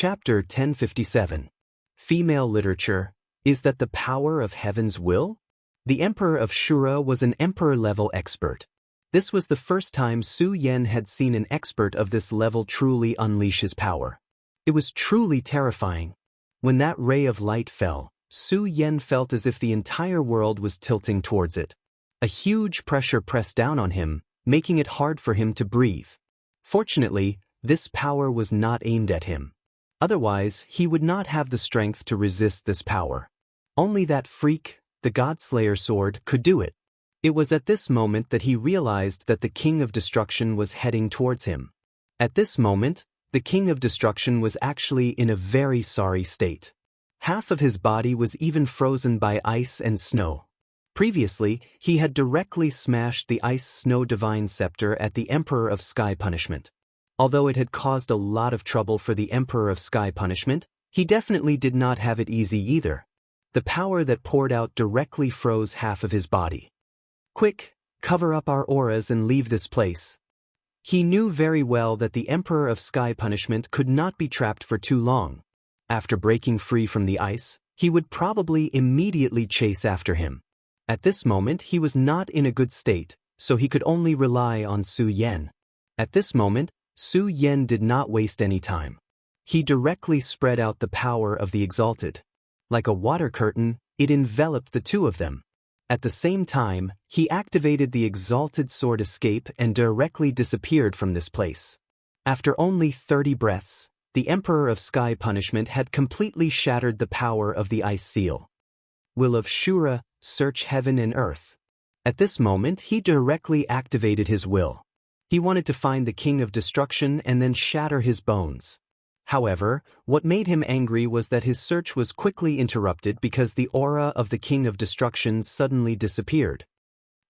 Chapter 1057. Female Literature. Is that the power of heaven's will? The Emperor of Shura was an emperor-level expert. This was the first time Su Yan had seen an expert of this level truly unleash his power. It was truly terrifying. When that ray of light fell, Su Yan felt as if the entire world was tilting towards it. A huge pressure pressed down on him, making it hard for him to breathe. Fortunately, this power was not aimed at him. Otherwise, he would not have the strength to resist this power. Only that freak, the Godslayer sword, could do it. It was at this moment that he realized that the King of Destruction was heading towards him. At this moment, the King of Destruction was actually in a very sorry state. Half of his body was even frozen by ice and snow. Previously, he had directly smashed the ice-snow divine scepter at the Emperor of Sky Punishment. Although it had caused a lot of trouble for the Emperor of Sky Punishment, he definitely did not have it easy either. The power that poured out directly froze half of his body. Quick, cover up our auras and leave this place. He knew very well that the Emperor of Sky Punishment could not be trapped for too long. After breaking free from the ice, he would probably immediately chase after him. At this moment he was not in a good state, so he could only rely on Su Yan. At this moment, Su Yan did not waste any time. He directly spread out the power of the Exalted. Like a water curtain, it enveloped the two of them. At the same time, he activated the Exalted Sword Escape and directly disappeared from this place. After only 30 breaths, the Emperor of Sky Punishment had completely shattered the power of the Ice Seal. Will of Shura, search heaven and earth. At this moment, he directly activated his will. He wanted to find the King of Destruction and then shatter his bones. However, what made him angry was that his search was quickly interrupted because the aura of the King of Destruction suddenly disappeared.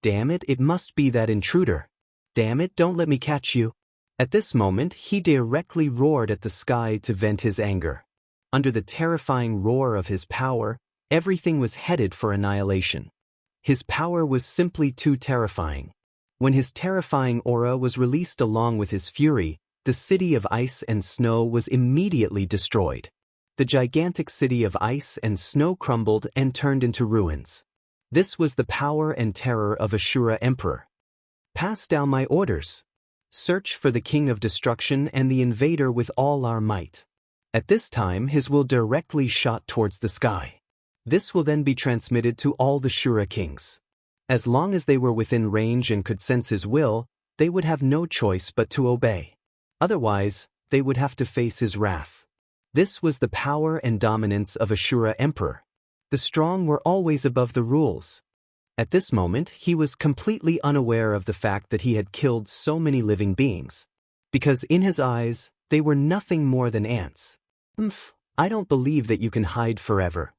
Damn it, it must be that intruder. Damn it, don't let me catch you. At this moment, he directly roared at the sky to vent his anger. Under the terrifying roar of his power, everything was headed for annihilation. His power was simply too terrifying. When his terrifying aura was released along with his fury, the city of ice and snow was immediately destroyed. The gigantic city of ice and snow crumbled and turned into ruins. This was the power and terror of Ashura Emperor. Pass down my orders. Search for the King of Destruction and the invader with all our might. At this time his will directly shot towards the sky. This will then be transmitted to all the Shura kings. As long as they were within range and could sense his will, they would have no choice but to obey. Otherwise, they would have to face his wrath. This was the power and dominance of Ashura Emperor. The strong were always above the rules. At this moment, he was completely unaware of the fact that he had killed so many living beings. Because in his eyes, they were nothing more than ants. I don't believe that you can hide forever.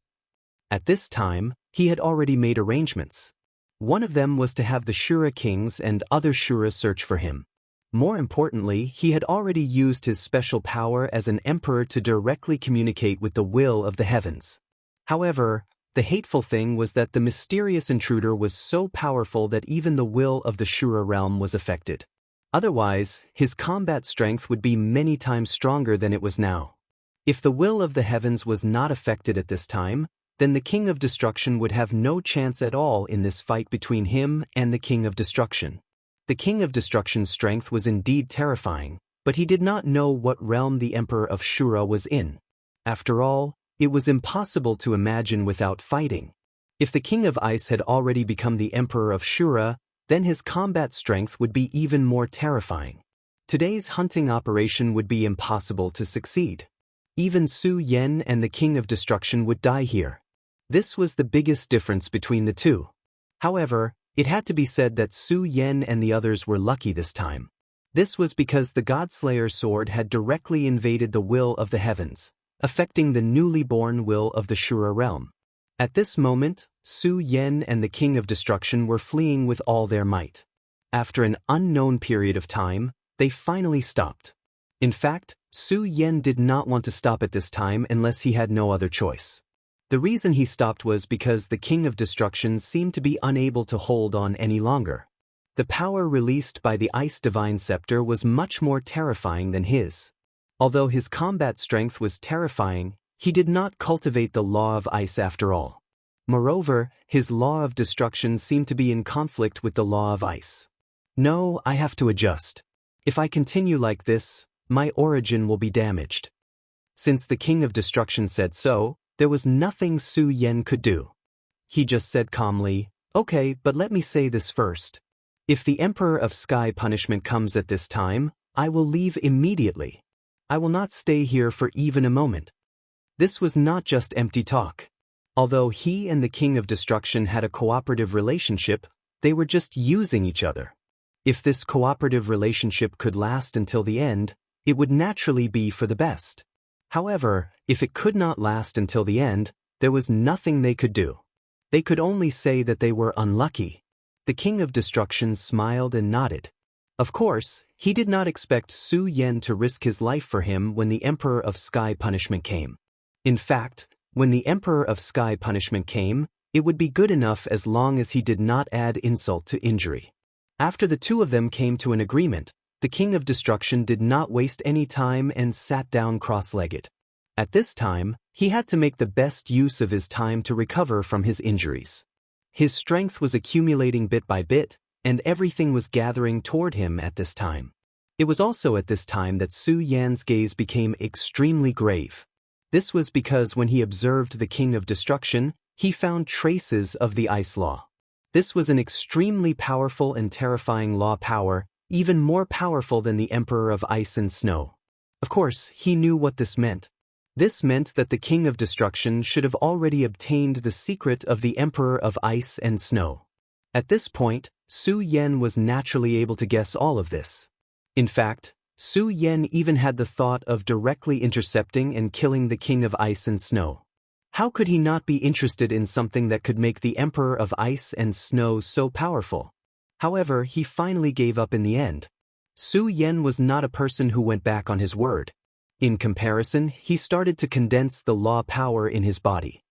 At this time, he had already made arrangements. One of them was to have the Shura kings and other Shura search for him. More importantly, he had already used his special power as an emperor to directly communicate with the will of the heavens. However, the hateful thing was that the mysterious intruder was so powerful that even the will of the Shura realm was affected. Otherwise, his combat strength would be many times stronger than it was now. If the will of the heavens was not affected at this time, then the King of Destruction would have no chance at all in this fight between him and the King of Destruction. The King of Destruction's strength was indeed terrifying, but he did not know what realm the Emperor of Shura was in. After all, it was impossible to imagine without fighting. If the King of Ice had already become the Emperor of Shura, then his combat strength would be even more terrifying. Today's hunting operation would be impossible to succeed. Even Su Yan and the King of Destruction would die here. This was the biggest difference between the two. However, it had to be said that Su Yan and the others were lucky this time. This was because the Godslayer sword had directly invaded the will of the heavens, affecting the newly born will of the Shura realm. At this moment, Su Yan and the King of Destruction were fleeing with all their might. After an unknown period of time, they finally stopped. In fact, Su Yan did not want to stop at this time unless he had no other choice. The reason he stopped was because the King of Destruction seemed to be unable to hold on any longer. The power released by the Ice Divine Scepter was much more terrifying than his. Although his combat strength was terrifying, he did not cultivate the law of ice after all. Moreover, his law of destruction seemed to be in conflict with the law of ice. No, I have to adjust. If I continue like this, my origin will be damaged. Since the King of Destruction said so, there was nothing Su Yan could do. He just said calmly, "Okay, but let me say this first. If the Emperor of Sky punishment comes at this time, I will leave immediately. I will not stay here for even a moment." This was not just empty talk. Although he and the King of Destruction had a cooperative relationship, they were just using each other. If this cooperative relationship could last until the end, it would naturally be for the best. However, if it could not last until the end, there was nothing they could do. They could only say that they were unlucky. The King of Destruction smiled and nodded. Of course, he did not expect Su Yan to risk his life for him when the Emperor of Sky punishment came. In fact, when the Emperor of Sky punishment came, it would be good enough as long as he did not add insult to injury. After the two of them came to an agreement, the King of Destruction did not waste any time and sat down cross-legged. At this time, he had to make the best use of his time to recover from his injuries. His strength was accumulating bit by bit, and everything was gathering toward him at this time. It was also at this time that Su Yan's gaze became extremely grave. This was because when he observed the King of Destruction, he found traces of the ice law. This was an extremely powerful and terrifying law power, even more powerful than the Emperor of Ice and Snow. Of course, he knew what this meant. This meant that the King of Destruction should have already obtained the secret of the Emperor of Ice and Snow. At this point, Su Yan was naturally able to guess all of this. In fact, Su Yan even had the thought of directly intercepting and killing the King of Ice and Snow. How could he not be interested in something that could make the Emperor of Ice and Snow so powerful? However, he finally gave up in the end. Su Yan was not a person who went back on his word. In comparison, he started to condense the law power in his body.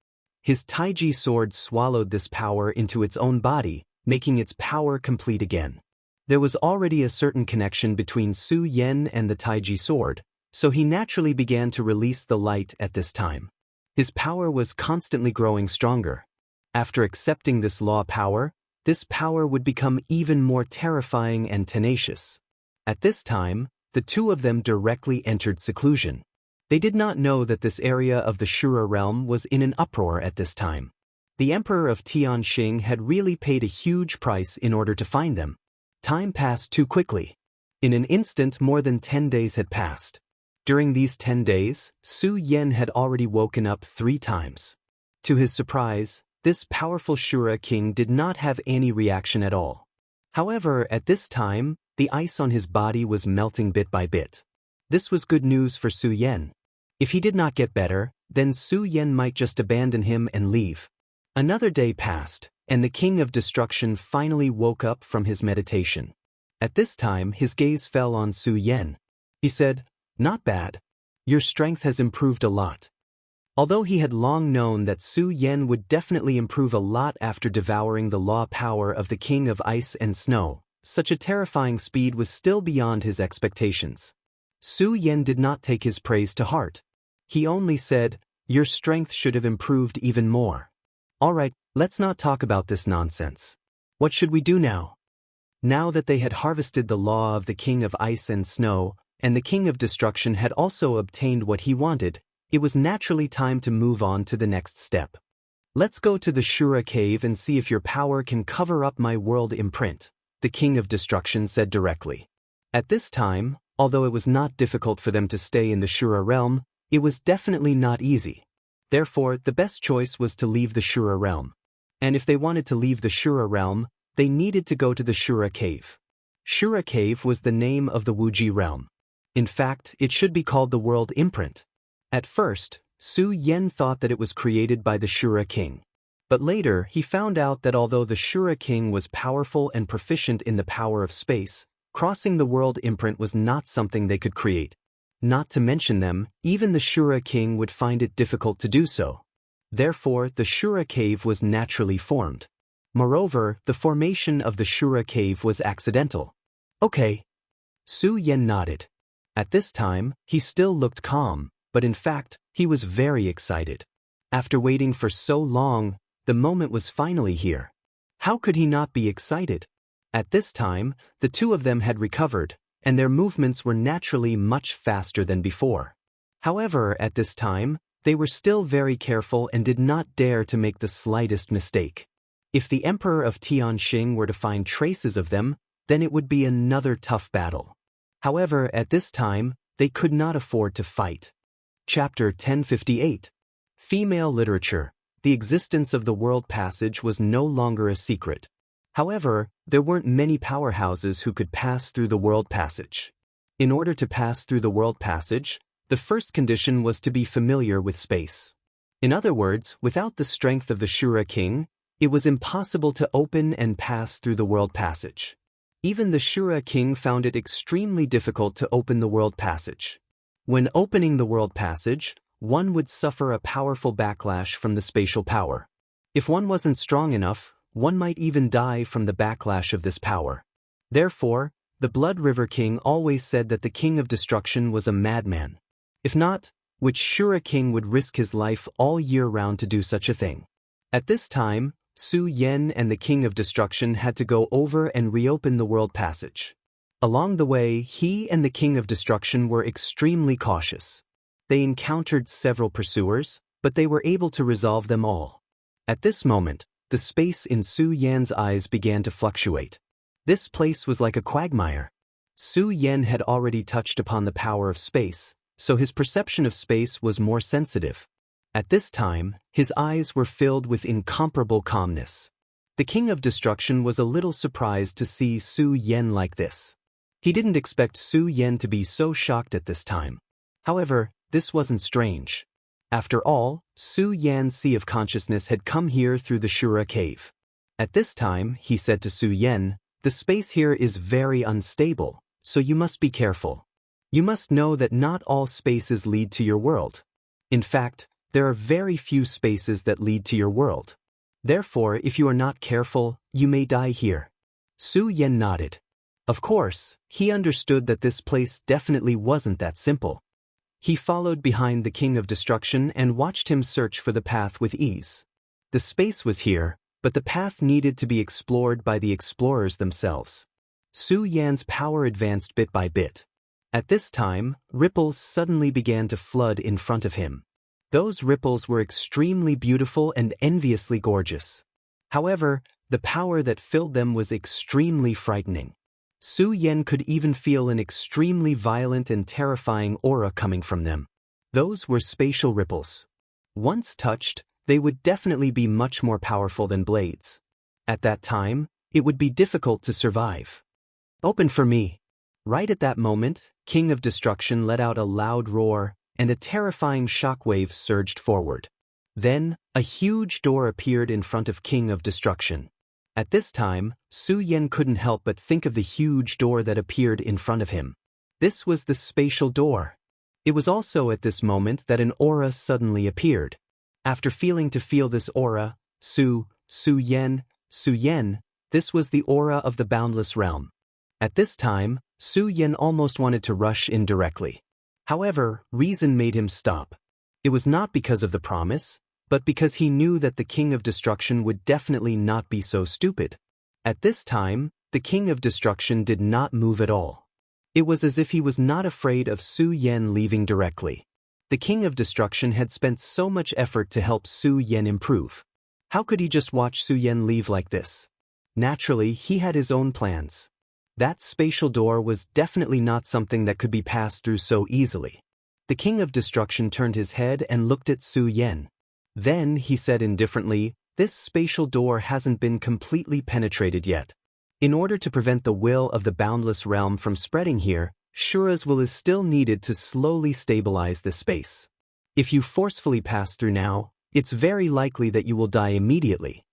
His Taiji sword swallowed this power into its own body, making its power complete again. There was already a certain connection between Su Yan and the Taiji sword, so he naturally began to release the light at this time. His power was constantly growing stronger. After accepting this law power, this power would become even more terrifying and tenacious. At this time, the two of them directly entered seclusion. They did not know that this area of the Shura realm was in an uproar at this time. The Emperor of Tianxing had really paid a huge price in order to find them. Time passed too quickly. In an instant, more than 10 days had passed. During these 10 days, Su Yan had already woken up 3 times. To his surprise, this powerful Shura king did not have any reaction at all. However, at this time, the ice on his body was melting bit by bit. This was good news for Su Yan. If he did not get better, then Su Yan might just abandon him and leave. Another day passed, and the King of Destruction finally woke up from his meditation. At this time, his gaze fell on Su Yan. He said, "Not bad. Your strength has improved a lot." Although he had long known that Su Yan would definitely improve a lot after devouring the law power of the King of Ice and Snow, such a terrifying speed was still beyond his expectations. Su Yan did not take his praise to heart. He only said, "Your strength should have improved even more. Alright, let's not talk about this nonsense. What should we do now?" Now that they had harvested the law of the King of Ice and Snow, and the King of Destruction had also obtained what he wanted, it was naturally time to move on to the next step. "Let's go to the Shura cave and see if your power can cover up my world imprint," the King of Destruction said directly. At this time, although it was not difficult for them to stay in the Shura realm, it was definitely not easy. Therefore, the best choice was to leave the Shura realm. And if they wanted to leave the Shura realm, they needed to go to the Shura cave. Shura cave was the name of the Wuji realm. In fact, it should be called the world imprint. At first, Su Yan thought that it was created by the Shura king. But later, he found out that although the Shura king was powerful and proficient in the power of space, crossing the world imprint was not something they could create. Not to mention them, even the Shura king would find it difficult to do so. Therefore, the Shura cave was naturally formed. Moreover, the formation of the Shura cave was accidental. "Okay." Su Yan nodded. At this time, he still looked calm, but in fact, he was very excited. After waiting for so long, the moment was finally here. How could he not be excited? At this time, the two of them had recovered, and their movements were naturally much faster than before. However, at this time, they were still very careful and did not dare to make the slightest mistake. If the Emperor of Tianxing were to find traces of them, then it would be another tough battle. However, at this time, they could not afford to fight. Chapter 1058. Female Literature. The existence of the World Passage was no longer a secret. However, there weren't many powerhouses who could pass through the World Passage. In order to pass through the World Passage, the first condition was to be familiar with space. In other words, without the strength of the Shura King, it was impossible to open and pass through the World Passage. Even the Shura King found it extremely difficult to open the World Passage. When opening the World Passage, one would suffer a powerful backlash from the spatial power. If one wasn't strong enough, one might even die from the backlash of this power. Therefore, the Blood River King always said that the King of Destruction was a madman. If not, which Shura King would risk his life all year round to do such a thing? At this time, Su Yan and the King of Destruction had to go over and reopen the World Passage. Along the way, he and the King of Destruction were extremely cautious. They encountered several pursuers, but they were able to resolve them all. At this moment, the space in Su Yan's eyes began to fluctuate. This place was like a quagmire. Su Yan had already touched upon the power of space, so his perception of space was more sensitive. At this time, his eyes were filled with incomparable calmness. The King of Destruction was a little surprised to see Su Yan like this. He didn't expect Su Yan to be so shocked at this time. However, this wasn't strange. After all, Su Yan's Sea of Consciousness had come here through the Shura Cave. At this time, he said to Su Yan, "The space here is very unstable, so you must be careful. You must know that not all spaces lead to your world. In fact, there are very few spaces that lead to your world. Therefore, if you are not careful, you may die here." Su Yan nodded. Of course, he understood that this place definitely wasn't that simple. He followed behind the King of Destruction and watched him search for the path with ease. The space was here, but the path needed to be explored by the explorers themselves. Su Yan's power advanced bit by bit. At this time, ripples suddenly began to flood in front of him. Those ripples were extremely beautiful and enviously gorgeous. However, the power that filled them was extremely frightening. Su Yan could even feel an extremely violent and terrifying aura coming from them. Those were spatial ripples. Once touched, they would definitely be much more powerful than blades. At that time, it would be difficult to survive. "Open for me." Right at that moment, King of Destruction let out a loud roar, and a terrifying shockwave surged forward. Then, a huge door appeared in front of King of Destruction. At this time, Su Yan couldn't help but think of the huge door that appeared in front of him. This was the spatial door. It was also at this moment that an aura suddenly appeared. After feel this aura, Su Yan, this was the aura of the boundless realm. At this time, Su Yan almost wanted to rush in directly. However, reason made him stop. It was not because of the promise, but because he knew that the King of Destruction would definitely not be so stupid. At this time, the King of Destruction did not move at all. It was as if he was not afraid of Su Yan leaving directly. The King of Destruction had spent so much effort to help Su Yan improve. How could he just watch Su Yan leave like this? Naturally, he had his own plans. That spatial door was definitely not something that could be passed through so easily. The King of Destruction turned his head and looked at Su Yan. Then, he said indifferently, "This spatial door hasn't been completely penetrated yet. In order to prevent the will of the boundless realm from spreading here, Shura's will is still needed to slowly stabilize the space. If you forcefully pass through now, it's very likely that you will die immediately."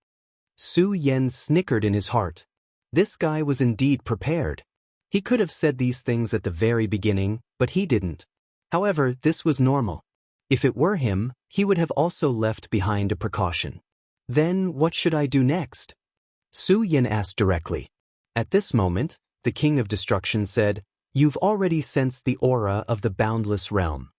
Su Yan snickered in his heart. This guy was indeed prepared. He could have said these things at the very beginning, but he didn't. However, this was normal. If it were him, he would have also left behind a precaution. "Then what should I do next?" Su Yan asked directly. At this moment, the King of Destruction said, You've already sensed the aura of the boundless realm.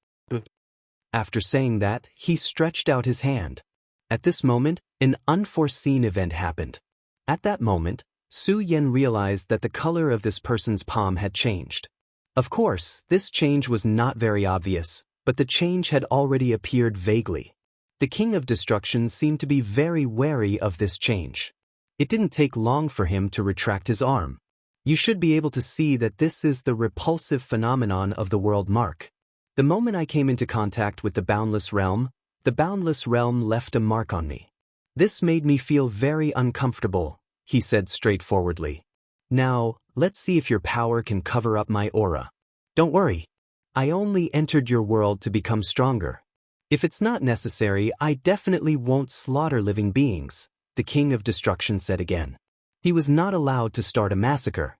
After saying that, he stretched out his hand. At this moment, an unforeseen event happened. At that moment, Su Yan realized that the color of this person's palm had changed. Of course, this change was not very obvious, but the change had already appeared vaguely. The King of Destruction seemed to be very wary of this change. It didn't take long for him to retract his arm. You should be able to see that this is the repulsive phenomenon of the world mark. The moment I came into contact with the boundless realm left a mark on me. This made me feel very uncomfortable, he said straightforwardly. Now, let's see if your power can cover up my aura. Don't worry. I only entered your world to become stronger. If it's not necessary, I definitely won't slaughter living beings, the King of Destruction said again. He was not allowed to start a massacre.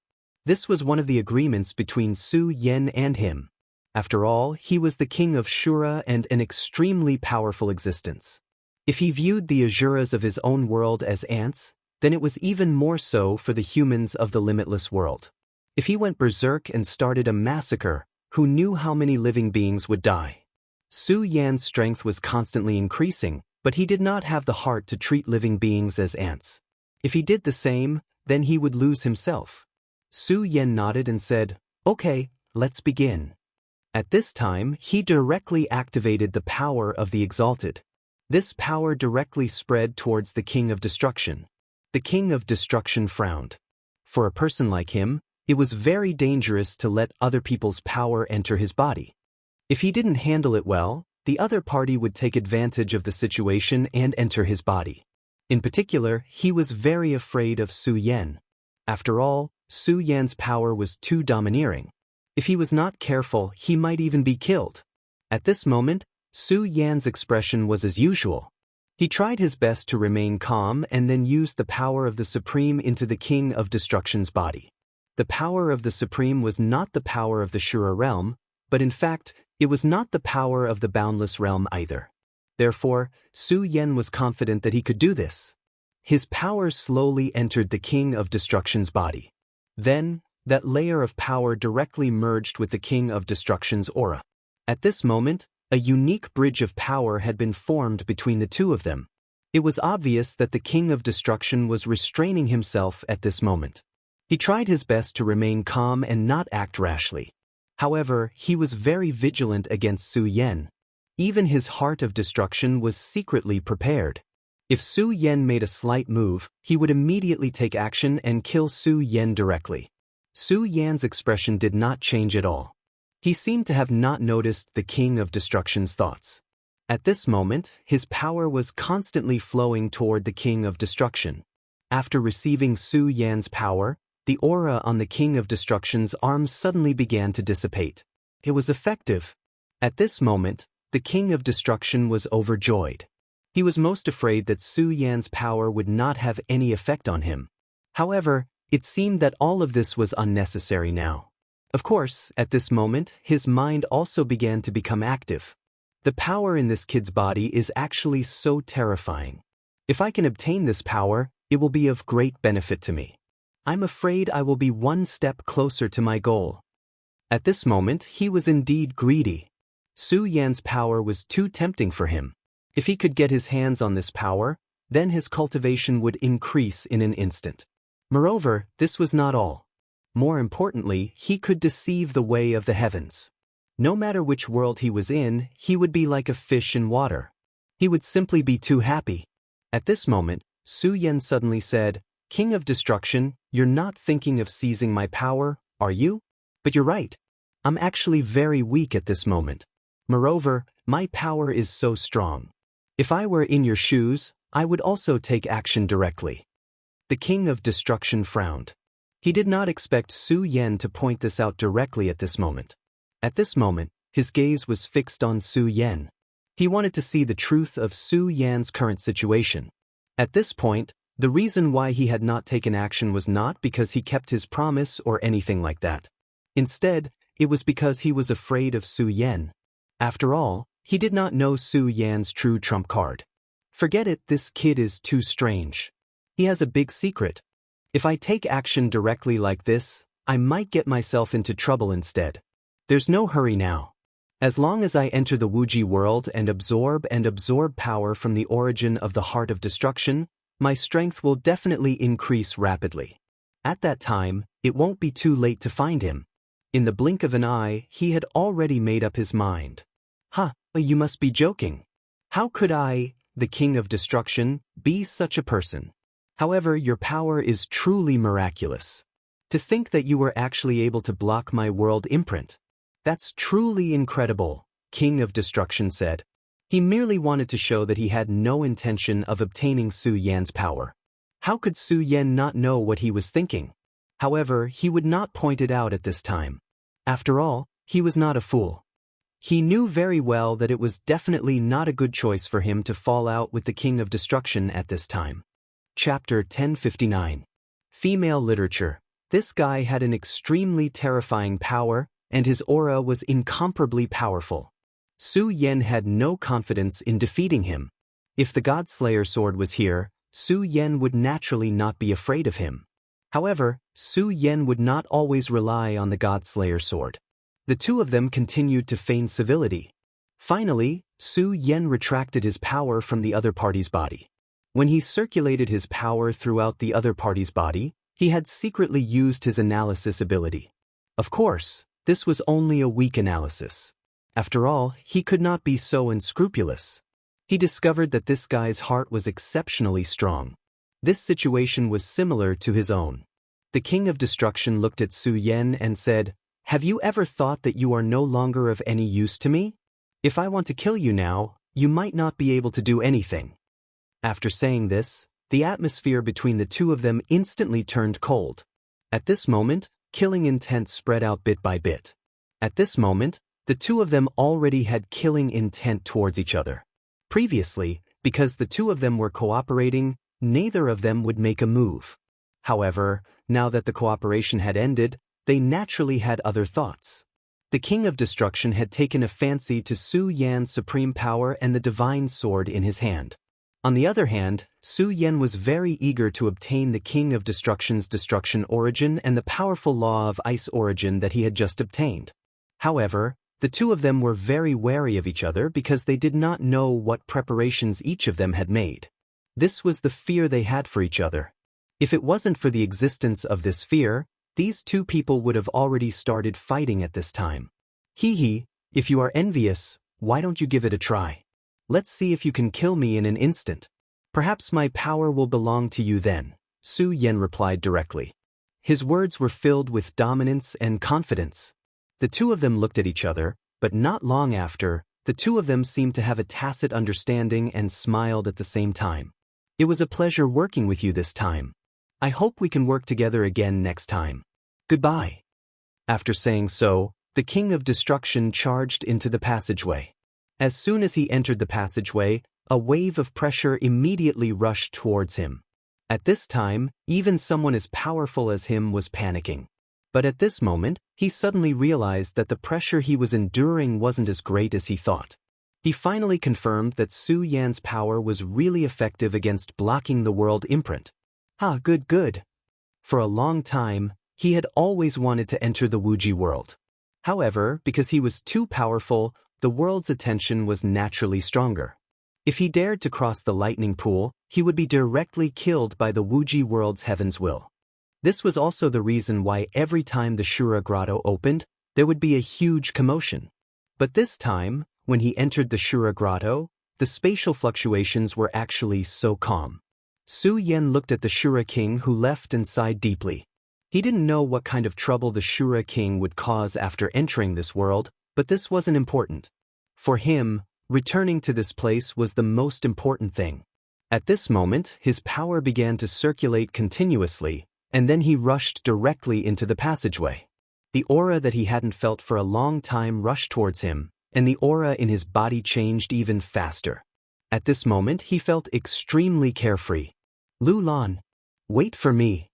This was one of the agreements between Su Yan and him. After all, he was the king of Shura and an extremely powerful existence. If he viewed the Azuras of his own world as ants, then it was even more so for the humans of the limitless world. If he went berserk and started a massacre, who knew how many living beings would die? Su Yan's strength was constantly increasing, but he did not have the heart to treat living beings as ants. If he did the same, then he would lose himself. Su Yan nodded and said, "Okay, let's begin." At this time, he directly activated the power of the Exalted. This power directly spread towards the King of Destruction. The King of Destruction frowned. For a person like him, it was very dangerous to let other people's power enter his body. If he didn't handle it well, the other party would take advantage of the situation and enter his body. In particular, he was very afraid of Su Yan. After all, Su Yan's power was too domineering. If he was not careful, he might even be killed. At this moment, Su Yan's expression was as usual. He tried his best to remain calm and then used the power of the Supreme into the King of Destruction's body. The power of the Supreme was not the power of the Shura realm, but in fact, it was not the power of the boundless realm either. Therefore, Su Yan was confident that he could do this. His power slowly entered the King of Destruction's body. Then, that layer of power directly merged with the King of Destruction's aura. At this moment, a unique bridge of power had been formed between the two of them. It was obvious that the King of Destruction was restraining himself at this moment. He tried his best to remain calm and not act rashly. However, he was very vigilant against Su Yan. Even his heart of destruction was secretly prepared. If Su Yan made a slight move, he would immediately take action and kill Su Yan directly. Su Yan's expression did not change at all. He seemed to have not noticed the King of Destruction's thoughts. At this moment, his power was constantly flowing toward the King of Destruction. After receiving Su Yan's power, the aura on the King of Destruction's arms suddenly began to dissipate. It was effective. At this moment, the King of Destruction was overjoyed. He was most afraid that Su Yan's power would not have any effect on him. However, it seemed that all of this was unnecessary now. Of course, at this moment, his mind also began to become active. The power in this kid's body is actually so terrifying. If I can obtain this power, it will be of great benefit to me. I'm afraid I will be one step closer to my goal. At this moment, he was indeed greedy. Su Yan's power was too tempting for him. If he could get his hands on this power, then his cultivation would increase in an instant. Moreover, this was not all. More importantly, he could deceive the way of the heavens. No matter which world he was in, he would be like a fish in water. He would simply be too happy. At this moment, Su Yan suddenly said, "King of Destruction, you're not thinking of seizing my power, are you? But you're right. I'm actually very weak at this moment. Moreover, my power is so strong. If I were in your shoes, I would also take action directly." The King of Destruction frowned. He did not expect Su Yan to point this out directly at this moment. At this moment, his gaze was fixed on Su Yan. He wanted to see the truth of Su Yan's current situation. At this point, the reason why he had not taken action was not because he kept his promise or anything like that. Instead, it was because he was afraid of Su Yan. After all, he did not know Su Yan's true trump card. Forget it, this kid is too strange. He has a big secret. If I take action directly like this, I might get myself into trouble instead. There's no hurry now. As long as I enter the Wuji world and absorb power from the origin of the Heart of Destruction, my strength will definitely increase rapidly. At that time, it won't be too late to find him. In the blink of an eye, he had already made up his mind. You must be joking. How could I, the King of Destruction, be such a person? However, your power is truly miraculous. To think that you were actually able to block my world imprint. That's truly incredible, King of Destruction said. He merely wanted to show that he had no intention of obtaining Su Yan's power. How could Su Yan not know what he was thinking? However, he would not point it out at this time. After all, he was not a fool. He knew very well that it was definitely not a good choice for him to fall out with the King of Destruction at this time. Chapter 1059. Female Literature. This guy had an extremely terrifying power, and his aura was incomparably powerful. Su Yan had no confidence in defeating him. If the Godslayer sword was here, Su Yan would naturally not be afraid of him. However, Su Yan would not always rely on the Godslayer sword. The two of them continued to feign civility. Finally, Su Yan retracted his power from the other party's body. When he circulated his power throughout the other party's body, he had secretly used his analysis ability. Of course, this was only a weak analysis. After all, he could not be so unscrupulous. He discovered that this guy's heart was exceptionally strong. This situation was similar to his own. The King of Destruction looked at Su Yan and said, "Have you ever thought that you are no longer of any use to me? If I want to kill you now, you might not be able to do anything." After saying this, the atmosphere between the two of them instantly turned cold. At this moment, killing intent spread out bit by bit. At this moment, the two of them already had killing intent towards each other. Previously, because the two of them were cooperating, neither of them would make a move. However, now that the cooperation had ended, they naturally had other thoughts. The King of Destruction had taken a fancy to Su Yan's supreme power and the divine sword in his hand. On the other hand, Su Yan was very eager to obtain the King of Destruction's destruction origin and the powerful law of ice origin that he had just obtained. However, the two of them were very wary of each other because they did not know what preparations each of them had made. This was the fear they had for each other. If it wasn't for the existence of this fear, these two people would have already started fighting at this time. If you are envious, why don't you give it a try? Let's see if you can kill me in an instant. Perhaps my power will belong to you then, Su Yan replied directly. His words were filled with dominance and confidence. The two of them looked at each other, but not long after, the two of them seemed to have a tacit understanding and smiled at the same time. It was a pleasure working with you this time. I hope we can work together again next time. Goodbye. After saying so, the King of Destruction charged into the passageway. As soon as he entered the passageway, a wave of pressure immediately rushed towards him. At this time, even someone as powerful as him was panicking. But at this moment, he suddenly realized that the pressure he was enduring wasn't as great as he thought. He finally confirmed that Su Yan's power was really effective against blocking the world imprint. Good. For a long time, he had always wanted to enter the Wuji world. However, because he was too powerful, the world's attention was naturally stronger. If he dared to cross the lightning pool, he would be directly killed by the Wuji world's heaven's will. This was also the reason why every time the Shura Grotto opened, there would be a huge commotion. But this time, when he entered the Shura Grotto, the spatial fluctuations were actually so calm. Su Yan looked at the Shura King who left and sighed deeply. He didn't know what kind of trouble the Shura King would cause after entering this world, but this wasn't important. For him, returning to this place was the most important thing. At this moment, his power began to circulate continuously, and then he rushed directly into the passageway. The aura that he hadn't felt for a long time rushed towards him, and the aura in his body changed even faster. At this moment, he felt extremely carefree. Lu Lan, wait for me.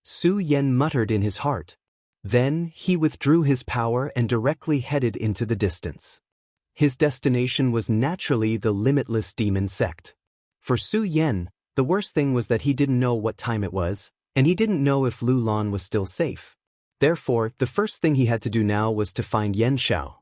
Su Yan muttered in his heart. Then, he withdrew his power and directly headed into the distance. His destination was naturally the limitless demon sect. For Su Yan, the worst thing was that he didn't know what time it was, and he didn't know if Lu Lan was still safe. Therefore, the first thing he had to do now was to find Xianxia.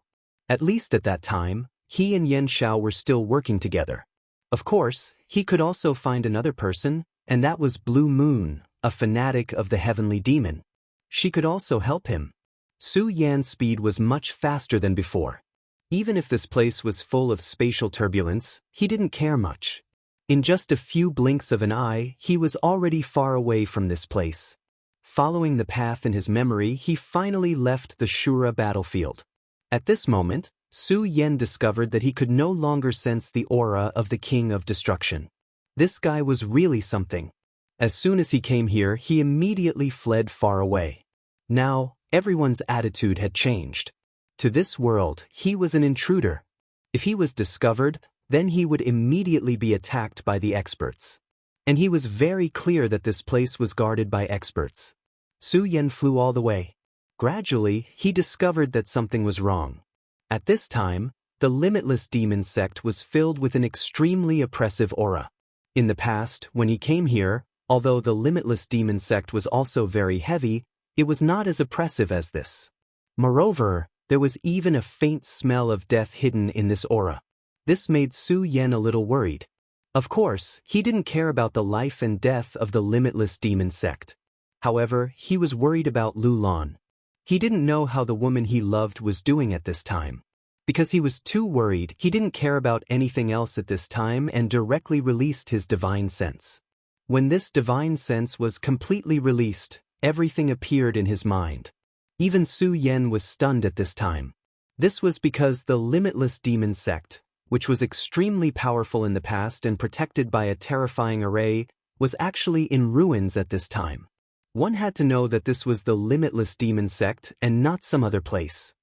At least at that time, he and Xianxia were still working together. Of course, he could also find another person, and that was Blue Moon, a fanatic of the heavenly demon. She could also help him. Su Yan's speed was much faster than before. Even if this place was full of spatial turbulence, he didn't care much. In just a few blinks of an eye, he was already far away from this place. Following the path in his memory, he finally left the Shura battlefield. At this moment, Su Yan discovered that he could no longer sense the aura of the King of Destruction. This guy was really something. As soon as he came here, he immediately fled far away. Now, everyone's attitude had changed. To this world, he was an intruder. If he was discovered, then he would immediately be attacked by the experts. And he was very clear that this place was guarded by experts. Su Yan flew all the way. Gradually, he discovered that something was wrong. At this time, the Limitless Demon sect was filled with an extremely oppressive aura. In the past, when he came here, although the Limitless Demon sect was also very heavy, it was not as oppressive as this. Moreover, there was even a faint smell of death hidden in this aura. This made Su Yan a little worried. Of course, he didn't care about the life and death of the Limitless Demon sect. However, he was worried about Lu Lan. He didn't know how the woman he loved was doing at this time. Because he was too worried, he didn't care about anything else at this time and directly released his divine sense. When this divine sense was completely released, everything appeared in his mind. Even Su Yan was stunned at this time. This was because the Limitless Demon sect, which was extremely powerful in the past and protected by a terrifying array, was actually in ruins at this time. One had to know that this was the Limitless Demon sect and not some other place.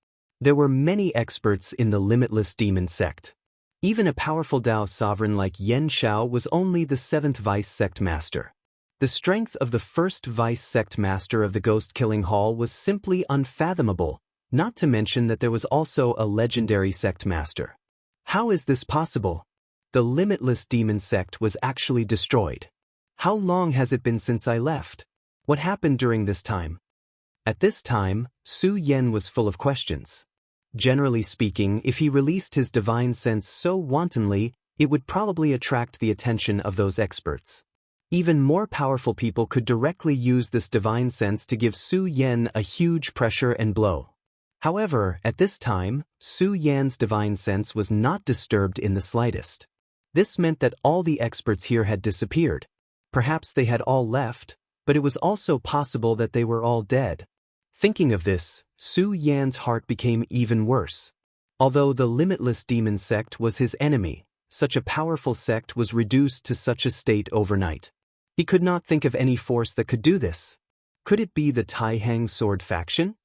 There were many experts in the Limitless Demon sect. Even a powerful Dao sovereign like Xianxia was only the 7th vice sect master. The strength of the first vice sect master of the ghost-killing hall was simply unfathomable, not to mention that there was also a legendary sect master. How is this possible? The Limitless Demon sect was actually destroyed. How long has it been since I left? What happened during this time? At this time, Su Yan was full of questions. Generally speaking, if he released his divine sense so wantonly, it would probably attract the attention of those experts. Even more powerful people could directly use this divine sense to give Su Yan a huge pressure and blow. However, at this time, Su Yan's divine sense was not disturbed in the slightest. This meant that all the experts here had disappeared. Perhaps they had all left, but it was also possible that they were all dead. Thinking of this, Su Yan's heart became even worse. Although the Limitless Demon sect was his enemy, such a powerful sect was reduced to such a state overnight. He could not think of any force that could do this. Could it be the Taihang sword faction?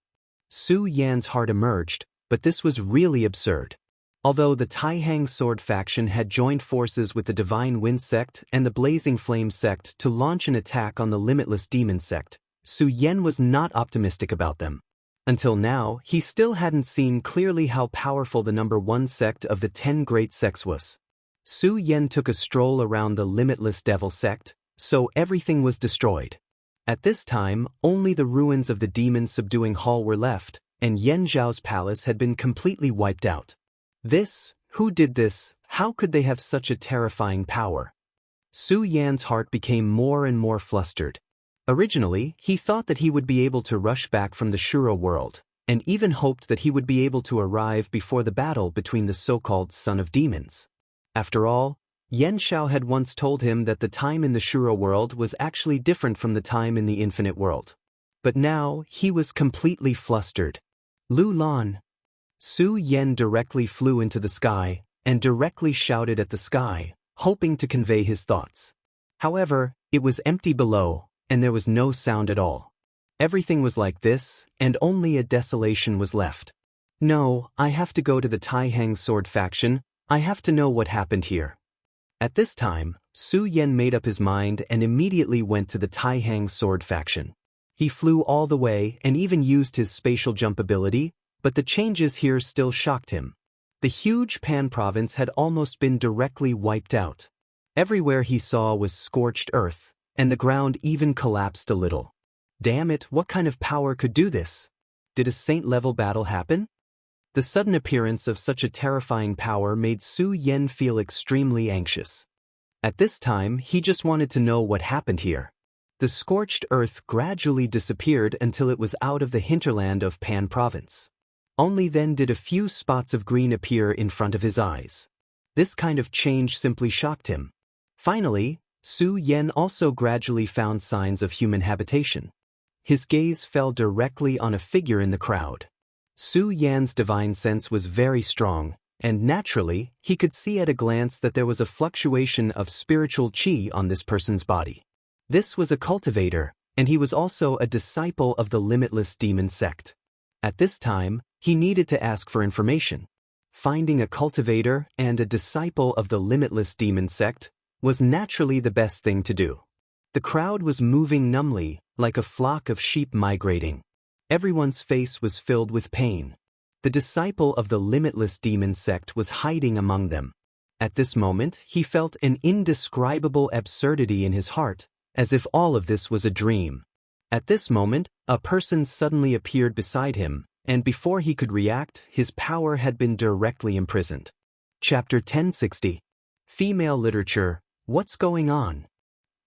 Su Yan's heart emerged, but this was really absurd. Although the Taihang sword faction had joined forces with the Divine Wind sect and the Blazing Flame sect to launch an attack on the Limitless Demon sect, Su Yan was not optimistic about them. Until now, he still hadn't seen clearly how powerful the number 1 sect of the 10 great sects was. Su Yan took a stroll around the Limitless Devil sect, so everything was destroyed. At this time, only the ruins of the demon-subduing hall were left, and Yan Zhao's palace had been completely wiped out. Who did this? How could they have such a terrifying power? Su Yan's heart became more and more flustered. Originally, he thought that he would be able to rush back from the Shura world, and even hoped that he would be able to arrive before the battle between the so-called Son of Demons. After all, Xianxia had once told him that the time in the Shura world was actually different from the time in the Infinite world. But now, he was completely flustered. Lu Lan. Su Yan directly flew into the sky, and directly shouted at the sky, hoping to convey his thoughts. However, it was empty below, and there was no sound at all. Everything was like this, and only a desolation was left. No, I have to go to the Taihang sword faction. I have to know what happened here. At this time, Su Yan made up his mind and immediately went to the Taihang sword faction. He flew all the way and even used his spatial jump ability, but the changes here still shocked him. The huge Pan province had almost been directly wiped out. Everywhere he saw was scorched earth, and the ground even collapsed a little. Damn it, what kind of power could do this? Did a saint-level battle happen? The sudden appearance of such a terrifying power made Su Yan feel extremely anxious. At this time, he just wanted to know what happened here. The scorched earth gradually disappeared until it was out of the hinterland of Pan province. Only then did a few spots of green appear in front of his eyes. This kind of change simply shocked him. Finally, Su Yan also gradually found signs of human habitation. His gaze fell directly on a figure in the crowd. Su Yan's divine sense was very strong, and naturally, he could see at a glance that there was a fluctuation of spiritual qi on this person's body. This was a cultivator, and he was also a disciple of the limitless demon sect. At this time, he needed to ask for information. Finding a cultivator and a disciple of the limitless demon sect was naturally the best thing to do. The crowd was moving numbly, like a flock of sheep migrating. Everyone's face was filled with pain. The disciple of the limitless demon sect was hiding among them. At this moment, he felt an indescribable absurdity in his heart, as if all of this was a dream. At this moment, a person suddenly appeared beside him, and before he could react, his power had been directly imprisoned. Chapter 1060. Female Literature, What's Going On?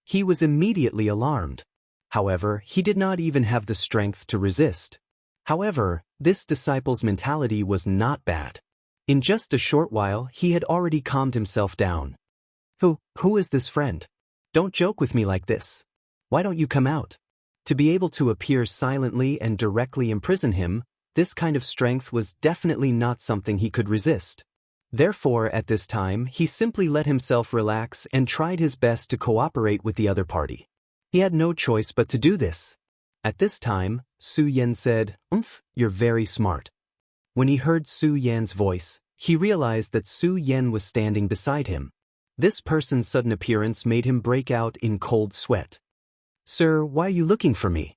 He was immediately alarmed. However, he did not even have the strength to resist. However, this disciple's mentality was not bad. In just a short while, he had already calmed himself down. Who is this friend? Don't joke with me like this. Why don't you come out? To be able to appear silently and directly imprison him, this kind of strength was definitely not something he could resist. Therefore, at this time, he simply let himself relax and tried his best to cooperate with the other party. He had no choice but to do this. At this time, Su Yan said, You're very smart." When he heard Su Yan's voice, he realized that Su Yan was standing beside him. This person's sudden appearance made him break out in cold sweat. "Sir, why are you looking for me?"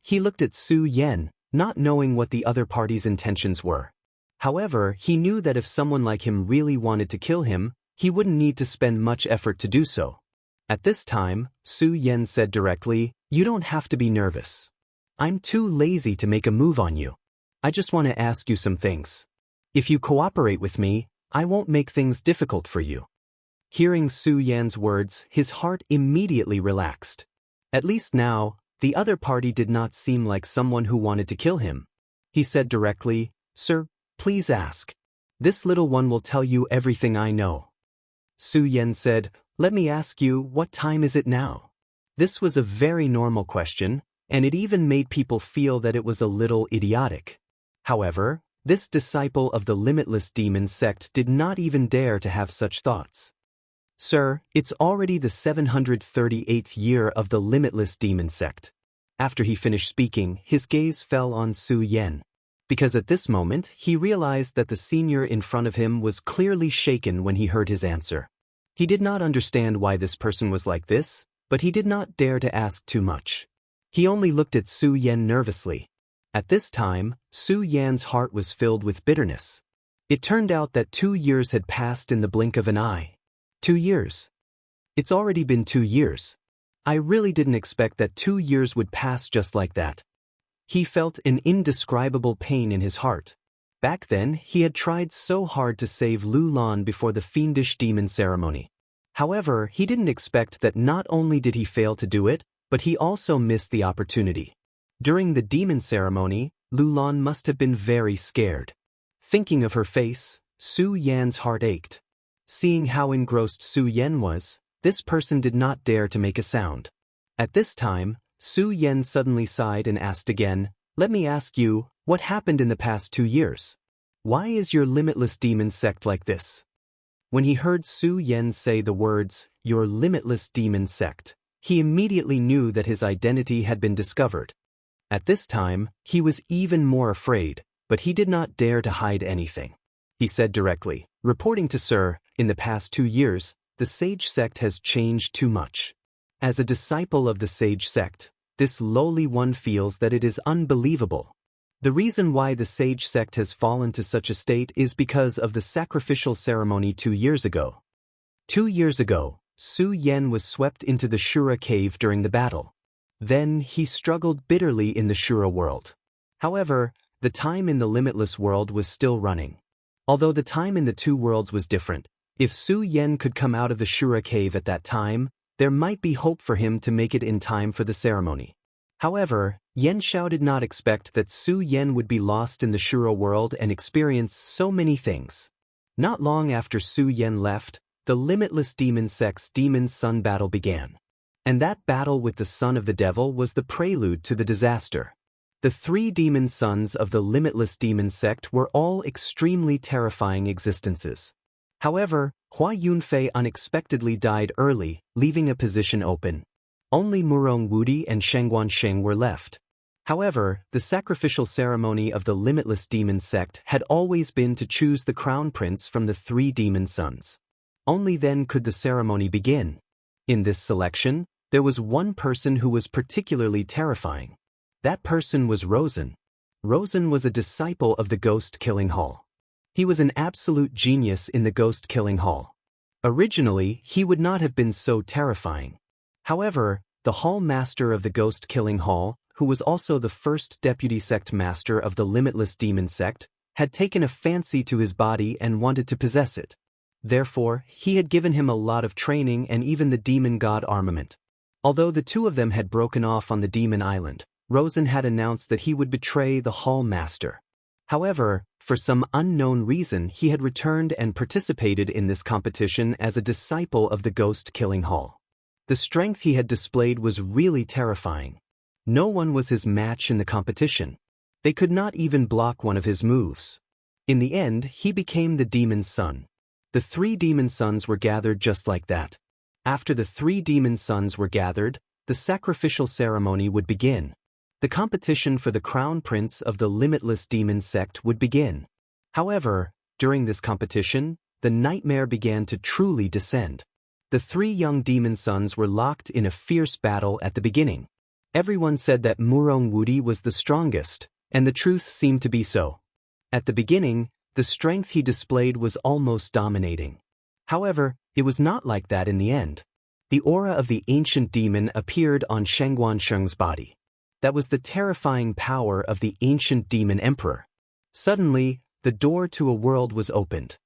He looked at Su Yan, not knowing what the other party's intentions were. However, he knew that if someone like him really wanted to kill him, he wouldn't need to spend much effort to do so. At this time, Su Yan said directly, "You don't have to be nervous. I'm too lazy to make a move on you. I just want to ask you some things. If you cooperate with me, I won't make things difficult for you." Hearing Su Yan's words, his heart immediately relaxed. At least now, the other party did not seem like someone who wanted to kill him. He said directly, "Sir, please ask. This little one will tell you everything I know." Su Yan said, "Let me ask you, what time is it now?" This was a very normal question, and it even made people feel that it was a little idiotic. However, this disciple of the limitless demon sect did not even dare to have such thoughts. "Sir, it's already the 738th year of the limitless demon sect." After he finished speaking, his gaze fell on Su Yan. Because at this moment, he realized that the senior in front of him was clearly shaken when he heard his answer. He did not understand why this person was like this, but he did not dare to ask too much. He only looked at Su Yan nervously. At this time, Su Yan's heart was filled with bitterness. It turned out that 2 years had passed in the blink of an eye. 2 years. It's already been 2 years. I really didn't expect that 2 years would pass just like that. He felt an indescribable pain in his heart. Back then, he had tried so hard to save Lu Lan before the fiendish demon ceremony. However, he didn't expect that not only did he fail to do it, but he also missed the opportunity. During the demon ceremony, Lu Lan must have been very scared. Thinking of her face, Su Yan's heart ached. Seeing how engrossed Su Yan was, this person did not dare to make a sound. At this time, Su Yan suddenly sighed and asked again, "Let me ask you, what happened in the past 2 years? Why is your limitless demon sect like this?" When he heard Su Yan say the words, "your limitless demon sect," he immediately knew that his identity had been discovered. At this time, he was even more afraid, but he did not dare to hide anything. He said directly, "Reporting to Sir, in the past 2 years, the Sage sect has changed too much. As a disciple of the Sage sect, this lowly one feels that it is unbelievable. The reason why the Sage sect has fallen to such a state is because of the sacrificial ceremony 2 years ago. 2 years ago, Su Yan was swept into the Shura cave during the battle. Then he struggled bitterly in the Shura world. However, the time in the limitless world was still running. Although the time in the two worlds was different, if Su Yan could come out of the Shura cave at that time, there might be hope for him to make it in time for the ceremony. However, Yan Xiao did not expect that Su Yan would be lost in the Shura world and experience so many things. Not long after Su Yan left, the limitless demon sect's demon sun battle began. And that battle with the son of the devil was the prelude to the disaster. The three demon sons of the limitless demon sect were all extremely terrifying existences. However, Hua Yunfei unexpectedly died early, leaving a position open. Only Murong Wudi and Shengguan Sheng were left. However, the sacrificial ceremony of the limitless demon sect had always been to choose the crown prince from the three demon sons. Only then could the ceremony begin. In this selection, there was one person who was particularly terrifying. That person was Rosen. Rosen was a disciple of the Ghost Killing Hall. He was an absolute genius in the Ghost Killing Hall. Originally, he would not have been so terrifying. However, the Hall Master of the Ghost Killing Hall, who was also the first deputy sect master of the Limitless Demon Sect, had taken a fancy to his body and wanted to possess it. Therefore, he had given him a lot of training and even the demon god armament. Although the two of them had broken off on the demon island, Rosen had announced that he would betray the Hall Master. However, for some unknown reason he had returned and participated in this competition as a disciple of the Ghost Killing Hall. The strength he had displayed was really terrifying. No one was his match in the competition. They could not even block one of his moves. In the end, he became the demon's son. The three demon sons were gathered just like that. After the three demon sons were gathered, the sacrificial ceremony would begin. The competition for the crown prince of the limitless demon sect would begin. However, during this competition, the nightmare began to truly descend. The three young demon sons were locked in a fierce battle at the beginning. Everyone said that Murong Wudi was the strongest, and the truth seemed to be so. At the beginning, the strength he displayed was almost dominating. However, it was not like that in the end. The aura of the ancient demon appeared on Shengguan Sheng's body. That was the terrifying power of the ancient demon emperor. Suddenly, the door to a world was opened.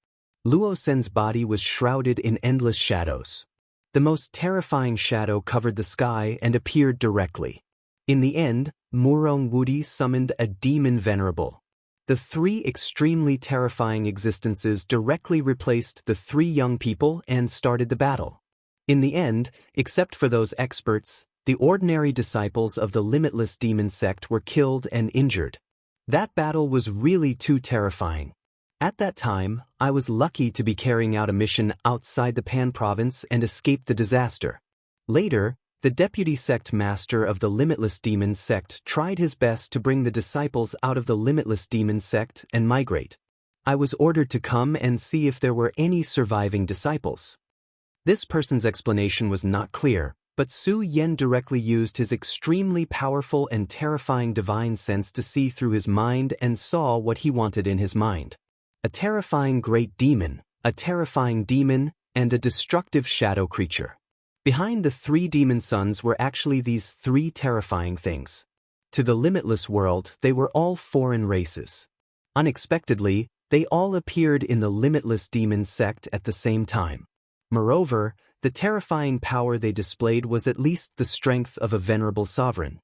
Luo Sen's body was shrouded in endless shadows. The most terrifying shadow covered the sky and appeared directly. In the end, Murong Wudi summoned a demon venerable. The three extremely terrifying existences directly replaced the three young people and started the battle. In the end, except for those experts, the ordinary disciples of the limitless demon sect were killed and injured. That battle was really too terrifying. At that time, I was lucky to be carrying out a mission outside the Pan province and escape the disaster. Later, the deputy sect master of the limitless demon sect tried his best to bring the disciples out of the limitless demon sect and migrate. I was ordered to come and see if there were any surviving disciples. This person's explanation was not clear, but Su Yan directly used his extremely powerful and terrifying divine sense to see through his mind and saw what he wanted in his mind. A terrifying great demon, a terrifying demon, and a destructive shadow creature. Behind the three demon sons were actually these three terrifying things. To the limitless world, they were all foreign races. Unexpectedly, they all appeared in the limitless demon sect at the same time. Moreover, the terrifying power they displayed was at least the strength of a venerable sovereign.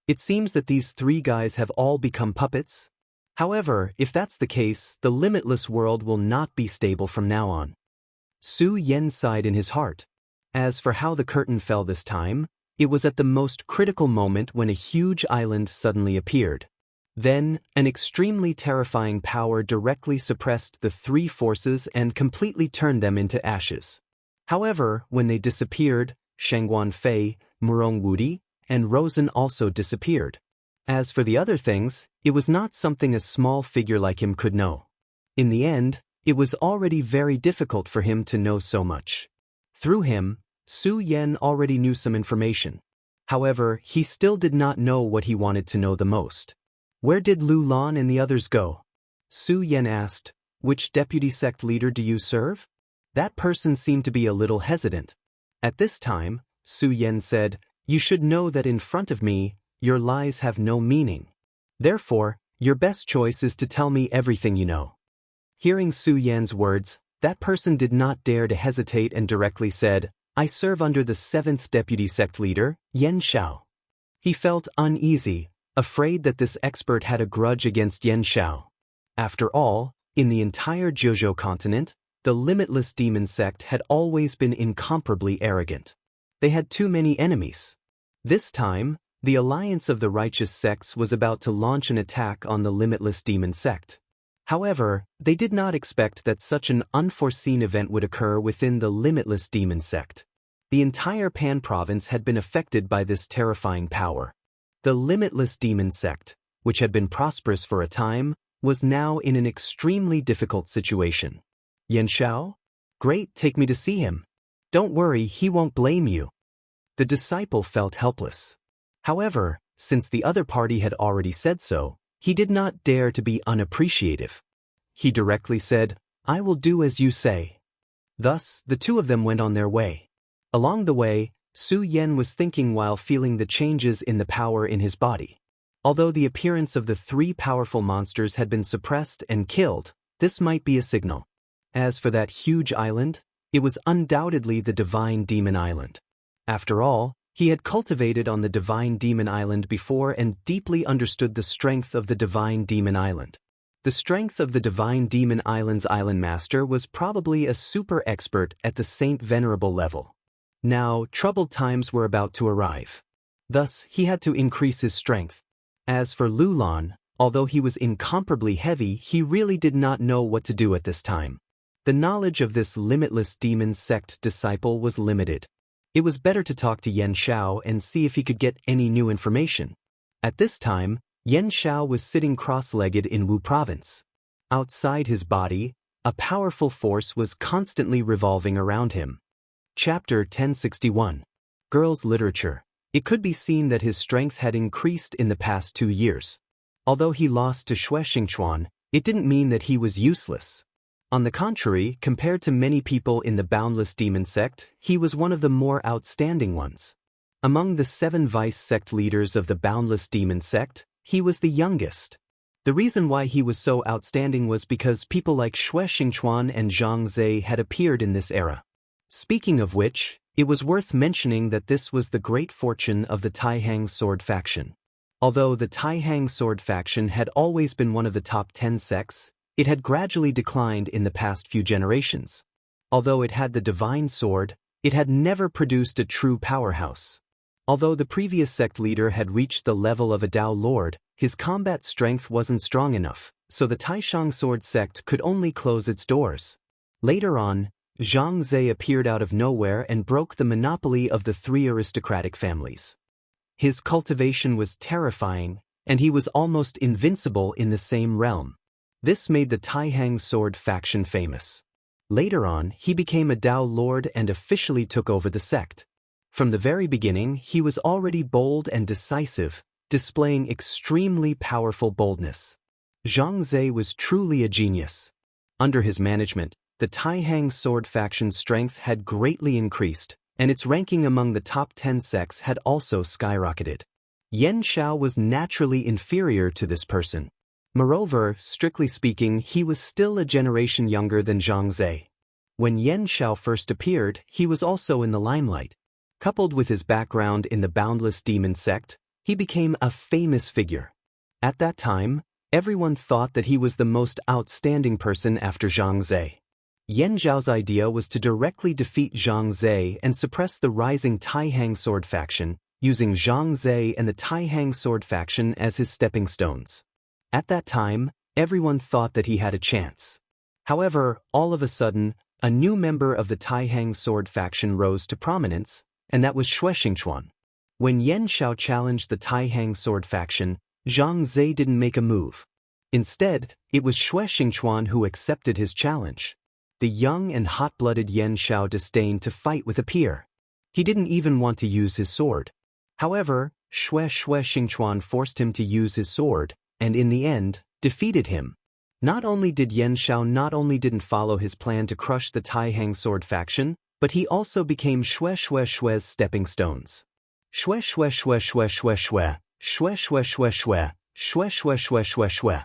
It seems that these three guys have all become puppets. However, if that's the case, the limitless world will not be stable from now on. Su Yan sighed in his heart. As for how the curtain fell this time, it was at the most critical moment when a huge island suddenly appeared. Then, an extremely terrifying power directly suppressed the three forces and completely turned them into ashes. However, when they disappeared, Shengguan Fei, Murong Wudi, and Rosen also disappeared. As for the other things, it was not something a small figure like him could know. In the end, it was already very difficult for him to know so much. Through him, Su Yan already knew some information. However, he still did not know what he wanted to know the most. Where did Lu Lan and the others go? Su Yan asked, which deputy sect leader do you serve? That person seemed to be a little hesitant. At this time, Su Yan said, You should know that in front of me, your lies have no meaning. Therefore, your best choice is to tell me everything you know." Hearing Su Yan's words, that person did not dare to hesitate and directly said, "I serve under the 7th deputy sect leader, Yan Xiao." He felt uneasy, afraid that this expert had a grudge against Yan Xiao. After all, in the entire Jiuzhou continent, the limitless demon sect had always been incomparably arrogant. They had too many enemies. This time, the alliance of the righteous sects was about to launch an attack on the limitless demon sect. However, they did not expect that such an unforeseen event would occur within the limitless demon sect. The entire Pan province had been affected by this terrifying power. The limitless demon sect, which had been prosperous for a time, was now in an extremely difficult situation. "Yan Xiao? Great, take me to see him. Don't worry, he won't blame you." The disciple felt helpless. However, since the other party had already said so, he did not dare to be unappreciative. He directly said, "I will do as you say." Thus, the two of them went on their way. Along the way, Su Yan was thinking while feeling the changes in the power in his body. Although the appearance of the 3 powerful monsters had been suppressed and killed, this might be a signal. As for that huge island, it was undoubtedly the Divine Demon Island. After all, he had cultivated on the Divine Demon Island before and deeply understood the strength of the Divine Demon Island. The strength of the Divine Demon Island's island master was probably a super expert at the Saint Venerable level. Now, troubled times were about to arrive. Thus, he had to increase his strength. As for Lulan, although he was incomparably heavy, he really did not know what to do at this time. The knowledge of this limitless demon sect disciple was limited. It was better to talk to Yan Xiao and see if he could get any new information. At this time, Yan Xiao was sitting cross-legged in Wu province. Outside his body, a powerful force was constantly revolving around him. Chapter 1061. Girls' Literature. It could be seen that his strength had increased in the past 2 years. Although he lost to Xue Xingchuan, it didn't mean that he was useless. On the contrary, compared to many people in the Boundless Demon Sect, he was one of the more outstanding ones. Among the 7 vice sect leaders of the Boundless Demon Sect, he was the youngest. The reason why he was so outstanding was because people like Xue Xingchuan and Zhang Zhe had appeared in this era. Speaking of which, it was worth mentioning that this was the great fortune of the Taihang Sword faction. Although the Taihang Sword faction had always been one of the top 10 sects, it had gradually declined in the past few generations. Although it had the divine sword, it had never produced a true powerhouse. Although the previous sect leader had reached the level of a Dao Lord, his combat strength wasn't strong enough, so the Taishang Sword sect could only close its doors. Later on, Zhang Zhe appeared out of nowhere and broke the monopoly of the 3 aristocratic families. His cultivation was terrifying, and he was almost invincible in the same realm. This made the Taihang Sword faction famous. Later on, he became a Dao Lord and officially took over the sect. From the very beginning, he was already bold and decisive, displaying extremely powerful boldness. Zhang Zhe was truly a genius. Under his management, the Taihang Sword faction's strength had greatly increased, and its ranking among the top 10 sects had also skyrocketed. Yan Xiao was naturally inferior to this person. Moreover, strictly speaking, he was still a generation younger than Zhang Zhe. When Yan Xiao first appeared, he was also in the limelight. Coupled with his background in the Boundless Demon Sect, he became a famous figure. At that time, everyone thought that he was the most outstanding person after Zhang Zhe. Yan Zhao's idea was to directly defeat Zhang Zhe and suppress the rising Taihang Sword faction, using Zhang Zhe and the Taihang Sword faction as his stepping stones. At that time, everyone thought that he had a chance. However, all of a sudden, a new member of the Taihang Sword faction rose to prominence, and that was Xue Xingchuan. When Yan Xiao challenged the Taihang Sword faction, Zhang Zhe didn't make a move. Instead, it was Xue Xingchuan who accepted his challenge. The young and hot-blooded Yan Xiao disdained to fight with a peer. He didn't even want to use his sword. However, Xue Xingchuan forced him to use his sword, and in the end, defeated him. Not only did Yan Xiao not only didn't follow his plan to crush the Taihang Sword faction, but he also became Xue's stepping stones. Shwe shwe shwe shwe shwe shwe, shwe shwe shwe shwe, shwe shwe shwe shwe shwe.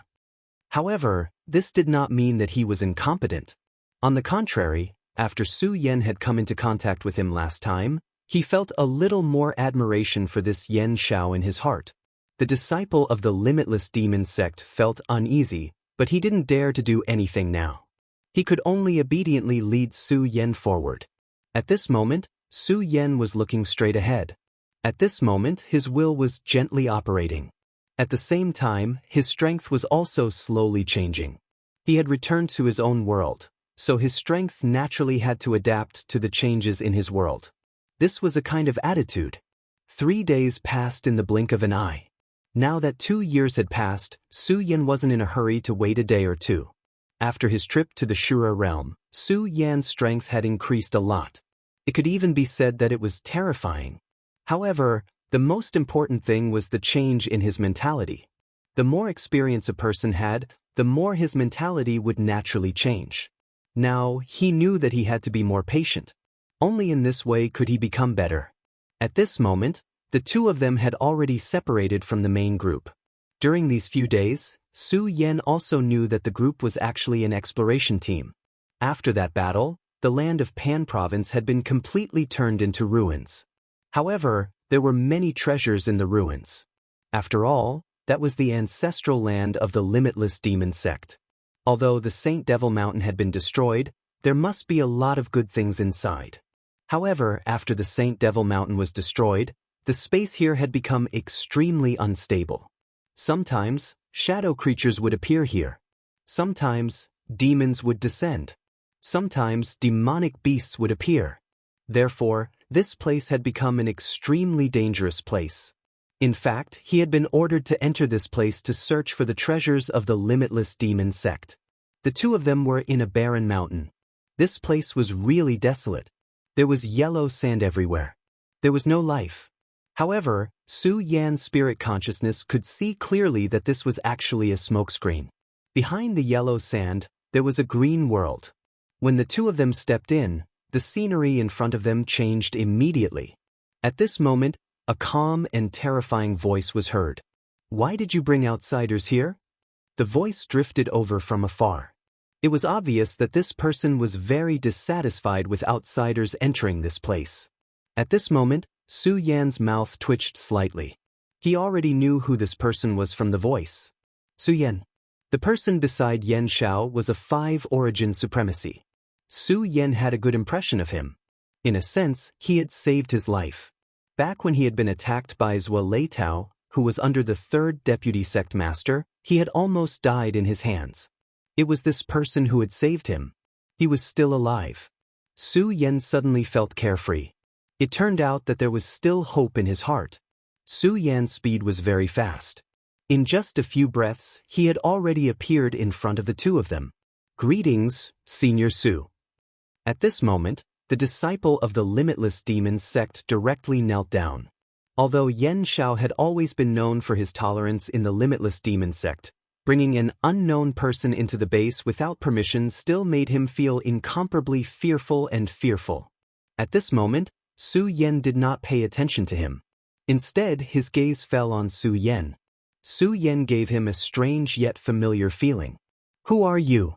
However, this did not mean that he was incompetent. On the contrary, after Su Yan had come into contact with him last time, he felt a little more admiration for this Yen Xiao in his heart. The disciple of the limitless demon sect felt uneasy, but he didn't dare to do anything now. He could only obediently lead Su Yan forward. At this moment, Su Yan was looking straight ahead. At this moment, his will was gently operating. At the same time, his strength was also slowly changing. He had returned to his own world, so his strength naturally had to adapt to the changes in his world. This was a kind of attitude. 3 days passed in the blink of an eye. Now that 2 years had passed, Su Yan wasn't in a hurry to wait a day or two. After his trip to the Shura realm, Su Yan's strength had increased a lot. It could even be said that it was terrifying. However, the most important thing was the change in his mentality. The more experience a person had, the more his mentality would naturally change. Now, he knew that he had to be more patient. Only in this way could he become better. At this moment, the two of them had already separated from the main group. During these few days, Su Yan also knew that the group was actually an exploration team. After that battle, the land of Pan province had been completely turned into ruins. However, there were many treasures in the ruins. After all, that was the ancestral land of the limitless demon sect. Although the Saint Devil Mountain had been destroyed, there must be a lot of good things inside. However, after the Saint Devil Mountain was destroyed, the space here had become extremely unstable. Sometimes, shadow creatures would appear here. Sometimes, demons would descend. Sometimes, demonic beasts would appear. Therefore, this place had become an extremely dangerous place. In fact, he had been ordered to enter this place to search for the treasures of the limitless demon sect. The two of them were in a barren mountain. This place was really desolate. There was yellow sand everywhere. There was no life. However, Su Yan's spirit consciousness could see clearly that this was actually a smokescreen. Behind the yellow sand, there was a green world. When the two of them stepped in, the scenery in front of them changed immediately. At this moment, a calm and terrifying voice was heard. "Why did you bring outsiders here?" The voice drifted over from afar. It was obvious that this person was very dissatisfied with outsiders entering this place. At this moment, Su Yan's mouth twitched slightly. He already knew who this person was from the voice. Su Yan. The person beside Yen Xiao was a 5 origin supremacy. Su Yan had a good impression of him. In a sense, he had saved his life. Back when he had been attacked by Zhou Leitao, who was under the 3rd deputy sect master, he had almost died in his hands. It was this person who had saved him. He was still alive. Su Yan suddenly felt carefree. It turned out that there was still hope in his heart. Su Yan's speed was very fast. In just a few breaths, he had already appeared in front of the two of them. "Greetings, Senior Su." At this moment, the disciple of the limitless demon sect directly knelt down. Although Yen Xiao had always been known for his tolerance in the limitless demon sect, bringing an unknown person into the base without permission still made him feel incomparably fearful and fearful. At this moment, Su Yan did not pay attention to him. Instead, his gaze fell on Su Yan. Su Yan gave him a strange yet familiar feeling. "Who are you?"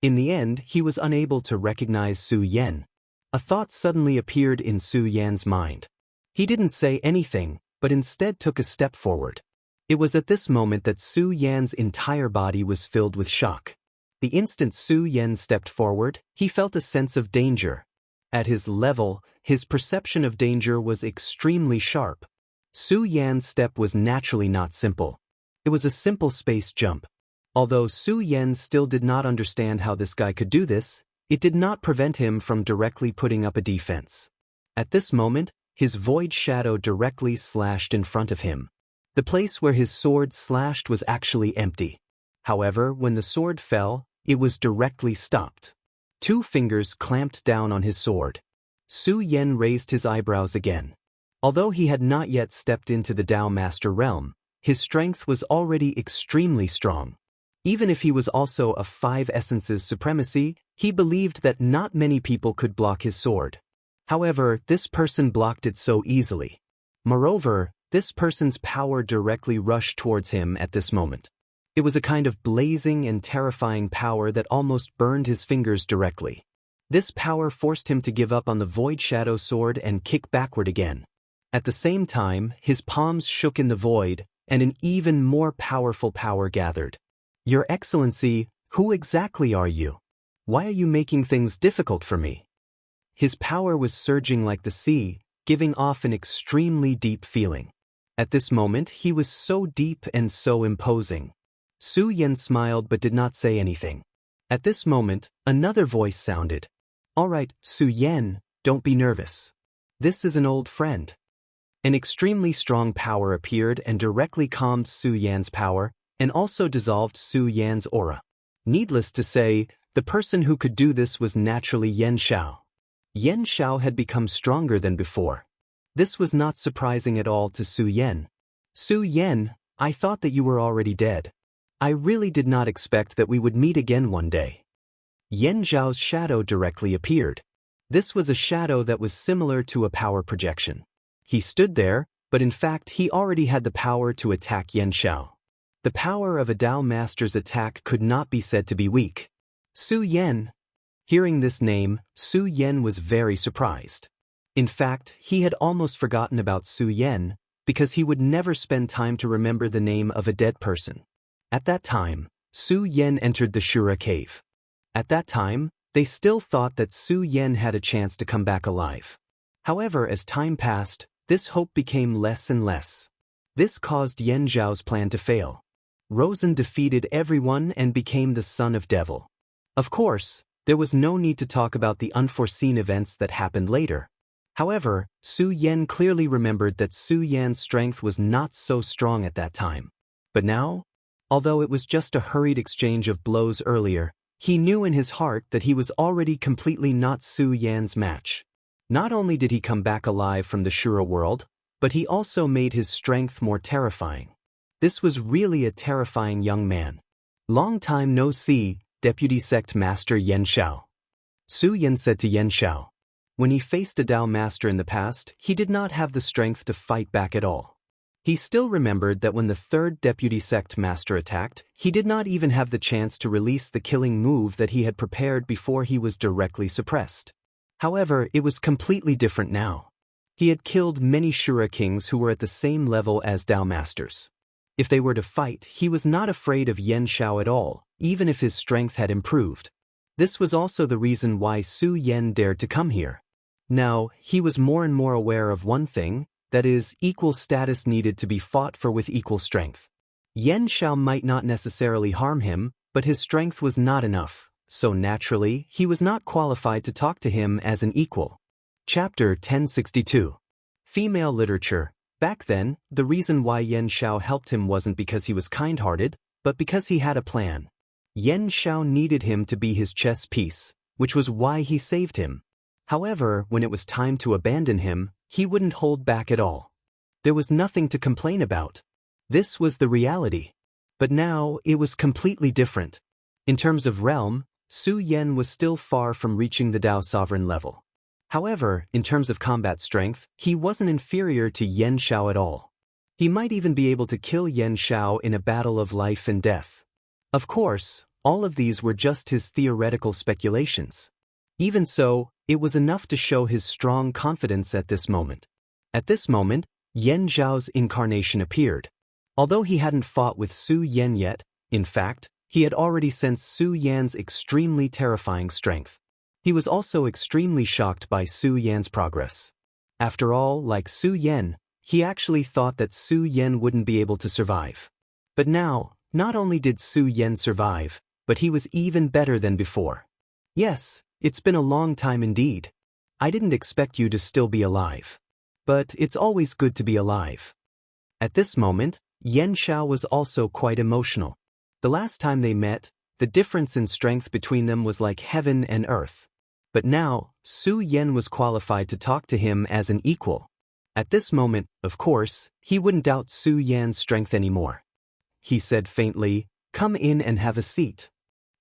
In the end, he was unable to recognize Su Yan. A thought suddenly appeared in Su Yan's mind. He didn't say anything, but instead took a step forward. It was at this moment that Su Yan's entire body was filled with shock. The instant Su Yan stepped forward, he felt a sense of danger. At his level, his perception of danger was extremely sharp. Su Yan's step was naturally not simple. It was a simple space jump. Although Su Yan still did not understand how this guy could do this, it did not prevent him from directly putting up a defense. At this moment, his void shadow directly slashed in front of him. The place where his sword slashed was actually empty. However, when the sword fell, it was directly stopped. 2 fingers clamped down on his sword. Su Yan raised his eyebrows again. Although he had not yet stepped into the Dao Master realm, his strength was already extremely strong. Even if he was also a 5 essences supremacy, he believed that not many people could block his sword. However, this person blocked it so easily. Moreover, this person's power directly rushed towards him at this moment. It was a kind of blazing and terrifying power that almost burned his fingers directly. This power forced him to give up on the Void Shadow Sword and kick backward again. At the same time, his palms shook in the void, and an even more powerful power gathered. Your Excellency, who exactly are you? Why are you making things difficult for me? His power was surging like the sea, giving off an extremely deep feeling. At this moment, he was so deep and so imposing. Su Yan smiled but did not say anything. At this moment, another voice sounded. All right, Su Yan, don't be nervous. This is an old friend. An extremely strong power appeared and directly calmed Su Yan's power, and also dissolved Su Yan's aura. Needless to say, the person who could do this was naturally Yan Xiao. Yan Xiao had become stronger than before. This was not surprising at all to Su Yan. Su Yan, I thought that you were already dead. I really did not expect that we would meet again one day. Yan Zhao's shadow directly appeared. This was a shadow that was similar to a power projection. He stood there, but in fact he already had the power to attack Yan Xiao. The power of a Dao Master's attack could not be said to be weak. Su Yan. Hearing this name, Su Yan was very surprised. In fact, he had almost forgotten about Su Yan, because he would never spend time to remember the name of a dead person. At that time, Su Yan entered the Shura cave. At that time, they still thought that Su Yan had a chance to come back alive. However, as time passed, this hope became less and less. This caused Yan Zhao's plan to fail. Rosen defeated everyone and became the son of Devil. Of course, there was no need to talk about the unforeseen events that happened later. However, Su Yan clearly remembered that Su Yan's strength was not so strong at that time. But now, although it was just a hurried exchange of blows earlier, he knew in his heart that he was already completely not Su Yan's match. Not only did he come back alive from the Shura world, but he also made his strength more terrifying. This was really a terrifying young man. Long time no see, Deputy Sect Master Yan Xiao. Su Yan said to Yan Xiao. When he faced a Dao Master in the past, he did not have the strength to fight back at all. He still remembered that when the third Deputy Sect Master attacked, he did not even have the chance to release the killing move that he had prepared before he was directly suppressed. However, it was completely different now. He had killed many Shura kings who were at the same level as Dao Masters. If they were to fight, he was not afraid of Yan Xiao at all, even if his strength had improved. This was also the reason why Su Yan dared to come here. Now, he was more and more aware of one thing, that is, equal status needed to be fought for with equal strength. Yan Xiao might not necessarily harm him, but his strength was not enough, so naturally, he was not qualified to talk to him as an equal. Chapter 1062. Female Literature. Back then, the reason why Yan Xiao helped him wasn't because he was kind-hearted, but because he had a plan. Yan Xiao needed him to be his chess piece, which was why he saved him. However, when it was time to abandon him, he wouldn't hold back at all. There was nothing to complain about. This was the reality. But now, it was completely different. In terms of realm, Su Yan was still far from reaching the Dao Sovereign level. However, in terms of combat strength, he wasn't inferior to Yan Xiao at all. He might even be able to kill Yan Xiao in a battle of life and death. Of course, all of these were just his theoretical speculations. Even so, it was enough to show his strong confidence at this moment. At this moment, Yan Zhao's incarnation appeared. Although he hadn't fought with Su Yan yet, in fact, he had already sensed Su Yan's extremely terrifying strength. He was also extremely shocked by Su Yan's progress. After all, like Su Yan, he actually thought that Su Yan wouldn't be able to survive. But now, not only did Su Yan survive, but he was even better than before. Yes, it's been a long time indeed. I didn't expect you to still be alive. But it's always good to be alive. At this moment, Yan Xiao was also quite emotional. The last time they met, the difference in strength between them was like heaven and earth. But now, Su Yan was qualified to talk to him as an equal. At this moment, of course, he wouldn't doubt Su Yan's strength anymore. He said faintly, "Come in and have a seat."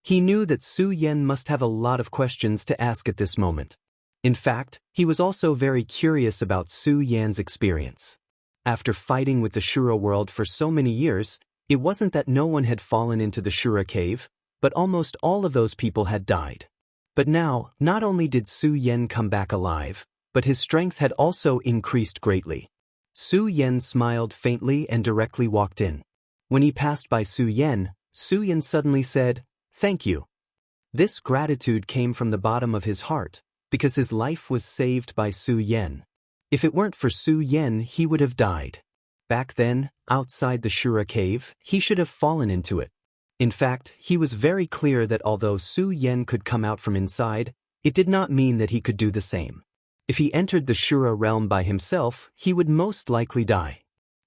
He knew that Su Yan must have a lot of questions to ask at this moment. In fact, he was also very curious about Su Yan's experience. After fighting with the Shura world for so many years, it wasn't that no one had fallen into the Shura cave, but almost all of those people had died. But now, not only did Su Yan come back alive, but his strength had also increased greatly. Su Yan smiled faintly and directly walked in. When he passed by Su Yan suddenly said, "Thank you." This gratitude came from the bottom of his heart, because his life was saved by Su Yan. If it weren't for Su Yan, he would have died. Back then, outside the Shura cave, he should have fallen into it. In fact, he was very clear that although Su Yan could come out from inside, it did not mean that he could do the same. If he entered the Shura realm by himself, he would most likely die.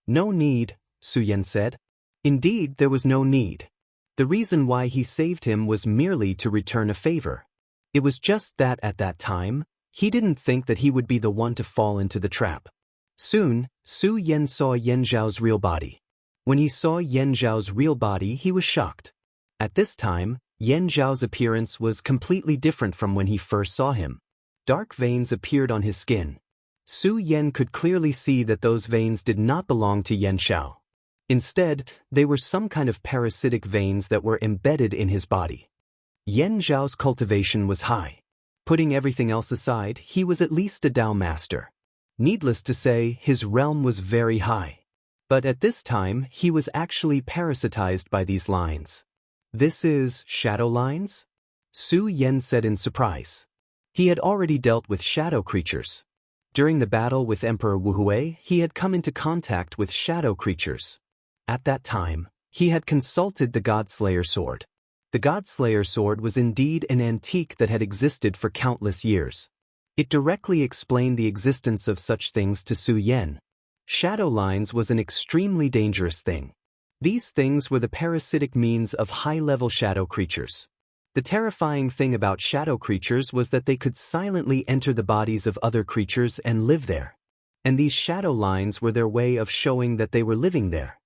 "No need," Su Yan said. Indeed, there was no need. The reason why he saved him was merely to return a favor. It was just that at that time, he didn't think that he would be the one to fall into the trap. Soon, Su Yan saw Yan Zhao's real body. When he saw Yan Zhao's real body, he was shocked. At this time, Yan Zhao's appearance was completely different from when he first saw him. Dark veins appeared on his skin. Su Yan could clearly see that those veins did not belong to Yan Zhao. Instead, they were some kind of parasitic veins that were embedded in his body. Yan Zhao's cultivation was high. Putting everything else aside, he was at least a Dao master. Needless to say, his realm was very high. But at this time, he was actually parasitized by these lines. "This is shadow lines?" Su Yan said in surprise. He had already dealt with shadow creatures. During the battle with Emperor Wu Hui, he had come into contact with shadow creatures. At that time, he had consulted the Godslayer sword. The Godslayer sword was indeed an antique that had existed for countless years. It directly explained the existence of such things to Su Yan. Shadow lines was an extremely dangerous thing. These things were the parasitic means of high-level shadow creatures. The terrifying thing about shadow creatures was that they could silently enter the bodies of other creatures and live there. And these shadow lines were their way of showing that they were living there.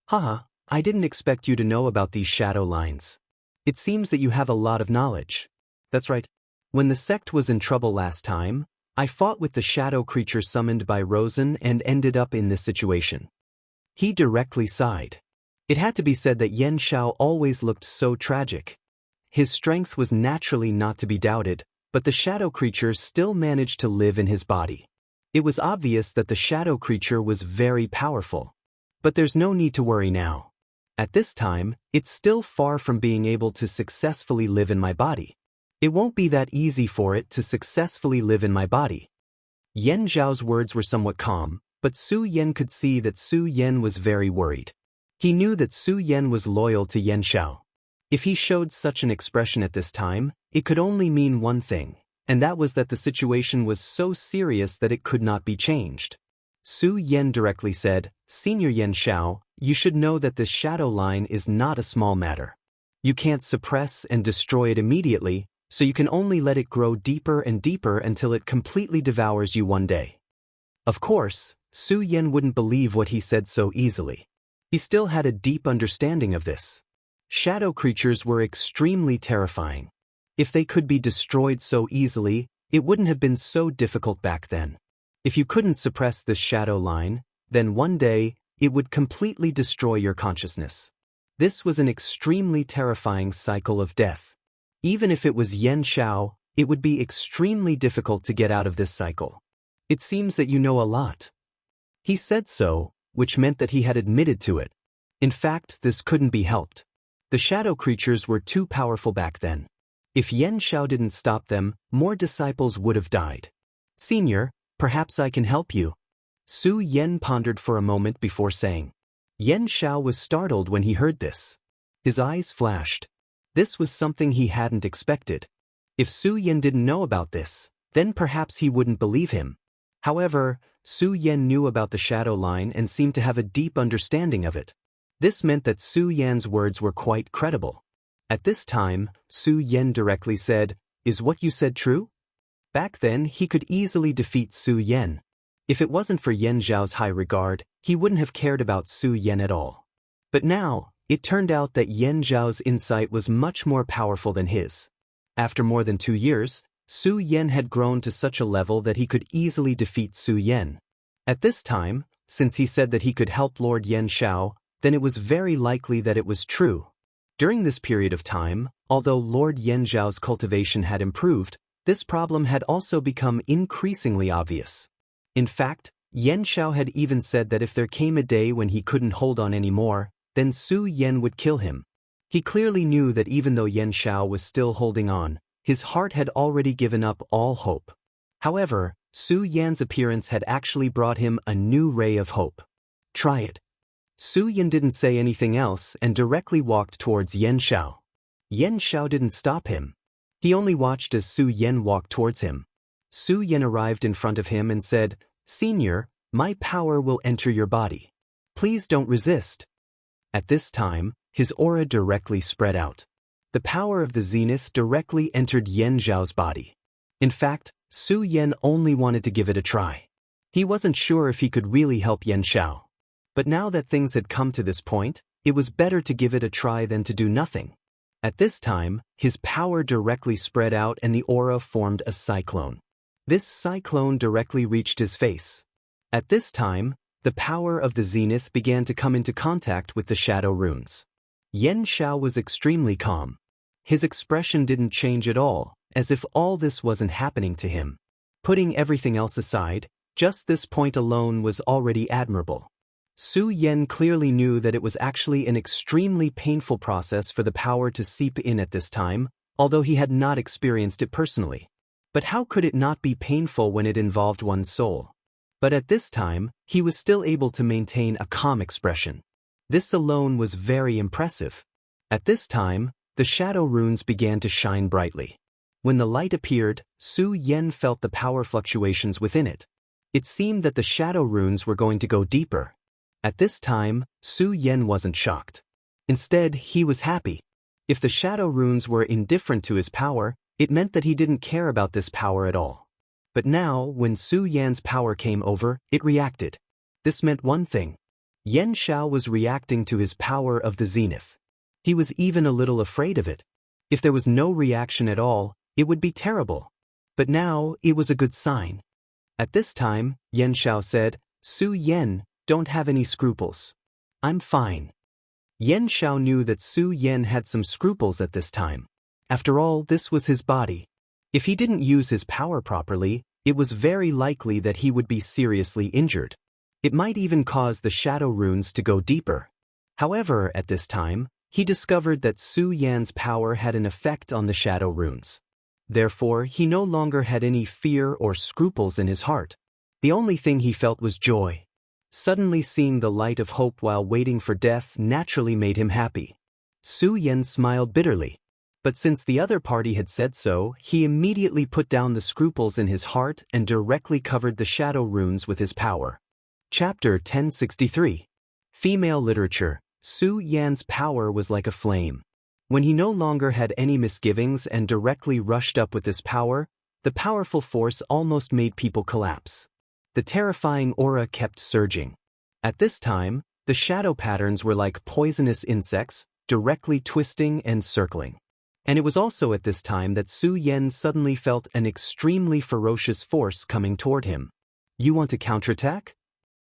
"Haha, I didn't expect you to know about these shadow lines. It seems that you have a lot of knowledge." "That's right. When the sect was in trouble last time, I fought with the shadow creature summoned by Rosen and ended up in this situation." He directly sighed. It had to be said that Yan Zhao always looked so tragic. His strength was naturally not to be doubted, but the shadow creature still managed to live in his body. It was obvious that the shadow creature was very powerful. But there's no need to worry now. At this time, it's still far from being able to successfully live in my body. It won't be that easy for it to successfully live in my body. Yan Zhao's words were somewhat calm, but Su Yan could see that Su Yan was very worried. He knew that Su Yan was loyal to Yan Zhao. If he showed such an expression at this time, it could only mean one thing, and that was that the situation was so serious that it could not be changed. Su Yan directly said, "Senior Yan Zhao, you should know that this shadow line is not a small matter. You can't suppress and destroy it immediately, so you can only let it grow deeper and deeper until it completely devours you one day." Of course, Su Yan wouldn't believe what he said so easily. He still had a deep understanding of this. Shadow creatures were extremely terrifying. If they could be destroyed so easily, it wouldn't have been so difficult back then. If you couldn't suppress this shadow line, then one day, it would completely destroy your consciousness. This was an extremely terrifying cycle of death. Even if it was Yan Zhao, it would be extremely difficult to get out of this cycle. "It seems that you know a lot." He said so, which meant that he had admitted to it. In fact, this couldn't be helped. The shadow creatures were too powerful back then. If Yan Zhao didn't stop them, more disciples would have died. "Senior, perhaps I can help you." Su Yan pondered for a moment before saying. Yan Zhao was startled when he heard this. His eyes flashed. This was something he hadn't expected. If Su Yan didn't know about this, then perhaps he wouldn't believe him. However, Su Yan knew about the shadow line and seemed to have a deep understanding of it. This meant that Su Yan's words were quite credible. At this time, Su Yan directly said, "Is what you said true?" Back then, he could easily defeat Su Yan. If it wasn't for Yan Zhao's high regard, he wouldn't have cared about Su Yan at all. But now, it turned out that Yan Zhao's insight was much more powerful than his. After more than 2 years, Su Yan had grown to such a level that he could easily defeat Su Yan. At this time, Since he said that he could help Lord Yan Xiao, then it was very likely that it was true. During this period of time, although Lord Yan Xiao's cultivation had improved, this problem had also become increasingly obvious. In fact, Yan Xiao had even said that if there came a day when he couldn't hold on anymore, then Su Yan would kill him. He clearly knew that even though Yan Xiao was still holding on, his heart had already given up all hope. However, Su Yan's appearance had actually brought him a new ray of hope. Try it. Su Yan didn't say anything else and directly walked towards Yan Xiao. Yan Xiao didn't stop him. He only watched as Su Yan walked towards him. Su Yan arrived in front of him and said, "Senior, my power will enter your body. Please don't resist." At this time, his aura directly spread out. The power of the zenith directly entered Yan Xiao's body. In fact, Su Yan only wanted to give it a try. He wasn't sure if he could really help Yan Xiao. But now that things had come to this point, it was better to give it a try than to do nothing. At this time, his power directly spread out and the aura formed a cyclone. This cyclone directly reached his face. At this time, the power of the zenith began to come into contact with the shadow runes. Yan Xiao was extremely calm. His expression didn't change at all, as if all this wasn't happening to him. Putting everything else aside, just this point alone was already admirable. Su Yan clearly knew that it was actually an extremely painful process for the power to seep in at this time, although he had not experienced it personally. But how could it not be painful when it involved one's soul? But at this time, he was still able to maintain a calm expression. This alone was very impressive. At this time, the shadow runes began to shine brightly. When the light appeared, Su Yan felt the power fluctuations within it. It seemed that the shadow runes were going to go deeper. At this time, Su Yan wasn't shocked. Instead, he was happy. If the shadow runes were indifferent to his power, it meant that he didn't care about this power at all. But now, when Su Yan's power came over, it reacted. This meant one thing. Yan Xiao was reacting to his power of the zenith. He was even a little afraid of it. If there was no reaction at all, it would be terrible. But now, it was a good sign. At this time, Yan Xiao said, "Su Yan, don't have any scruples. I'm fine." Yan Xiao knew that Su Yan had some scruples at this time. After all, this was his body. If he didn't use his power properly, it was very likely that he would be seriously injured. It might even cause the shadow runes to go deeper. However, at this time, he discovered that Su Yan's power had an effect on the shadow runes. Therefore, he no longer had any fear or scruples in his heart. The only thing he felt was joy. Suddenly seeing the light of hope while waiting for death naturally made him happy. Su Yan smiled bitterly. But since the other party had said so, he immediately put down the scruples in his heart and directly covered the shadow runes with his power. Chapter 1063. Female Literature. Su Yan's power was like a flame. When he no longer had any misgivings and directly rushed up with his power, the powerful force almost made people collapse. The terrifying aura kept surging. At this time, the shadow patterns were like poisonous insects, directly twisting and circling. And it was also at this time that Su Yan suddenly felt an extremely ferocious force coming toward him. "You want to counterattack?"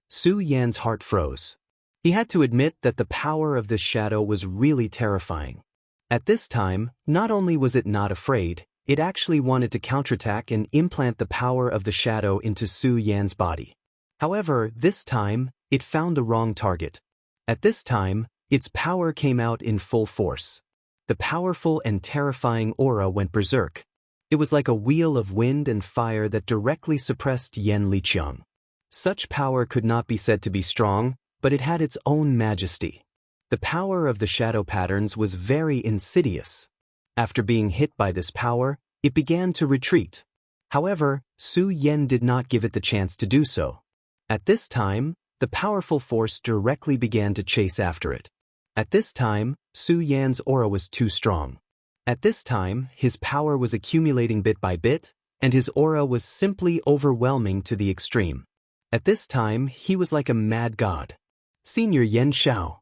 Su Yan's heart froze. He had to admit that the power of this shadow was really terrifying. At this time, not only was it not afraid, it actually wanted to counterattack and implant the power of the shadow into Su Yan's body. However, this time, it found the wrong target. At this time, its power came out in full force. The powerful and terrifying aura went berserk. It was like a wheel of wind and fire that directly suppressed Yan Liqiang. Such power could not be said to be strong, but it had its own majesty. The power of the shadow patterns was very insidious. After being hit by this power, it began to retreat. However, Su Yan did not give it the chance to do so. At this time, the powerful force directly began to chase after it. At this time, Su Yan's aura was too strong. At this time, his power was accumulating bit by bit, and his aura was simply overwhelming to the extreme. At this time, he was like a mad god. "Senior Yan Xiao."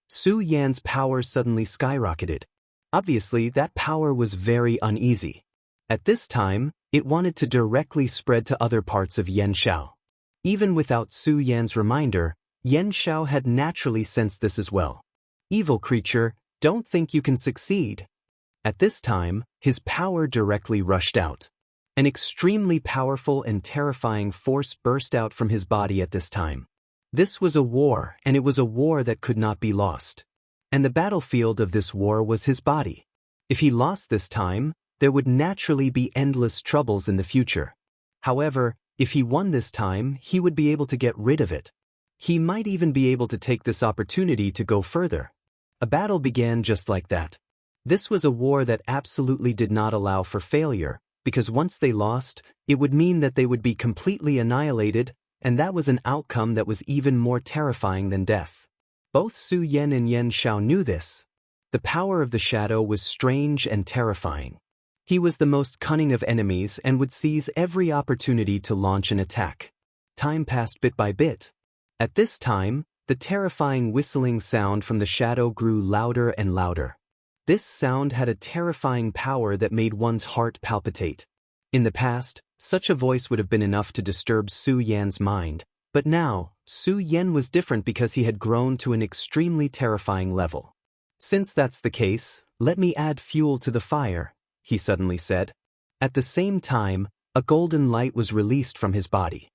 Su Yan's power suddenly skyrocketed. Obviously, that power was very uneasy. At this time, it wanted to directly spread to other parts of Yan Xiao. Even without Su Yan's reminder, Xianxia had naturally sensed this as well. Evil creature, don't think you can succeed. At this time, his power directly rushed out. An extremely powerful and terrifying force burst out from his body at this time. This was a war, and it was a war that could not be lost. And the battlefield of this war was his body. If he lost this time, there would naturally be endless troubles in the future. However, if he won this time, he would be able to get rid of it. He might even be able to take this opportunity to go further. A battle began just like that. This was a war that absolutely did not allow for failure, because once they lost, it would mean that they would be completely annihilated, and that was an outcome that was even more terrifying than death. Both Su Yan and Xianxia knew this. The power of the shadow was strange and terrifying. He was the most cunning of enemies and would seize every opportunity to launch an attack. Time passed bit by bit. At this time, the terrifying whistling sound from the shadow grew louder and louder. This sound had a terrifying power that made one's heart palpitate. In the past, such a voice would have been enough to disturb Su Yan's mind, but now, Su Yan was different because he had grown to an extremely terrifying level. Since that's the case, let me add fuel to the fire, he suddenly said. At the same time, a golden light was released from his body.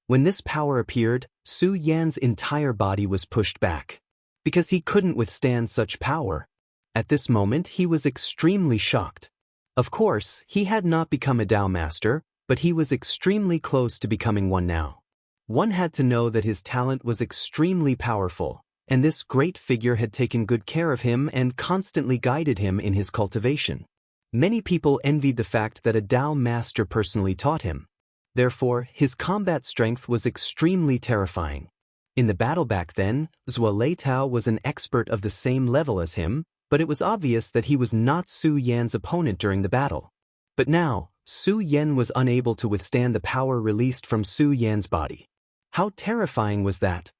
When this power appeared, Su Yan's entire body was pushed back. Because he couldn't withstand such power. At this moment, he was extremely shocked. Of course, he had not become a Dao master, but he was extremely close to becoming one now. One had to know that his talent was extremely powerful, and this great figure had taken good care of him and constantly guided him in his cultivation. Many people envied the fact that a Dao master personally taught him. Therefore, his combat strength was extremely terrifying. In the battle back then, Zhuo Leitao was an expert of the same level as him, but it was obvious that he was not Su Yan's opponent during the battle. But now, Su Yan was unable to withstand the power released from Su Yan's body. How terrifying was that?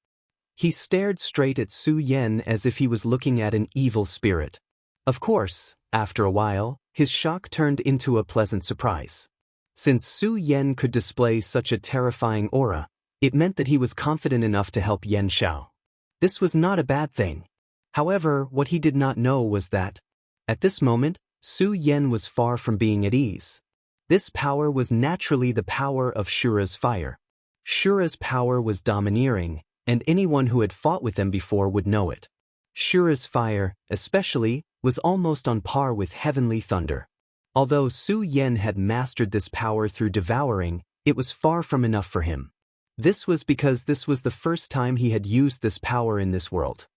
He stared straight at Su Yan as if he was looking at an evil spirit. Of course, after a while, his shock turned into a pleasant surprise. Since Su Yan could display such a terrifying aura, it meant that he was confident enough to help Xianxia. This was not a bad thing. However, what he did not know was that, at this moment, Su Yan was far from being at ease. This power was naturally the power of Shura's fire. Shura's power was domineering, and anyone who had fought with them before would know it. Shura's fire, especially, was almost on par with heavenly thunder. Although Su Yan had mastered this power through devouring, it was far from enough for him. This was because this was the first time he had used this power in this world.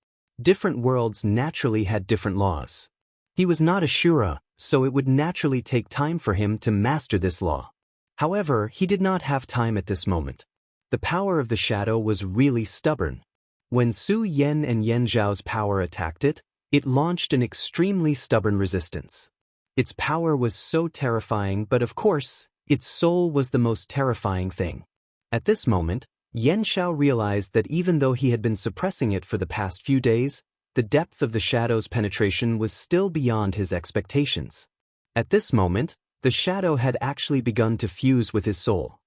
Different worlds naturally had different laws. He was not a Shura, so it would naturally take time for him to master this law. However, he did not have time at this moment. The power of the shadow was really stubborn. When Su Yan and Xianxiao's power attacked it, it launched an extremely stubborn resistance. Its power was so terrifying, but of course, its soul was the most terrifying thing. At this moment, Xianxia realized that even though he had been suppressing it for the past few days, the depth of the shadow's penetration was still beyond his expectations. At this moment, the shadow had actually begun to fuse with his soul.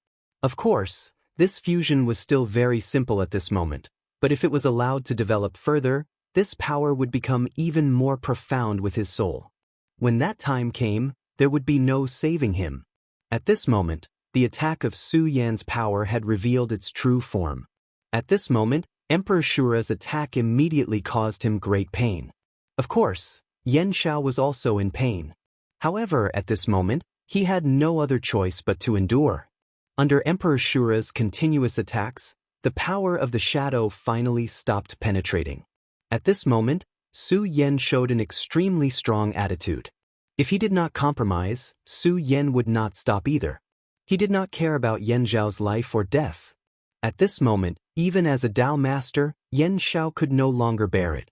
Of course, this fusion was still very simple at this moment, but if it was allowed to develop further, this power would become even more profound with his soul. When that time came, there would be no saving him. At this moment, the attack of Su Yan's power had revealed its true form. At this moment, Emperor Shura's attack immediately caused him great pain. Of course, Xianxia was also in pain. However, at this moment, he had no other choice but to endure. Under Emperor Shura's continuous attacks, the power of the shadow finally stopped penetrating. At this moment, Su Yan showed an extremely strong attitude. If he did not compromise, Su Yan would not stop either. He did not care about Xianxiao's life or death. At this moment, even as a Dao master, Xianxia could no longer bear it.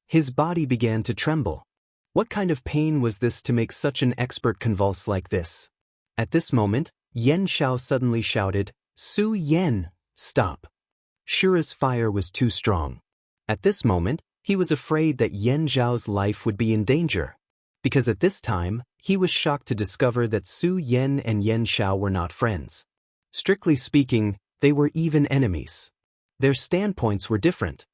His body began to tremble. What kind of pain was this to make such an expert convulse like this? At this moment, Xianxia suddenly shouted, "Su Yan, stop!" Shura's fire was too strong. At this moment, he was afraid that Xianxiao's life would be in danger. Because at this time, he was shocked to discover that Su Yan and Xianxia were not friends. Strictly speaking, They were even enemies. Their standpoints were different.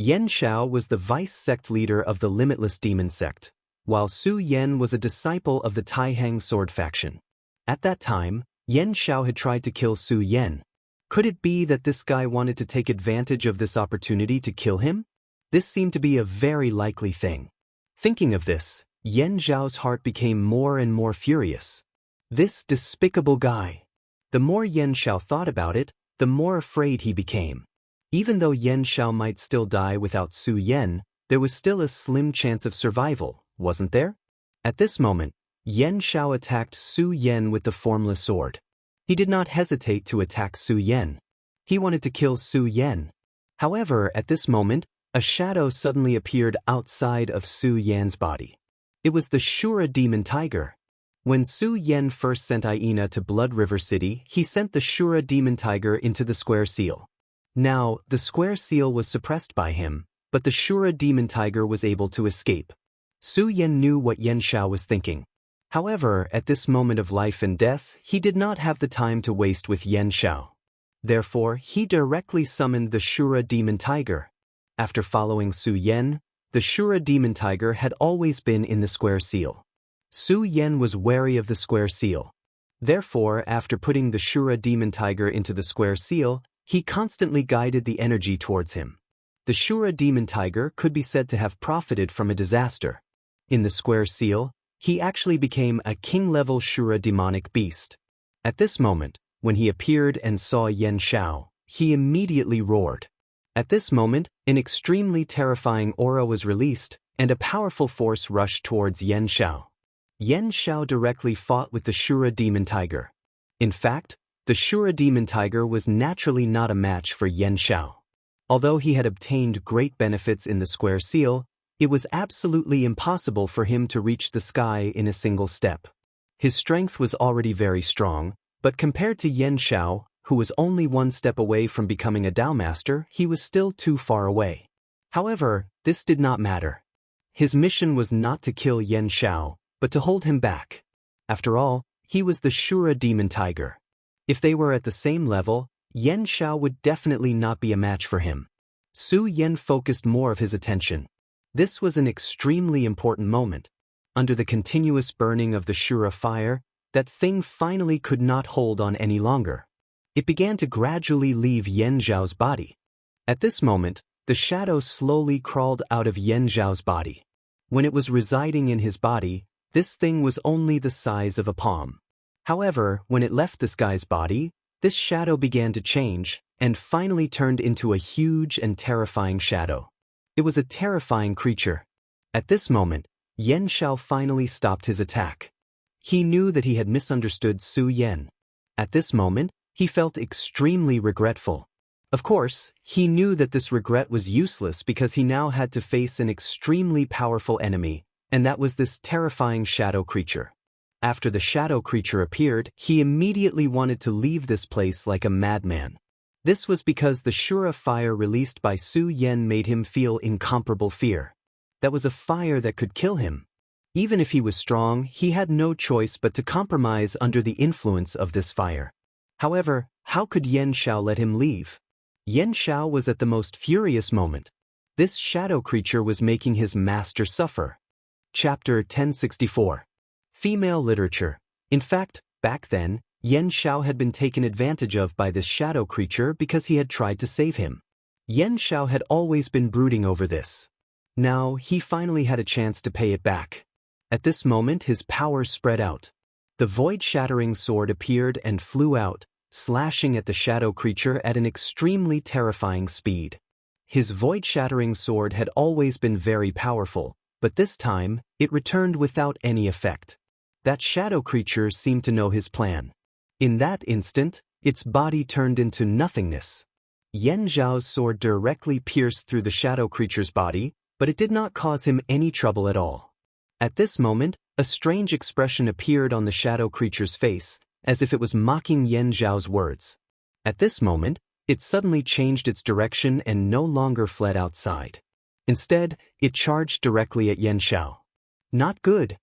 Xianxia was the vice sect leader of the Limitless Demon sect, while Su Yan was a disciple of the Taihang sword faction. At that time, Xianxia had tried to kill Su Yan. Could it be that this guy wanted to take advantage of this opportunity to kill him? This seemed to be a very likely thing. Thinking of this, Xianxiao's heart became more and more furious. This despicable guy. The more Xianxiao thought about it, the more afraid he became. Even though Xianxiao might still die without Su Yan, there was still a slim chance of survival, wasn't there? At this moment, Xianxiao attacked Su Yan with the formless sword. He did not hesitate to attack Su Yan. He wanted to kill Su Yan. However, at this moment, a shadow suddenly appeared outside of Su Yan's body. It was the Shura demon tiger. When Su Yan first sent Aina to Blood River City, he sent the Shura demon tiger into the square seal. Now, the square seal was suppressed by him, but the Shura demon tiger was able to escape. Su Yan knew what Xianxiao was thinking. However, at this moment of life and death, he did not have the time to waste with Xianxiao. Therefore, he directly summoned the Shura demon tiger. After following Su Yan, the Shura demon tiger had always been in the square seal. Su Yan was wary of the square seal. Therefore, after putting the Shura demon tiger into the square seal, he constantly guided the energy towards him. The Shura demon tiger could be said to have profited from a disaster. In the square seal, he actually became a king-level Shura demonic beast. At this moment, when he appeared and saw Xianxiao, he immediately roared. At this moment, an extremely terrifying aura was released, and a powerful force rushed towards Xianxiao. Xianxiao directly fought with the Shura demon tiger. In fact, the Shura demon tiger was naturally not a match for Xianxiao. Although he had obtained great benefits in the square seal, it was absolutely impossible for him to reach the sky in a single step. His strength was already very strong, but compared to Xianxiao, who was only one step away from becoming a Dao Master, he was still too far away. However, this did not matter. His mission was not to kill Xianxiao, but to hold him back. After all, he was the Shura demon tiger. If they were at the same level, Xianxiao would definitely not be a match for him. Su Yan focused more of his attention. This was an extremely important moment. Under the continuous burning of the Shura fire, that thing finally could not hold on any longer. It began to gradually leave Xianxiao's body. At this moment, the shadow slowly crawled out of Xianxiao's body. When it was residing in his body, this thing was only the size of a palm. However, when it left this guy's body, this shadow began to change, and finally turned into a huge and terrifying shadow. It was a terrifying creature. At this moment, Xianxiao finally stopped his attack. He knew that he had misunderstood Su Yan. At this moment, he felt extremely regretful. Of course, he knew that this regret was useless because he now had to face an extremely powerful enemy, and that was this terrifying shadow creature. After the shadow creature appeared, he immediately wanted to leave this place like a madman. This was because the Shura fire released by Su Yan made him feel incomparable fear. That was a fire that could kill him. Even if he was strong, he had no choice but to compromise under the influence of this fire. However, how could Xianxiao let him leave? Xianxiao was at the most furious moment. This shadow creature was making his master suffer. Chapter 1064. Female Literature. In fact, back then, Xianxiao had been taken advantage of by this shadow creature because he had tried to save him. Xianxiao had always been brooding over this. Now, he finally had a chance to pay it back. At this moment, his power spread out. The void-shattering sword appeared and flew out, slashing at the shadow creature at an extremely terrifying speed. His void-shattering sword had always been very powerful, but this time, it returned without any effect. That shadow creature seemed to know his plan. In that instant, its body turned into nothingness. Xianxiao's sword directly pierced through the shadow creature's body, but it did not cause him any trouble at all. At this moment, a strange expression appeared on the shadow creature's face, as if it was mocking Xianxiao's words. At this moment, it suddenly changed its direction and no longer fled outside. Instead, it charged directly at Xianxiao. Not good.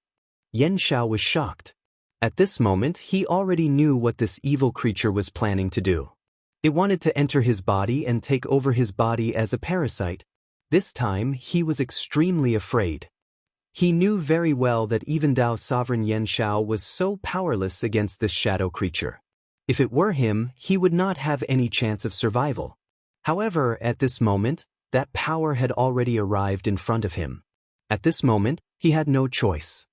Xianxiao was shocked. At this moment, he already knew what this evil creature was planning to do. It wanted to enter his body and take over his body as a parasite. This time, he was extremely afraid. He knew very well that even Dao sovereign Yan Xiao was so powerless against this shadow creature. If it were him, he would not have any chance of survival. However, at this moment, that power had already arrived in front of him. At this moment, he had no choice.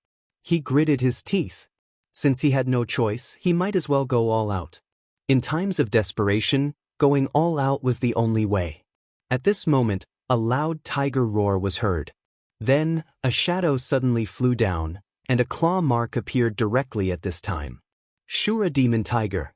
He gritted his teeth. Since he had no choice, he might as well go all out. In times of desperation, going all out was the only way. At this moment, a loud tiger roar was heard. Then, a shadow suddenly flew down, and a claw mark appeared directly at this time. Shura Demon Tiger.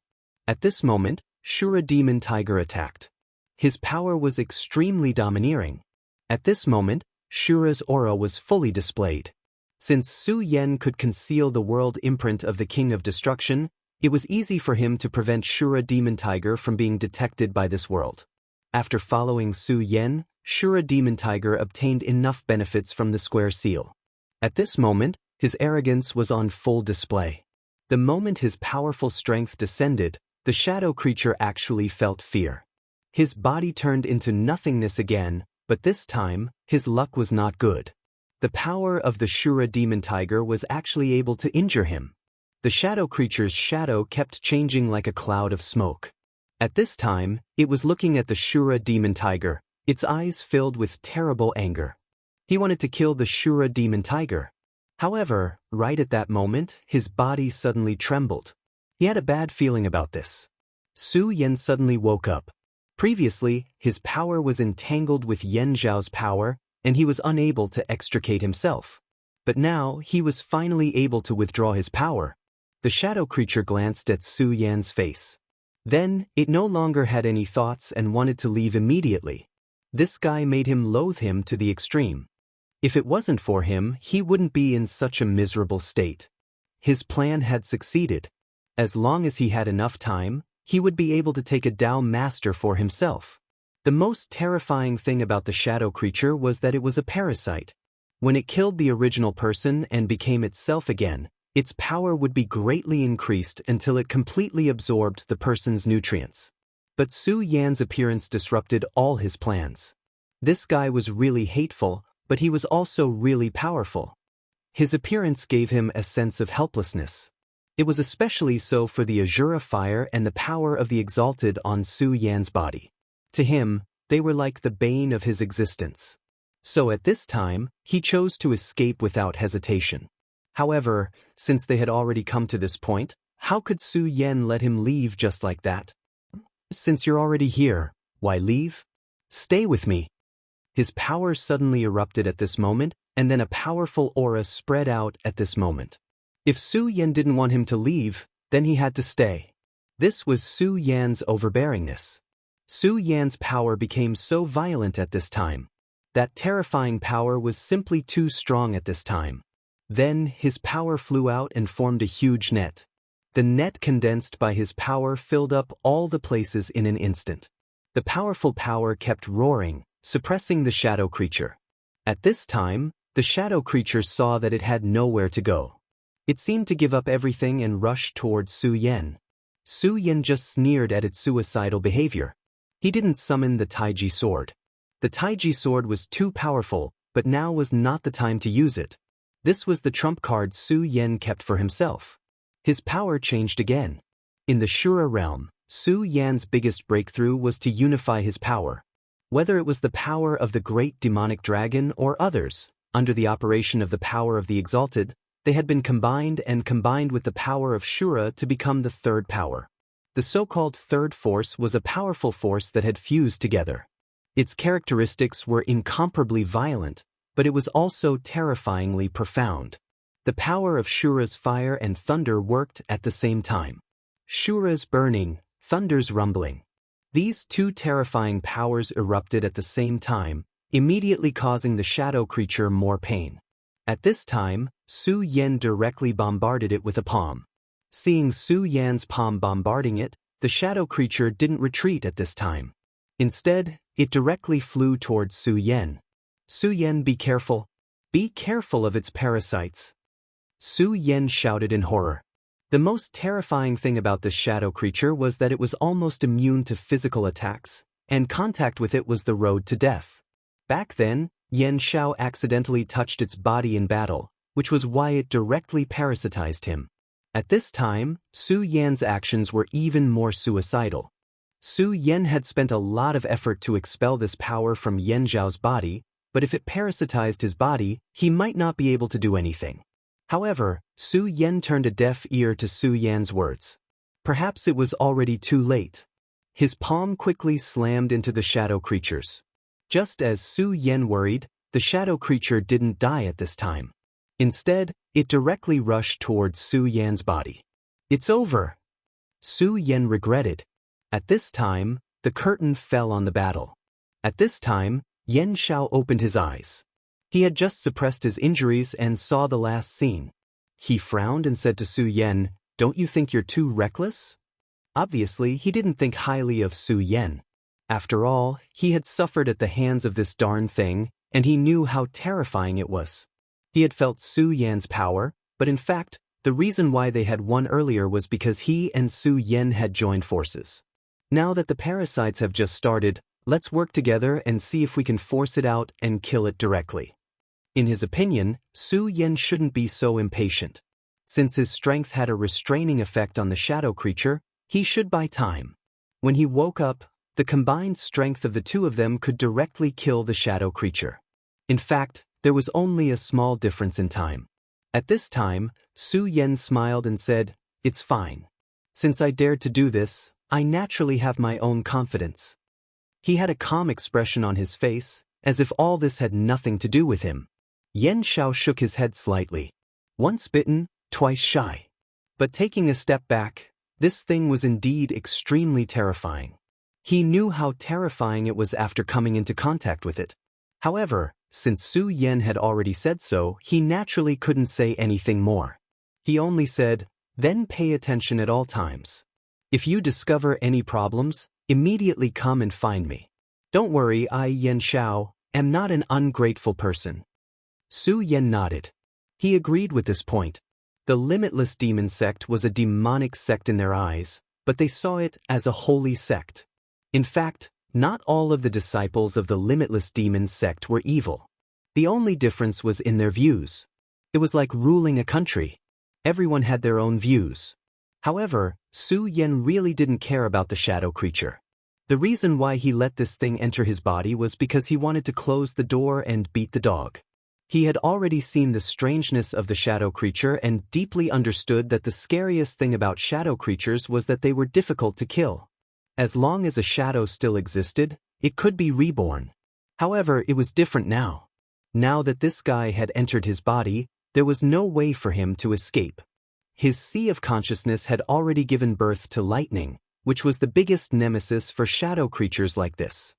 At this moment, Shura Demon Tiger attacked. His power was extremely domineering. At this moment, Shura's aura was fully displayed. Since Su Yan could conceal the world imprint of the King of Destruction, it was easy for him to prevent Shura Demon Tiger from being detected by this world. After following Su Yan, Shura Demon Tiger obtained enough benefits from the square seal. At this moment, his arrogance was on full display. The moment his powerful strength descended, the shadow creature actually felt fear. His body turned into nothingness again, but this time, his luck was not good. The power of the Shura Demon Tiger was actually able to injure him. The shadow creature's shadow kept changing like a cloud of smoke. At this time, it was looking at the Shura Demon Tiger, its eyes filled with terrible anger. He wanted to kill the Shura Demon Tiger. However, right at that moment, his body suddenly trembled. He had a bad feeling about this. Su Yan suddenly woke up. Previously, his power was entangled with Yan Zhao's power, and he was unable to extricate himself. But now, he was finally able to withdraw his power. The shadow creature glanced at Su Yan's face. Then, it no longer had any thoughts and wanted to leave immediately. This guy made him loathe him to the extreme. If it wasn't for him, he wouldn't be in such a miserable state. His plan had succeeded. As long as he had enough time, he would be able to take a Dao master for himself. The most terrifying thing about the shadow creature was that it was a parasite. When it killed the original person and became itself again, its power would be greatly increased until it completely absorbed the person's nutrients. But Su Yan's appearance disrupted all his plans. This guy was really hateful, but he was also really powerful. His appearance gave him a sense of helplessness. It was especially so for the Azura fire and the power of the Exalted on Su Yan's body. To him, they were like the bane of his existence. So at this time, he chose to escape without hesitation. However, since they had already come to this point, how could Su Yan let him leave just like that? Since you're already here, why leave? Stay with me. His power suddenly erupted at this moment, and then a powerful aura spread out at this moment. If Su Yan didn't want him to leave, then he had to stay. This was Su Yan's overbearingness. Su Yan's power became so violent at this time. That terrifying power was simply too strong at this time. Then his power flew out and formed a huge net. The net condensed by his power filled up all the places in an instant. The powerful power kept roaring, suppressing the shadow creature. At this time, the shadow creature saw that it had nowhere to go. It seemed to give up everything and rush towards Su Yan. Su Yan just sneered at its suicidal behavior. He didn't summon the Taiji sword. The Taiji sword was too powerful, but now was not the time to use it. This was the trump card Su Yan kept for himself. His power changed again. In the Shura realm, Su Yan's biggest breakthrough was to unify his power. Whether it was the power of the great demonic dragon or others, under the operation of the power of the Exalted, they had been combined with the power of Shura to become the third power. The so-called third force was a powerful force that had fused together. Its characteristics were incomparably violent, but it was also terrifyingly profound. The power of Shura's fire and thunder worked at the same time. Shura's burning, thunder's rumbling. These two terrifying powers erupted at the same time, immediately causing the shadow creature more pain. At this time, Su Yan directly bombarded it with a palm. Seeing Su Yan's palm bombarding it, the shadow creature didn't retreat at this time. Instead, it directly flew towards Su Yan. Su Yan, be careful. Be careful of its parasites. Su Yan shouted in horror. The most terrifying thing about this shadow creature was that it was almost immune to physical attacks, and contact with it was the road to death. Back then, Xianxia accidentally touched its body in battle, which was why it directly parasitized him. At this time, Su Yan's actions were even more suicidal. Su Yan had spent a lot of effort to expel this power from Yan Zhao's body, but if it parasitized his body, he might not be able to do anything. However, Su Yan turned a deaf ear to Su Yan's words. Perhaps it was already too late. His palm quickly slammed into the shadow creatures. Just as Su Yan worried, the shadow creature didn't die at this time. Instead, it directly rushed towards Su Yan's body. It's over. Su Yan regretted. At this time, the curtain fell on the battle. At this time, Xianxia opened his eyes. He had just suppressed his injuries and saw the last scene. He frowned and said to Su Yan, "Don't you think you're too reckless?" Obviously, he didn't think highly of Su Yan. After all, he had suffered at the hands of this darn thing, and he knew how terrifying it was. He had felt Su Yan's power, but in fact, the reason why they had won earlier was because he and Su Yan had joined forces. Now that the parasites have just started, let's work together and see if we can force it out and kill it directly. In his opinion, Su Yan shouldn't be so impatient. Since his strength had a restraining effect on the shadow creature, he should buy time. When he woke up, the combined strength of the two of them could directly kill the shadow creature. In fact, there was only a small difference in time. At this time, Su Yan smiled and said, "It's fine. Since I dared to do this, I naturally have my own confidence." He had a calm expression on his face, as if all this had nothing to do with him. Xianxia shook his head slightly. Once bitten, twice shy. But taking a step back, this thing was indeed extremely terrifying. He knew how terrifying it was after coming into contact with it. However, since Su Yan had already said so, he naturally couldn't say anything more. He only said, "Then pay attention at all times. If you discover any problems, immediately come and find me. Don't worry, I, Xianxia, am not an ungrateful person." Su Yan nodded. He agreed with this point. The Limitless Demon Sect was a demonic sect in their eyes, but they saw it as a holy sect. In fact, not all of the disciples of the Limitless Demon Sect were evil. The only difference was in their views. It was like ruling a country. Everyone had their own views. However, Su Yan really didn't care about the shadow creature. The reason why he let this thing enter his body was because he wanted to close the door and beat the dog. He had already seen the strangeness of the shadow creature and deeply understood that the scariest thing about shadow creatures was that they were difficult to kill. As long as a shadow still existed, it could be reborn. However, it was different now. Now that this guy had entered his body, there was no way for him to escape. His sea of consciousness had already given birth to lightning, which was the biggest nemesis for shadow creatures like this.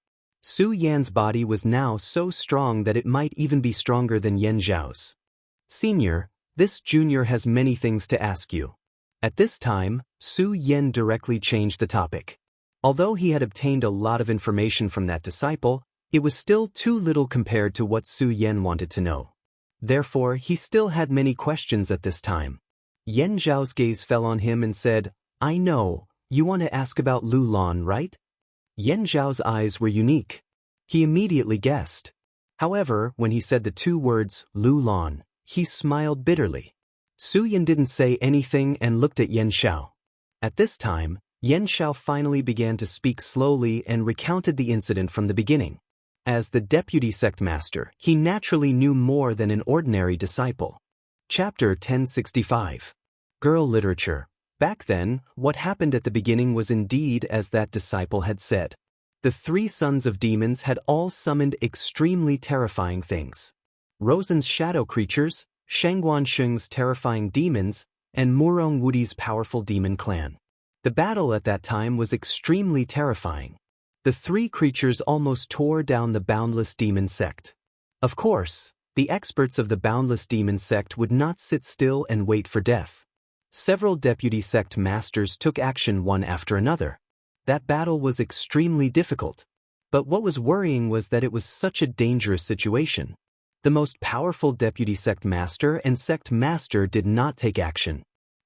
Su Yan's body was now so strong that it might even be stronger than Yan Zhao's. "Senior, this junior has many things to ask you." At this time, Su Yan directly changed the topic. Although he had obtained a lot of information from that disciple, it was still too little compared to what Su Yan wanted to know. Therefore, he still had many questions at this time. Yan Zhao's gaze fell on him and said, "I know, you want to ask about Lu Lan, right?" Yan Zhao's eyes were unique. He immediately guessed. However, when he said the two words, Lu Lan, he smiled bitterly. Su Yan didn't say anything and looked at Xianxia. At this time, Xianxia finally began to speak slowly and recounted the incident from the beginning. As the deputy sect master, he naturally knew more than an ordinary disciple. Chapter 1065. Girl Literature. Back then, what happened at the beginning was indeed as that disciple had said. The three sons of demons had all summoned extremely terrifying things. Rosen's shadow creatures, Shangguan Sheng's terrifying demons, and Murong Wudi's powerful demon clan. The battle at that time was extremely terrifying. The three creatures almost tore down the Boundless Demon Sect. Of course, the experts of the Boundless Demon Sect would not sit still and wait for death. Several deputy sect masters took action one after another. That battle was extremely difficult. But what was worrying was that it was such a dangerous situation. The most powerful deputy sect master and sect master did not take action.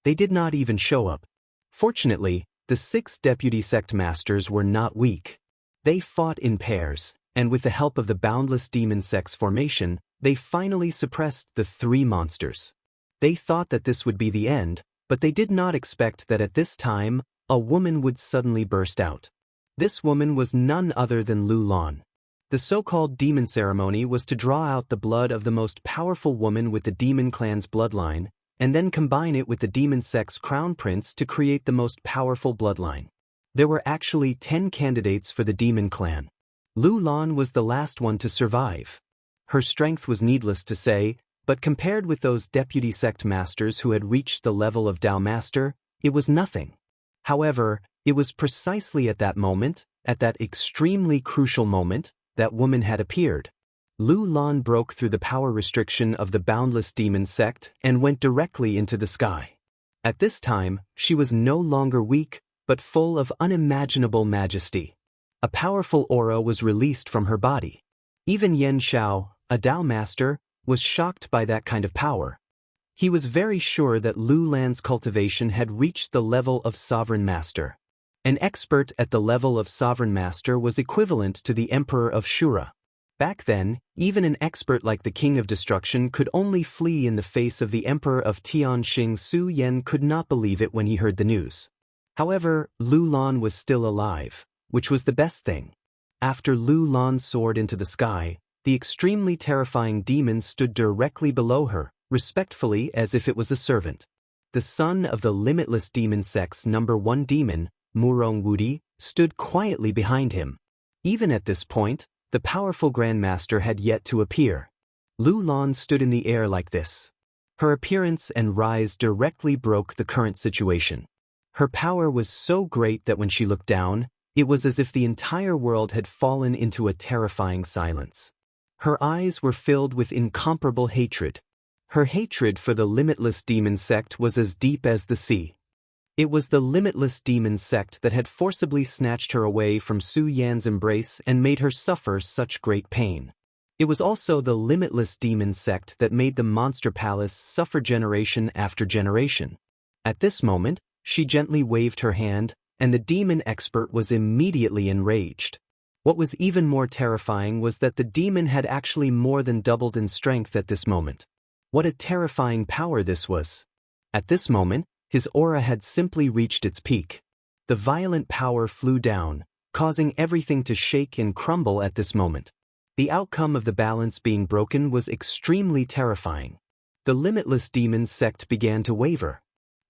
They did not even show up. Fortunately, the 6 deputy sect masters were not weak. They fought in pairs, and with the help of the boundless demon sect's formation, they finally suppressed the 3 monsters. They thought that this would be the end, but they did not expect that at this time, a woman would suddenly burst out. This woman was none other than Lu Lan. The so-called demon ceremony was to draw out the blood of the most powerful woman with the demon clan's bloodline, and then combine it with the demon sect's crown prince to create the most powerful bloodline. There were actually 10 candidates for the demon clan. Lu Lan was the last one to survive. Her strength was needless to say, but compared with those deputy sect masters who had reached the level of Dao Master, it was nothing. However, it was precisely at that moment, at that extremely crucial moment, that woman had appeared. Lu Lan broke through the power restriction of the boundless demon sect and went directly into the sky. At this time, she was no longer weak, but full of unimaginable majesty. A powerful aura was released from her body. Even Yan Xiao, a Dao master, was shocked by that kind of power. He was very sure that Lu Lan's cultivation had reached the level of sovereign master. An expert at the level of sovereign master was equivalent to the emperor of Shura. Back then, even an expert like the King of Destruction could only flee in the face of the emperor of Tianxing. Su Yan could not believe it when he heard the news. However, Lu Lan was still alive, which was the best thing. After Lu Lan soared into the sky, the extremely terrifying demon stood directly below her, respectfully as if it was a servant. The son of the limitless demon sect's #1 demon, Murong Wudi, stood quietly behind him. Even at this point, the powerful Grandmaster had yet to appear. Lu Lan stood in the air like this. Her appearance and rise directly broke the current situation. Her power was so great that when she looked down, it was as if the entire world had fallen into a terrifying silence. Her eyes were filled with incomparable hatred. Her hatred for the limitless demon sect was as deep as the sea. It was the limitless demon sect that had forcibly snatched her away from Su Yan's embrace and made her suffer such great pain. It was also the limitless demon sect that made the monster palace suffer generation after generation. At this moment, she gently waved her hand, and the demon expert was immediately enraged. What was even more terrifying was that the demon had actually more than doubled in strength at this moment. What a terrifying power this was! At this moment, his aura had simply reached its peak. The violent power flew down, causing everything to shake and crumble at this moment. The outcome of the balance being broken was extremely terrifying. The limitless demon sect began to waver.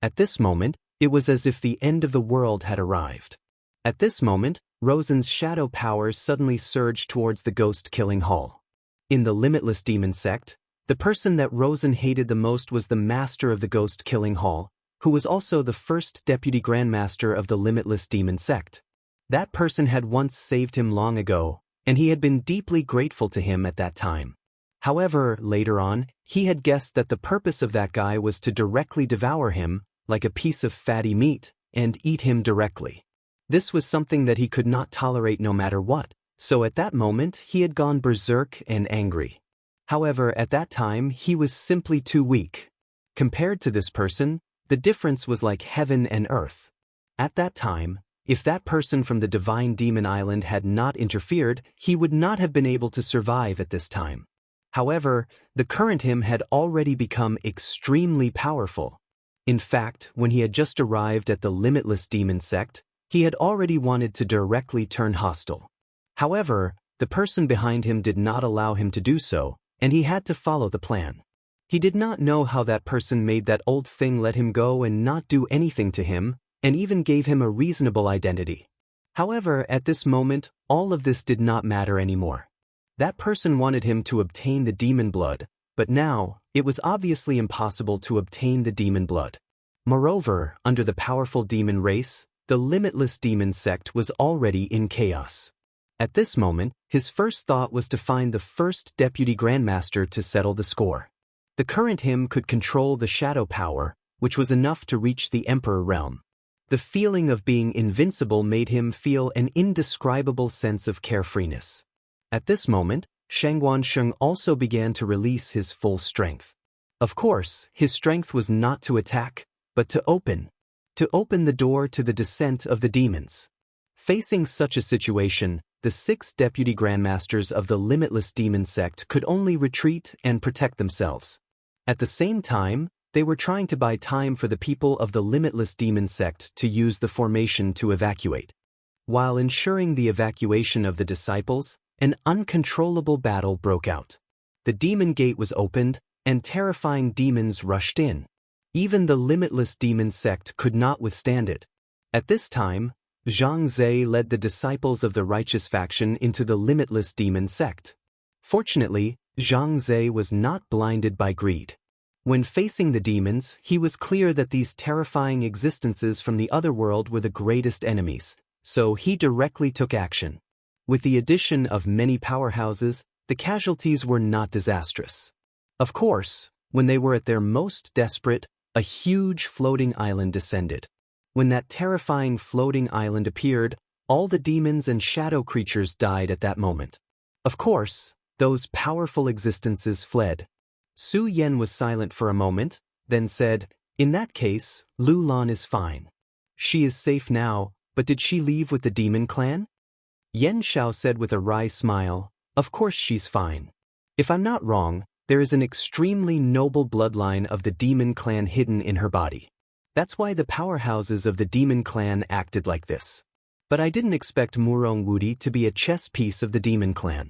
At this moment, it was as if the end of the world had arrived. At this moment, Rosen's shadow powers suddenly surged towards the ghost-killing hall. In the limitless demon sect, the person that Rosen hated the most was the master of the ghost-killing hall, who was also the first deputy grandmaster of the limitless demon sect. That person had once saved him long ago, and he had been deeply grateful to him at that time. However, later on, he had guessed that the purpose of that guy was to directly devour him, like a piece of fatty meat, and eat him directly. This was something that he could not tolerate no matter what, so at that moment he had gone berserk and angry. However, at that time he was simply too weak. Compared to this person, the difference was like heaven and earth. At that time, if that person from the divine demon island had not interfered, he would not have been able to survive at this time. However, the current him had already become extremely powerful. In fact, when he had just arrived at the limitless demon sect, he had already wanted to directly turn hostile. However, the person behind him did not allow him to do so, and he had to follow the plan. He did not know how that person made that old thing let him go and not do anything to him, and even gave him a reasonable identity. However, at this moment, all of this did not matter anymore. That person wanted him to obtain the demon blood, but now, it was obviously impossible to obtain the demon blood. Moreover, under the powerful demon race, the limitless demon sect was already in chaos. At this moment, his first thought was to find the first deputy grandmaster to settle the score. The current him could control the shadow power, which was enough to reach the emperor realm. The feeling of being invincible made him feel an indescribable sense of carefreeness. At this moment, Shangguansheng also began to release his full strength. Of course, his strength was not to attack, but to open the door to the descent of the demons. Facing such a situation, the 6 deputy grandmasters of the limitless demon sect could only retreat and protect themselves. At the same time, they were trying to buy time for the people of the limitless demon sect to use the formation to evacuate. While ensuring the evacuation of the disciples, an uncontrollable battle broke out. The demon gate was opened, and terrifying demons rushed in. Even the limitless demon sect could not withstand it. At this time, Xianxia led the disciples of the righteous faction into the limitless demon sect. Fortunately, Xianxia was not blinded by greed. When facing the demons, he was clear that these terrifying existences from the other world were the greatest enemies, so he directly took action. With the addition of many powerhouses, the casualties were not disastrous. Of course, when they were at their most desperate, a huge floating island descended. When that terrifying floating island appeared, all the demons and shadow creatures died at that moment. Of course, those powerful existences fled. Su Yan was silent for a moment, then said, "In that case, Lu Lan is fine. She is safe now, but did she leave with the demon clan?" Yan Xiao said with a wry smile, "Of course she's fine. If I'm not wrong, there is an extremely noble bloodline of the demon clan hidden in her body. That's why the powerhouses of the demon clan acted like this. But I didn't expect Murong Wudi to be a chess piece of the demon clan.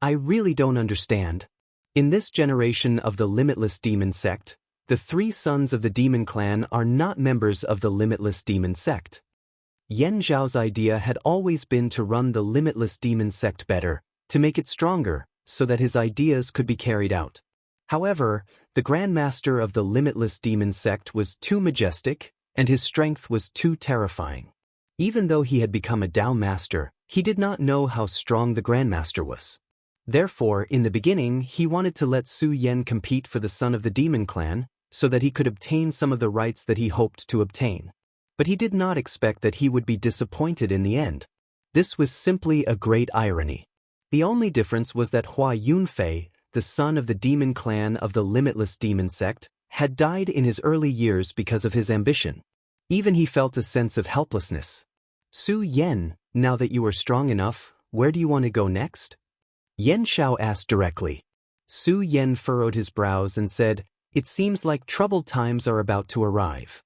I really don't understand. In this generation of the limitless demon sect, the 3 sons of the demon clan are not members of the limitless demon sect." Yan Zhao's idea had always been to run the limitless demon sect better, to make it stronger, so that his ideas could be carried out. However, the Grandmaster of the limitless demon sect was too majestic, and his strength was too terrifying. Even though he had become a Dao master, he did not know how strong the Grandmaster was. Therefore, in the beginning, he wanted to let Su Yan compete for the son of the demon clan, so that he could obtain some of the rights that he hoped to obtain. But he did not expect that he would be disappointed in the end. This was simply a great irony. The only difference was that Hua Yunfei, the son of the demon clan of the limitless demon sect, had died in his early years because of his ambition. Even he felt a sense of helplessness. "Su Yan, now that you are strong enough, where do you want to go next?" Yan Xiao asked directly. Su Yan furrowed his brows and said, "It seems like troubled times are about to arrive."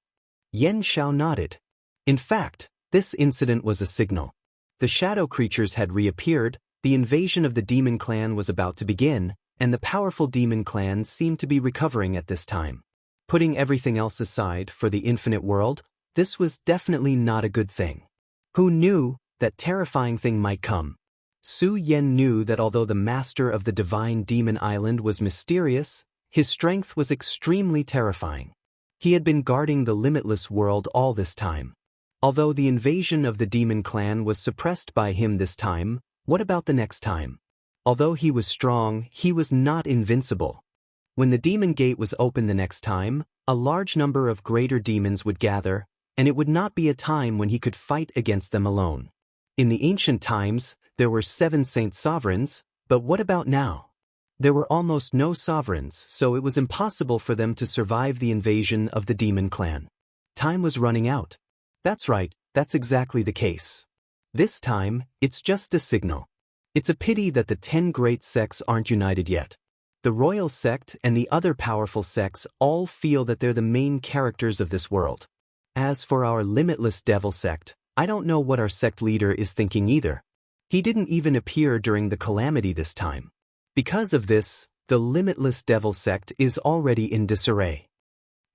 Yan Xiao nodded. In fact, this incident was a signal. The shadow creatures had reappeared, the invasion of the demon clan was about to begin, and the powerful demon clans seemed to be recovering at this time. Putting everything else aside for the infinite world, this was definitely not a good thing. Who knew that terrifying thing might come? Su Yan knew that although the master of the divine demon island was mysterious, his strength was extremely terrifying. He had been guarding the limitless world all this time. Although the invasion of the demon clan was suppressed by him this time, what about the next time? Although he was strong, he was not invincible. When the demon gate was opened the next time, a large number of greater demons would gather, and it would not be a time when he could fight against them alone. In the ancient times, there were 7 saint sovereigns, but what about now? There were almost no sovereigns, so it was impossible for them to survive the invasion of the demon clan. Time was running out. That's right, that's exactly the case. This time, it's just a signal. It's a pity that the 10 great sects aren't united yet. The royal sect and the other powerful sects all feel that they're the main characters of this world. As for our limitless devil sect, I don't know what our sect leader is thinking either. He didn't even appear during the calamity this time. Because of this, the limitless devil sect is already in disarray.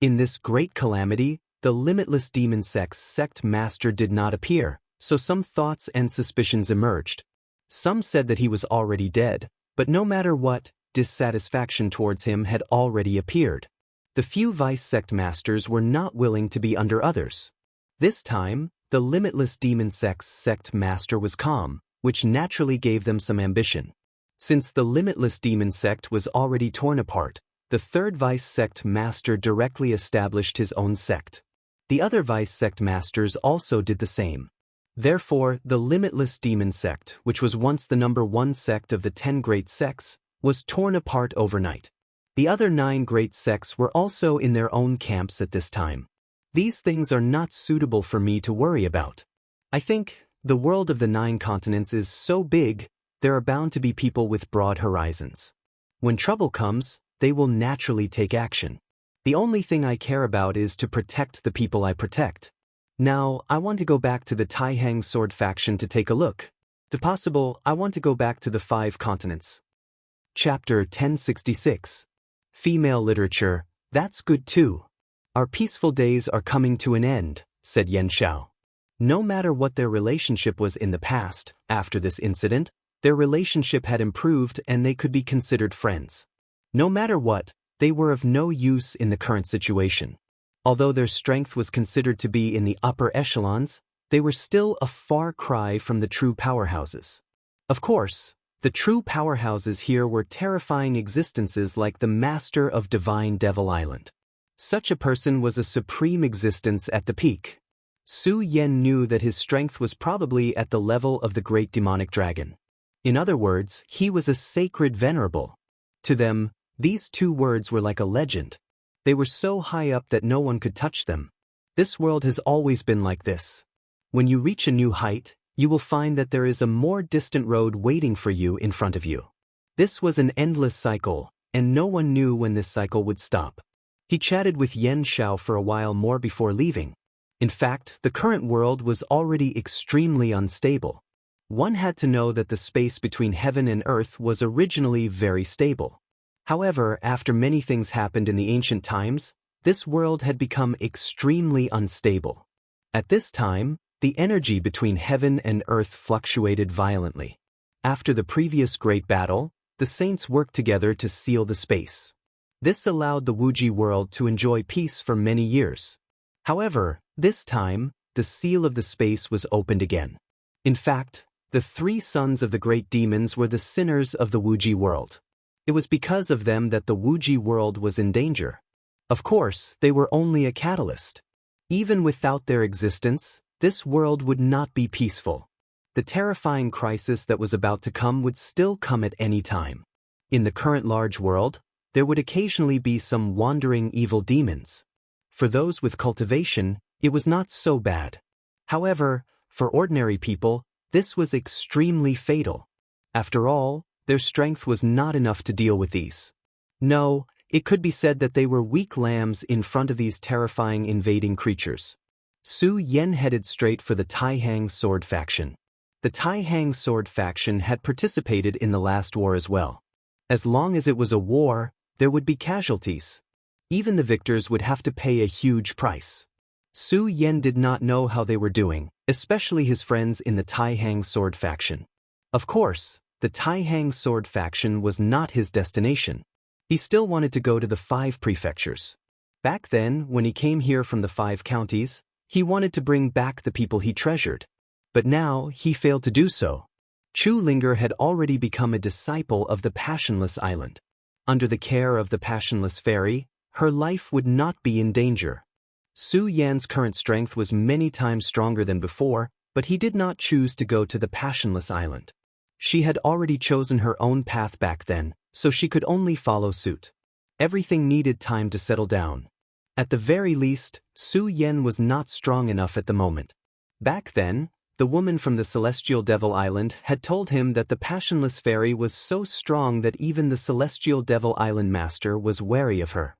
In this great calamity, the limitless demon sect's sect master did not appear, so some thoughts and suspicions emerged. Some said that he was already dead, but no matter what, dissatisfaction towards him had already appeared. The few vice sect masters were not willing to be under others. This time, the limitless demon sect's sect master was calm, which naturally gave them some ambition. Since the limitless demon sect was already torn apart, the 3rd vice sect master directly established his own sect. The other vice sect masters also did the same. Therefore, the limitless demon sect, which was once the number 1 sect of the 10 great sects, was torn apart overnight. The other 9 great sects were also in their own camps at this time. These things are not suitable for me to worry about. I think the world of the 9 continents is so big, there are bound to be people with broad horizons. When trouble comes, they will naturally take action. The only thing I care about is to protect the people I protect. Now, I want to go back to the Taihang sword faction to take a look. If possible, I want to go back to the 5 continents. Chapter 1066. Female literature, that's good too. Our peaceful days are coming to an end, said Yan Xiao. No matter what their relationship was in the past, after this incident, their relationship had improved and they could be considered friends. No matter what, they were of no use in the current situation. Although their strength was considered to be in the upper echelons, they were still a far cry from the true powerhouses. Of course, the true powerhouses here were terrifying existences like the master of Divine Devil Island. Such a person was a supreme existence at the peak. Su Yan knew that his strength was probably at the level of the great demonic dragon. In other words, he was a sacred venerable. To them, these 2 words were like a legend. They were so high up that no one could touch them. This world has always been like this. When you reach a new height, you will find that there is a more distant road waiting for you in front of you. This was an endless cycle, and no one knew when this cycle would stop. He chatted with Yan Xiao for a while more before leaving. In fact, the current world was already extremely unstable. One had to know that the space between heaven and earth was originally very stable. However, after many things happened in the ancient times, this world had become extremely unstable. At this time, the energy between heaven and earth fluctuated violently. After the previous great battle, the saints worked together to seal the space. This allowed the Wuji world to enjoy peace for many years. However, this time, the seal of the space was opened again. In fact, the 3 sons of the great demons were the sinners of the Wuji world. It was because of them that the Wuji world was in danger. Of course, they were only a catalyst. Even without their existence, this world would not be peaceful. The terrifying crisis that was about to come would still come at any time. In the current large world, there would occasionally be some wandering evil demons. For those with cultivation, it was not so bad. However, for ordinary people, this was extremely fatal. After all, their strength was not enough to deal with these. No, it could be said that they were weak lambs in front of these terrifying invading creatures. Su Yan headed straight for the Taihang sword faction. The Taihang sword faction had participated in the last war as well. As long as it was a war, there would be casualties. Even the victors would have to pay a huge price. Su Yan did not know how they were doing, especially his friends in the Taihang sword faction. Of course, the Taihang sword faction was not his destination. He still wanted to go to the 5 prefectures. Back then, when he came here from the 5 counties, he wanted to bring back the people he treasured. But now, he failed to do so. Chu Linger had already become a disciple of the Passionless Island. Under the care of the Passionless Fairy, her life would not be in danger. Su Yan's current strength was many times stronger than before, but he did not choose to go to the Passionless Island. She had already chosen her own path back then, so she could only follow suit. Everything needed time to settle down. At the very least, Su Yan was not strong enough at the moment. Back then, the woman from the Celestial Devil Island had told him that the Passionless Fairy was so strong that even the Celestial Devil Island Master was wary of her.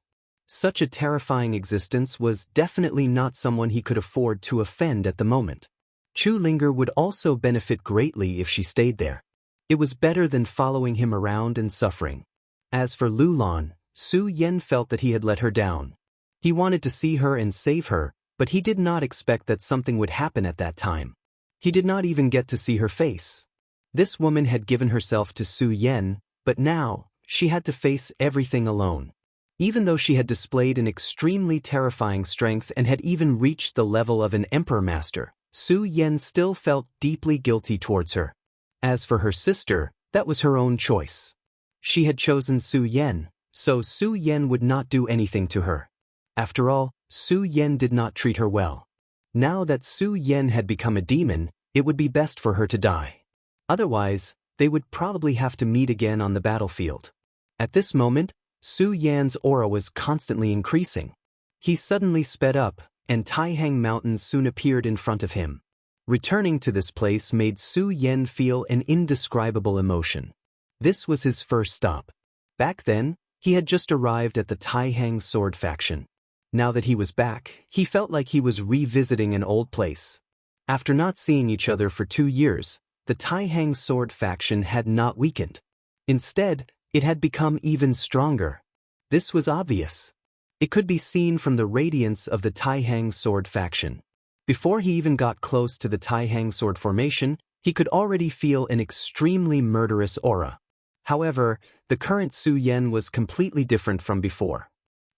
Such a terrifying existence was definitely not someone he could afford to offend at the moment. Chu Linger would also benefit greatly if she stayed there. It was better than following him around and suffering. As for Lu Lan, Su Yan felt that he had let her down. He wanted to see her and save her, but he did not expect that something would happen at that time. He did not even get to see her face. This woman had given herself to Su Yan, but now, she had to face everything alone. Even though she had displayed an extremely terrifying strength and had even reached the level of an Emperor Master, Su Yan still felt deeply guilty towards her. As for her sister, that was her own choice. She had chosen Su Yan, so Su Yan would not do anything to her. After all, Su Yan did not treat her well. Now that Su Yan had become a demon, it would be best for her to die. Otherwise, they would probably have to meet again on the battlefield. At this moment, Su Yan's aura was constantly increasing. He suddenly sped up, and Taihang Mountains soon appeared in front of him. Returning to this place made Su Yan feel an indescribable emotion. This was his first stop. Back then, he had just arrived at the Taihang sword faction. Now that he was back, he felt like he was revisiting an old place. After not seeing each other for 2 years, the Taihang sword faction had not weakened. Instead, it had become even stronger. This was obvious. It could be seen from the radiance of the Taihang sword faction. Before he even got close to the Taihang sword formation, he could already feel an extremely murderous aura. However, the current Su Yan was completely different from before.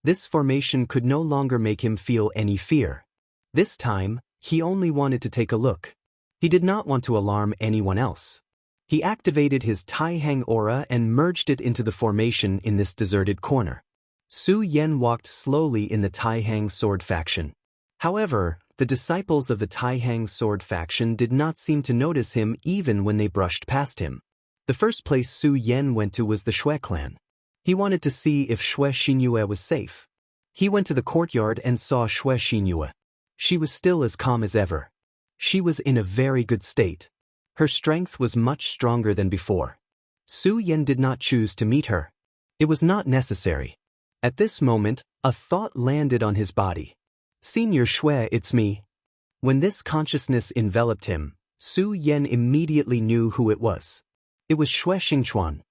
This formation could no longer make him feel any fear. This time, he only wanted to take a look. He did not want to alarm anyone else. He activated his Taihang aura and merged it into the formation in this deserted corner. Su Yan walked slowly in the Taihang sword faction. However, the disciples of the Taihang sword faction did not seem to notice him even when they brushed past him. The first place Su Yan went to was the Shui clan. He wanted to see if Shui Xianxia was safe. He went to the courtyard and saw Shui Xianxia. She was still as calm as ever. She was in a very good state. Her strength was much stronger than before. Su Yan did not choose to meet her. It was not necessary. At this moment, a thought landed on his body. "Senior Shui, it's me." When this consciousness enveloped him, Su Yan immediately knew who it was. It was Shui Xingchuan.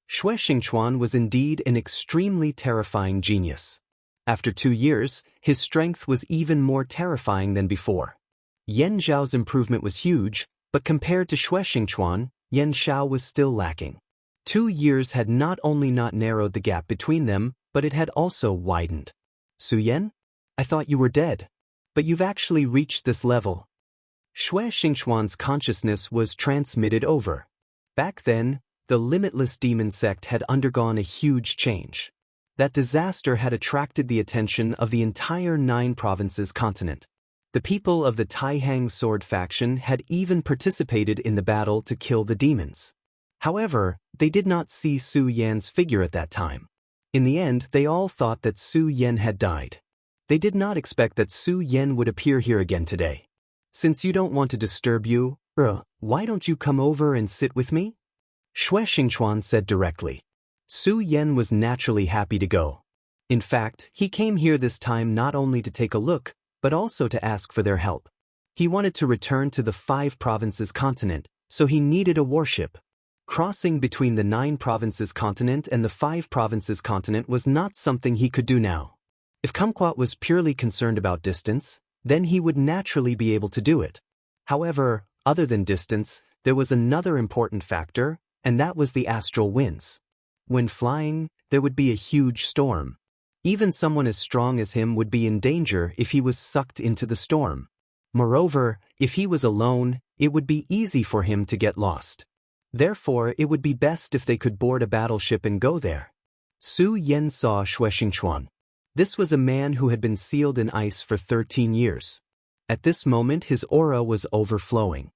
Shui Xingchuan was indeed an extremely terrifying genius. After 2 years, his strength was even more terrifying than before. Yan Zhao's improvement was huge, but compared to Shui Xingchuan, Yan Xiao was still lacking. 2 years had not only not narrowed the gap between them, but it had also widened. "Su Yan? I thought you were dead. But you've actually reached this level." Shui Xingchuan's consciousness was transmitted over. Back then, the limitless demon sect had undergone a huge change. That disaster had attracted the attention of the entire 9 provinces continent. The people of the Taihang sword faction had even participated in the battle to kill the demons. However, they did not see Su Yan's figure at that time. In the end, they all thought that Su Yan had died. They did not expect that Su Yan would appear here again today. "Since you don't want to disturb you, why don't you come over and sit with me?" Shui Xingchuan said directly. Su Yan was naturally happy to go. In fact, he came here this time not only to take a look, but also to ask for their help. He wanted to return to the 5 provinces continent, so he needed a warship. Crossing between the 9 provinces continent and the 5 provinces continent was not something he could do now. If Kumquat was purely concerned about distance, then he would naturally be able to do it. However, other than distance, there was another important factor, and that was the astral winds. When flying, there would be a huge storm. Even someone as strong as him would be in danger if he was sucked into the storm. Moreover, if he was alone, it would be easy for him to get lost. Therefore, it would be best if they could board a battleship and go there. Su Yan saw Shui Xingchuan. This was a man who had been sealed in ice for 13 years. At this moment, his aura was overflowing.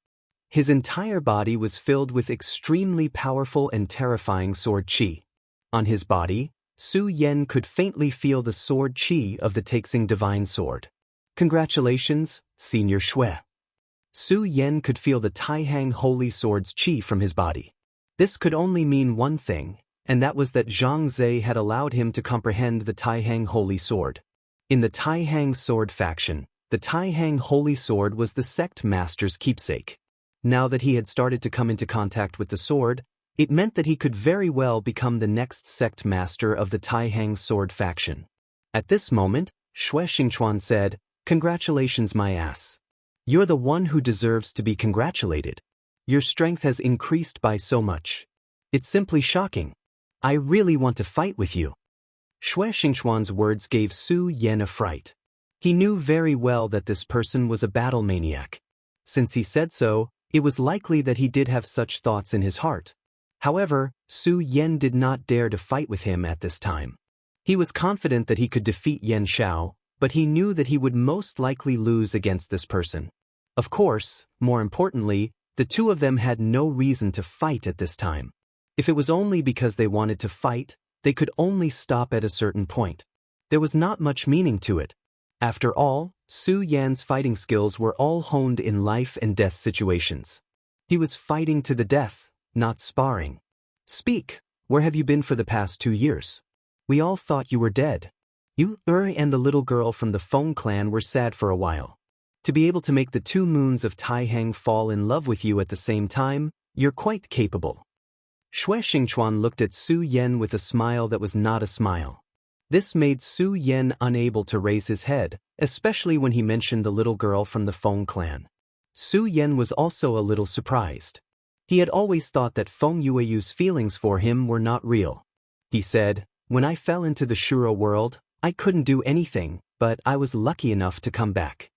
His entire body was filled with extremely powerful and terrifying sword qi. On his body, Su Yan could faintly feel the sword qi of the Taixing divine sword. "Congratulations, Senior Shui." Su Yan could feel the Taihang holy sword's qi from his body. This could only mean one thing, and that was that Zhang Zhe had allowed him to comprehend the Taihang holy sword. In the Taihang sword faction, the Taihang holy sword was the sect master's keepsake. Now that he had started to come into contact with the sword, it meant that he could very well become the next sect master of the Taihang sword faction. At this moment, Shui Xingchuan said, "Congratulations, my ass. You're the one who deserves to be congratulated. Your strength has increased by so much. It's simply shocking. I really want to fight with you." Shui Xingchuan's words gave Su Yan a fright. He knew very well that this person was a battle maniac. Since he said so, it was likely that he did have such thoughts in his heart. However, Su Yan did not dare to fight with him at this time. He was confident that he could defeat Yan Xiao, but he knew that he would most likely lose against this person. Of course, more importantly, the two of them had no reason to fight at this time. If it was only because they wanted to fight, they could only stop at a certain point. There was not much meaning to it. After all, Su Yan's fighting skills were all honed in life and death situations. He was fighting to the death, not sparring. Speak, where have you been for the past 2 years? We all thought you were dead. You, and the little girl from the Feng clan were sad for a while. To be able to make the 2 moons of Taihang fall in love with you at the same time, you're quite capable. Xue Xingchuan looked at Su Yan with a smile that was not a smile. This made Su Yan unable to raise his head, especially when he mentioned the little girl from the Feng clan. Su Yan was also a little surprised. He had always thought that Feng Yueyu's feelings for him were not real. He said, "When I fell into the Shura world, I couldn't do anything, but I was lucky enough to come back."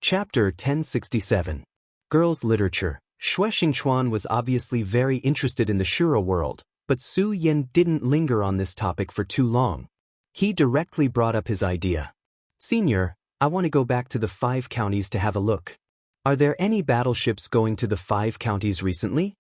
Chapter 1067. Girls' Literature. Xue Xingchuan was obviously very interested in the Shura world, but Su Yan didn't linger on this topic for too long. He directly brought up his idea. "Senior, I want to go back to the 5 counties to have a look. Are there any battleships going to the 5 counties recently?"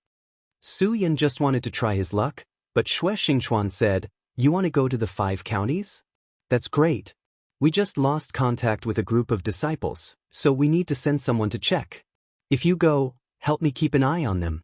Su Yan just wanted to try his luck, but Xue Xingchuan said, "You want to go to the 5 counties? That's great. We just lost contact with a group of disciples, so we need to send someone to check. If you go, help me keep an eye on them."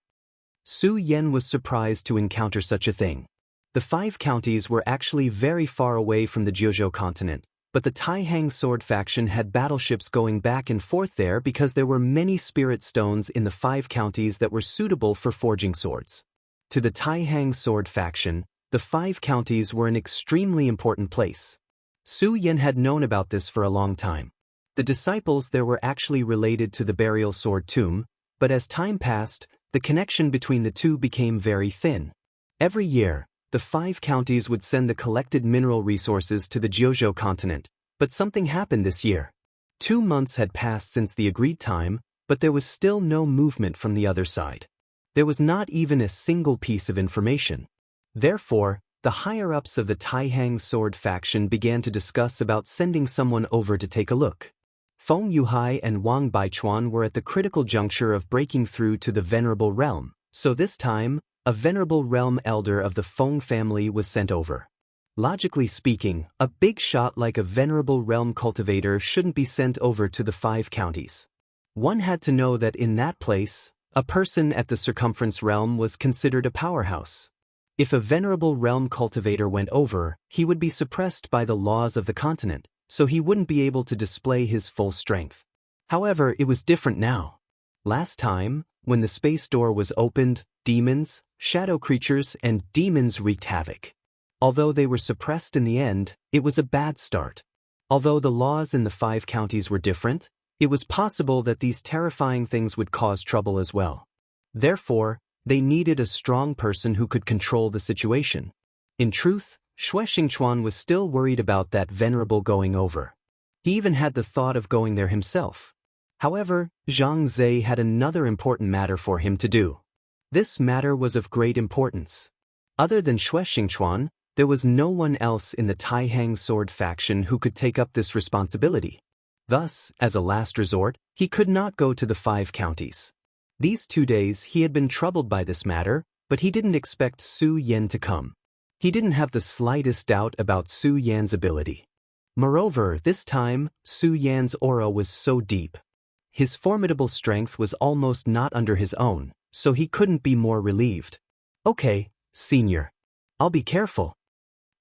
Su Yan was surprised to encounter such a thing. The 5 counties were actually very far away from the Jiuzhou continent, but the Taihang sword faction had battleships going back and forth there because there were many spirit stones in the 5 counties that were suitable for forging swords. To the Taihang sword faction, the 5 counties were an extremely important place. Su Yan had known about this for a long time. The disciples there were actually related to the burial sword tomb, but as time passed, the connection between the two became very thin. Every year, the 5 counties would send the collected mineral resources to the Jiuzhou continent, but something happened this year. 2 months had passed since the agreed time, but there was still no movement from the other side. There was not even a single piece of information. Therefore, the higher-ups of the Taihang sword faction began to discuss about sending someone over to take a look. Feng Yuhai and Wang Baichuan were at the critical juncture of breaking through to the Venerable Realm, so this time, a Venerable Realm elder of the Feng family was sent over. Logically speaking, a big shot like a Venerable Realm cultivator shouldn't be sent over to the 5 counties. One had to know that in that place, a person at the Circumference Realm was considered a powerhouse. If a Venerable Realm cultivator went over, he would be suppressed by the laws of the continent, so he wouldn't be able to display his full strength. However, it was different now. Last time, when the space door was opened, demons, shadow creatures, and demons wreaked havoc. Although they were suppressed in the end, it was a bad start. Although the laws in the 5 counties were different, it was possible that these terrifying things would cause trouble as well. Therefore, they needed a strong person who could control the situation. In truth, Xue Xingchuan was still worried about that venerable going over. He even had the thought of going there himself. However, Zhang Zhe had another important matter for him to do. This matter was of great importance. Other than Xue Xingchuan, there was no one else in the Taihang sword faction who could take up this responsibility. Thus, as a last resort, he could not go to the 5 counties. These 2 days he had been troubled by this matter, but he didn't expect Su Yan to come. He didn't have the slightest doubt about Su Yan's ability. Moreover, this time, Su Yan's aura was so deep. His formidable strength was almost not under his own, so he couldn't be more relieved. "Okay, senior. I'll be careful."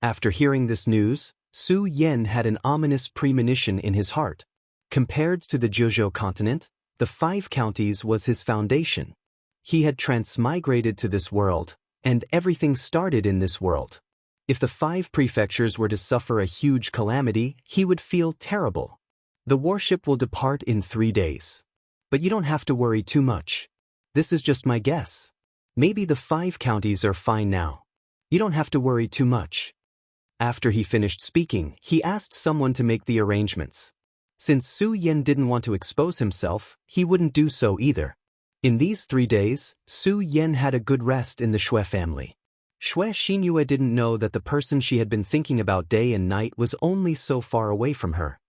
After hearing this news, Su Yan had an ominous premonition in his heart. Compared to the Jiuzhou continent, the 5 counties was his foundation. He had transmigrated to this world, and everything started in this world. If the 5 prefectures were to suffer a huge calamity, he would feel terrible. The warship will depart in 3 days. But you don't have to worry too much. This is just my guess. Maybe the 5 counties are fine now. You don't have to worry too much. After he finished speaking, he asked someone to make the arrangements. Since Su Yan didn't want to expose himself, he wouldn't do so either. In these 3 days, Su Yan had a good rest in the Xue family. Xue Xinyue didn't know that the person she had been thinking about day and night was only so far away from her.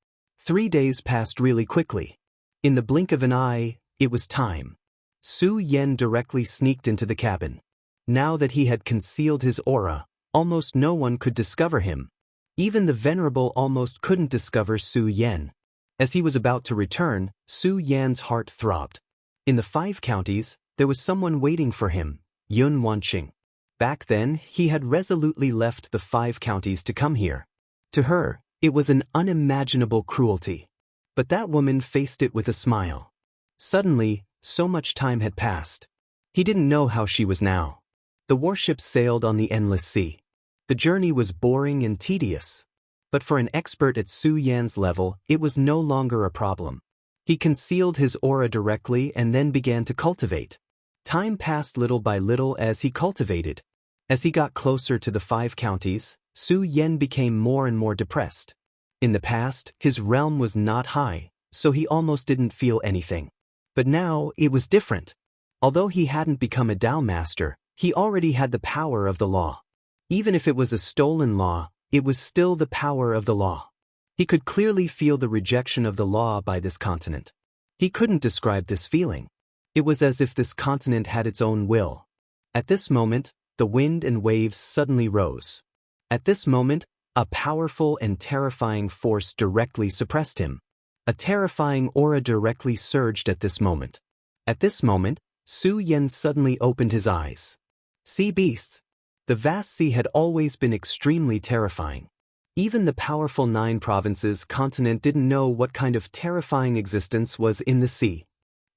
3 days passed really quickly. In the blink of an eye, it was time. Su Yan directly sneaked into the cabin. Now that he had concealed his aura, almost no one could discover him. Even the Venerable almost couldn't discover Su Yan. As he was about to return, Su Yan's heart throbbed. In the 5 counties, there was someone waiting for him, Yun Wanqing. Back then, he had resolutely left the 5 counties to come here. To her, it was an unimaginable cruelty. But that woman faced it with a smile. Suddenly, so much time had passed. He didn't know how she was now. The warship sailed on the endless sea. The journey was boring and tedious. But for an expert at Su Yan's level, it was no longer a problem. He concealed his aura directly and then began to cultivate. Time passed little by little as he cultivated. As he got closer to the 5 counties, Su Yan became more and more depressed. In the past, his realm was not high, so he almost didn't feel anything. But now, it was different. Although he hadn't become a Dao master, he already had the power of the law. Even if it was a stolen law, it was still the power of the law. He could clearly feel the rejection of the law by this continent. He couldn't describe this feeling. It was as if this continent had its own will. At this moment, the wind and waves suddenly rose. At this moment, a powerful and terrifying force directly suppressed him. A terrifying aura directly surged at this moment. At this moment, Su Yan suddenly opened his eyes. Sea beasts. The vast sea had always been extremely terrifying. Even the powerful 9 provinces continent didn't know what kind of terrifying existence was in the sea.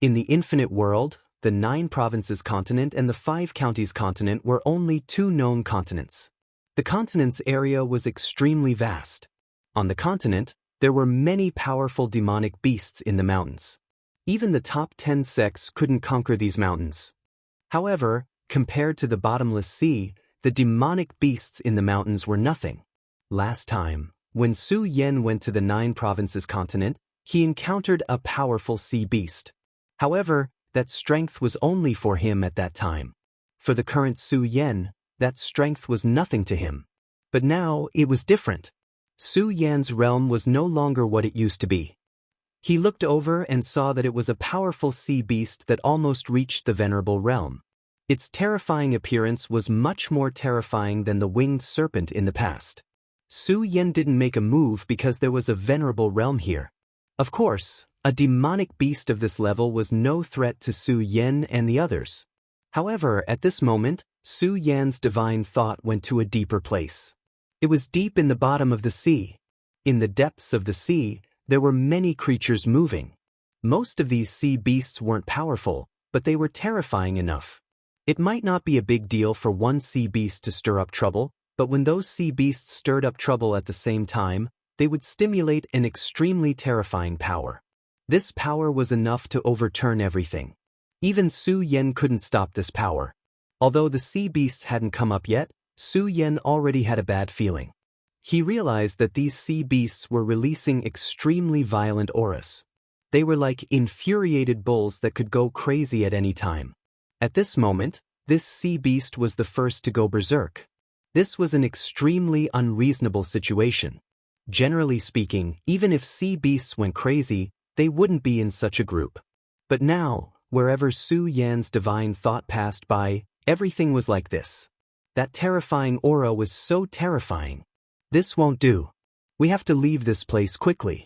In the infinite world, the 9 provinces continent and the 5 counties continent were only 2 known continents. The continent's area was extremely vast. On the continent, there were many powerful demonic beasts in the mountains. Even the top 10 sects couldn't conquer these mountains. However, compared to the bottomless sea, the demonic beasts in the mountains were nothing. Last time, when Su Yan went to the 9 provinces continent, he encountered a powerful sea beast. However, that strength was only for him at that time. For the current Su Yan, that strength was nothing to him. But now, it was different. Su Yan's realm was no longer what it used to be. He looked over and saw that it was a powerful sea beast that almost reached the venerable realm. Its terrifying appearance was much more terrifying than the winged serpent in the past. Su Yan didn't make a move because there was a venerable realm here. Of course, a demonic beast of this level was no threat to Su Yan and the others. However, at this moment, Su Yan's divine thought went to a deeper place. It was deep in the bottom of the sea. In the depths of the sea, there were many creatures moving. Most of these sea beasts weren't powerful, but they were terrifying enough. It might not be a big deal for one sea beast to stir up trouble, but when those sea beasts stirred up trouble at the same time, they would stimulate an extremely terrifying power. This power was enough to overturn everything. Even Su Yan couldn't stop this power. Although the sea beasts hadn't come up yet, Su Yan already had a bad feeling. He realized that these sea beasts were releasing extremely violent auras. They were like infuriated bulls that could go crazy at any time. At this moment, this sea beast was the first to go berserk. This was an extremely unreasonable situation. Generally speaking, even if sea beasts went crazy, they wouldn't be in such a group. But now, wherever Su Yan's divine thought passed by, everything was like this. That terrifying aura was so terrifying. This won't do. We have to leave this place quickly.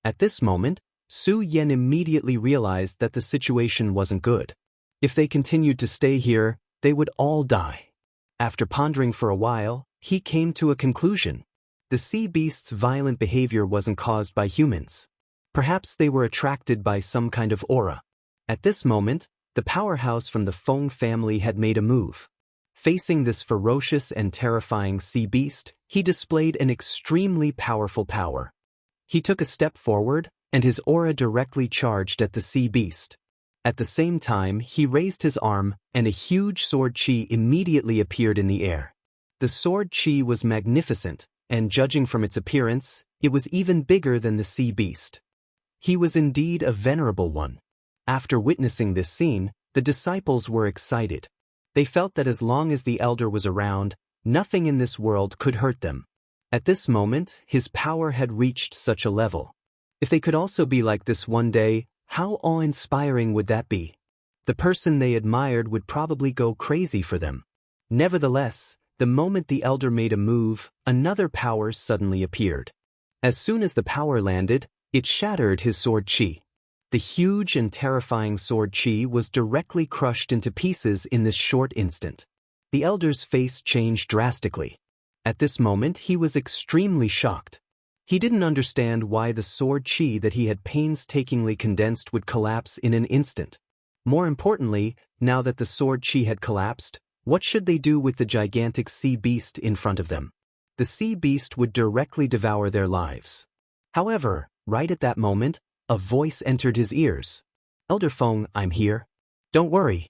At this moment, Su Yan immediately realized that the situation wasn't good. If they continued to stay here, they would all die. After pondering for a while, he came to a conclusion. The sea beast's violent behavior wasn't caused by humans. Perhaps they were attracted by some kind of aura. At this moment, the powerhouse from the Feng family had made a move. Facing this ferocious and terrifying sea beast, he displayed an extremely powerful power. He took a step forward, and his aura directly charged at the sea beast. At the same time, he raised his arm, and a huge sword chi immediately appeared in the air. The sword chi was magnificent, and judging from its appearance, it was even bigger than the sea beast. He was indeed a venerable one. After witnessing this scene, the disciples were excited. They felt that as long as the elder was around, nothing in this world could hurt them. At this moment, his power had reached such a level. If they could also be like this one day, how awe-inspiring would that be? The person they admired would probably go crazy for them. Nevertheless, the moment the elder made a move, another power suddenly appeared. As soon as the power landed, It shattered his sword chi. The huge and terrifying sword chi was directly crushed into pieces in this short instant. The elder's face changed drastically. At this moment he was extremely shocked. He didn't understand why the sword chi that he had painstakingly condensed would collapse in an instant. More importantly, now that the sword chi had collapsed, what should they do with the gigantic sea beast in front of them? The sea beast would directly devour their lives. However, right at that moment, a voice entered his ears. "Elder Feng, I'm here. Don't worry."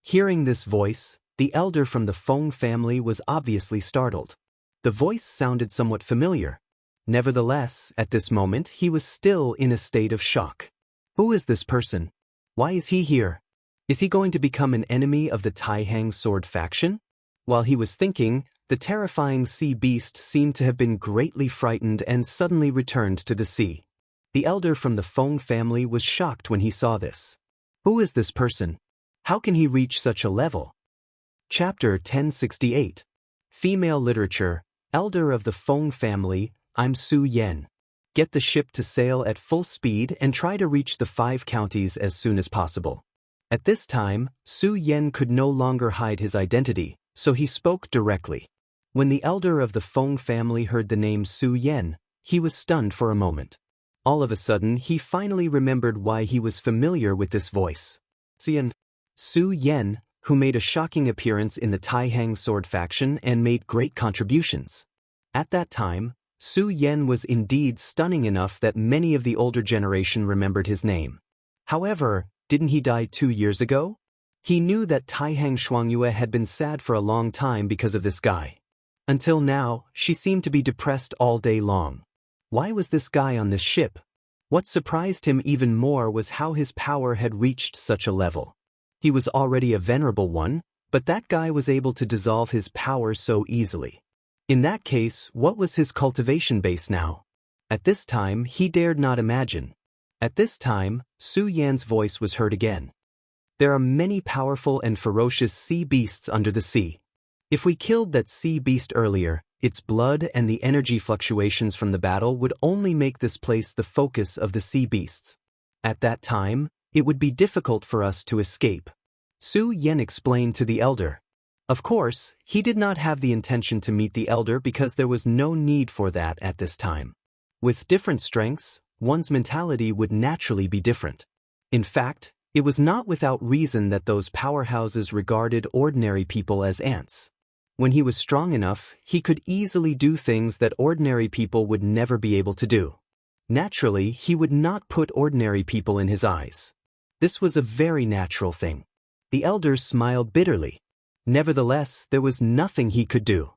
Hearing this voice, the elder from the Feng family was obviously startled. The voice sounded somewhat familiar. Nevertheless, at this moment he was still in a state of shock. Who is this person? Why is he here? Is he going to become an enemy of the Taihang sword faction? While he was thinking, the terrifying sea beast seemed to have been greatly frightened and suddenly returned to the sea. The elder from the Feng family was shocked when he saw this. Who is this person? How can he reach such a level? Chapter 1068. Female Literature. Elder of the Feng family, I'm Su Yan. Get the ship to sail at full speed and try to reach the 5 counties as soon as possible. At this time, Su Yan could no longer hide his identity, so he spoke directly. When the elder of the Feng family heard the name Su Yan, he was stunned for a moment. All of a sudden, he finally remembered why he was familiar with this voice. Su Yan, who made a shocking appearance in the Taihang sword faction and made great contributions. At that time, Su Yan was indeed stunning enough that many of the older generation remembered his name. However, didn't he die 2 years ago? He knew that Taihang Xianxia had been sad for a long time because of this guy. Until now, she seemed to be depressed all day long. Why was this guy on this ship? What surprised him even more was how his power had reached such a level. He was already a venerable one, but that guy was able to dissolve his power so easily. In that case, what was his cultivation base now? At this time, he dared not imagine. At this time, Su Yan's voice was heard again. There are many powerful and ferocious sea beasts under the sea. If we killed that sea beast earlier, its blood and the energy fluctuations from the battle would only make this place the focus of the sea beasts. At that time, it would be difficult for us to escape. Su Yan explained to the elder. Of course, he did not have the intention to meet the elder because there was no need for that at this time. With different strengths, one's mentality would naturally be different. In fact, it was not without reason that those powerhouses regarded ordinary people as ants. When he was strong enough, he could easily do things that ordinary people would never be able to do. Naturally, he would not put ordinary people in his eyes. This was a very natural thing. The elder smiled bitterly. Nevertheless, there was nothing he could do.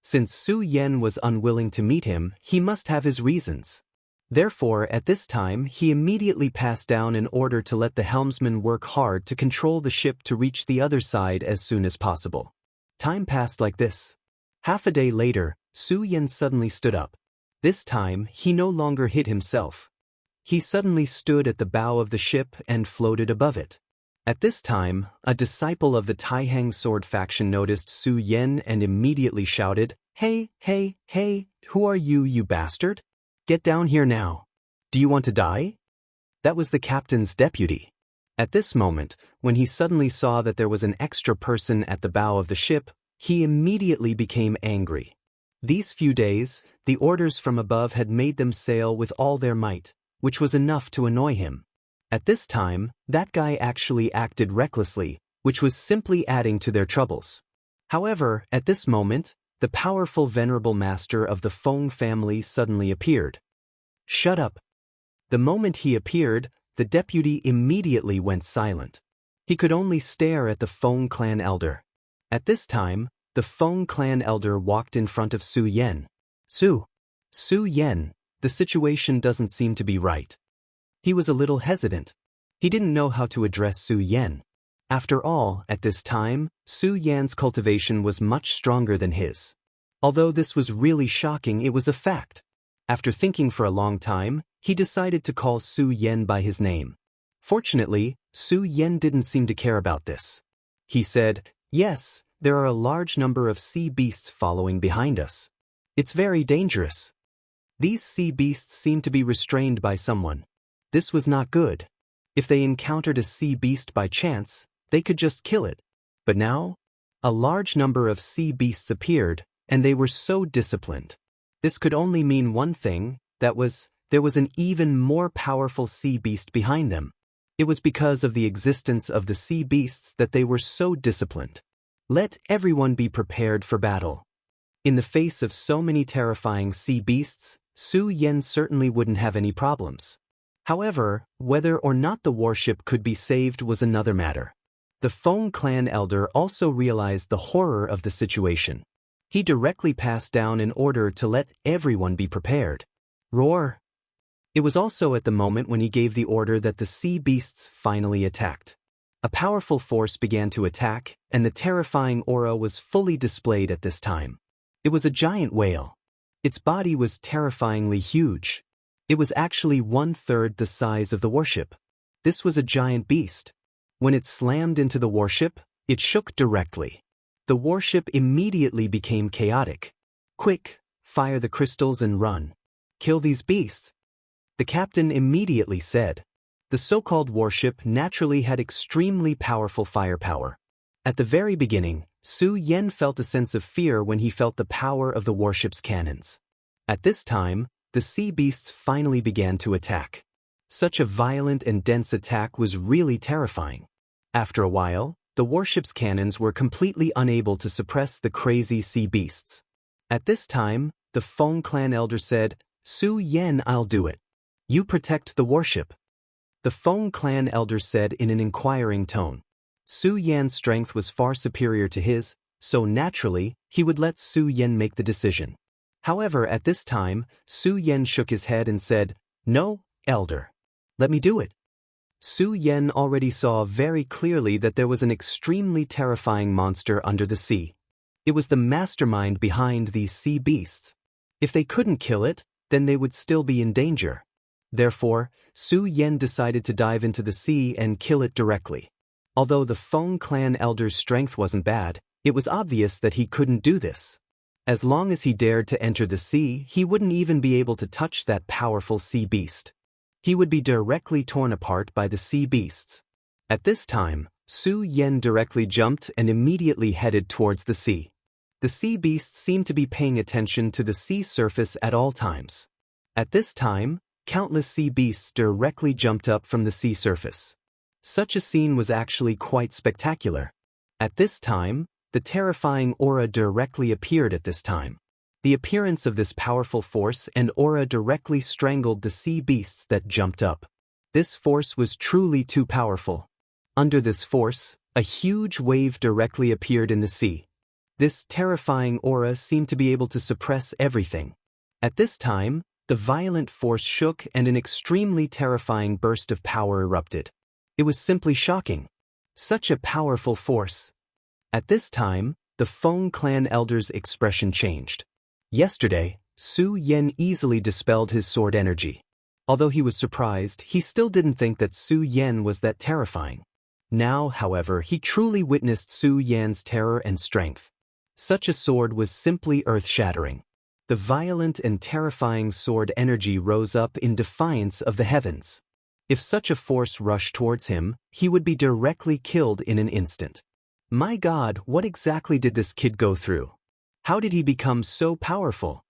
Since Su Yan was unwilling to meet him, he must have his reasons. Therefore, at this time, he immediately passed down an order to let the helmsman work hard to control the ship to reach the other side as soon as possible. Time passed like this. Half a day later, Su Yan suddenly stood up. This time, he no longer hid himself. He suddenly stood at the bow of the ship and floated above it. At this time, a disciple of the Taihang sword faction noticed Su Yan and immediately shouted, "Hey, hey, hey, who are you, you bastard? Get down here now. Do you want to die?" That was the captain's deputy. At this moment, when he suddenly saw that there was an extra person at the bow of the ship, he immediately became angry. These few days, the orders from above had made them sail with all their might, which was enough to annoy him. At this time, that guy actually acted recklessly, which was simply adding to their troubles. However, at this moment, the powerful venerable master of the Feng family suddenly appeared. "Shut up." The moment he appeared, the deputy immediately went silent. He could only stare at the Feng clan elder. At this time, the Feng clan elder walked in front of Su Yan. Su Yan, the situation doesn't seem to be right." He was a little hesitant. He didn't know how to address Su Yan. After all, at this time, Su Yan's cultivation was much stronger than his. Although this was really shocking, it was a fact. After thinking for a long time, he decided to call Su Yan by his name. Fortunately, Su Yan didn't seem to care about this. He said, "Yes, there are a large number of sea beasts following behind us. It's very dangerous." These sea beasts seemed to be restrained by someone. This was not good. If they encountered a sea beast by chance, they could just kill it. But now, a large number of sea beasts appeared, and they were so disciplined. This could only mean one thing, there was an even more powerful sea beast behind them. It was because of the existence of the sea beasts that they were so disciplined. Let everyone be prepared for battle. In the face of so many terrifying sea beasts, Su Yan certainly wouldn't have any problems. However, whether or not the warship could be saved was another matter. The Feng clan elder also realized the horror of the situation. He directly passed down an order to let everyone be prepared. Roar! It was also at the moment when he gave the order that the sea beasts finally attacked. A powerful force began to attack, and the terrifying aura was fully displayed at this time. It was a giant whale. Its body was terrifyingly huge. It was actually 1/3 the size of the warship. This was a giant beast. When it slammed into the warship, it shook directly. The warship immediately became chaotic. Quick, fire the crystals and run. Kill these beasts. The captain immediately said. The so-called warship naturally had extremely powerful firepower. At the very beginning, Su Yan felt a sense of fear when he felt the power of the warship's cannons. At this time, the sea beasts finally began to attack. Such a violent and dense attack was really terrifying. After a while, the warship's cannons were completely unable to suppress the crazy sea beasts. At this time, the Feng clan elder said, "Su Yan, I'll do it. You protect the warship." The Feng clan elder said in an inquiring tone. Su Yan's strength was far superior to his, so naturally, he would let Su Yan make the decision. However, at this time, Su Yan shook his head and said, "No, elder. Let me do it." Su Yan already saw very clearly that there was an extremely terrifying monster under the sea. It was the mastermind behind these sea beasts. If they couldn't kill it, then they would still be in danger. Therefore, Su Yan decided to dive into the sea and kill it directly. Although the Feng clan elder's strength wasn't bad, it was obvious that he couldn't do this. As long as he dared to enter the sea, he wouldn't even be able to touch that powerful sea beast. He would be directly torn apart by the sea beasts. At this time, Su Yan directly jumped and immediately headed towards the sea. The sea beasts seemed to be paying attention to the sea surface at all times. At this time, countless sea beasts directly jumped up from the sea surface. Such a scene was actually quite spectacular. At this time, the terrifying aura directly appeared at this time. The appearance of this powerful force and aura directly strangled the sea beasts that jumped up. This force was truly too powerful. Under this force, a huge wave directly appeared in the sea. This terrifying aura seemed to be able to suppress everything. At this time, the violent force shook and an extremely terrifying burst of power erupted. It was simply shocking. Such a powerful force. At this time, the Feng clan elder's expression changed. Yesterday, Su Yan easily dispelled his sword energy. Although he was surprised, he still didn't think that Su Yan was that terrifying. Now, however, he truly witnessed Su Yan's terror and strength. Such a sword was simply earth-shattering. The violent and terrifying sword energy rose up in defiance of the heavens. If such a force rushed towards him, he would be directly killed in an instant. My God, what exactly did this kid go through? How did he become so powerful?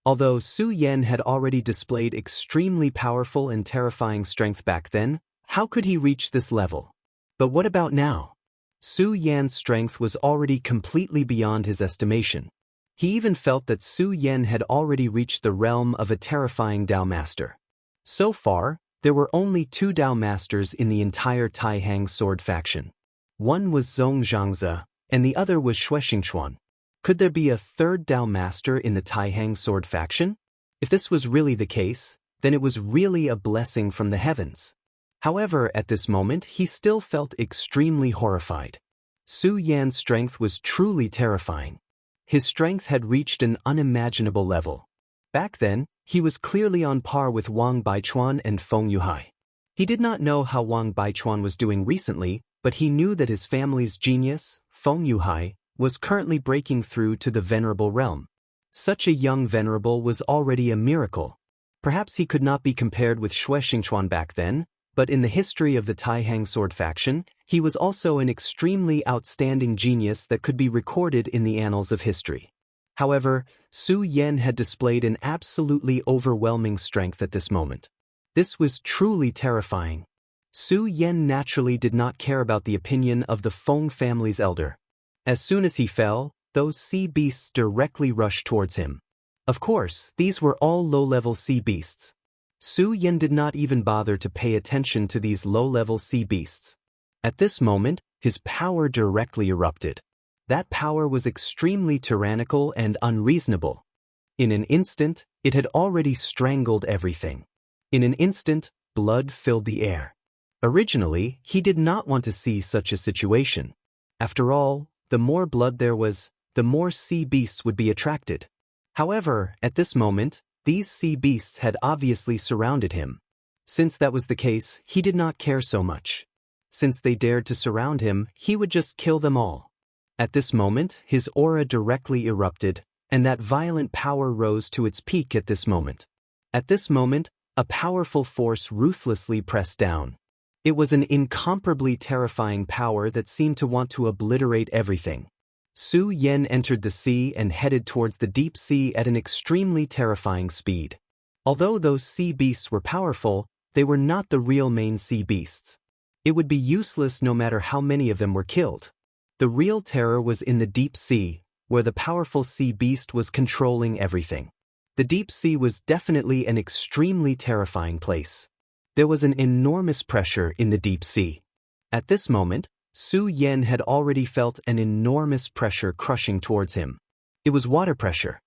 Although Su Yan had already displayed extremely powerful and terrifying strength back then, how could he reach this level? But what about now? Su Yan's strength was already completely beyond his estimation. He even felt that Su Yan had already reached the realm of a terrifying Dao master. So far, there were only 2 Dao masters in the entire Taihang sword faction. One was Zhong Zhangzi, and the other was Xuexingchuan. Could there be a 3rd Dao master in the Taihang sword faction? If this was really the case, then it was really a blessing from the heavens. However, at this moment he still felt extremely horrified. Su Yan's strength was truly terrifying. His strength had reached an unimaginable level. Back then, he was clearly on par with Wang Baichuan and Feng Yuhai. He did not know how Wang Baichuan was doing recently, but he knew that his family's genius, Feng Yuhai, was currently breaking through to the venerable realm. Such a young venerable was already a miracle. Perhaps he could not be compared with Xue Xingchuan back then, but in the history of the Taihang sword faction, he was also an extremely outstanding genius that could be recorded in the annals of history. However, Su Yan had displayed an absolutely overwhelming strength at this moment. This was truly terrifying. Su Yan naturally did not care about the opinion of the Feng family's elder. As soon as he fell, those sea beasts directly rushed towards him. Of course, these were all low-level sea beasts. Su Yan did not even bother to pay attention to these low-level sea beasts. At this moment, his power directly erupted. That power was extremely tyrannical and unreasonable. In an instant, it had already strangled everything. In an instant, blood filled the air. Originally, he did not want to see such a situation. After all, the more blood there was, the more sea beasts would be attracted. However, at this moment, these sea beasts had obviously surrounded him. Since that was the case, he did not care so much. Since they dared to surround him, he would just kill them all. At this moment, his aura directly erupted, and that violent power rose to its peak at this moment. At this moment, a powerful force ruthlessly pressed down. It was an incomparably terrifying power that seemed to want to obliterate everything. Su Yan entered the sea and headed towards the deep sea at an extremely terrifying speed. Although those sea beasts were powerful, they were not the real main sea beasts. It would be useless no matter how many of them were killed. The real terror was in the deep sea, where the powerful sea beast was controlling everything. The deep sea was definitely an extremely terrifying place. There was an enormous pressure in the deep sea. At this moment, Su Yan had already felt an enormous pressure crushing towards him. It was water pressure.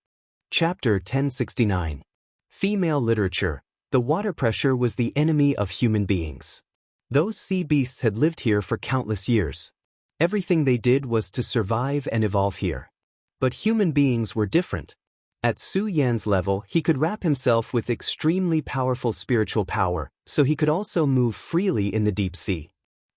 Chapter 1069. Female literature. The water pressure was the enemy of human beings. Those sea beasts had lived here for countless years. Everything they did was to survive and evolve here. But human beings were different. At Su Yan's level, he could wrap himself with extremely powerful spiritual power, so he could also move freely in the deep sea.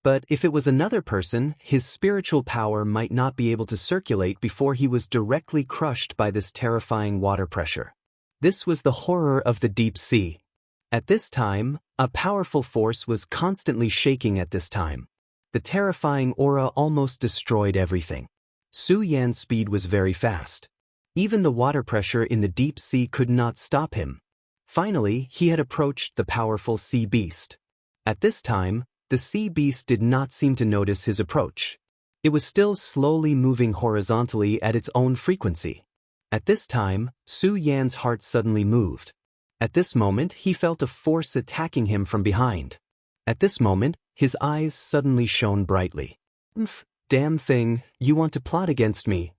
But if it was another person, his spiritual power might not be able to circulate before he was directly crushed by this terrifying water pressure. This was the horror of the deep sea. At this time, a powerful force was constantly shaking at this time. The terrifying aura almost destroyed everything. Su Yan's speed was very fast. Even the water pressure in the deep sea could not stop him. Finally, he had approached the powerful sea beast. At this time, the sea beast did not seem to notice his approach. It was still slowly moving horizontally at its own frequency. At this time, Su Yan's heart suddenly moved. At this moment, he felt a force attacking him from behind. At this moment, his eyes suddenly shone brightly. Damn thing, you want to plot against me.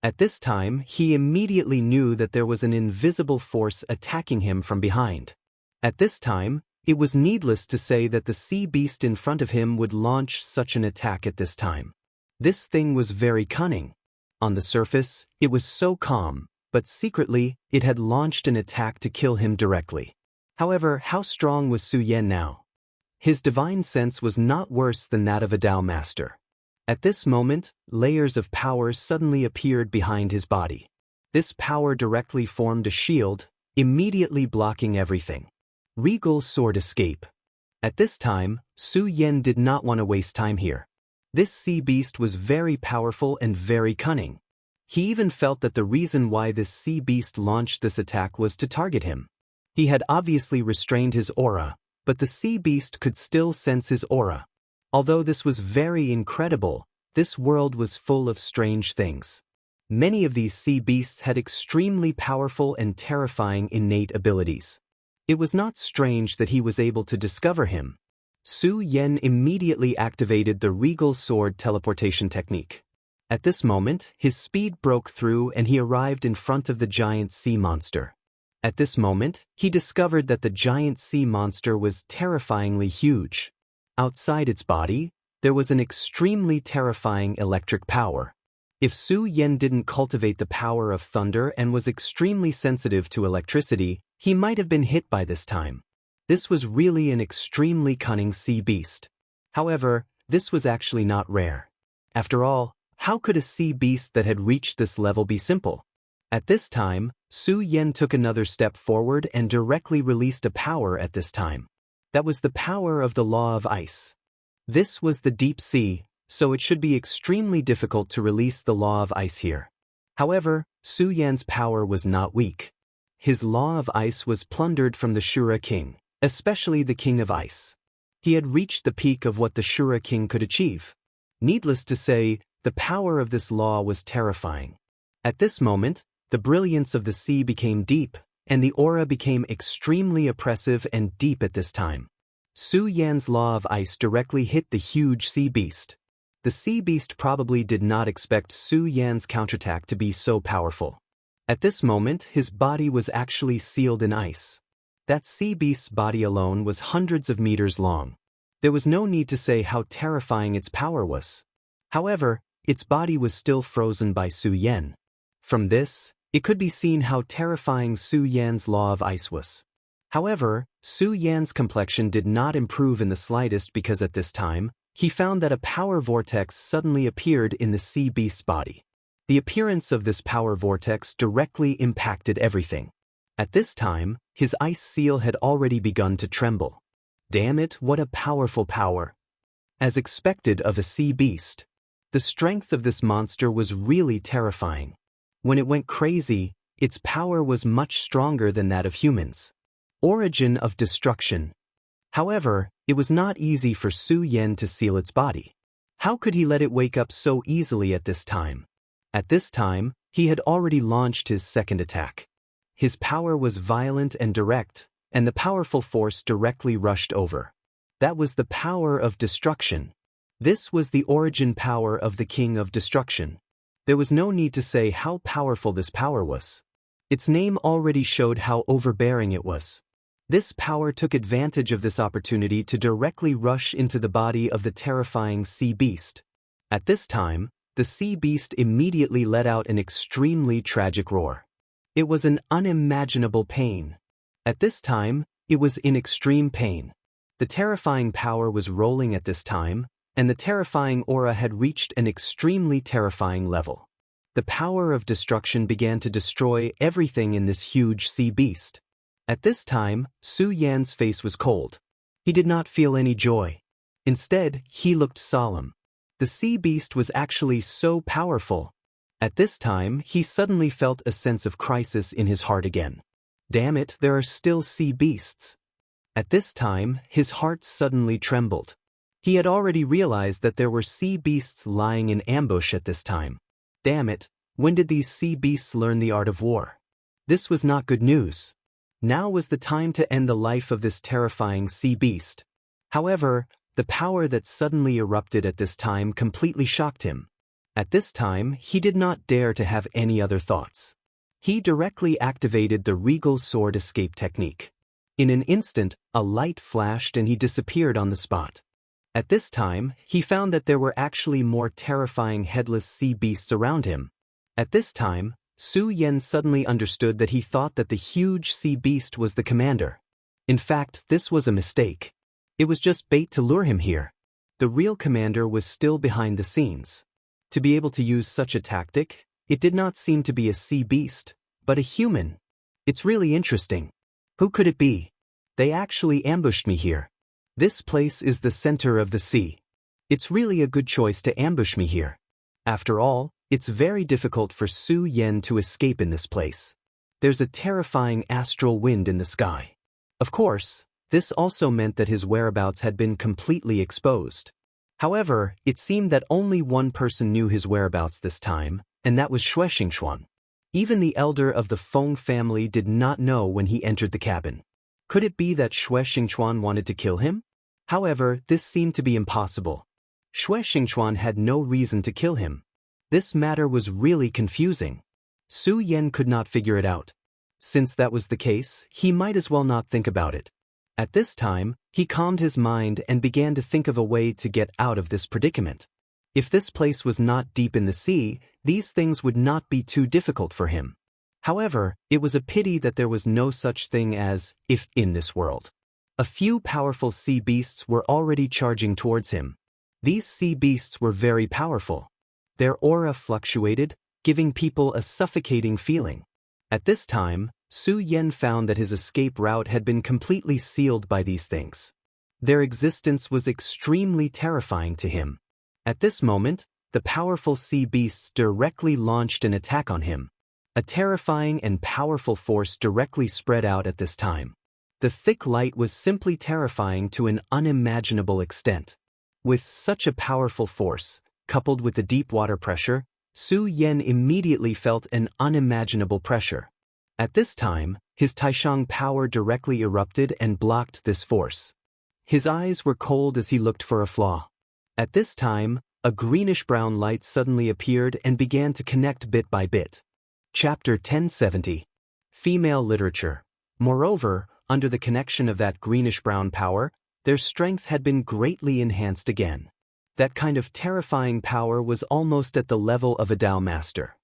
At this time, he immediately knew that there was an invisible force attacking him from behind. At this time, it was needless to say that the sea beast in front of him would launch such an attack at this time. This thing was very cunning. On the surface, it was so calm, but secretly, it had launched an attack to kill him directly. However, how strong was Su Yan now? His divine sense was not worse than that of a Dao master. At this moment, layers of power suddenly appeared behind his body. This power directly formed a shield, immediately blocking everything. Regal sword escape. At this time, Su Yan did not want to waste time here. This sea beast was very powerful and very cunning. He even felt that the reason why this sea beast launched this attack was to target him. He had obviously restrained his aura, but the sea beast could still sense his aura. Although this was very incredible, this world was full of strange things. Many of these sea beasts had extremely powerful and terrifying innate abilities. It was not strange that he was able to discover him. Su Yan immediately activated the Regal Sword teleportation technique. At this moment, his speed broke through and he arrived in front of the giant sea monster. At this moment, he discovered that the giant sea monster was terrifyingly huge. Outside its body, there was an extremely terrifying electric power. If Su Yan didn't cultivate the power of thunder and was extremely sensitive to electricity, he might have been hit by this time. This was really an extremely cunning sea beast. However, this was actually not rare. After all, how could a sea beast that had reached this level be simple? At this time, Su Yan took another step forward and directly released a power at this time. That was the power of the law of ice. This was the deep sea, so it should be extremely difficult to release the law of ice here. However, Su Yan's power was not weak. His law of ice was plundered from the Shura king, especially the king of ice. He had reached the peak of what the Shura king could achieve. Needless to say, the power of this law was terrifying. At this moment, the brilliance of the sea became deep, and the aura became extremely oppressive and deep at this time. Su Yan's law of ice directly hit the huge sea beast. The sea beast probably did not expect Su Yan's counterattack to be so powerful. At this moment, his body was actually sealed in ice. That sea beast's body alone was hundreds of meters long. There was no need to say how terrifying its power was. However, its body was still frozen by Su Yan. From this, it could be seen how terrifying Su Yan's law of ice was. However, Su Yan's complexion did not improve in the slightest because at this time, he found that a power vortex suddenly appeared in the sea beast's body. The appearance of this power vortex directly impacted everything. At this time, his ice seal had already begun to tremble. Damn it, what a powerful power! As expected of a sea beast, the strength of this monster was really terrifying. When it went crazy, its power was much stronger than that of humans. Origin of destruction. However, it was not easy for Su Yan to seal its body. How could he let it wake up so easily at this time? At this time, he had already launched his second attack. His power was violent and direct, and the powerful force directly rushed over. That was the power of destruction. This was the origin power of the King of Destruction. There was no need to say how powerful this power was. Its name already showed how overbearing it was. This power took advantage of this opportunity to directly rush into the body of the terrifying sea beast. At this time, the sea beast immediately let out an extremely tragic roar. It was an unimaginable pain. At this time, it was in extreme pain. The terrifying power was rolling at this time, and the terrifying aura had reached an extremely terrifying level. The power of destruction began to destroy everything in this huge sea beast. At this time, Su Yan's face was cold. He did not feel any joy. Instead, he looked solemn. The sea beast was actually so powerful. At this time, he suddenly felt a sense of crisis in his heart again. Damn it, there are still sea beasts. At this time, his heart suddenly trembled. He had already realized that there were sea beasts lying in ambush at this time. Damn it, when did these sea beasts learn the art of war? This was not good news. Now was the time to end the life of this terrifying sea beast. However, the power that suddenly erupted at this time completely shocked him. At this time, he did not dare to have any other thoughts. He directly activated the regal sword escape technique. In an instant, a light flashed and he disappeared on the spot. At this time, he found that there were actually more terrifying headless sea beasts around him. At this time, Su Yan suddenly understood that he thought that the huge sea beast was the commander. In fact, this was a mistake. It was just bait to lure him here. The real commander was still behind the scenes. To be able to use such a tactic, it did not seem to be a sea beast, but a human. It's really interesting. Who could it be? They actually ambushed me here. This place is the center of the sea. It's really a good choice to ambush me here. After all, it's very difficult for Su Yan to escape in this place. There's a terrifying astral wind in the sky. Of course, this also meant that his whereabouts had been completely exposed. However, it seemed that only one person knew his whereabouts this time, and that was Xianxia. Even the elder of the Feng family did not know when he entered the cabin. Could it be that Xianxia wanted to kill him? However, this seemed to be impossible. Xianxia had no reason to kill him. This matter was really confusing. Su Yan could not figure it out. Since that was the case, he might as well not think about it. At this time, he calmed his mind and began to think of a way to get out of this predicament. If this place was not deep in the sea, these things would not be too difficult for him. However, it was a pity that there was no such thing as if in this world. A few powerful sea beasts were already charging towards him. These sea beasts were very powerful. Their aura fluctuated, giving people a suffocating feeling. At this time, Su Yan found that his escape route had been completely sealed by these things. Their existence was extremely terrifying to him. At this moment, the powerful sea beasts directly launched an attack on him. A terrifying and powerful force directly spread out at this time. The thick light was simply terrifying to an unimaginable extent. With such a powerful force, coupled with the deep water pressure, Su Yan immediately felt an unimaginable pressure. At this time, his Taishang power directly erupted and blocked this force. His eyes were cold as he looked for a flaw. At this time, a greenish-brown light suddenly appeared and began to connect bit by bit. Chapter 1070. Female Literature. Moreover, under the connection of that greenish-brown power, their strength had been greatly enhanced again. That kind of terrifying power was almost at the level of a Dao master.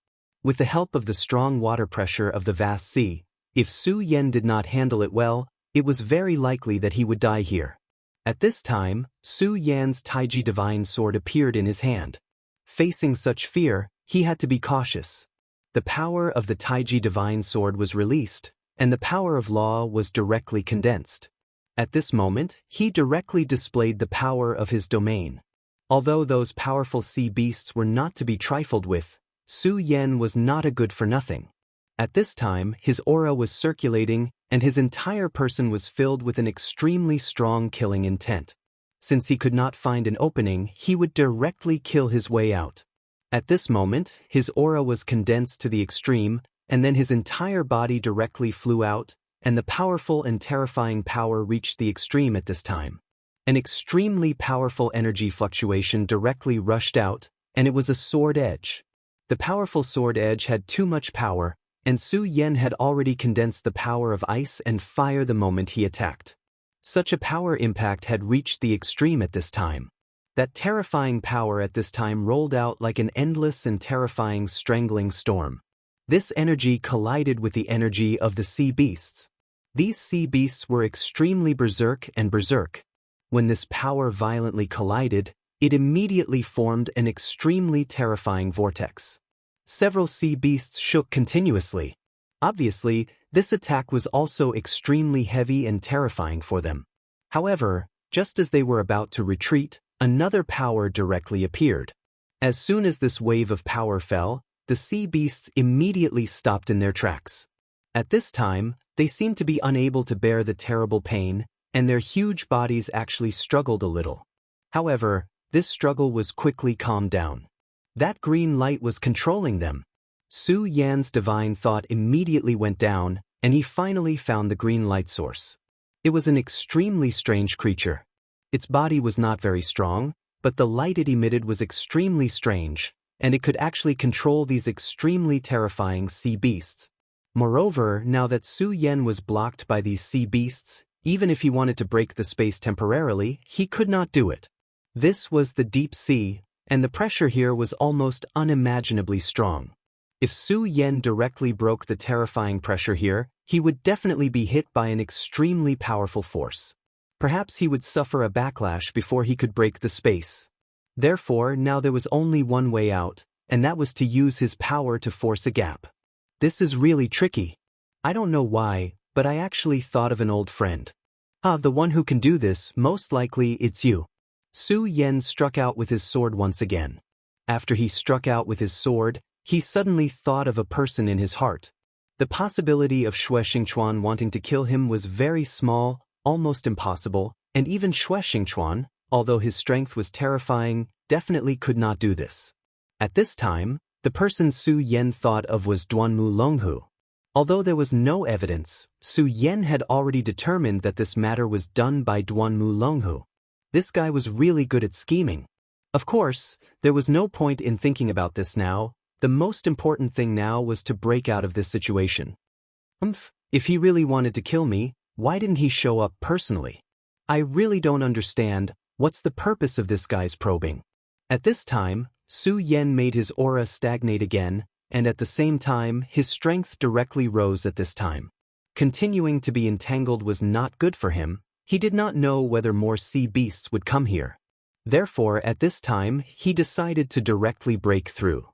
With the help of the strong water pressure of the vast sea, if Su Yan did not handle it well, it was very likely that he would die here. At this time, Su Yan's Taiji divine sword appeared in his hand. Facing such fear, he had to be cautious. The power of the Taiji divine sword was released, and the power of law was directly condensed. At this moment, he directly displayed the power of his domain. Although those powerful sea beasts were not to be trifled with, Su Yan was not a good-for-nothing. At this time, his aura was circulating, and his entire person was filled with an extremely strong killing intent. Since he could not find an opening, he would directly kill his way out. At this moment, his aura was condensed to the extreme, and then his entire body directly flew out, and the powerful and terrifying power reached the extreme at this time. An extremely powerful energy fluctuation directly rushed out, and it was a sword edge. The powerful sword edge had too much power, and Su Yan had already condensed the power of ice and fire the moment he attacked. Such a power impact had reached the extreme at this time. That terrifying power at this time rolled out like an endless and terrifying strangling storm. This energy collided with the energy of the sea beasts. These sea beasts were extremely berserk and berserk. When this power violently collided, it immediately formed an extremely terrifying vortex. Several sea beasts shook continuously. Obviously, this attack was also extremely heavy and terrifying for them. However, just as they were about to retreat, another power directly appeared. As soon as this wave of power fell, the sea beasts immediately stopped in their tracks. At this time, they seemed to be unable to bear the terrible pain, and their huge bodies actually struggled a little. However, this struggle was quickly calmed down. That green light was controlling them. Su Yan's divine thought immediately went down, and he finally found the green light source. It was an extremely strange creature. Its body was not very strong, but the light it emitted was extremely strange, and it could actually control these extremely terrifying sea beasts. Moreover, now that Su Yan was blocked by these sea beasts, even if he wanted to break the space temporarily, he could not do it. This was the deep sea, and the pressure here was almost unimaginably strong. If Su Yan directly broke the terrifying pressure here, he would definitely be hit by an extremely powerful force. Perhaps he would suffer a backlash before he could break the space. Therefore, now there was only one way out, and that was to use his power to force a gap. This is really tricky. I don't know why, but I actually thought of an old friend. The one who can do this, most likely it's you. Su Yan struck out with his sword once again. After he struck out with his sword, he suddenly thought of a person in his heart. The possibility of Xue Xingchuan wanting to kill him was very small, almost impossible, and even Xue Xingchuan, although his strength was terrifying, definitely could not do this. At this time, the person Su Yan thought of was Duanmu Longhu. Although there was no evidence, Su Yan had already determined that this matter was done by Duanmu Longhu. This guy was really good at scheming. Of course, there was no point in thinking about this now. The most important thing now was to break out of this situation. If he really wanted to kill me, why didn't he show up personally? I really don't understand, what's the purpose of this guy's probing? At this time, Su Yan made his aura stagnate again, and at the same time, his strength directly rose at this time. Continuing to be entangled was not good for him. He did not know whether more sea beasts would come here. Therefore, at this time, he decided to directly break through.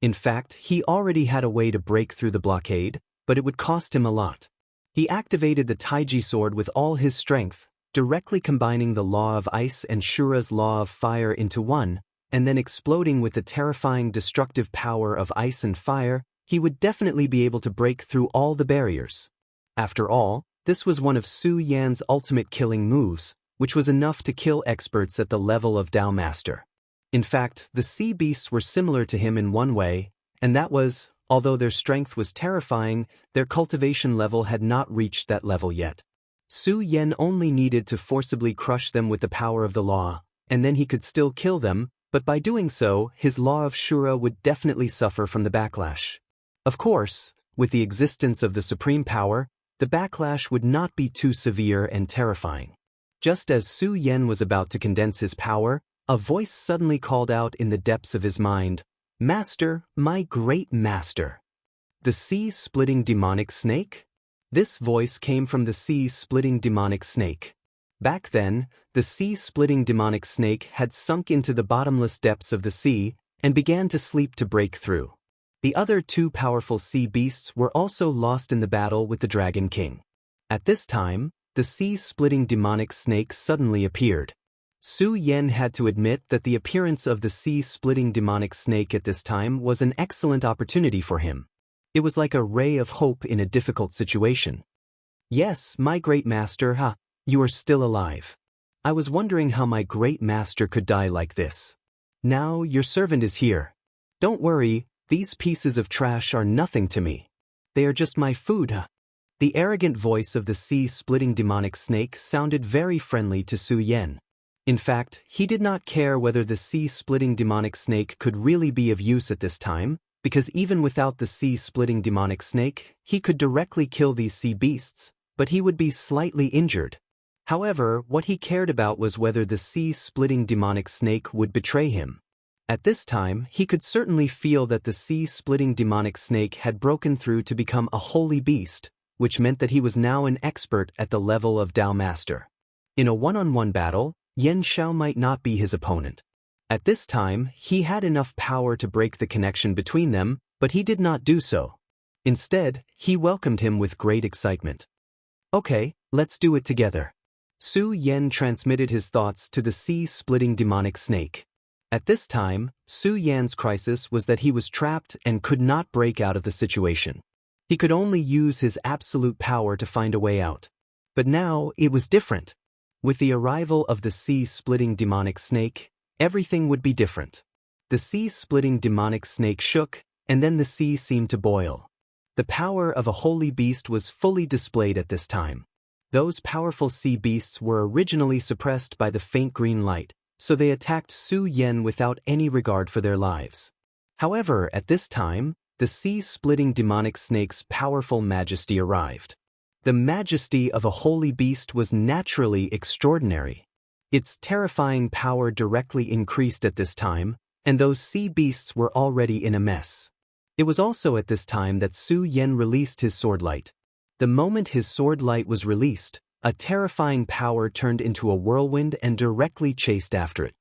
In fact, he already had a way to break through the blockade, but it would cost him a lot. He activated the Taiji sword with all his strength, directly combining the law of ice and Shura's law of fire into one, and then exploding with the terrifying destructive power of ice and fire. He would definitely be able to break through all the barriers. After all, this was one of Su Yan's ultimate killing moves, which was enough to kill experts at the level of Dao Master. In fact, the sea beasts were similar to him in one way, and that was, although their strength was terrifying, their cultivation level had not reached that level yet. Su Yan only needed to forcibly crush them with the power of the law, and then he could still kill them, but by doing so, his law of Shura would definitely suffer from the backlash. Of course, with the existence of the supreme power, the backlash would not be too severe and terrifying. Just as Su Yan was about to condense his power, a voice suddenly called out in the depths of his mind, "Master, my great master." The sea-splitting demonic snake? This voice came from the sea-splitting demonic snake. Back then, the sea-splitting demonic snake had sunk into the bottomless depths of the sea and began to sleep to break through. The other two powerful sea beasts were also lost in the battle with the Dragon King. At this time, the sea-splitting demonic snake suddenly appeared. Su Yan had to admit that the appearance of the sea-splitting demonic snake at this time was an excellent opportunity for him. It was like a ray of hope in a difficult situation. "Yes, my great master, you are still alive. I was wondering how my great master could die like this. Now your servant is here. Don't worry, these pieces of trash are nothing to me. They are just my food, The arrogant voice of the sea-splitting demonic snake sounded very friendly to Su Yan. In fact, he did not care whether the sea-splitting demonic snake could really be of use at this time, because even without the sea-splitting demonic snake, he could directly kill these sea beasts, but he would be slightly injured. However, what he cared about was whether the sea-splitting demonic snake would betray him. At this time, he could certainly feel that the sea-splitting demonic snake had broken through to become a holy beast, which meant that he was now an expert at the level of Dao Master. In a one-on-one battle, Yan Xiao might not be his opponent. At this time, he had enough power to break the connection between them, but he did not do so. Instead, he welcomed him with great excitement. "Okay, let's do it together." Su Yan transmitted his thoughts to the sea-splitting demonic snake. At this time, Su Yan's crisis was that he was trapped and could not break out of the situation. He could only use his absolute power to find a way out. But now, it was different. With the arrival of the sea-splitting demonic snake, everything would be different. The sea-splitting demonic snake shook, and then the sea seemed to boil. The power of a holy beast was fully displayed at this time. Those powerful sea beasts were originally suppressed by the faint green light, so they attacked Su Yan without any regard for their lives. However, at this time, the sea-splitting demonic snake's powerful majesty arrived. The majesty of a holy beast was naturally extraordinary. Its terrifying power directly increased at this time, and those sea beasts were already in a mess. It was also at this time that Su Yan released his sword light. The moment his sword light was released, a terrifying power turned into a whirlwind and directly chased after it.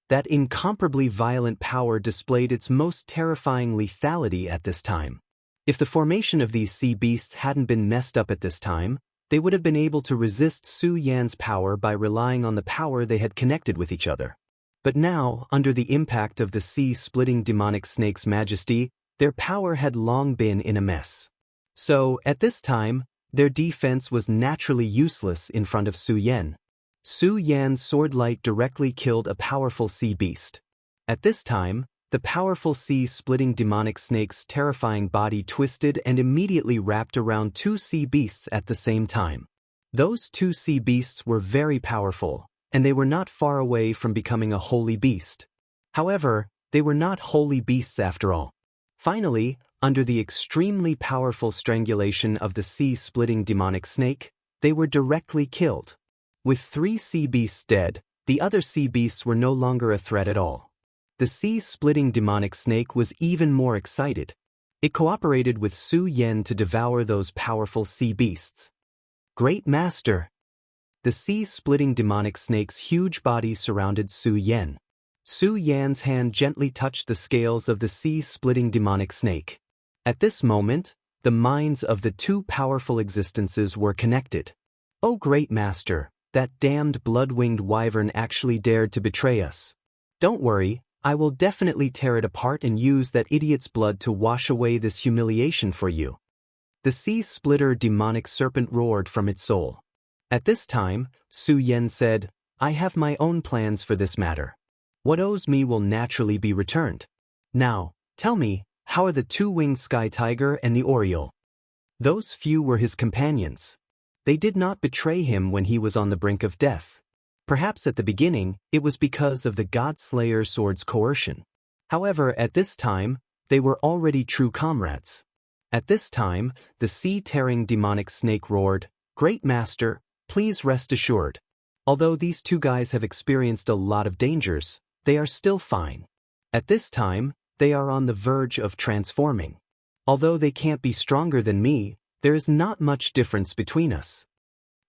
That incomparably violent power displayed its most terrifying lethality at this time. If the formation of these sea beasts hadn't been messed up at this time, they would have been able to resist Su Yan's power by relying on the power they had connected with each other. But now, under the impact of the sea-splitting demonic snake's majesty, their power had long been in a mess. So, at this time, their defense was naturally useless in front of Su Yan. Su Yan's sword light directly killed a powerful sea beast. At this time, the powerful sea-splitting demonic snake's terrifying body twisted and immediately wrapped around two sea beasts at the same time. Those two sea beasts were very powerful, and they were not far away from becoming a holy beast. However, they were not holy beasts after all. Finally, under the extremely powerful strangulation of the sea-splitting demonic snake, they were directly killed. With three sea beasts dead, the other sea beasts were no longer a threat at all. The sea-splitting demonic snake was even more excited. It cooperated with Su Yan to devour those powerful sea beasts. "Great Master!" The sea-splitting demonic snake's huge body surrounded Su Yan. Su Yan's hand gently touched the scales of the sea-splitting demonic snake. At this moment, the minds of the two powerful existences were connected. "Oh great master, that damned blood-winged wyvern actually dared to betray us. Don't worry, I will definitely tear it apart and use that idiot's blood to wash away this humiliation for you." The sea-splitter demonic serpent roared from its soul. At this time, Su Yan said, "I have my own plans for this matter. What owes me will naturally be returned. Now, tell me, how are the two-winged sky tiger and the oriole?" Those few were his companions. They did not betray him when he was on the brink of death. Perhaps at the beginning, it was because of the God-Slayer sword's coercion. However, at this time, they were already true comrades. At this time, the sea-tearing demonic snake roared, "Great master, please rest assured. Although these two guys have experienced a lot of dangers, they are still fine. At this time, they are on the verge of transforming. Although they can't be stronger than me, there is not much difference between us."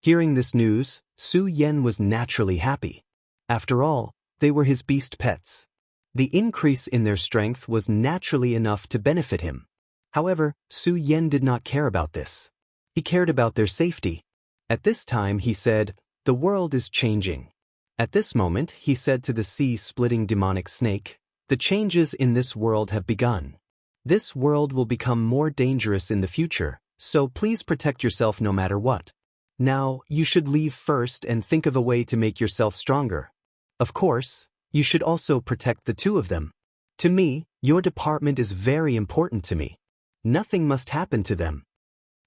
Hearing this news, Su Yan was naturally happy. After all, they were his beast pets. The increase in their strength was naturally enough to benefit him. However, Su Yan did not care about this. He cared about their safety. At this time he said, "The world is changing." At this moment he said to the sea-splitting demonic snake, "The changes in this world have begun. This world will become more dangerous in the future, so please protect yourself no matter what. Now, you should leave first and think of a way to make yourself stronger. Of course, you should also protect the two of them. To me, your department is very important to me. Nothing must happen to them."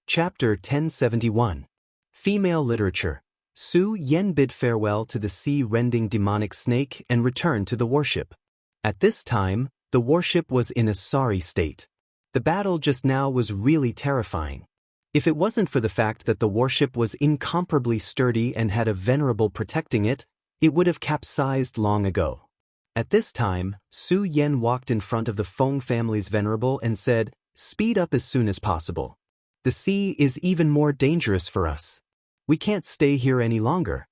Chapter 1071. Female Literature. Su Yan bid farewell to the sea-rending demonic snake and returned to the warship. At this time, the warship was in a sorry state. The battle just now was really terrifying. If it wasn't for the fact that the warship was incomparably sturdy and had a venerable protecting it, it would have capsized long ago. At this time, Su Yan walked in front of the Feng family's venerable and said, "Speed up as soon as possible. The sea is even more dangerous for us. We can't stay here any longer."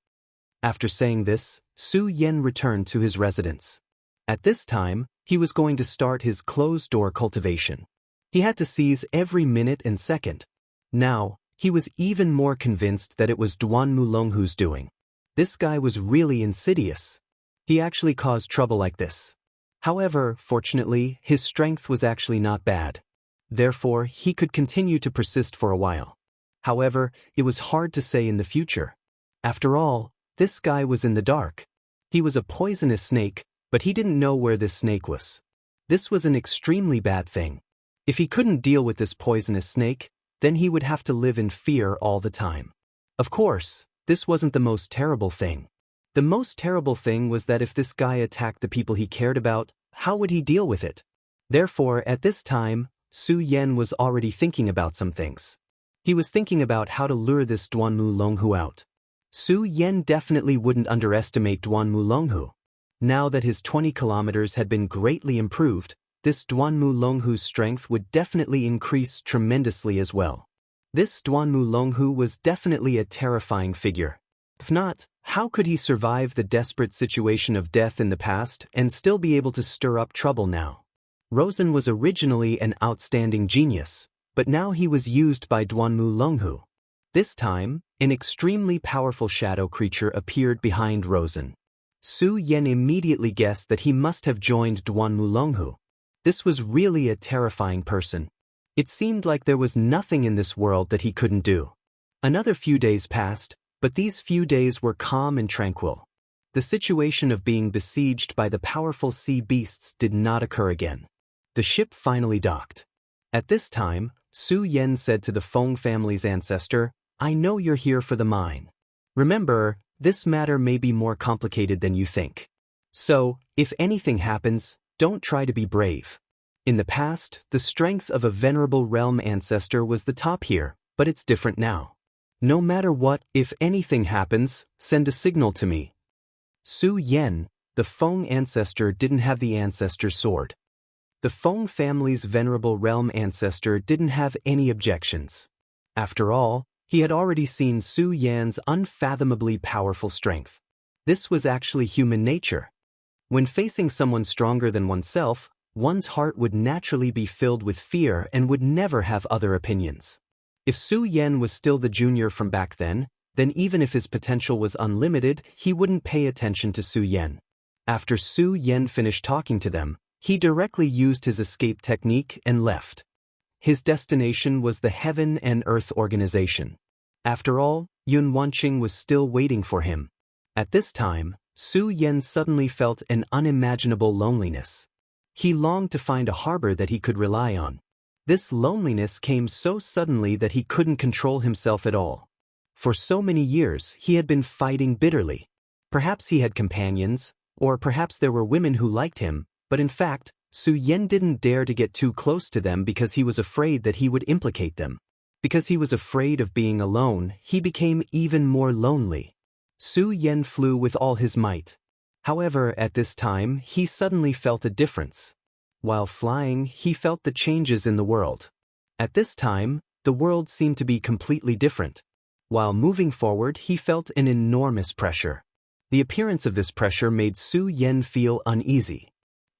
After saying this, Su Yan returned to his residence. At this time, he was going to start his closed-door cultivation. He had to seize every minute and second. Now, he was even more convinced that it was Duan Mulonghu's doing. This guy was really insidious. He actually caused trouble like this. However, fortunately, his strength was actually not bad. Therefore, he could continue to persist for a while. However, it was hard to say in the future. After all, this guy was in the dark. He was a poisonous snake, but he didn't know where this snake was. This was an extremely bad thing. If he couldn't deal with this poisonous snake, then he would have to live in fear all the time. Of course, this wasn't the most terrible thing. The most terrible thing was that if this guy attacked the people he cared about, how would he deal with it? Therefore, at this time, Su Yan was already thinking about some things. He was thinking about how to lure this Duan Mulonghu out. Su Yan definitely wouldn't underestimate Duan Mulonghu. Now that his 20 kilometers had been greatly improved, this Duan Mulonghu's strength would definitely increase tremendously as well. This Duan Mulonghu was definitely a terrifying figure. If not, how could he survive the desperate situation of death in the past and still be able to stir up trouble now? Rosen was originally an outstanding genius, but now he was used by Duan Mulonghu. This time, an extremely powerful shadow creature appeared behind Rosen. Su Yan immediately guessed that he must have joined Duan Mulonghu. This was really a terrifying person. It seemed like there was nothing in this world that he couldn't do. Another few days passed, but these few days were calm and tranquil. The situation of being besieged by the powerful sea beasts did not occur again. The ship finally docked. At this time, Su Yan said to the Feng family's ancestor, "I know you're here for the mine. Remember, this matter may be more complicated than you think. So, if anything happens, don't try to be brave. In the past, the strength of a venerable realm ancestor was the top here, but it's different now. No matter what, if anything happens, send a signal to me." Su Yan, the Feng ancestor, didn't have the ancestor's sword. The Feng family's venerable realm ancestor didn't have any objections. After all, he had already seen Su Yan's unfathomably powerful strength. This was actually human nature. When facing someone stronger than oneself, one's heart would naturally be filled with fear and would never have other opinions. If Su Yan was still the junior from back then even if his potential was unlimited, he wouldn't pay attention to Su Yan. After Su Yan finished talking to them, he directly used his escape technique and left. His destination was the Heaven and Earth Organization. After all, Yun Wanqing was still waiting for him. At this time, Su Yan suddenly felt an unimaginable loneliness. He longed to find a harbor that he could rely on. This loneliness came so suddenly that he couldn't control himself at all. For so many years, he had been fighting bitterly. Perhaps he had companions, or perhaps there were women who liked him, but in fact, Su Yan didn't dare to get too close to them because he was afraid that he would implicate them. Because he was afraid of being alone, he became even more lonely. Su Yan flew with all his might. However, at this time, he suddenly felt a difference. While flying, he felt the changes in the world. At this time, the world seemed to be completely different. While moving forward, he felt an enormous pressure. The appearance of this pressure made Su Yan feel uneasy.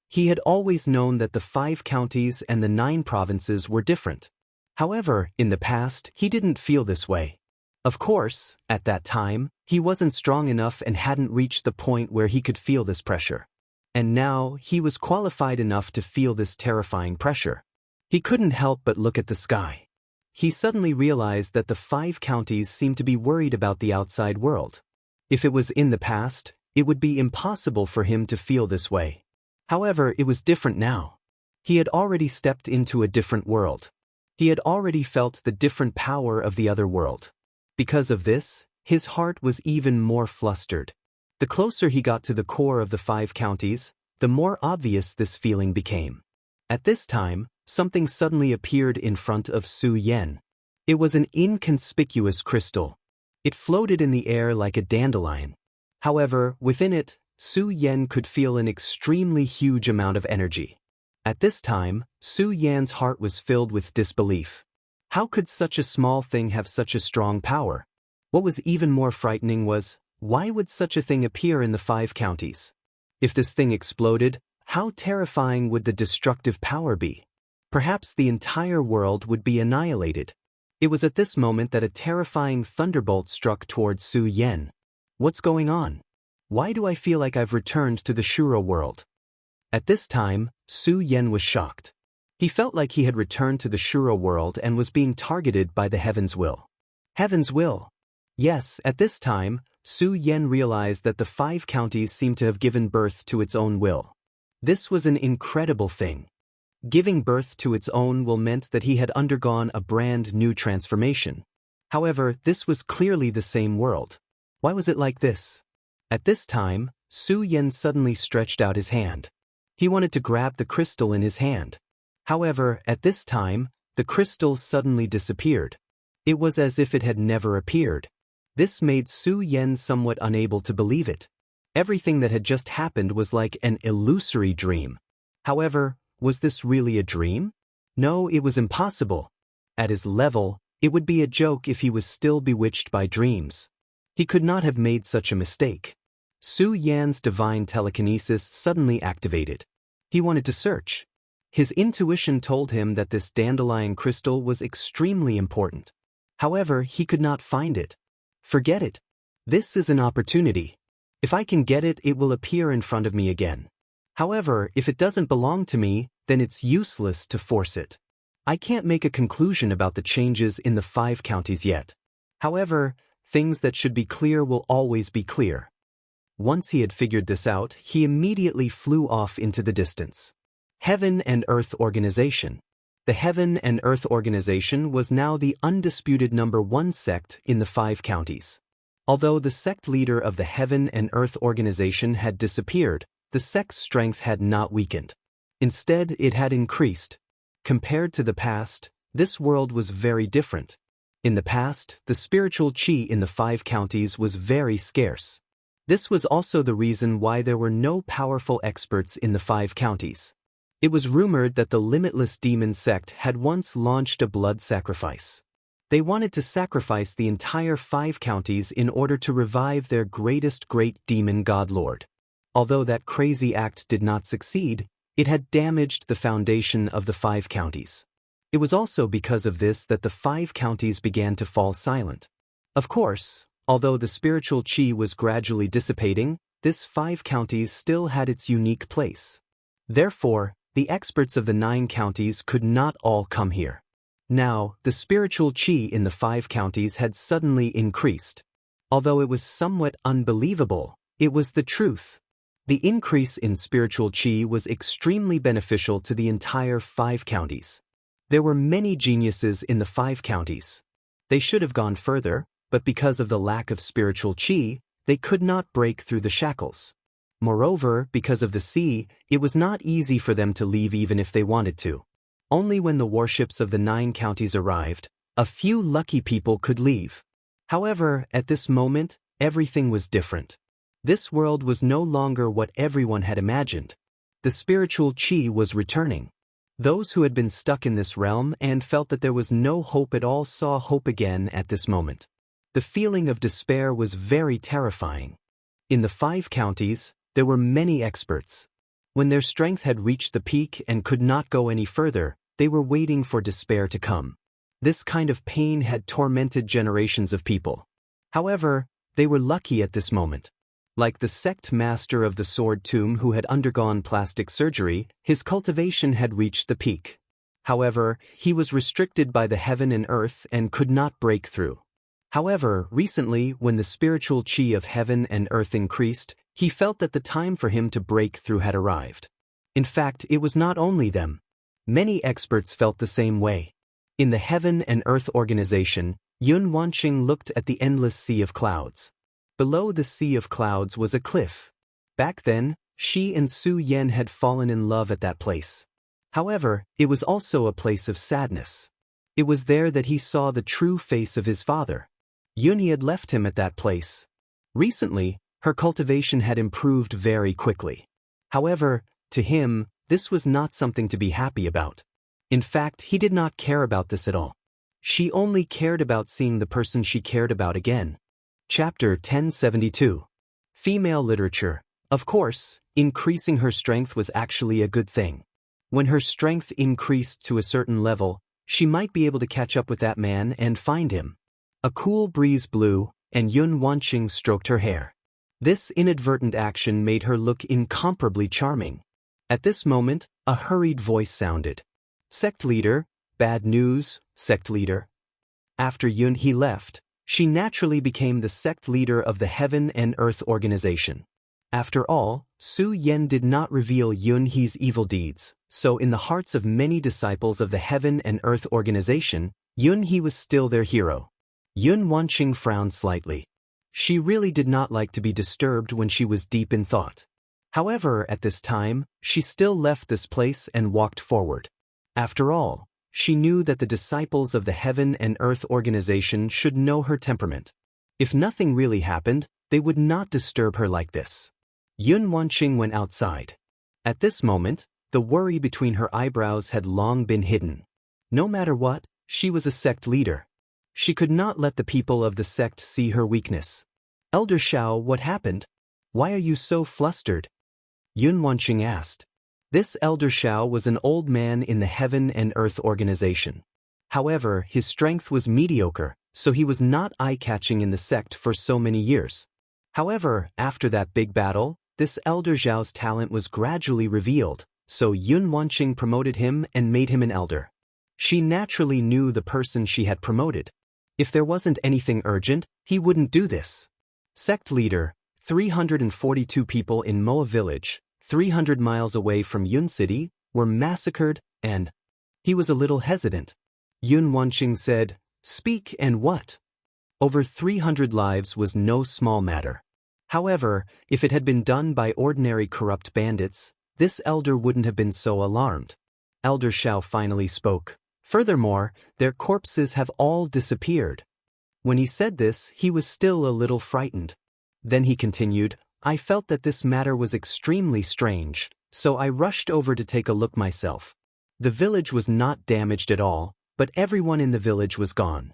He had always known that the 5 counties and the 9 provinces were different. However, in the past, he didn't feel this way. Of course, at that time, he wasn't strong enough and hadn't reached the point where he could feel this pressure. And now, he was qualified enough to feel this terrifying pressure. He couldn't help but look at the sky. He suddenly realized that the 5 counties seemed to be worried about the outside world. If it was in the past, it would be impossible for him to feel this way. However, it was different now. He had already stepped into a different world. He had already felt the different power of the other world. Because of this, his heart was even more flustered. The closer he got to the core of the 5 counties, the more obvious this feeling became. At this time, something suddenly appeared in front of Su Yan. It was an inconspicuous crystal. It floated in the air like a dandelion. However, within it, Su Yan could feel an extremely huge amount of energy. At this time, Su Yan's heart was filled with disbelief. How could such a small thing have such a strong power? What was even more frightening was, why would such a thing appear in the 5 counties? If this thing exploded, how terrifying would the destructive power be? Perhaps the entire world would be annihilated. It was at this moment that a terrifying thunderbolt struck towards Su Yan. What's going on? Why do I feel like I've returned to the Shura world? At this time, Su Yan was shocked. He felt like he had returned to the Shura world and was being targeted by the Heaven's Will. Heaven's Will? Yes, at this time, Su Yan realized that the 5 counties seemed to have given birth to its own will. This was an incredible thing. Giving birth to its own will meant that he had undergone a brand new transformation. However, this was clearly the same world. Why was it like this? At this time, Su Yan suddenly stretched out his hand. He wanted to grab the crystal in his hand. However, at this time, the crystal suddenly disappeared. It was as if it had never appeared. This made Su Yan somewhat unable to believe it. Everything that had just happened was like an illusory dream. However, was this really a dream? No, it was impossible. At his level, it would be a joke if he was still bewitched by dreams. He could not have made such a mistake. Su Yan's divine telekinesis suddenly activated. He wanted to search. His intuition told him that this dandelion crystal was extremely important. However, he could not find it. Forget it. This is an opportunity. If I can get it, it will appear in front of me again. However, if it doesn't belong to me, then it's useless to force it. I can't make a conclusion about the changes in the 5 counties yet. However, things that should be clear will always be clear. Once he had figured this out, he immediately flew off into the distance. Heaven and Earth Organization. The Heaven and Earth Organization was now the undisputed #1 sect in the 5 counties. Although the sect leader of the Heaven and Earth Organization had disappeared, the sect's strength had not weakened. Instead, it had increased. Compared to the past, this world was very different. In the past, the spiritual qi in the 5 counties was very scarce. This was also the reason why there were no powerful experts in the 5 counties. It was rumored that the Limitless Demon sect had once launched a blood sacrifice. They wanted to sacrifice the entire 5 counties in order to revive their greatest great demon godlord. Although that crazy act did not succeed, it had damaged the foundation of the 5 counties. It was also because of this that the 5 counties began to fall silent. Of course, although the spiritual qi was gradually dissipating, this 5 counties still had its unique place. Therefore, the experts of the 9 counties could not all come here. Now, the spiritual qi in the 5 counties had suddenly increased. Although it was somewhat unbelievable, it was the truth. The increase in spiritual qi was extremely beneficial to the entire 5 counties. There were many geniuses in the 5 counties. They should have gone further, but because of the lack of spiritual qi, they could not break through the shackles. Moreover, because of the sea, it was not easy for them to leave even if they wanted to. Only when the warships of the 9 counties arrived, a few lucky people could leave. However, at this moment, everything was different. This world was no longer what everyone had imagined. The spiritual qi was returning. Those who had been stuck in this realm and felt that there was no hope at all saw hope again at this moment. The feeling of despair was very terrifying. In the 5 counties, there were many experts. When their strength had reached the peak and could not go any further, they were waiting for despair to come. This kind of pain had tormented generations of people. However, they were lucky at this moment. Like the sect master of the sword tomb who had undergone plastic surgery, his cultivation had reached the peak. However, he was restricted by the heaven and earth and could not break through. However, recently, when the spiritual qi of heaven and earth increased, he felt that the time for him to break through had arrived. In fact, it was not only them. Many experts felt the same way. In the Heaven and Earth organization, Yun Wanqing looked at the endless sea of clouds. Below the sea of clouds was a cliff. Back then, she and Su Yan had fallen in love at that place. However, it was also a place of sadness. It was there that he saw the true face of his father. Yun had left him at that place. Recently, her cultivation had improved very quickly. However, to him, this was not something to be happy about. In fact, he did not care about this at all. She only cared about seeing the person she cared about again. Chapter 1072. Female Literature. Of course, increasing her strength was actually a good thing. When her strength increased to a certain level, she might be able to catch up with that man and find him. A cool breeze blew, and Yun Wanqing stroked her hair. This inadvertent action made her look incomparably charming. At this moment, a hurried voice sounded. Sect leader, bad news, sect leader. After Yun he left, she naturally became the sect leader of the Heaven and Earth organization. After all, Su Yan did not reveal Yun He's evil deeds, so in the hearts of many disciples of the Heaven and Earth organization, Yun He was still their hero. Yun Wanqing frowned slightly. She really did not like to be disturbed when she was deep in thought. However, at this time, she still left this place and walked forward. After all, she knew that the disciples of the Heaven and Earth organization should know her temperament. If nothing really happened, they would not disturb her like this. Yun Wanqing went outside. At this moment, the worry between her eyebrows had long been hidden. No matter what, she was a sect leader. She could not let the people of the sect see her weakness. Elder Xiao, what happened? Why are you so flustered? Yun Wanqing asked. This Elder Xiao was an old man in the Heaven and Earth organization. However, his strength was mediocre, so he was not eye-catching in the sect for so many years. However, after that big battle, this Elder Xiao's talent was gradually revealed, so Yun Wanqing promoted him and made him an elder. She naturally knew the person she had promoted. If there wasn't anything urgent, he wouldn't do this. Sect leader, 342 people in Moa village, 300 miles away from Yun City, were massacred, and he was a little hesitant. Yun Wanqing said, "Speak and what?" Over 300 lives was no small matter. However, if it had been done by ordinary corrupt bandits, this elder wouldn't have been so alarmed. Elder Xiao finally spoke. Furthermore, their corpses have all disappeared. When he said this, he was still a little frightened. Then he continued, I felt that this matter was extremely strange, so I rushed over to take a look myself. The village was not damaged at all, but everyone in the village was gone.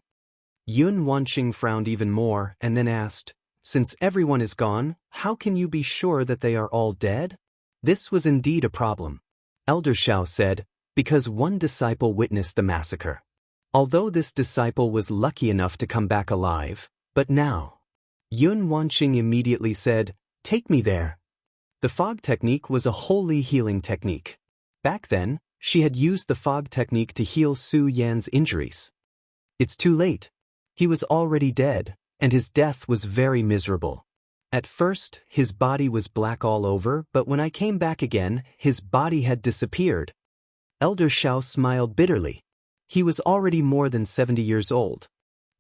Yun Wanqing frowned even more and then asked, Since everyone is gone, how can you be sure that they are all dead? This was indeed a problem. Elder Xiao said, because one disciple witnessed the massacre. Although this disciple was lucky enough to come back alive, but now. Yun Wanqing immediately said, "Take me there." The fog technique was a holy healing technique. Back then, she had used the fog technique to heal Su Yan's injuries. It's too late. He was already dead, and his death was very miserable. At first, his body was black all over, but when I came back again, his body had disappeared. Elder Xiao smiled bitterly. He was already more than 70 years old.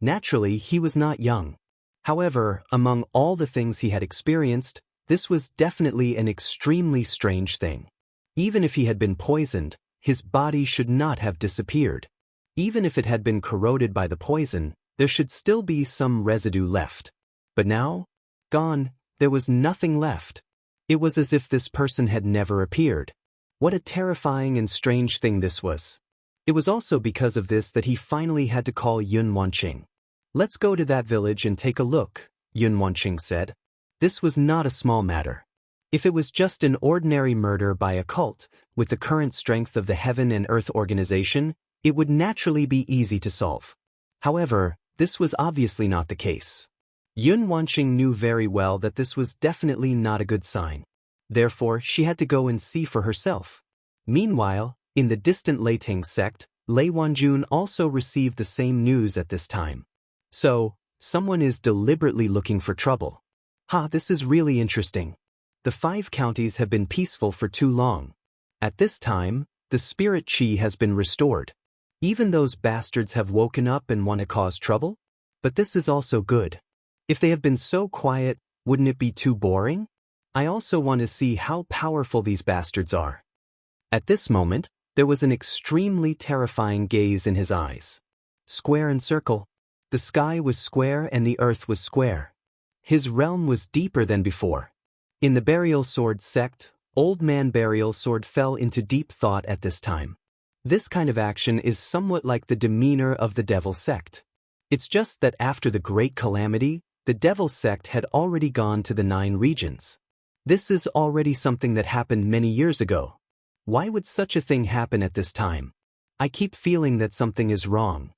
Naturally, he was not young. However, among all the things he had experienced, this was definitely an extremely strange thing. Even if he had been poisoned, his body should not have disappeared. Even if it had been corroded by the poison, there should still be some residue left. But now, gone, there was nothing left. It was as if this person had never appeared. What a terrifying and strange thing this was. It was also because of this that he finally had to call Yun Wanqing. "Let's go to that village and take a look," Yun Wanqing said. This was not a small matter. If it was just an ordinary murder by a cult, with the current strength of the Heaven and Earth organization, it would naturally be easy to solve. However, this was obviously not the case. Yun Wanqing knew very well that this was definitely not a good sign. Therefore, she had to go and see for herself. Meanwhile, in the distant Leiting sect, Lei Wanjun also received the same news at this time. So, someone is deliberately looking for trouble. This is really interesting. The 5 counties have been peaceful for too long. At this time, the spirit chi has been restored. Even those bastards have woken up and want to cause trouble? But this is also good. If they have been so quiet, wouldn't it be too boring? I also want to see how powerful these bastards are. At this moment, there was an extremely terrifying gaze in his eyes. Square and circle. The sky was square and the earth was square. His realm was deeper than before. In the Burial Sword sect, Old Man Burial Sword fell into deep thought at this time. This kind of action is somewhat like the demeanor of the Devil sect. It's just that after the Great Calamity, the Devil sect had already gone to the 9 regions. This is already something that happened many years ago. Why would such a thing happen at this time? I keep feeling that something is wrong.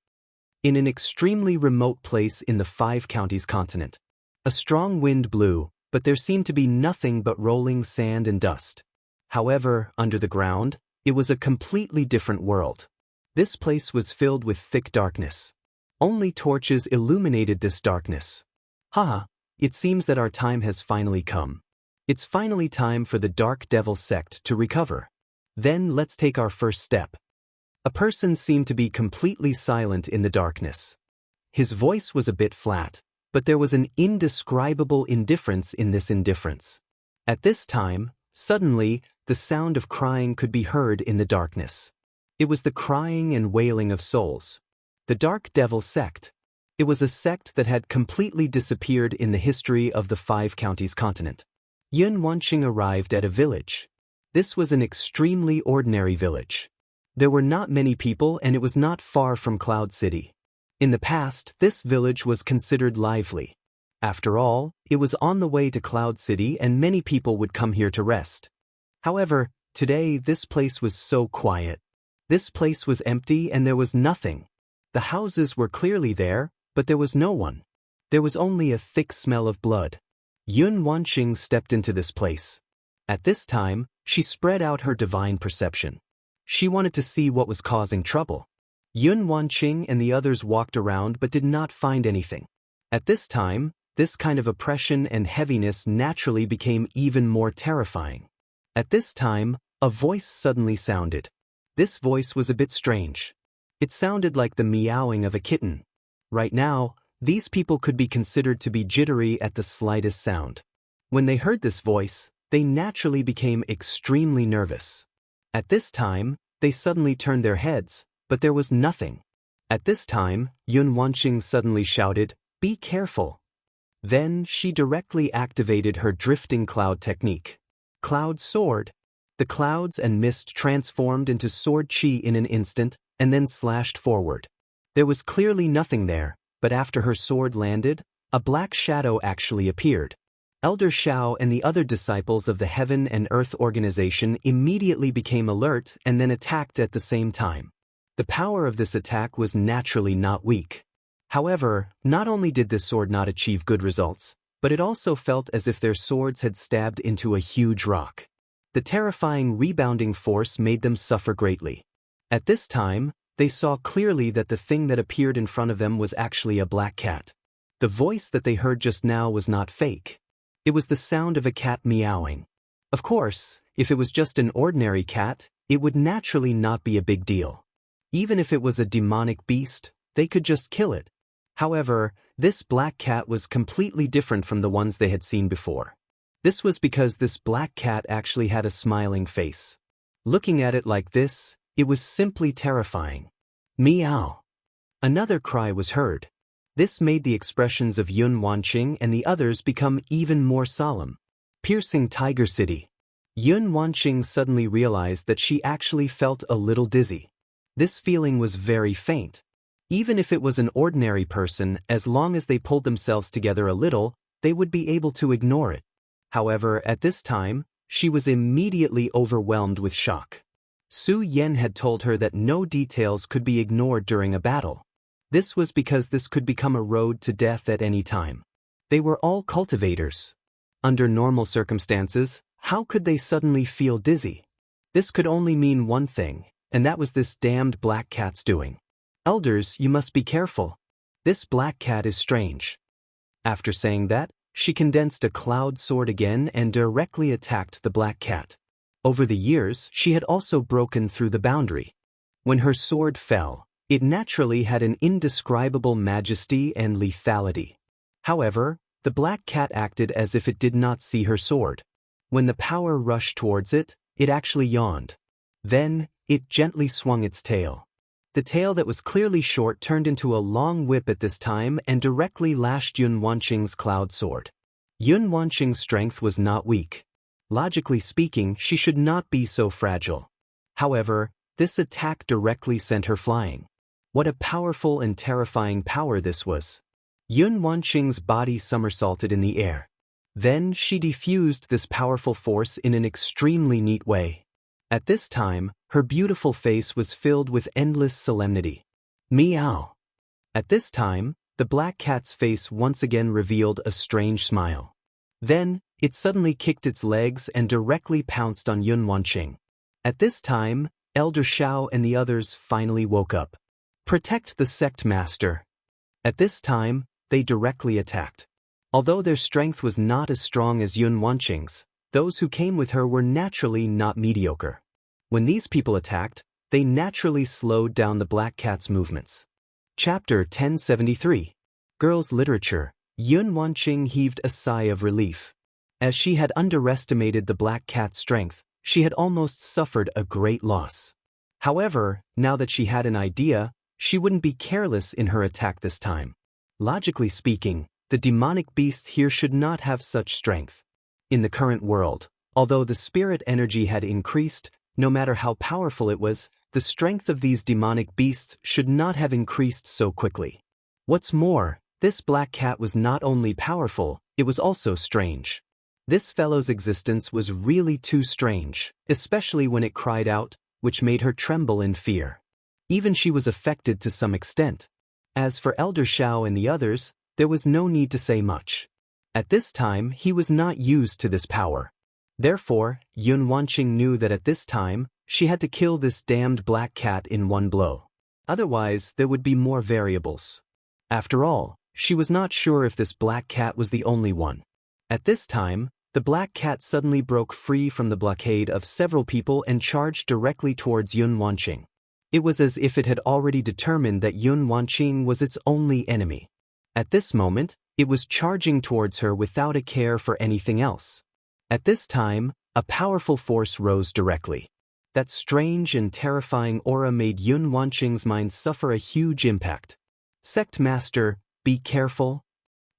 In an extremely remote place in the 5 counties continent, a strong wind blew, but there seemed to be nothing but rolling sand and dust. However, under the ground, it was a completely different world. This place was filled with thick darkness. Only torches illuminated this darkness. It seems that our time has finally come. It's finally time for the Dark Devil sect to recover. Then let's take our first step. A person seemed to be completely silent in the darkness. His voice was a bit flat, but there was an indescribable indifference in this indifference. At this time, suddenly, the sound of crying could be heard in the darkness. It was the crying and wailing of souls. The Dark Devil sect. It was a sect that had completely disappeared in the history of the 5 counties continent. Yun Wanqing arrived at a village. This was an extremely ordinary village. There were not many people and it was not far from Cloud City. In the past, this village was considered lively. After all, it was on the way to Cloud City and many people would come here to rest. However, today this place was so quiet. This place was empty and there was nothing. The houses were clearly there, but there was no one. There was only a thick smell of blood. Yun Wanqing stepped into this place. At this time, she spread out her divine perception. She wanted to see what was causing trouble. Yun Wanqing and the others walked around but did not find anything. At this time, this kind of oppression and heaviness naturally became even more terrifying. At this time, a voice suddenly sounded. This voice was a bit strange. It sounded like the meowing of a kitten. Right now, these people could be considered to be jittery at the slightest sound. When they heard this voice, they naturally became extremely nervous. At this time, they suddenly turned their heads, but there was nothing. At this time, Yun Wanqing suddenly shouted, "Be careful." Then she directly activated her drifting cloud technique. Cloud Sword. The clouds and mist transformed into sword chi in an instant and then slashed forward. There was clearly nothing there, but after her sword landed, a black shadow actually appeared. Elder Xiao and the other disciples of the Heaven and Earth organization immediately became alert and then attacked at the same time. The power of this attack was naturally not weak. However, not only did this sword not achieve good results, but it also felt as if their swords had stabbed into a huge rock. The terrifying rebounding force made them suffer greatly. At this time, they saw clearly that the thing that appeared in front of them was actually a black cat. The voice that they heard just now was not fake. It was the sound of a cat meowing. Of course, if it was just an ordinary cat, it would naturally not be a big deal. Even if it was a demonic beast, they could just kill it. However, this black cat was completely different from the ones they had seen before. This was because this black cat actually had a smiling face. Looking at it like this, it was simply terrifying. Meow. Another cry was heard. This made the expressions of Yun Wanqing and the others become even more solemn. Piercing Tiger City. Yun Wanqing suddenly realized that she actually felt a little dizzy. This feeling was very faint. Even if it was an ordinary person, as long as they pulled themselves together a little, they would be able to ignore it. However, at this time, she was immediately overwhelmed with shock. Su Yan had told her that no details could be ignored during a battle. This was because this could become a road to death at any time. They were all cultivators. Under normal circumstances, how could they suddenly feel dizzy? This could only mean one thing, and that was this damned black cat's doing. Elders, you must be careful. This black cat is strange. After saying that, she condensed a cloud sword again and directly attacked the black cat. Over the years, she had also broken through the boundary. When her sword fell, it naturally had an indescribable majesty and lethality. However, the black cat acted as if it did not see her sword. When the power rushed towards it, it actually yawned. Then, it gently swung its tail. The tail that was clearly short turned into a long whip at this time and directly lashed Yun Wanqing's cloud sword. Yun Wanqing's strength was not weak. Logically speaking, she should not be so fragile. However, this attack directly sent her flying. What a powerful and terrifying power this was. Yun Wanqing's body somersaulted in the air. Then she diffused this powerful force in an extremely neat way. At this time, her beautiful face was filled with endless solemnity. Meow. At this time, the black cat's face once again revealed a strange smile. Then, it suddenly kicked its legs and directly pounced on Yun Wanqing. At this time, Elder Xiao and the others finally woke up. Protect the sect master. At this time, they directly attacked. Although their strength was not as strong as Yun Wanqing's, those who came with her were naturally not mediocre. When these people attacked, they naturally slowed down the black cat's movements. Chapter 1073. Girls' Literature. Yun Wanqing heaved a sigh of relief. As she had underestimated the black cat's strength, she had almost suffered a great loss. However, now that she had an idea, she wouldn't be careless in her attack this time. Logically speaking, the demonic beasts here should not have such strength. In the current world, although the spirit energy had increased, no matter how powerful it was, the strength of these demonic beasts should not have increased so quickly. What's more, this black cat was not only powerful, it was also strange. This fellow's existence was really too strange, especially when it cried out, which made her tremble in fear. Even she was affected to some extent. As for Elder Xiao and the others, there was no need to say much. At this time, he was not used to this power. Therefore, Yun Wanqing knew that at this time, she had to kill this damned black cat in one blow. Otherwise, there would be more variables. After all, she was not sure if this black cat was the only one. At this time, the black cat suddenly broke free from the blockade of several people and charged directly towards Yun Wanqing. It was as if it had already determined that Yun Wanqing was its only enemy. At this moment, it was charging towards her without a care for anything else. At this time, a powerful force rose directly. That strange and terrifying aura made Yun Wanqing's mind suffer a huge impact. Sect Master, be careful.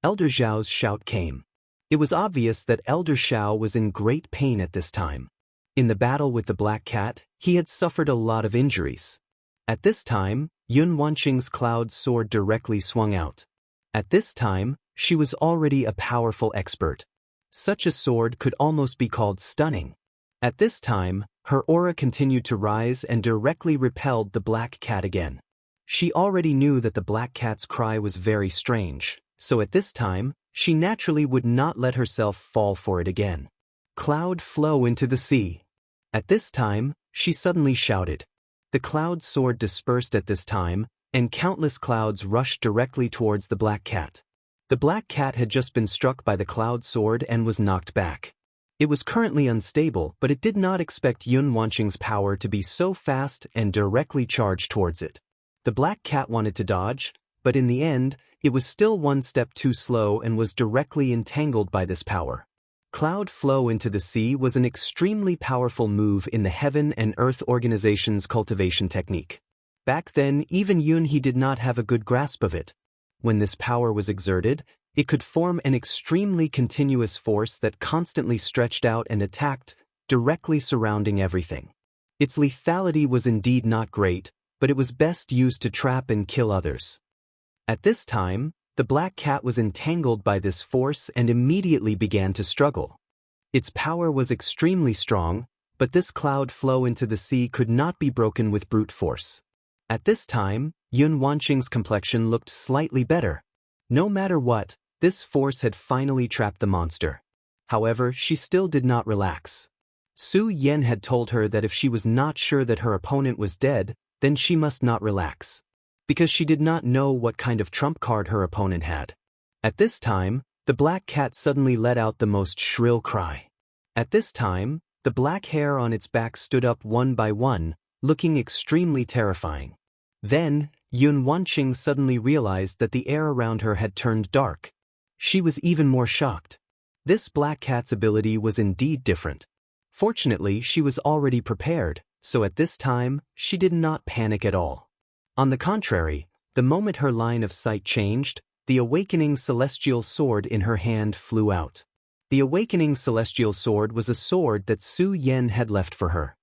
Elder Xiao's shout came. It was obvious that Elder Xiao was in great pain at this time. In the battle with the black cat, he had suffered a lot of injuries. At this time, Yun Wanqing's cloud sword directly swung out. At this time, she was already a powerful expert. Such a sword could almost be called stunning. At this time, her aura continued to rise and directly repelled the black cat again. She already knew that the black cat's cry was very strange, so at this time, she naturally would not let herself fall for it again. Cloud flow into the sea. At this time, she suddenly shouted. The cloud sword dispersed at this time, and countless clouds rushed directly towards the black cat. The black cat had just been struck by the cloud sword and was knocked back. It was currently unstable, but it did not expect Yun Wanqing's power to be so fast and directly charged towards it. The black cat wanted to dodge, but in the end, it was still one step too slow and was directly entangled by this power. Cloud flow into the sea was an extremely powerful move in the Heaven and Earth Organization's cultivation technique. Back then, even Yun he did not have a good grasp of it. When this power was exerted, it could form an extremely continuous force that constantly stretched out and attacked, directly surrounding everything. Its lethality was indeed not great, but it was best used to trap and kill others. At this time, the black cat was entangled by this force and immediately began to struggle. Its power was extremely strong, but this cloud flow into the sea could not be broken with brute force. At this time, Yun Wanqing's complexion looked slightly better. No matter what, this force had finally trapped the monster. However, she still did not relax. Su Yan had told her that if she was not sure that her opponent was dead, then she must not relax. Because she did not know what kind of trump card her opponent had. At this time, the black cat suddenly let out the most shrill cry. At this time, the black hair on its back stood up one by one, looking extremely terrifying. Then, Yun Wanqing suddenly realized that the air around her had turned dark. She was even more shocked. This black cat's ability was indeed different. Fortunately, she was already prepared, so at this time, she did not panic at all. On the contrary, the moment her line of sight changed, the awakening celestial sword in her hand flew out. The awakening celestial sword was a sword that Su Yan had left for her.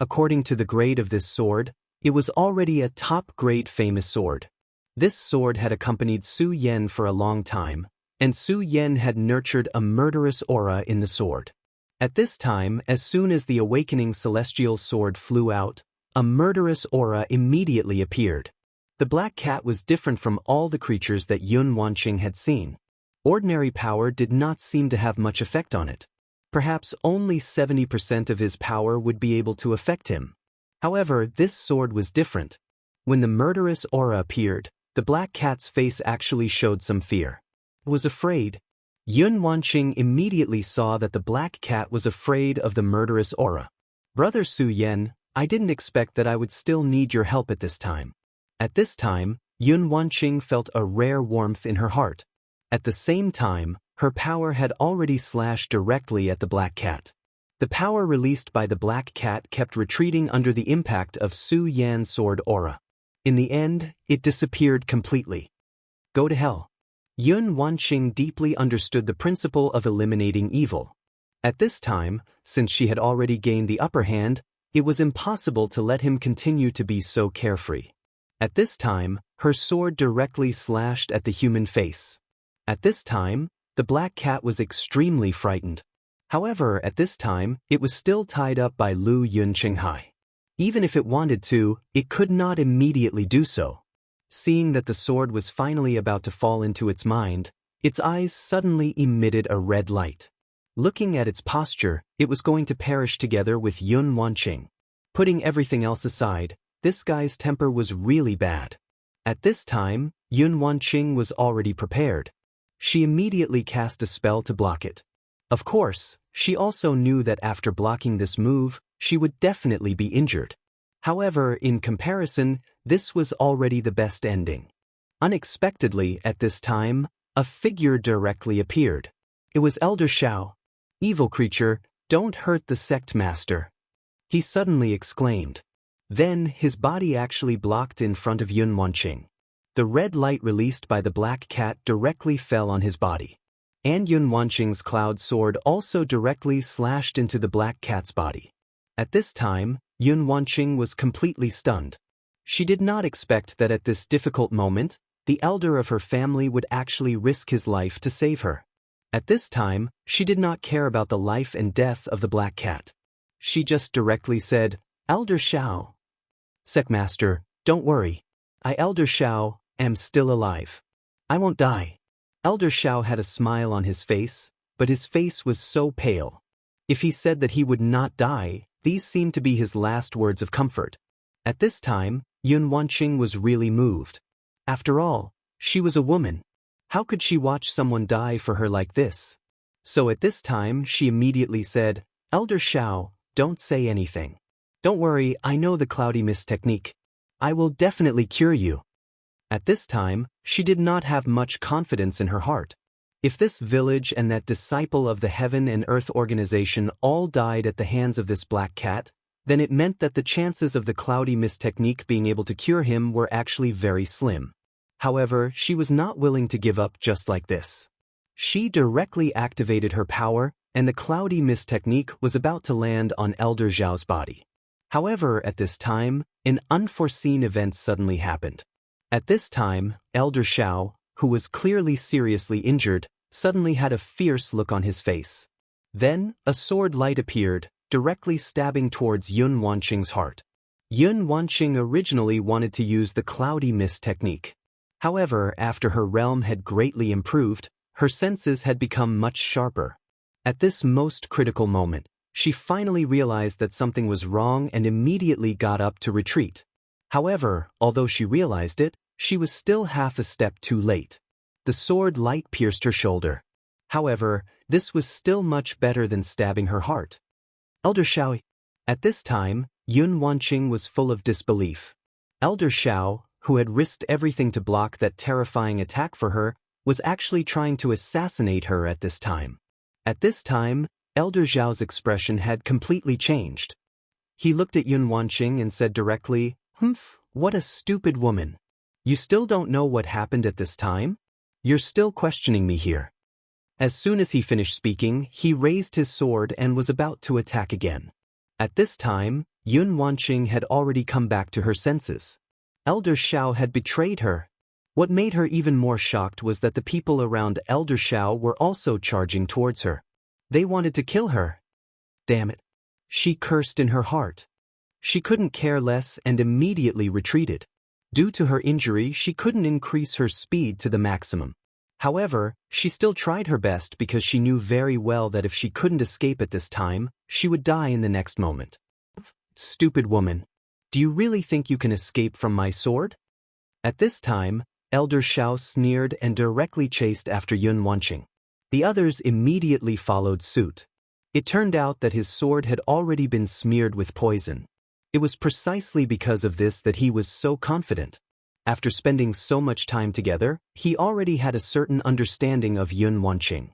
According to the grade of this sword, it was already a top-grade famous sword. This sword had accompanied Su Yan for a long time, and Su Yan had nurtured a murderous aura in the sword. At this time, as soon as the awakening celestial sword flew out, a murderous aura immediately appeared. The black cat was different from all the creatures that Yun Wanqing had seen. Ordinary power did not seem to have much effect on it. Perhaps only 70% of his power would be able to affect him. However, this sword was different. When the murderous aura appeared, the black cat's face actually showed some fear. It was afraid. Yun Wanqing immediately saw that the black cat was afraid of the murderous aura. Brother Su Yan, I didn't expect that I would still need your help at this time. At this time, Yun Wanqing felt a rare warmth in her heart. At the same time, her power had already slashed directly at the black cat. The power released by the black cat kept retreating under the impact of Su Yan's sword aura. In the end, it disappeared completely. Go to hell. Yun Wanqing deeply understood the principle of eliminating evil. At this time, since she had already gained the upper hand, it was impossible to let him continue to be so carefree. At this time, her sword directly slashed at the human face. At this time, the black cat was extremely frightened. However, at this time, it was still tied up by Lu Yunqinghai. Even if it wanted to, it could not immediately do so. Seeing that the sword was finally about to fall into its mind, its eyes suddenly emitted a red light. Looking at its posture, it was going to perish together with Yun Wanqing. Putting everything else aside, this guy's temper was really bad. At this time, Yun Wanqing was already prepared. She immediately cast a spell to block it. Of course, she also knew that after blocking this move, she would definitely be injured. However, in comparison, this was already the best ending. Unexpectedly, at this time, a figure directly appeared. It was Elder Shao. Evil creature, don't hurt the sect master. He suddenly exclaimed. Then, his body actually blocked in front of Yun Wanqing. The red light released by the black cat directly fell on his body. And Yun Wanqing's cloud sword also directly slashed into the black cat's body. At this time, Yun Wanqing was completely stunned. She did not expect that at this difficult moment, the elder of her family would actually risk his life to save her. At this time, she did not care about the life and death of the black cat. She just directly said, "Elder Xiao." "Secmaster, don't worry. I, Elder Xiao, am still alive. I won't die." Elder Xiao had a smile on his face, but his face was so pale. If he said that he would not die, these seemed to be his last words of comfort. At this time, Yun Wanqing was really moved. After all, she was a woman. How could she watch someone die for her like this? So at this time she immediately said, "Elder Xiao, don't say anything. Don't worry, I know the cloudy mist technique. I will definitely cure you." At this time, she did not have much confidence in her heart. If this village and that disciple of the Heaven and Earth organization all died at the hands of this black cat, then it meant that the chances of the cloudy mist technique being able to cure him were actually very slim. However, she was not willing to give up just like this. She directly activated her power, and the cloudy mist technique was about to land on Elder Xiao's body. However, at this time, an unforeseen event suddenly happened. At this time, Elder Xiao, who was clearly seriously injured, suddenly had a fierce look on his face. Then, a sword light appeared, directly stabbing towards Yun Wanqing's heart. Yun Wanqing originally wanted to use the cloudy mist technique. However, after her realm had greatly improved, her senses had become much sharper. At this most critical moment, she finally realized that something was wrong and immediately got up to retreat. However, although she realized it, she was still half a step too late. The sword light pierced her shoulder. However, this was still much better than stabbing her heart. Elder Xiao. At this time, Yun Wanqing was full of disbelief. Elder Xiao, who had risked everything to block that terrifying attack for her, was actually trying to assassinate her at this time. At this time, Elder Xiao's expression had completely changed. He looked at Yun Wanqing and said directly, "Humph, what a stupid woman. You still don't know what happened at this time? You're still questioning me here." As soon as he finished speaking, he raised his sword and was about to attack again. At this time, Yun Wanqing had already come back to her senses. Elder Xiao had betrayed her. What made her even more shocked was that the people around Elder Xiao were also charging towards her. They wanted to kill her. Damn it. She cursed in her heart. She couldn't care less and immediately retreated. Due to her injury, she couldn't increase her speed to the maximum. However, she still tried her best because she knew very well that if she couldn't escape at this time, she would die in the next moment. "Stupid woman. Do you really think you can escape from my sword?" At this time, Elder Xiao sneered and directly chased after Yun Wanqing. The others immediately followed suit. It turned out that his sword had already been smeared with poison. It was precisely because of this that he was so confident. After spending so much time together, he already had a certain understanding of Yun Wanqing.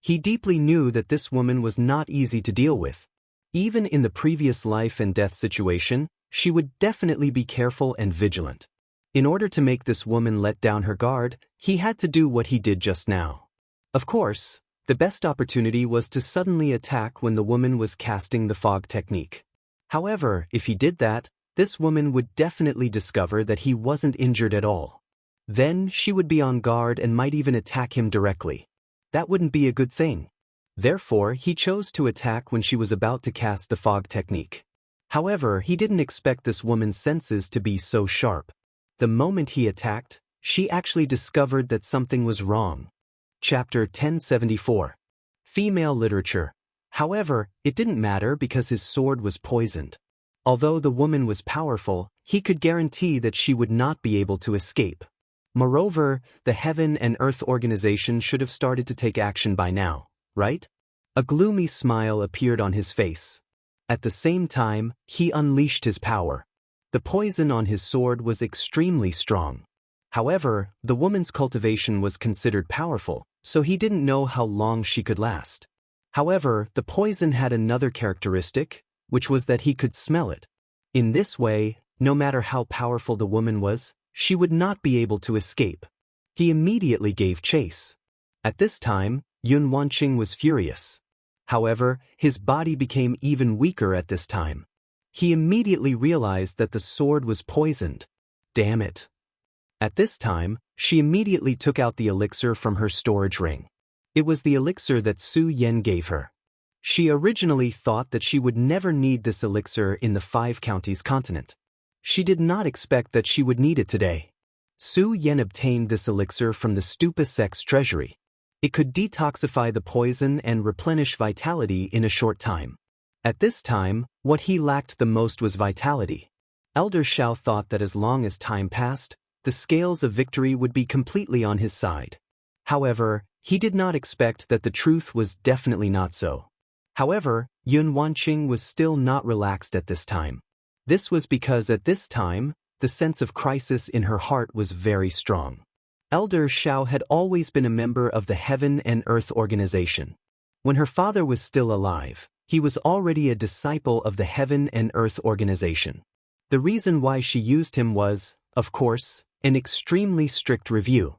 He deeply knew that this woman was not easy to deal with. Even in the previous life and death situation, she would definitely be careful and vigilant. In order to make this woman let down her guard, he had to do what he did just now. Of course, the best opportunity was to suddenly attack when the woman was casting the fog technique. However, if he did that, this woman would definitely discover that he wasn't injured at all. Then she would be on guard and might even attack him directly. That wouldn't be a good thing. Therefore, he chose to attack when she was about to cast the fog technique. However, he didn't expect this woman's senses to be so sharp. The moment he attacked, she actually discovered that something was wrong. Chapter 1074. Female Literature. However, it didn't matter because his sword was poisoned. Although the woman was powerful, he could guarantee that she would not be able to escape. Moreover, the Heaven and Earth organization should have started to take action by now, right? A gloomy smile appeared on his face. At the same time, he unleashed his power. The poison on his sword was extremely strong. However, the woman's cultivation was considered powerful, so he didn't know how long she could last. However, the poison had another characteristic, which was that he could smell it. In this way, no matter how powerful the woman was, she would not be able to escape. He immediately gave chase. At this time, Yun Wanqing was furious. However, his body became even weaker at this time. He immediately realized that the sword was poisoned. Damn it. At this time, She immediately took out the elixir from her storage ring. It was the elixir that Su Yan gave her. She originally thought that she would never need this elixir in the Five Counties continent. She did not expect that she would need it today. Su Yan obtained this elixir from the Stupa sect's treasury. It could detoxify the poison and replenish vitality in a short time. At this time, what he lacked the most was vitality. Elder Shao thought that as long as time passed, the scales of victory would be completely on his side. However, he did not expect that the truth was definitely not so. However, Yun Wanqing was still not relaxed at this time. This was because at this time, the sense of crisis in her heart was very strong. Elder Shao had always been a member of the Heaven and Earth organization. When her father was still alive, he was already a disciple of the Heaven and Earth organization. The reason why she used him was, of course, an extremely strict review.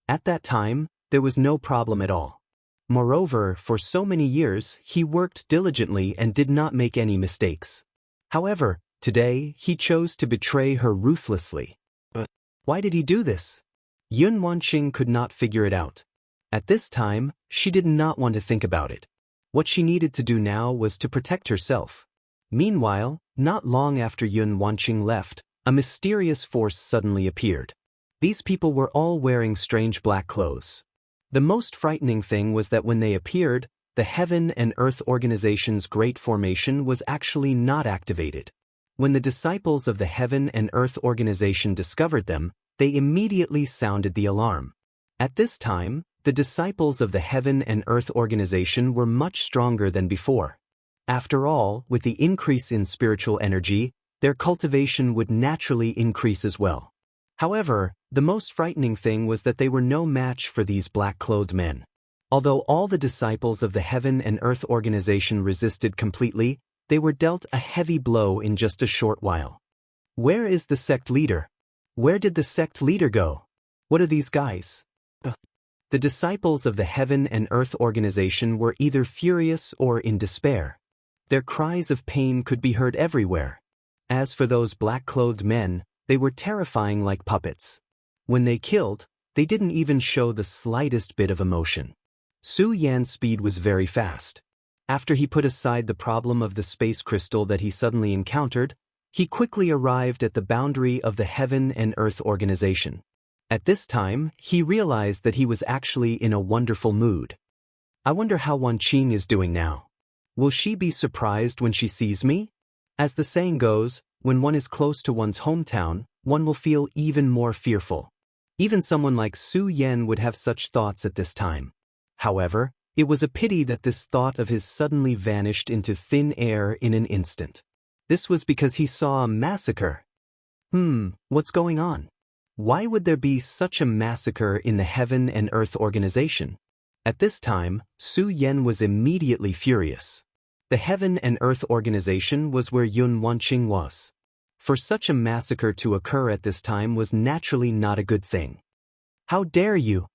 At that time, there was no problem at all. Moreover, for so many years, he worked diligently and did not make any mistakes. However, today, he chose to betray her ruthlessly. But why did he do this? Yun Wanqing could not figure it out. At this time, she did not want to think about it. What she needed to do now was to protect herself. Meanwhile, not long after Yun Wanqing left, a mysterious force suddenly appeared. These people were all wearing strange black clothes. The most frightening thing was that when they appeared, the Heaven and Earth organization's Great Formation was actually not activated. When the disciples of the Heaven and Earth organization discovered them, they immediately sounded the alarm. At this time, the disciples of the Heaven and Earth organization were much stronger than before. After all, with the increase in spiritual energy, their cultivation would naturally increase as well. However, the most frightening thing was that they were no match for these black-clothed men. Although all the disciples of the Heaven and Earth organization resisted completely, they were dealt a heavy blow in just a short while. Where is the sect leader? Where did the sect leader go? What are these guys? The disciples of the Heaven and Earth organization were either furious or in despair. Their cries of pain could be heard everywhere. As for those black-clothed men, they were terrifying like puppets. When they killed, they didn't even show the slightest bit of emotion. Su Yan's speed was very fast. After he put aside the problem of the space crystal that he suddenly encountered, he quickly arrived at the boundary of the Heaven and Earth organization. At this time, he realized that he was actually in a wonderful mood. I wonder how Wanqing is doing now. Will she be surprised when she sees me? As the saying goes, when one is close to one's hometown, one will feel even more fearful. Even someone like Su Yan would have such thoughts at this time. However, it was a pity that this thought of his suddenly vanished into thin air in an instant. This was because he saw a massacre. What's going on? Why would there be such a massacre in the Heaven and Earth organization? At this time, Su Yan was immediately furious. The Heaven and Earth organization was where Yun Wanqing was. For such a massacre to occur at this time was naturally not a good thing. How dare you?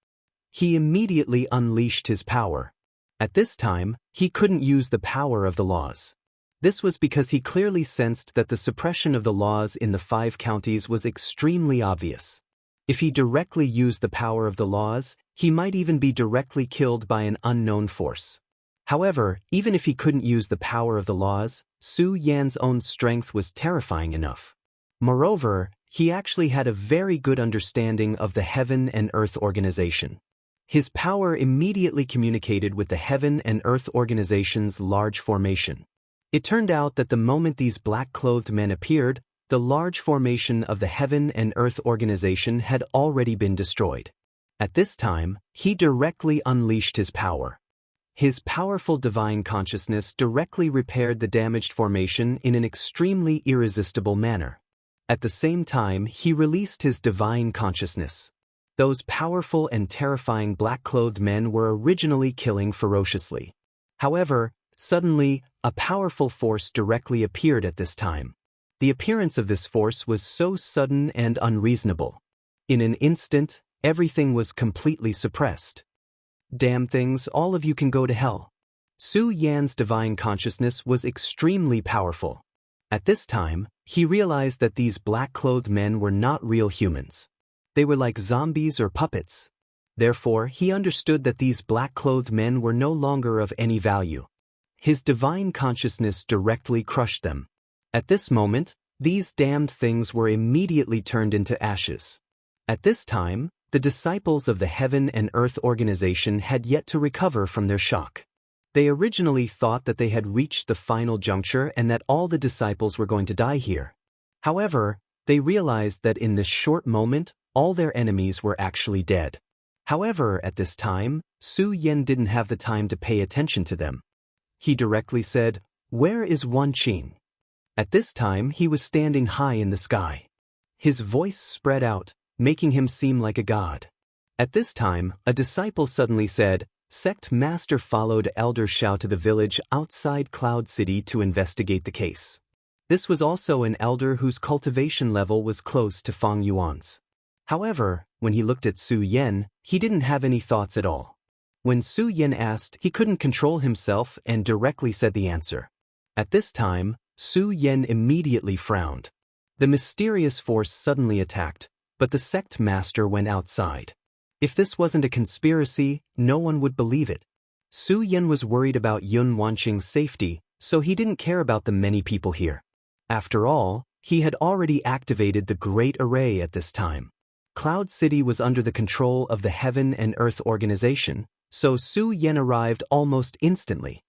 He immediately unleashed his power. At this time, he couldn't use the power of the laws. This was because he clearly sensed that the suppression of the laws in the 5 counties was extremely obvious. If he directly used the power of the laws, he might even be directly killed by an unknown force. However, even if he couldn't use the power of the laws, Su Yan's own strength was terrifying enough. Moreover, he actually had a very good understanding of the Heaven and Earth organization. His power immediately communicated with the Heaven and Earth organization's large formation. It turned out that the moment these black-clothed men appeared, the large formation of the Heaven and Earth organization had already been destroyed. At this time, he directly unleashed his power. His powerful divine consciousness directly repaired the damaged formation in an extremely irresistible manner. At the same time, he released his divine consciousness. Those powerful and terrifying black-clothed men were originally killing ferociously. However, suddenly, a powerful force directly appeared at this time. The appearance of this force was so sudden and unreasonable. In an instant, everything was completely suppressed. Damn things, all of you can go to hell. Su Yan's divine consciousness was extremely powerful. At this time, he realized that these black-clothed men were not real humans. They were like zombies or puppets. Therefore, he understood that these black-clothed men were no longer of any value. His divine consciousness directly crushed them. At this moment, these damned things were immediately turned into ashes. At this time, the disciples of the Heaven and Earth organization had yet to recover from their shock. They originally thought that they had reached the final juncture and that all the disciples were going to die here. However, they realized that in this short moment, all their enemies were actually dead. However, at this time, Su Yan didn't have the time to pay attention to them. He directly said, "Where is Wanqing?" At this time, he was standing high in the sky. His voice spread out, making him seem like a god. At this time, a disciple suddenly said, "Sect Master followed Elder Xiao to the village outside Cloud City to investigate the case." This was also an elder whose cultivation level was close to Fang Yuan's. However, when he looked at Su Yan, he didn't have any thoughts at all. When Su Yan asked, he couldn't control himself and directly said the answer. At this time, Su Yan immediately frowned. The mysterious force suddenly attacked, but the sect master went outside. If this wasn't a conspiracy, no one would believe it. Su Yan was worried about Yun Wanqing's safety, so he didn't care about the many people here. After all, he had already activated the Great Array at this time. Cloud City was under the control of the Heaven and Earth organization, so Su Yan arrived almost instantly.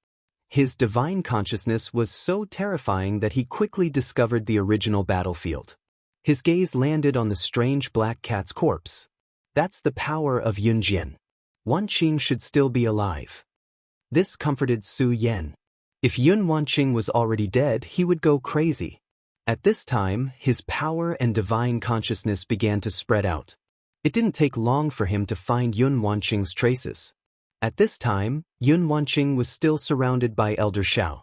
His divine consciousness was so terrifying that he quickly discovered the original battlefield. His gaze landed on the strange black cat's corpse. That's the power of Yunjian. Wanqing should still be alive. This comforted Su Yan. If Yun Wanqing was already dead, he would go crazy. At this time, his power and divine consciousness began to spread out. It didn't take long for him to find Yun Wanqing's traces. At this time, Yun Wanqing was still surrounded by Elder Xiao.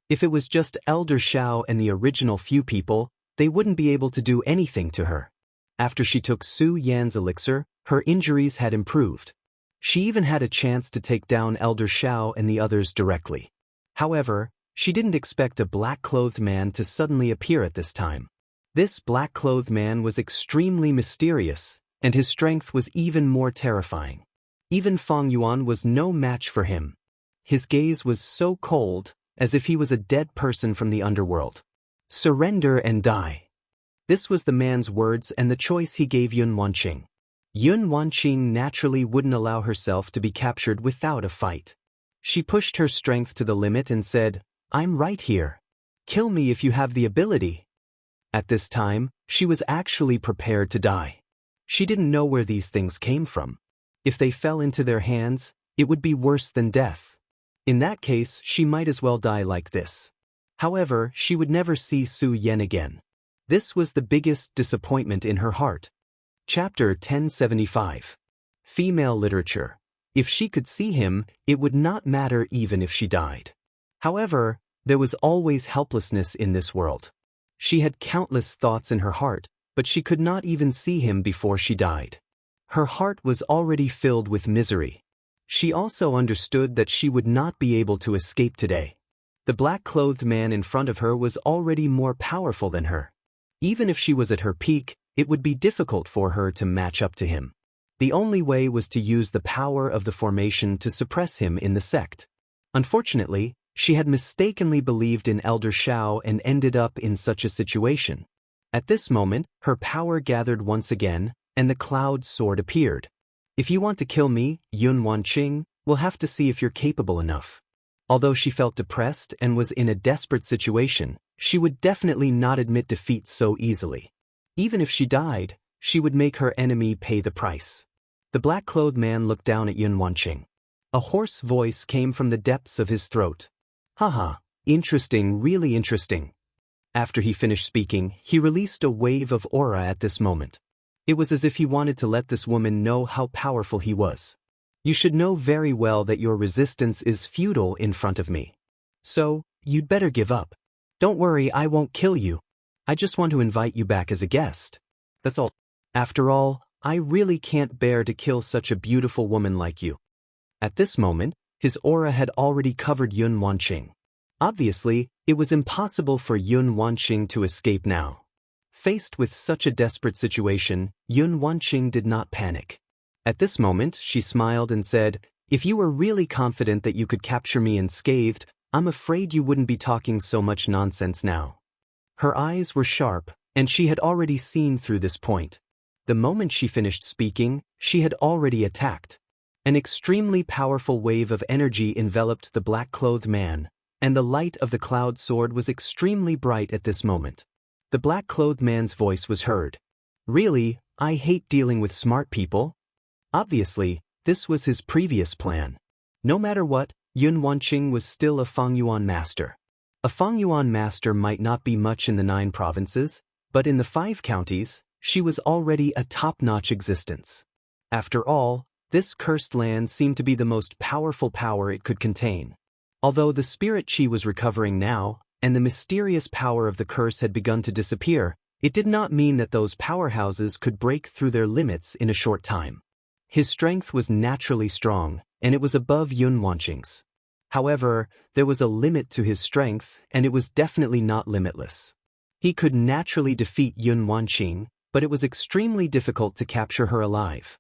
If it was just Elder Xiao and the original few people, they wouldn't be able to do anything to her. After she took Su Yan's elixir, her injuries had improved. She even had a chance to take down Elder Xiao and the others directly. However, she didn't expect a black-clothed man to suddenly appear at this time. This black-clothed man was extremely mysterious, and his strength was even more terrifying. Even Fang Yuan was no match for him. His gaze was so cold, as if he was a dead person from the underworld. "Surrender and die." This was the man's words and the choice he gave Yun Wanqing. Yun Wanqing naturally wouldn't allow herself to be captured without a fight. She pushed her strength to the limit and said, "I'm right here. Kill me if you have the ability." At this time, she was actually prepared to die. She didn't know where these things came from. If they fell into their hands, it would be worse than death. In that case, she might as well die like this. However, she would never see Su Yan again. This was the biggest disappointment in her heart. Chapter 1075. Female Literature. If she could see him, it would not matter even if she died. However, there was always helplessness in this world. She had countless thoughts in her heart, but she could not even see him before she died. Her heart was already filled with misery. She also understood that she would not be able to escape today. The black-clothed man in front of her was already more powerful than her. Even if she was at her peak, it would be difficult for her to match up to him. The only way was to use the power of the formation to suppress him in the sect. Unfortunately, she had mistakenly believed in Elder Xiao and ended up in such a situation. At this moment, her power gathered once again, and the cloud sword appeared. "If you want to kill me, Yun Wanqing, we'll have to see if you're capable enough." Although she felt depressed and was in a desperate situation, she would definitely not admit defeat so easily. Even if she died, she would make her enemy pay the price. The black-clothed man looked down at Yun Wanqing. A hoarse voice came from the depths of his throat. "Haha, interesting, really interesting." After he finished speaking, he released a wave of aura at this moment. It was as if he wanted to let this woman know how powerful he was. "You should know very well that your resistance is futile in front of me. So, you'd better give up. Don't worry, I won't kill you. I just want to invite you back as a guest. That's all. After all, I really can't bear to kill such a beautiful woman like you." At this moment, his aura had already covered Yun Wanqing. Obviously, it was impossible for Yun Wanqing to escape now. Faced with such a desperate situation, Yun Wanqing did not panic. At this moment, she smiled and said, "If you were really confident that you could capture me unscathed, I'm afraid you wouldn't be talking so much nonsense now." Her eyes were sharp, and she had already seen through this point. The moment she finished speaking, she had already attacked. An extremely powerful wave of energy enveloped the black-clothed man, and the light of the cloud sword was extremely bright at this moment. The black-clothed man's voice was heard. "Really, I hate dealing with smart people." Obviously, this was his previous plan. No matter what, Yun Wanqing was still a Fengyuan master. A Fengyuan master might not be much in the 9 provinces, but in the 5 counties, she was already a top-notch existence. After all, this cursed land seemed to be the most powerful power it could contain. Although the spirit chi was recovering now, and the mysterious power of the curse had begun to disappear, it did not mean that those powerhouses could break through their limits in a short time. His strength was naturally strong, and it was above Yun Wanqing's. However, there was a limit to his strength, and it was definitely not limitless. He could naturally defeat Yun Wanqing, but it was extremely difficult to capture her alive.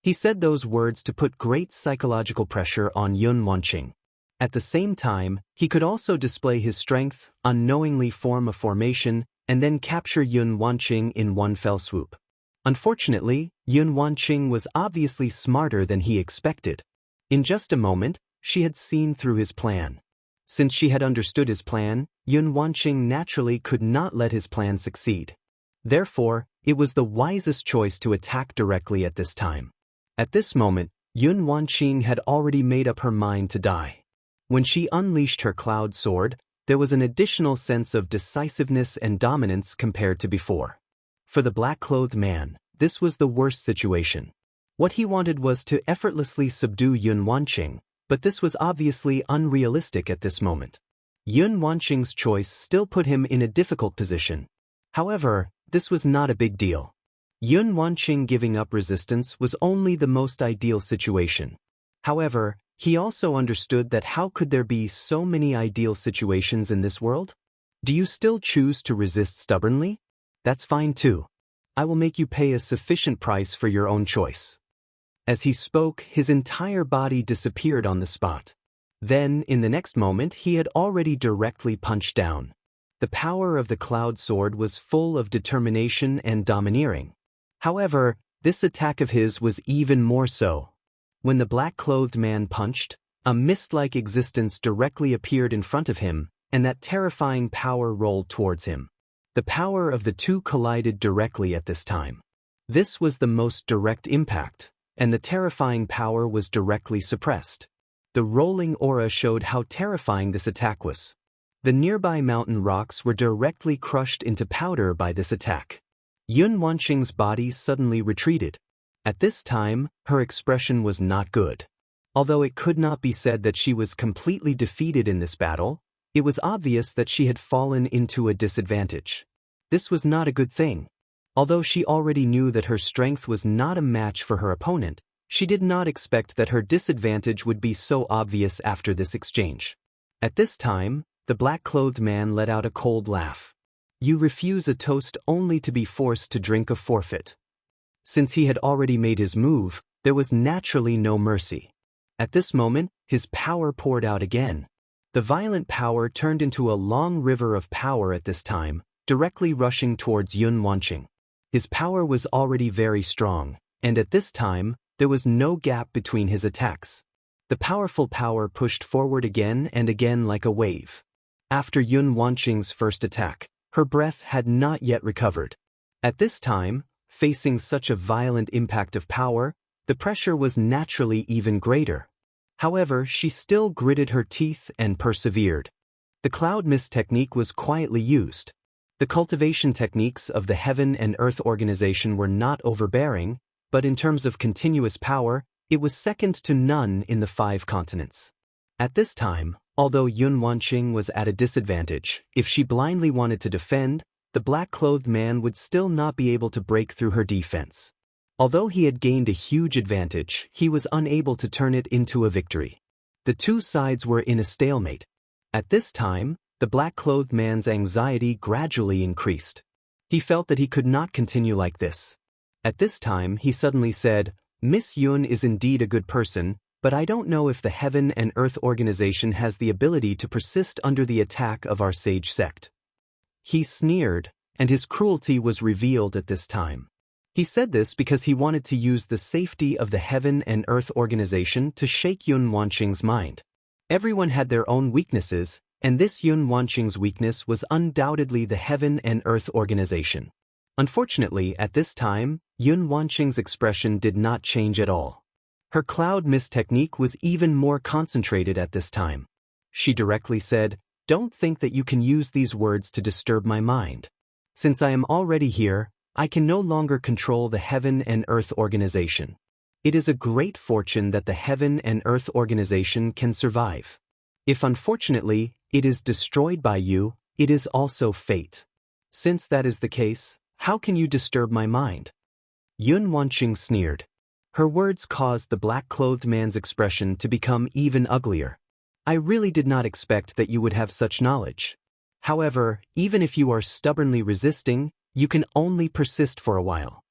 He said those words to put great psychological pressure on Yun Wanqing. At the same time, he could also display his strength, unknowingly form a formation, and then capture Yun Wanqing in one fell swoop. Unfortunately, Yun Wanqing was obviously smarter than he expected. In just a moment, she had seen through his plan. Since she had understood his plan, Yun Wanqing naturally could not let his plan succeed. Therefore, it was the wisest choice to attack directly at this time. At this moment, Yun Wanqing had already made up her mind to die. When she unleashed her cloud sword, there was an additional sense of decisiveness and dominance compared to before. For the black-clothed man, this was the worst situation. What he wanted was to effortlessly subdue Yun Wanqing, but this was obviously unrealistic at this moment. Yun Wanqing's choice still put him in a difficult position. However, this was not a big deal. Yun Wanqing giving up resistance was only the most ideal situation. However, he also understood that how could there be so many ideal situations in this world? Do you still choose to resist stubbornly? That's fine too. I will make you pay a sufficient price for your own choice. As he spoke, his entire body disappeared on the spot. Then, in the next moment, he had already directly punched down. The power of the cloud sword was full of determination and domineering. However, this attack of his was even more so. When the black-clothed man punched, a mist-like existence directly appeared in front of him, and that terrifying power rolled towards him. The power of the two collided directly at this time. This was the most direct impact, and the terrifying power was directly suppressed. The rolling aura showed how terrifying this attack was. The nearby mountain rocks were directly crushed into powder by this attack. Yun Wanqing's body suddenly retreated. At this time, her expression was not good. Although it could not be said that she was completely defeated in this battle, it was obvious that she had fallen into a disadvantage. This was not a good thing. Although she already knew that her strength was not a match for her opponent, she did not expect that her disadvantage would be so obvious after this exchange. At this time, the black-clothed man let out a cold laugh. You refuse a toast only to be forced to drink a forfeit. Since he had already made his move, there was naturally no mercy. At this moment, his power poured out again. The violent power turned into a long river of power at this time, directly rushing towards Yun Wanqing. His power was already very strong, and at this time, there was no gap between his attacks. The powerful power pushed forward again and again like a wave. After Yun Wanqing's first attack, her breath had not yet recovered. At this time, facing such a violent impact of power, the pressure was naturally even greater. However, she still gritted her teeth and persevered. The cloud mist technique was quietly used. The cultivation techniques of the Heaven and Earth organization were not overbearing, but in terms of continuous power, it was second to none in the 5 continents. At this time, although Yun Wanqing was at a disadvantage, if she blindly wanted to defend, the black-clothed man would still not be able to break through her defense. Although he had gained a huge advantage, he was unable to turn it into a victory. The two sides were in a stalemate. At this time, the black-clothed man's anxiety gradually increased. He felt that he could not continue like this. At this time, he suddenly said, Miss Yun is indeed a good person, but I don't know if the Heaven and Earth organization has the ability to persist under the attack of our sage sect. He sneered, and his cruelty was revealed at this time. He said this because he wanted to use the safety of the Heaven and Earth organization to shake Yun Wanqing's mind. Everyone had their own weaknesses, and this Yun Wanqing's weakness was undoubtedly the Heaven and Earth organization. Unfortunately, at this time, Yun Wanqing's expression did not change at all. Her cloud mist technique was even more concentrated at this time. She directly said, Don't think that you can use these words to disturb my mind. Since I am already here, I can no longer control the Heaven and Earth organization. It is a great fortune that the Heaven and Earth organization can survive. If unfortunately, it is destroyed by you, it is also fate. Since that is the case, how can you disturb my mind? Yun Wanqing sneered. Her words caused the black-clothed man's expression to become even uglier. I really did not expect that you would have such knowledge. However, even if you are stubbornly resisting, you can only persist for a while.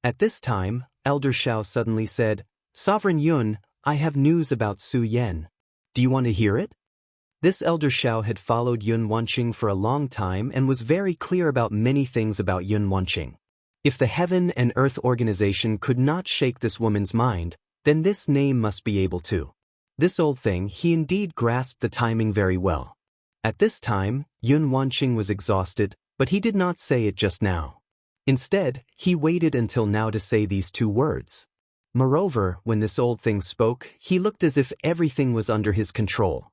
At this time, Elder Xiao suddenly said, Sovereign Yun, I have news about Su Yan. Do you want to hear it? This Elder Xiao had followed Yun Wanqing for a long time and was very clear about many things about Yun Wanqing. If the Heaven and Earth organization could not shake this woman's mind, then this name must be able to. This old thing, he indeed grasped the timing very well. At this time, Yun Wanqing was exhausted, but he did not say it just now. Instead, he waited until now to say these two words. Moreover, when this old thing spoke, he looked as if everything was under his control.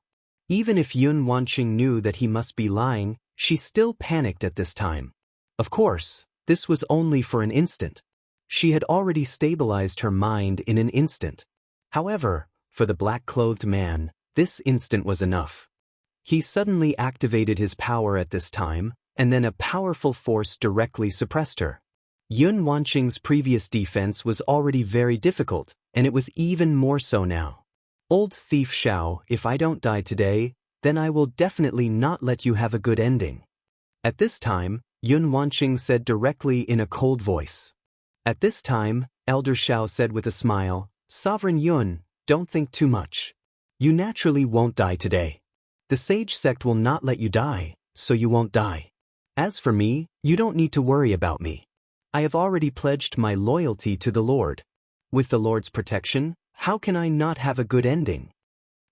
Even if Yun Wanqing knew that he must be lying, she still panicked at this time. Of course, this was only for an instant. She had already stabilized her mind in an instant. However, for the black-clothed man, this instant was enough. He suddenly activated his power at this time, and then a powerful force directly suppressed her. Yun Wanqing's previous defense was already very difficult, and it was even more so now. Old thief Xiao, if I don't die today, then I will definitely not let you have a good ending. At this time, Yun Wanqing said directly in a cold voice. At this time, Elder Xiao said with a smile, Sovereign Yun, don't think too much. You naturally won't die today. The sage sect will not let you die, so you won't die. As for me, you don't need to worry about me. I have already pledged my loyalty to the Lord. With the Lord's protection, how can I not have a good ending?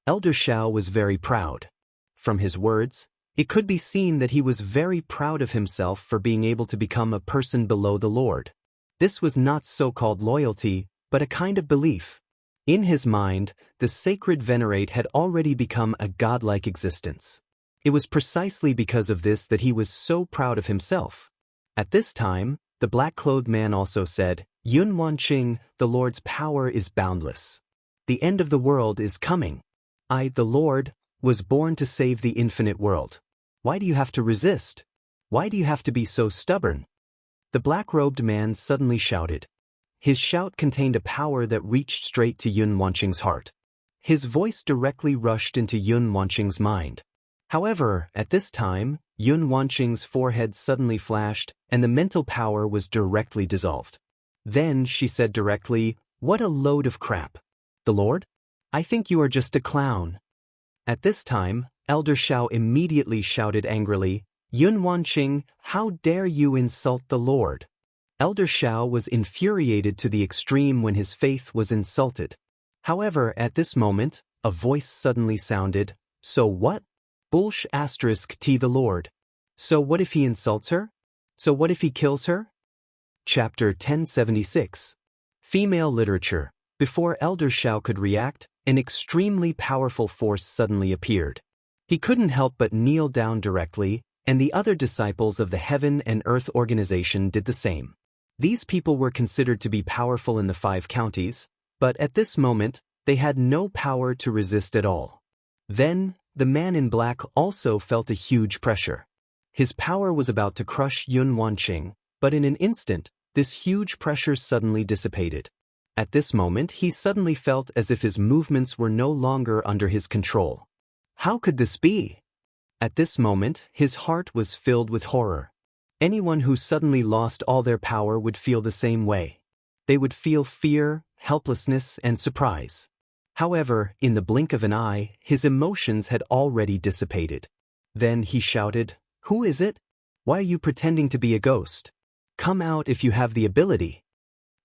Elder Xiao was very proud. From his words, it could be seen that he was very proud of himself for being able to become a person below the Lord. This was not so-called loyalty, but a kind of belief. In his mind, the sacred venerate had already become a godlike existence. It was precisely because of this that he was so proud of himself. At this time, the black-clothed man also said, Yun Wanqing, the Lord's power is boundless. The end of the world is coming. I, the Lord, was born to save the infinite world. Why do you have to resist? Why do you have to be so stubborn? The black-robed man suddenly shouted. His shout contained a power that reached straight to Yun Wanqing's heart. His voice directly rushed into Yun Wanqing's mind. However, at this time, Yun Wanqing's forehead suddenly flashed, and the mental power was directly dissolved. Then she said directly, What a load of crap. The Lord? I think you are just a clown. At this time, Elder Xiao immediately shouted angrily, Yun Wanqing, how dare you insult the Lord? Elder Xiao was infuriated to the extreme when his faith was insulted. However, at this moment, a voice suddenly sounded, So what? Bullsh *T the Lord. So what if he insults her? So what if he kills her? Chapter 1076. Female Literature. Before Elder Xiao could react, an extremely powerful force suddenly appeared. He couldn't help but kneel down directly, and the other disciples of the Heaven and Earth organization did the same. These people were considered to be powerful in the 5 counties, but at this moment, they had no power to resist at all. Then, the man in black also felt a huge pressure. His power was about to crush Yun Wanqing, but in an instant, this huge pressure suddenly dissipated. At this moment, he suddenly felt as if his movements were no longer under his control. How could this be? At this moment, his heart was filled with horror. Anyone who suddenly lost all their power would feel the same way. They would feel fear, helplessness, and surprise. However, in the blink of an eye, his emotions had already dissipated. Then he shouted, "Who is it? Why are you pretending to be a ghost? Come out if you have the ability."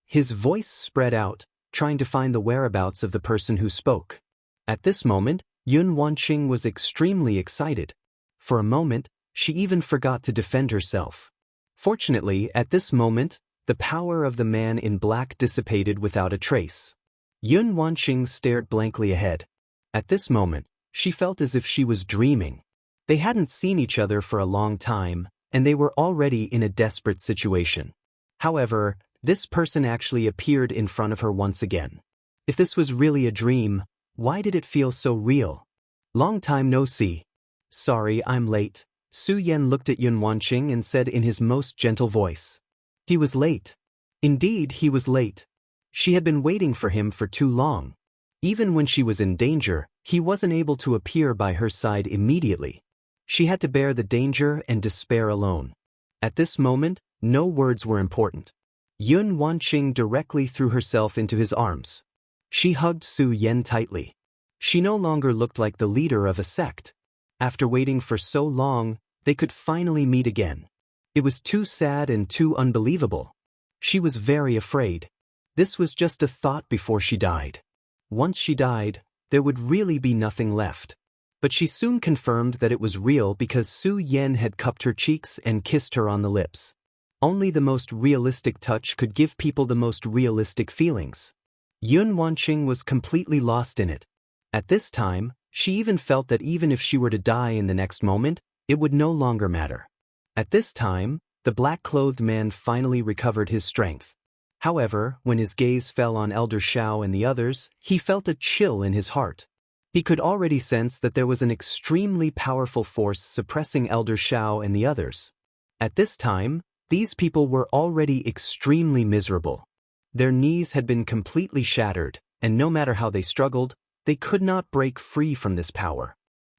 His voice spread out, trying to find the whereabouts of the person who spoke. At this moment, Yun Wanqing was extremely excited. For a moment, she even forgot to defend herself. Fortunately, at this moment, the power of the man in black dissipated without a trace. Yun Wanqing stared blankly ahead. At this moment, she felt as if she was dreaming. They hadn't seen each other for a long time, and they were already in a desperate situation. However, this person actually appeared in front of her once again. If this was really a dream, why did it feel so real? Long time no see. Sorry, I'm late. Su Yan looked at Yun Wanqing and said in his most gentle voice. He was late. Indeed, he was late. She had been waiting for him for too long. Even when she was in danger, he wasn't able to appear by her side immediately. She had to bear the danger and despair alone. At this moment, no words were important. Yun Wanqing directly threw herself into his arms. She hugged Su Yan tightly. She no longer looked like the leader of a sect. After waiting for so long, they could finally meet again. It was too sad and too unbelievable. She was very afraid. This was just a thought before she died. Once she died, there would really be nothing left. But she soon confirmed that it was real because Su Yan had cupped her cheeks and kissed her on the lips. Only the most realistic touch could give people the most realistic feelings. Yun Wanqing was completely lost in it. At this time, she even felt that even if she were to die in the next moment, it would no longer matter. At this time, the black-clothed man finally recovered his strength. However, when his gaze fell on Elder Xiao and the others, he felt a chill in his heart. He could already sense that there was an extremely powerful force suppressing Elder Xiao and the others. At this time, these people were already extremely miserable. Their knees had been completely shattered, and no matter how they struggled, they could not break free from this power.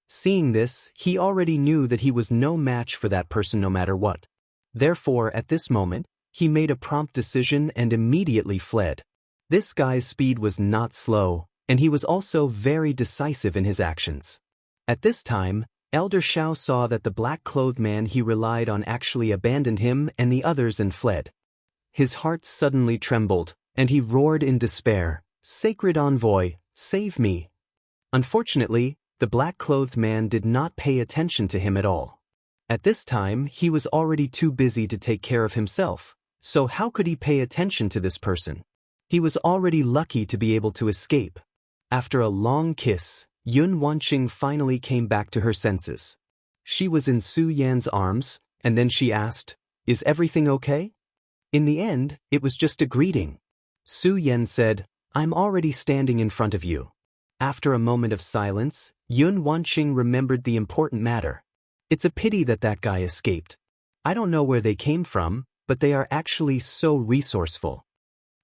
Seeing this, he already knew that he was no match for that person no matter what. Therefore, at this moment, he made a prompt decision and immediately fled. This guy's speed was not slow, and he was also very decisive in his actions. At this time, Elder Xiao saw that the black-clothed man he relied on actually abandoned him and the others and fled. His heart suddenly trembled, and he roared in despair, "Sacred Envoy, save me!" Unfortunately, the black-clothed man did not pay attention to him at all. At this time, he was already too busy to take care of himself, so how could he pay attention to this person? He was already lucky to be able to escape. After a long kiss, Yun Wanqing finally came back to her senses. She was in Su Yan's arms, and then she asked, "Is everything okay?" In the end, it was just a greeting. Su Yan said, "I'm already standing in front of you." After a moment of silence, Yun Wanqing remembered the important matter. It's a pity that that guy escaped. I don't know where they came from, but they are actually so resourceful.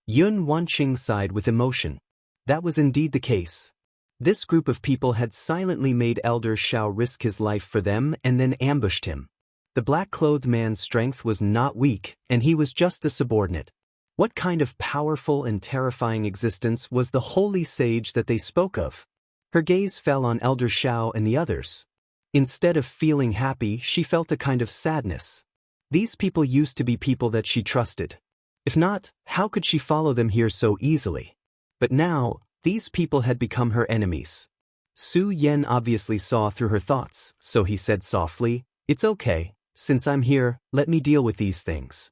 Yun Wanqing sighed with emotion. That was indeed the case. This group of people had silently made Elder Xiao risk his life for them and then ambushed him. The black-clothed man's strength was not weak, and he was just a subordinate. What kind of powerful and terrifying existence was the holy sage that they spoke of? Her gaze fell on Elder Xiao and the others. Instead of feeling happy, she felt a kind of sadness. These people used to be people that she trusted. If not, how could she follow them here so easily? But now, these people had become her enemies. Su Yan obviously saw through her thoughts, so he said softly, "It's okay, since I'm here, let me deal with these things."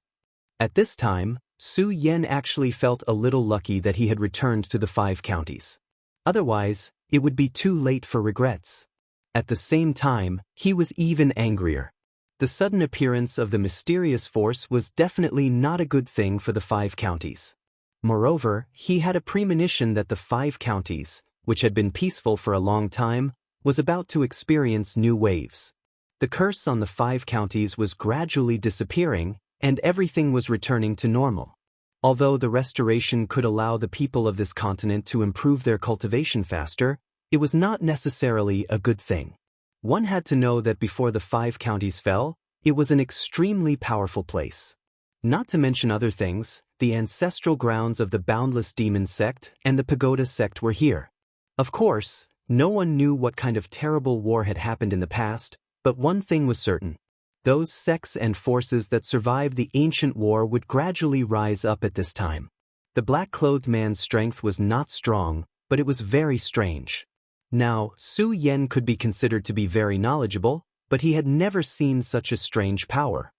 At this time, Su Yan actually felt a little lucky that he had returned to the 5 counties. Otherwise, it would be too late for regrets. At the same time, he was even angrier. The sudden appearance of the mysterious force was definitely not a good thing for the 5 counties. Moreover, he had a premonition that the 5 counties, which had been peaceful for a long time, was about to experience new waves. The curse on the 5 counties was gradually disappearing, and everything was returning to normal. Although the restoration could allow the people of this continent to improve their cultivation faster, it was not necessarily a good thing. One had to know that before the 5 counties fell, It was an extremely powerful place. Not to mention other things, the ancestral grounds of the Boundless Demon sect and the Pagoda sect were here. Of course, no one knew what kind of terrible war had happened in the past, but one thing was certain. Those sects and forces that survived the ancient war would gradually rise up at this time. The black-clothed man's strength was not strong, but it was very strange. Now, Su Yan could be considered to be very knowledgeable, but he had never seen such a strange power.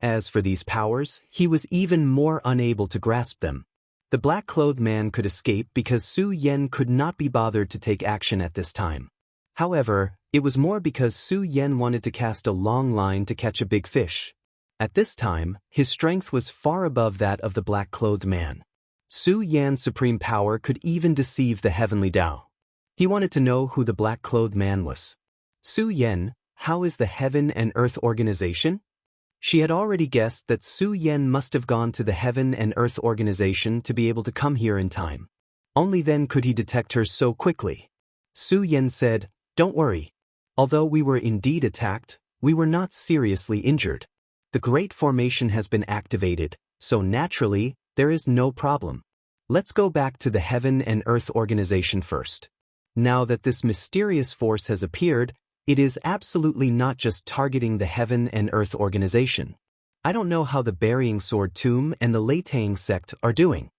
As for these powers, he was even more unable to grasp them. The black-clothed man could escape because Su Yan could not be bothered to take action at this time. However, it was more because Su Yan wanted to cast a long line to catch a big fish. At this time, his strength was far above that of the black-clothed man. Su Yan's supreme power could even deceive the heavenly Dao. He wanted to know who the black-clothed man was. Su Yan, how is the Heaven and Earth Organization? She had already guessed that Su Yan must have gone to the Heaven and Earth Organization to be able to come here in time. Only then could he detect her so quickly. Su Yan said, "Don't worry. Although we were indeed attacked, we were not seriously injured. The Great Formation has been activated, so naturally, there is no problem. Let's go back to the Heaven and Earth Organization first. Now that this mysterious force has appeared, it is absolutely not just targeting the Heaven and Earth Organization. I don't know how the Burying Sword Tomb and the Leitang sect are doing."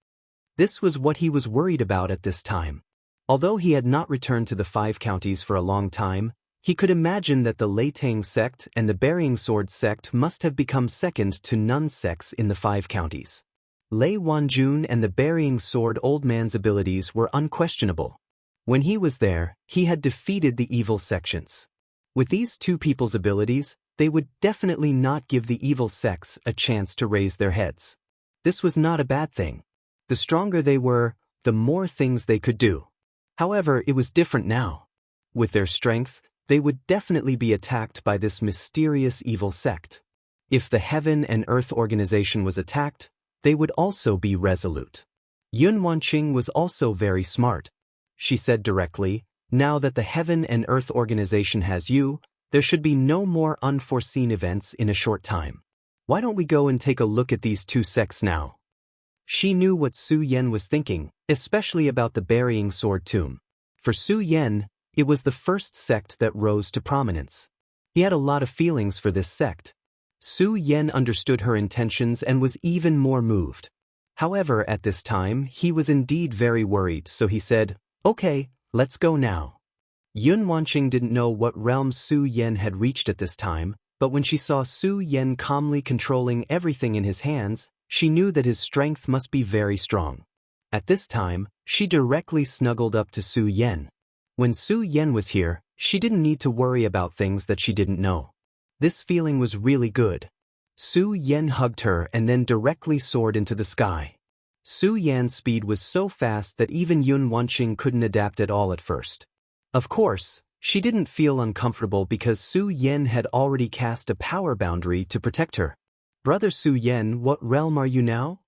This was what he was worried about at this time. Although he had not returned to the 5 counties for a long time, he could imagine that the Leitang sect and the Burying Sword sect must have become second to none sects in the 5 counties. Lei Wanjun and the Burying Sword Old Man's abilities were unquestionable. When he was there, he had defeated the evil sections. With these two people's abilities, they would definitely not give the evil sects a chance to raise their heads. This was not a bad thing. The stronger they were, the more things they could do. However, it was different now. With their strength, they would definitely be attacked by this mysterious evil sect. If the Heaven and Earth Organization was attacked, they would also be resolute. Yun Wanqing was also very smart. She said directly, "Now that the Heaven and Earth Organization has you, there should be no more unforeseen events in a short time. Why don't we go and take a look at these two sects now?" She knew what Su Yan was thinking, especially about the Burying Sword Tomb. For Su Yan, it was the first sect that rose to prominence. He had a lot of feelings for this sect. Su Yan understood her intentions and was even more moved. However, at this time, he was indeed very worried, so he said, "Okay, let's go now." Yun Wanqing didn't know what realm Su Yan had reached at this time, but when she saw Su Yan calmly controlling everything in his hands, she knew that his strength must be very strong. At this time, she directly snuggled up to Su Yan. When Su Yan was here, she didn't need to worry about things that she didn't know. This feeling was really good. Su Yan hugged her and then directly soared into the sky. Su Yan's speed was so fast that even Yun Wanqing couldn't adapt at all at first. Of course, she didn't feel uncomfortable because Su Yan had already cast a power boundary to protect her. "Brother Su Yan, what realm are you now?"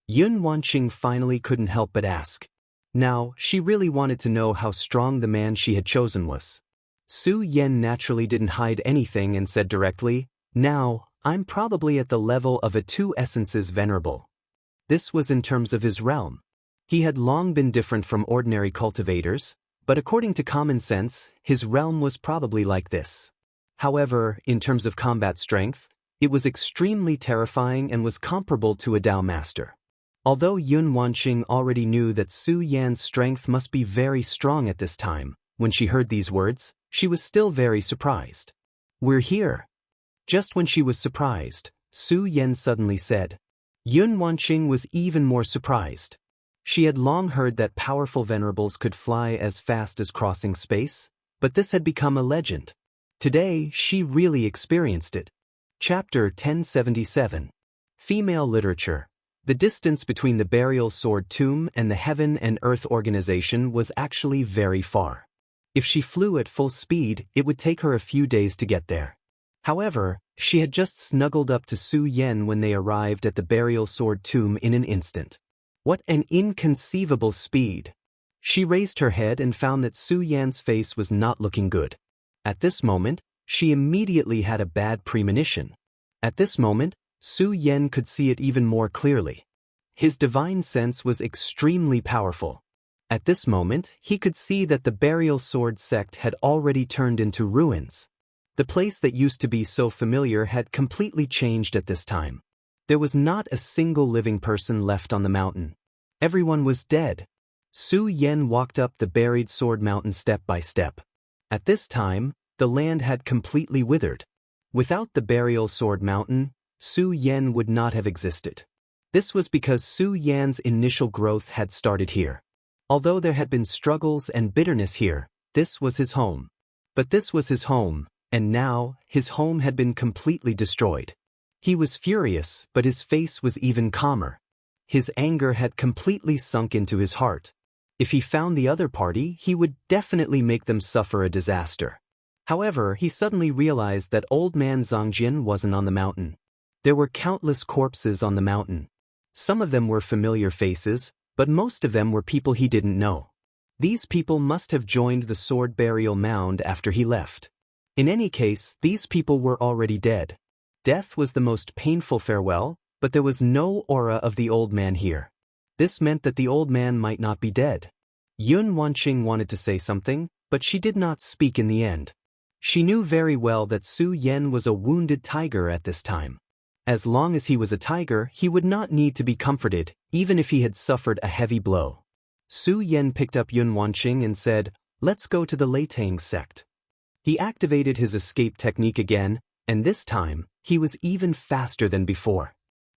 Yun Wanqing finally couldn't help but ask. Now, she really wanted to know how strong the man she had chosen was. Su Yan naturally didn't hide anything and said directly, "Now, I'm probably at the level of a 2 essences venerable." This was in terms of his realm. He had long been different from ordinary cultivators, but according to common sense, his realm was probably like this. However, in terms of combat strength, it was extremely terrifying and was comparable to a Dao master. Although Yun Wanqing already knew that Su Yan's strength must be very strong at this time, when she heard these words, she was still very surprised. "We're here." Just when she was surprised, Su Yan suddenly said. Yun Wanqing was even more surprised. She had long heard that powerful venerables could fly as fast as crossing space, but this had become a legend. Today, she really experienced it. Chapter 1077. Female Literature. The distance between the Burial Sword Tomb and the Heaven and Earth Organization was actually very far. If she flew at full speed, it would take her a few days to get there. However, she had just snuggled up to Su Yan when they arrived at the Burial Sword Tomb in an instant. What an inconceivable speed! She raised her head and found that Su Yan's face was not looking good. At this moment, she immediately had a bad premonition. At this moment, Su Yan could see it even more clearly. His divine sense was extremely powerful. At this moment, he could see that the burial sword sect had already turned into ruins. The place that used to be so familiar had completely changed at this time. There was not a single living person left on the mountain. Everyone was dead. Su Yan walked up the buried sword mountain step by step. At this time, the land had completely withered. Without the burial sword mountain, Su Yan would not have existed. This was because Su Yan's initial growth had started here. Although there had been struggles and bitterness here, this was his home. But this was his home, and now, his home had been completely destroyed. He was furious, but his face was even calmer. His anger had completely sunk into his heart. If he found the other party, he would definitely make them suffer a disaster. However, he suddenly realized that old man Zongjin wasn't on the mountain. There were countless corpses on the mountain. Some of them were familiar faces, but most of them were people he didn't know. These people must have joined the sword burial mound after he left. In any case, these people were already dead. Death was the most painful farewell, but there was no aura of the old man here. This meant that the old man might not be dead. Yun Wanqing wanted to say something, but she did not speak in the end. She knew very well that Su Yan was a wounded tiger at this time. As long as he was a tiger, he would not need to be comforted, even if he had suffered a heavy blow. Su Yan picked up Yun Wanqing and said, "Let's go to the Leitang sect." He activated his escape technique again, and this time, he was even faster than before.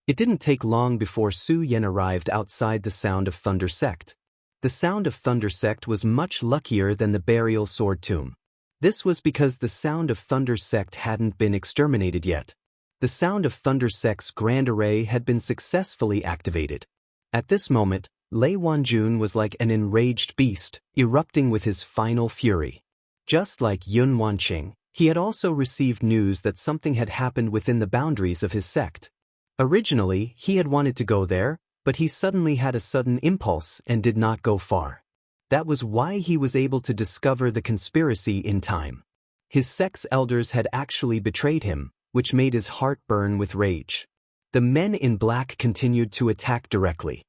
It didn't take long before Su Yan arrived outside the Sound of Thunder sect. The Sound of Thunder sect was much luckier than the burial sword tomb. This was because the Sound of Thunder sect hadn't been exterminated yet. The Sound of Thunder sect's grand array had been successfully activated. At this moment, Lei Wanjun was like an enraged beast, erupting with his final fury. Just like Yun Wanqing, he had also received news that something had happened within the boundaries of his sect. Originally, he had wanted to go there, but he suddenly had a sudden impulse and did not go far. That was why he was able to discover the conspiracy in time. His sect's elders had actually betrayed him, which made his heart burn with rage. The men in black continued to attack directly.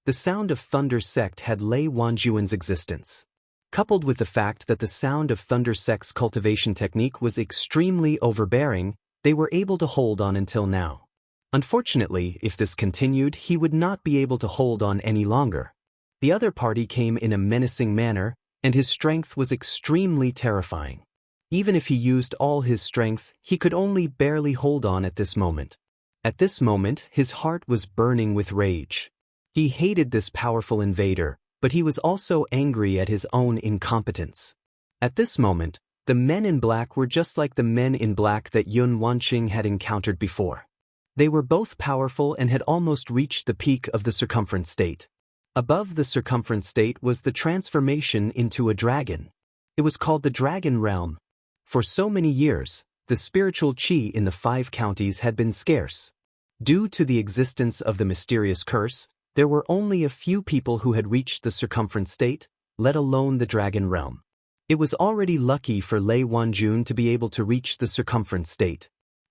The Sound of Thunder sect had Lei Wanjuan's existence. Coupled with the fact that the Sound of Thunder sect's cultivation technique was extremely overbearing, they were able to hold on until now. Unfortunately, if this continued, he would not be able to hold on any longer. The other party came in a menacing manner, and his strength was extremely terrifying. Even if he used all his strength, he could only barely hold on at this moment. At this moment, his heart was burning with rage. He hated this powerful invader, but he was also angry at his own incompetence. At this moment, the men in black were just like the men in black that Yun Wanqing had encountered before. They were both powerful and had almost reached the peak of the circumference state. Above the circumference state was the transformation into a dragon. It was called the Dragon Realm. For so many years, the spiritual qi in the 5 counties had been scarce. Due to the existence of the mysterious curse, there were only a few people who had reached the circumference state, let alone the Dragon Realm. It was already lucky for Lei Wanjun to be able to reach the circumference state.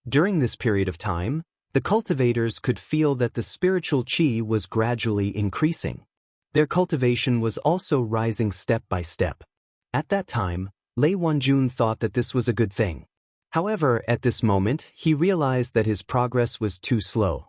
During this period of time, the cultivators could feel that the spiritual qi was gradually increasing. Their cultivation was also rising step by step. At that time, Lei Wanjun thought that this was a good thing. However, at this moment, he realized that his progress was too slow.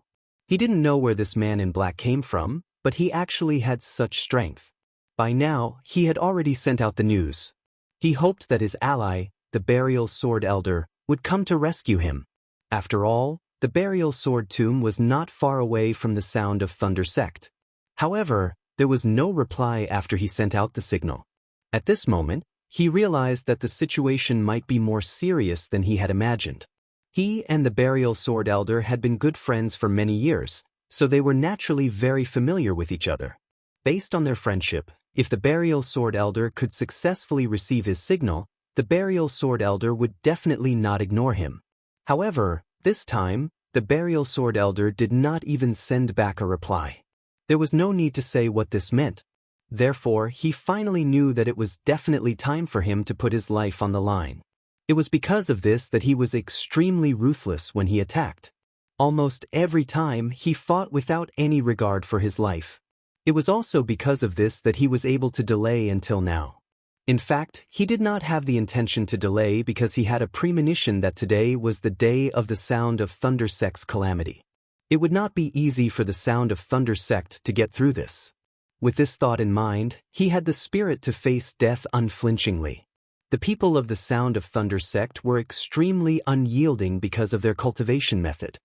He didn't know where this man in black came from, but he actually had such strength. By now, he had already sent out the news. He hoped that his ally, the burial sword elder, would come to rescue him. After all, the burial sword tomb was not far away from the Sound of Thunder sect. However, there was no reply after he sent out the signal. At this moment, he realized that the situation might be more serious than he had imagined. He and the burial sword elder had been good friends for many years, so they were naturally very familiar with each other. Based on their friendship, if the burial sword elder could successfully receive his signal, the burial sword elder would definitely not ignore him. However, this time, the burial sword elder did not even send back a reply. There was no need to say what this meant. Therefore, he finally knew that it was definitely time for him to put his life on the line. It was because of this that he was extremely ruthless when he attacked. Almost every time he fought without any regard for his life. It was also because of this that he was able to delay until now. In fact, he did not have the intention to delay because he had a premonition that today was the day of the Sound of Thunder sect's calamity. It would not be easy for the Sound of Thunder sect to get through this. With this thought in mind, he had the spirit to face death unflinchingly. The people of the Sound of Thunder sect were extremely unyielding because of their cultivation method.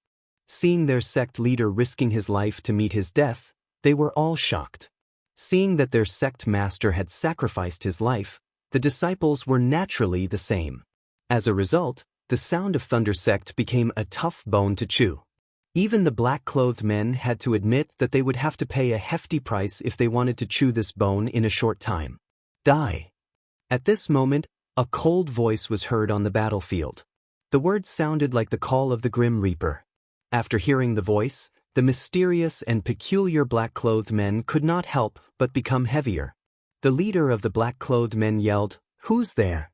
Seeing their sect leader risking his life to meet his death, they were all shocked. Seeing that their sect master had sacrificed his life, the disciples were naturally the same. As a result, the Sound of Thunder sect became a tough bone to chew. Even the black-clothed men had to admit that they would have to pay a hefty price if they wanted to chew this bone in a short time. Die. At this moment, a cold voice was heard on the battlefield. The words sounded like the call of the Grim Reaper. After hearing the voice, the mysterious and peculiar black-clothed men could not help but become heavier. The leader of the black-clothed men yelled, "Who's there?"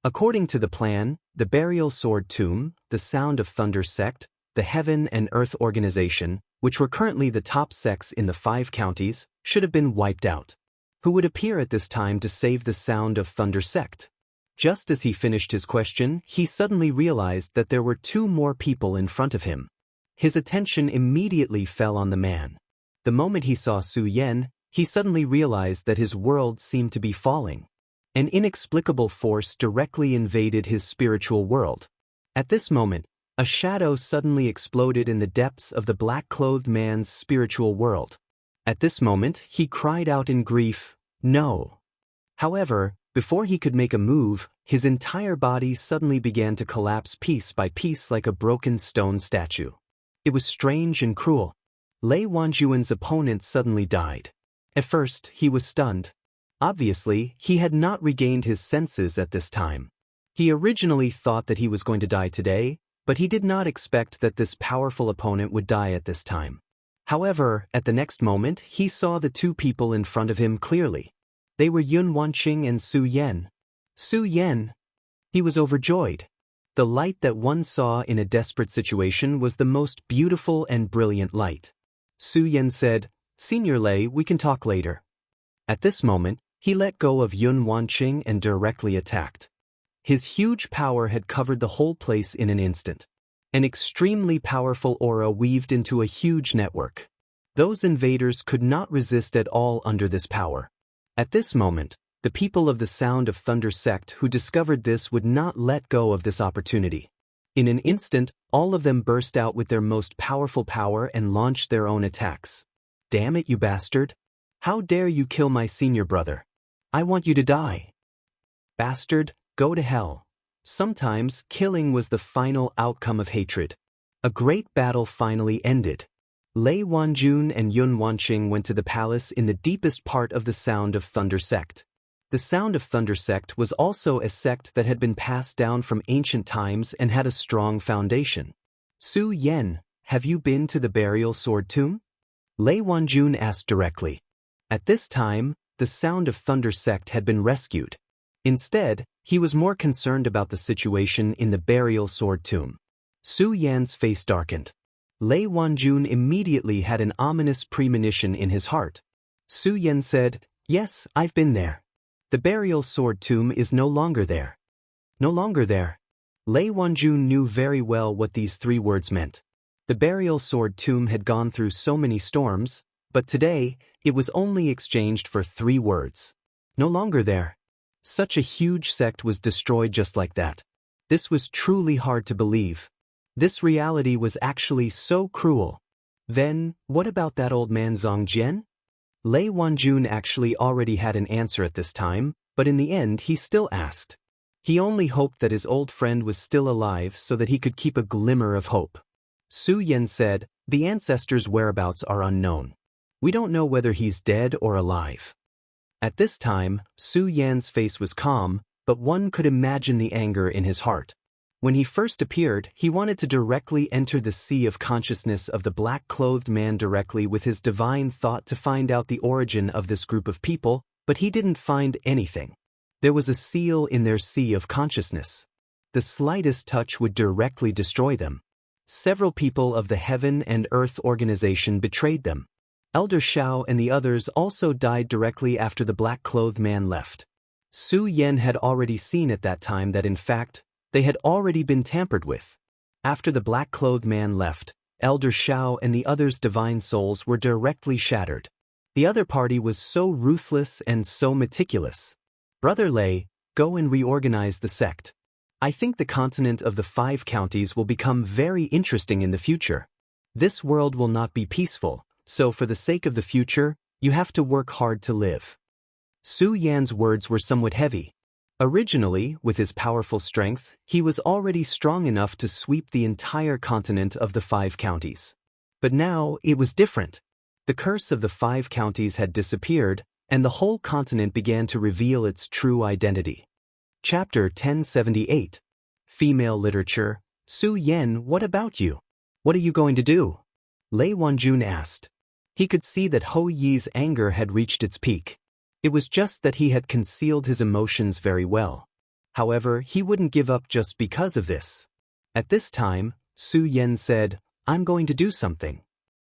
According to the plan, the Burial Sword Tomb, the Sound of Thunder sect, the Heaven and Earth Organization, which were currently the top sects in the 5 counties, should have been wiped out. Who would appear at this time to save the Sound of Thunder sect? Just as he finished his question, he suddenly realized that there were 2 more people in front of him. His attention immediately fell on the man. The moment he saw Su Yan, he suddenly realized that his world seemed to be falling. An inexplicable force directly invaded his spiritual world. At this moment, a shadow suddenly exploded in the depths of the black-clothed man's spiritual world. At this moment, he cried out in grief, "No!" However, before he could make a move, his entire body suddenly began to collapse piece by piece like a broken stone statue. It was strange and cruel. Lei Wanjuan's opponent suddenly died. At first, he was stunned. Obviously, he had not regained his senses at this time. He originally thought that he was going to die today, but he did not expect that this powerful opponent would die at this time. However, at the next moment, he saw the 2 people in front of him clearly. They were Yun Wanqing and Su Yan. Su Yan! He was overjoyed. The light that one saw in a desperate situation was the most beautiful and brilliant light. Su Yan said, "Senior Lei, we can talk later." At this moment, he let go of Yun Wanqing and directly attacked. His huge power had covered the whole place in an instant. An extremely powerful aura weaved into a huge network. Those invaders could not resist at all under this power. At this moment, the people of the Sound of Thunder sect who discovered this would not let go of this opportunity. In an instant, all of them burst out with their most powerful power and launched their own attacks. "Damn it, you bastard! How dare you kill my senior brother? I want you to die. Bastard, go to hell." Sometimes, killing was the final outcome of hatred. A great battle finally ended. Lei Wanjun and Yun Wanqing went to the palace in the deepest part of the Sound of Thunder sect. The Sound of Thunder sect was also a sect that had been passed down from ancient times and had a strong foundation. "Su Yan, have you been to the Burial Sword Tomb?" Lei Wanjun asked directly. At this time, the Sound of Thunder sect had been rescued. Instead, he was more concerned about the situation in the Burial Sword Tomb. Su Yan's face darkened. Lei Wanjun immediately had an ominous premonition in his heart. Su Yan said, "Yes, I've been there. The Burial Sword Tomb is no longer there." No longer there. Lei Wanjun knew very well what these 3 words meant. The Burial Sword Tomb had gone through so many storms, but today, it was only exchanged for 3 words. No longer there. Such a huge sect was destroyed just like that. This was truly hard to believe. This reality was actually so cruel. Then, what about that old man Zhang Jian? Lei Wanjun actually already had an answer at this time, but in the end he still asked. He only hoped that his old friend was still alive so that he could keep a glimmer of hope. Su Yan said, "The ancestor's whereabouts are unknown. We don't know whether he's dead or alive." At this time, Su Yan's face was calm, but one could imagine the anger in his heart. When he first appeared, he wanted to directly enter the sea of consciousness of the black-clothed man directly with his divine thought to find out the origin of this group of people, but he didn't find anything. There was a seal in their sea of consciousness. The slightest touch would directly destroy them. Several people of the Heaven and Earth organization betrayed them. Elder Xiao and the others also died directly after the black-clothed man left. Su Yan had already seen at that time that in fact, they had already been tampered with. After the black-clothed man left, Elder Xiao and the others' divine souls were directly shattered. The other party was so ruthless and so meticulous. Brother Lei, go and reorganize the sect. I think the continent of the 5 counties will become very interesting in the future. This world will not be peaceful, so for the sake of the future, you have to work hard to live. Su Yan's words were somewhat heavy. Originally, with his powerful strength, he was already strong enough to sweep the entire continent of the 5 counties. But now, it was different. The curse of the 5 counties had disappeared, and the whole continent began to reveal its true identity. Chapter 1078. Female Literature. Su Yan, what about you? What are you going to do? Lei Wanjun asked. He could see that Hou Yi's anger had reached its peak. It was just that he had concealed his emotions very well. However, he wouldn't give up just because of this. At this time, Su Yan said, I'm going to do something.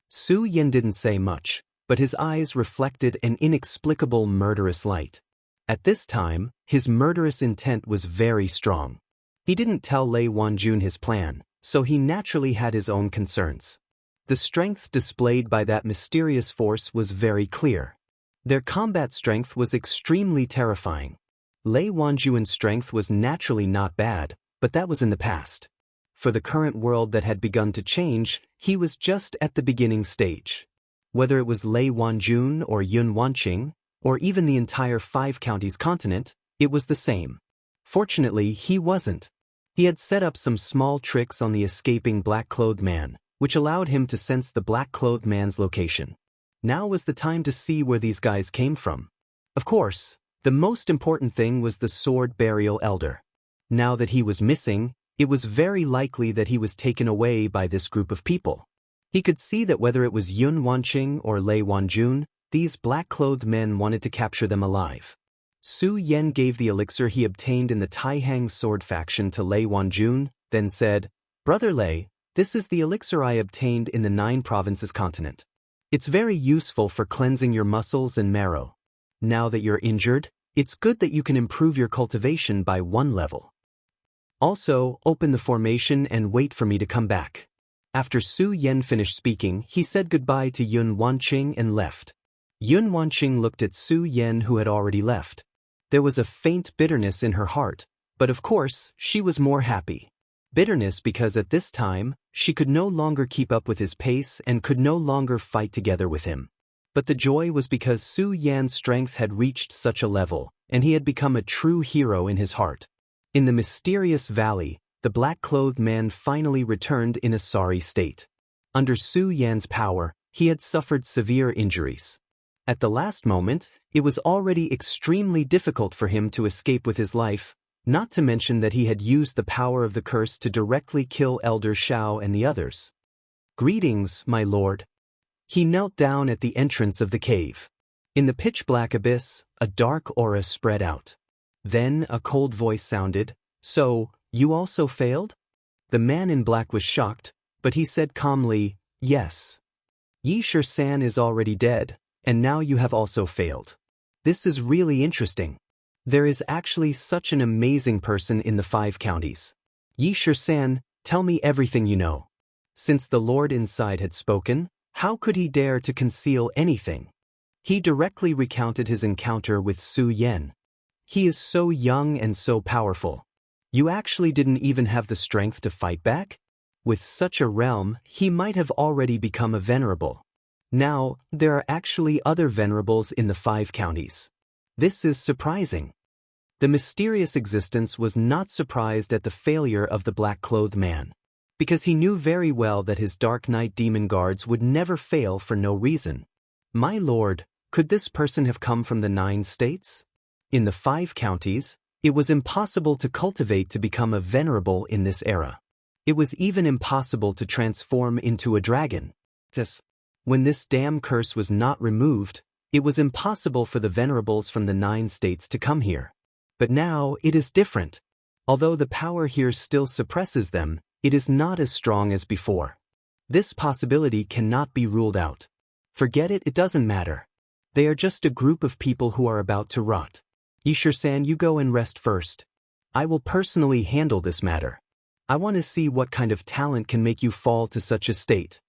Su Yan didn't say much, but his eyes reflected an inexplicable murderous light. At this time, his murderous intent was very strong. He didn't tell Lei Wanjun his plan, so he naturally had his own concerns. The strength displayed by that mysterious force was very clear. Their combat strength was extremely terrifying. Lei Wanjun's strength was naturally not bad, but that was in the past. For the current world that had begun to change, he was just at the beginning stage. Whether it was Lei Wanjun or Yun Wanqing, or even the entire 5 counties continent, it was the same. Fortunately, he wasn't. He had set up some small tricks on the escaping black-clothed man, which allowed him to sense the black-clothed man's location. Now was the time to see where these guys came from. Of course, the most important thing was the sword burial elder. Now that he was missing, it was very likely that he was taken away by this group of people. He could see that whether it was Yun Wanqing or Lei Wanjun, these black-clothed men wanted to capture them alive. Su Yan gave the elixir he obtained in the Taihang sword faction to Lei Wanjun, then said, Brother Lei, this is the elixir I obtained in the 9 provinces continent. It's very useful for cleansing your muscles and marrow. Now that you're injured, it's good that you can improve your cultivation by 1 level. Also, open the formation and wait for me to come back. After Su Yan finished speaking, he said goodbye to Yun Wanqing and left. Yun Wanqing looked at Su Yan who had already left. There was a faint bitterness in her heart, but of course, she was more happy. Bitterness because at this time, she could no longer keep up with his pace and could no longer fight together with him. But the joy was because Su Yan's strength had reached such a level, and he had become a true hero in his heart. In the mysterious valley, the black-clothed man finally returned in a sorry state. Under Su Yan's power, he had suffered severe injuries. At the last moment, it was already extremely difficult for him to escape with his life, not to mention that he had used the power of the curse to directly kill Elder Xiao and the others. Greetings, my lord. He knelt down at the entrance of the cave. In the pitch-black abyss, a dark aura spread out. Then a cold voice sounded, So, you also failed? The man in black was shocked, but he said calmly, Yes. Yi Shi-san is already dead, and now you have also failed. This is really interesting. There is actually such an amazing person in the 5 counties. Yi Shi-san, tell me everything you know. Since the Lord inside had spoken, how could he dare to conceal anything? He directly recounted his encounter with Su Yan. He is so young and so powerful. You actually didn't even have the strength to fight back? With such a realm, he might have already become a venerable. Now, there are actually other venerables in the 5 counties. This is surprising. The mysterious existence was not surprised at the failure of the black-clothed man, because he knew very well that his Dark Knight demon guards would never fail for no reason. My lord, could this person have come from the 9 states? In the 5 counties, it was impossible to cultivate to become a venerable in this era. It was even impossible to transform into a dragon. When this damn curse was not removed, it was impossible for the venerables from the 9 states to come here. But now, it is different. Although the power here still suppresses them, it is not as strong as before. This possibility cannot be ruled out. Forget it, it doesn't matter. They are just a group of people who are about to rot. Yishir-san, you go and rest first. I will personally handle this matter. I want to see what kind of talent can make you fall to such a state.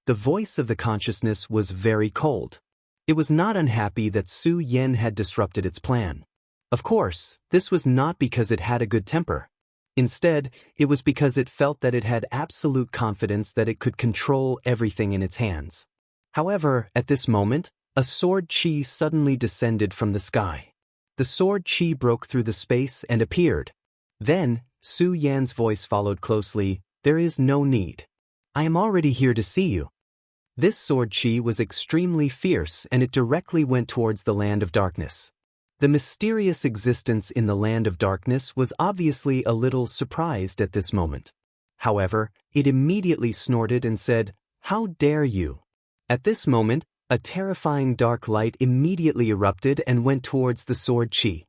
The voice of the consciousness was very cold. It was not unhappy that Su Yan had disrupted its plan. Of course, this was not because it had a good temper. Instead, it was because it felt that it had absolute confidence that it could control everything in its hands. However, at this moment, a sword chi suddenly descended from the sky. The sword chi broke through the space and appeared. Then, Su Yan's voice followed closely, "There is no need. I am already here to see you." This sword chi was extremely fierce and it directly went towards the land of darkness. The mysterious existence in the land of darkness was obviously a little surprised at this moment. However, it immediately snorted and said, "How dare you?" At this moment, a terrifying dark light immediately erupted and went towards the sword chi.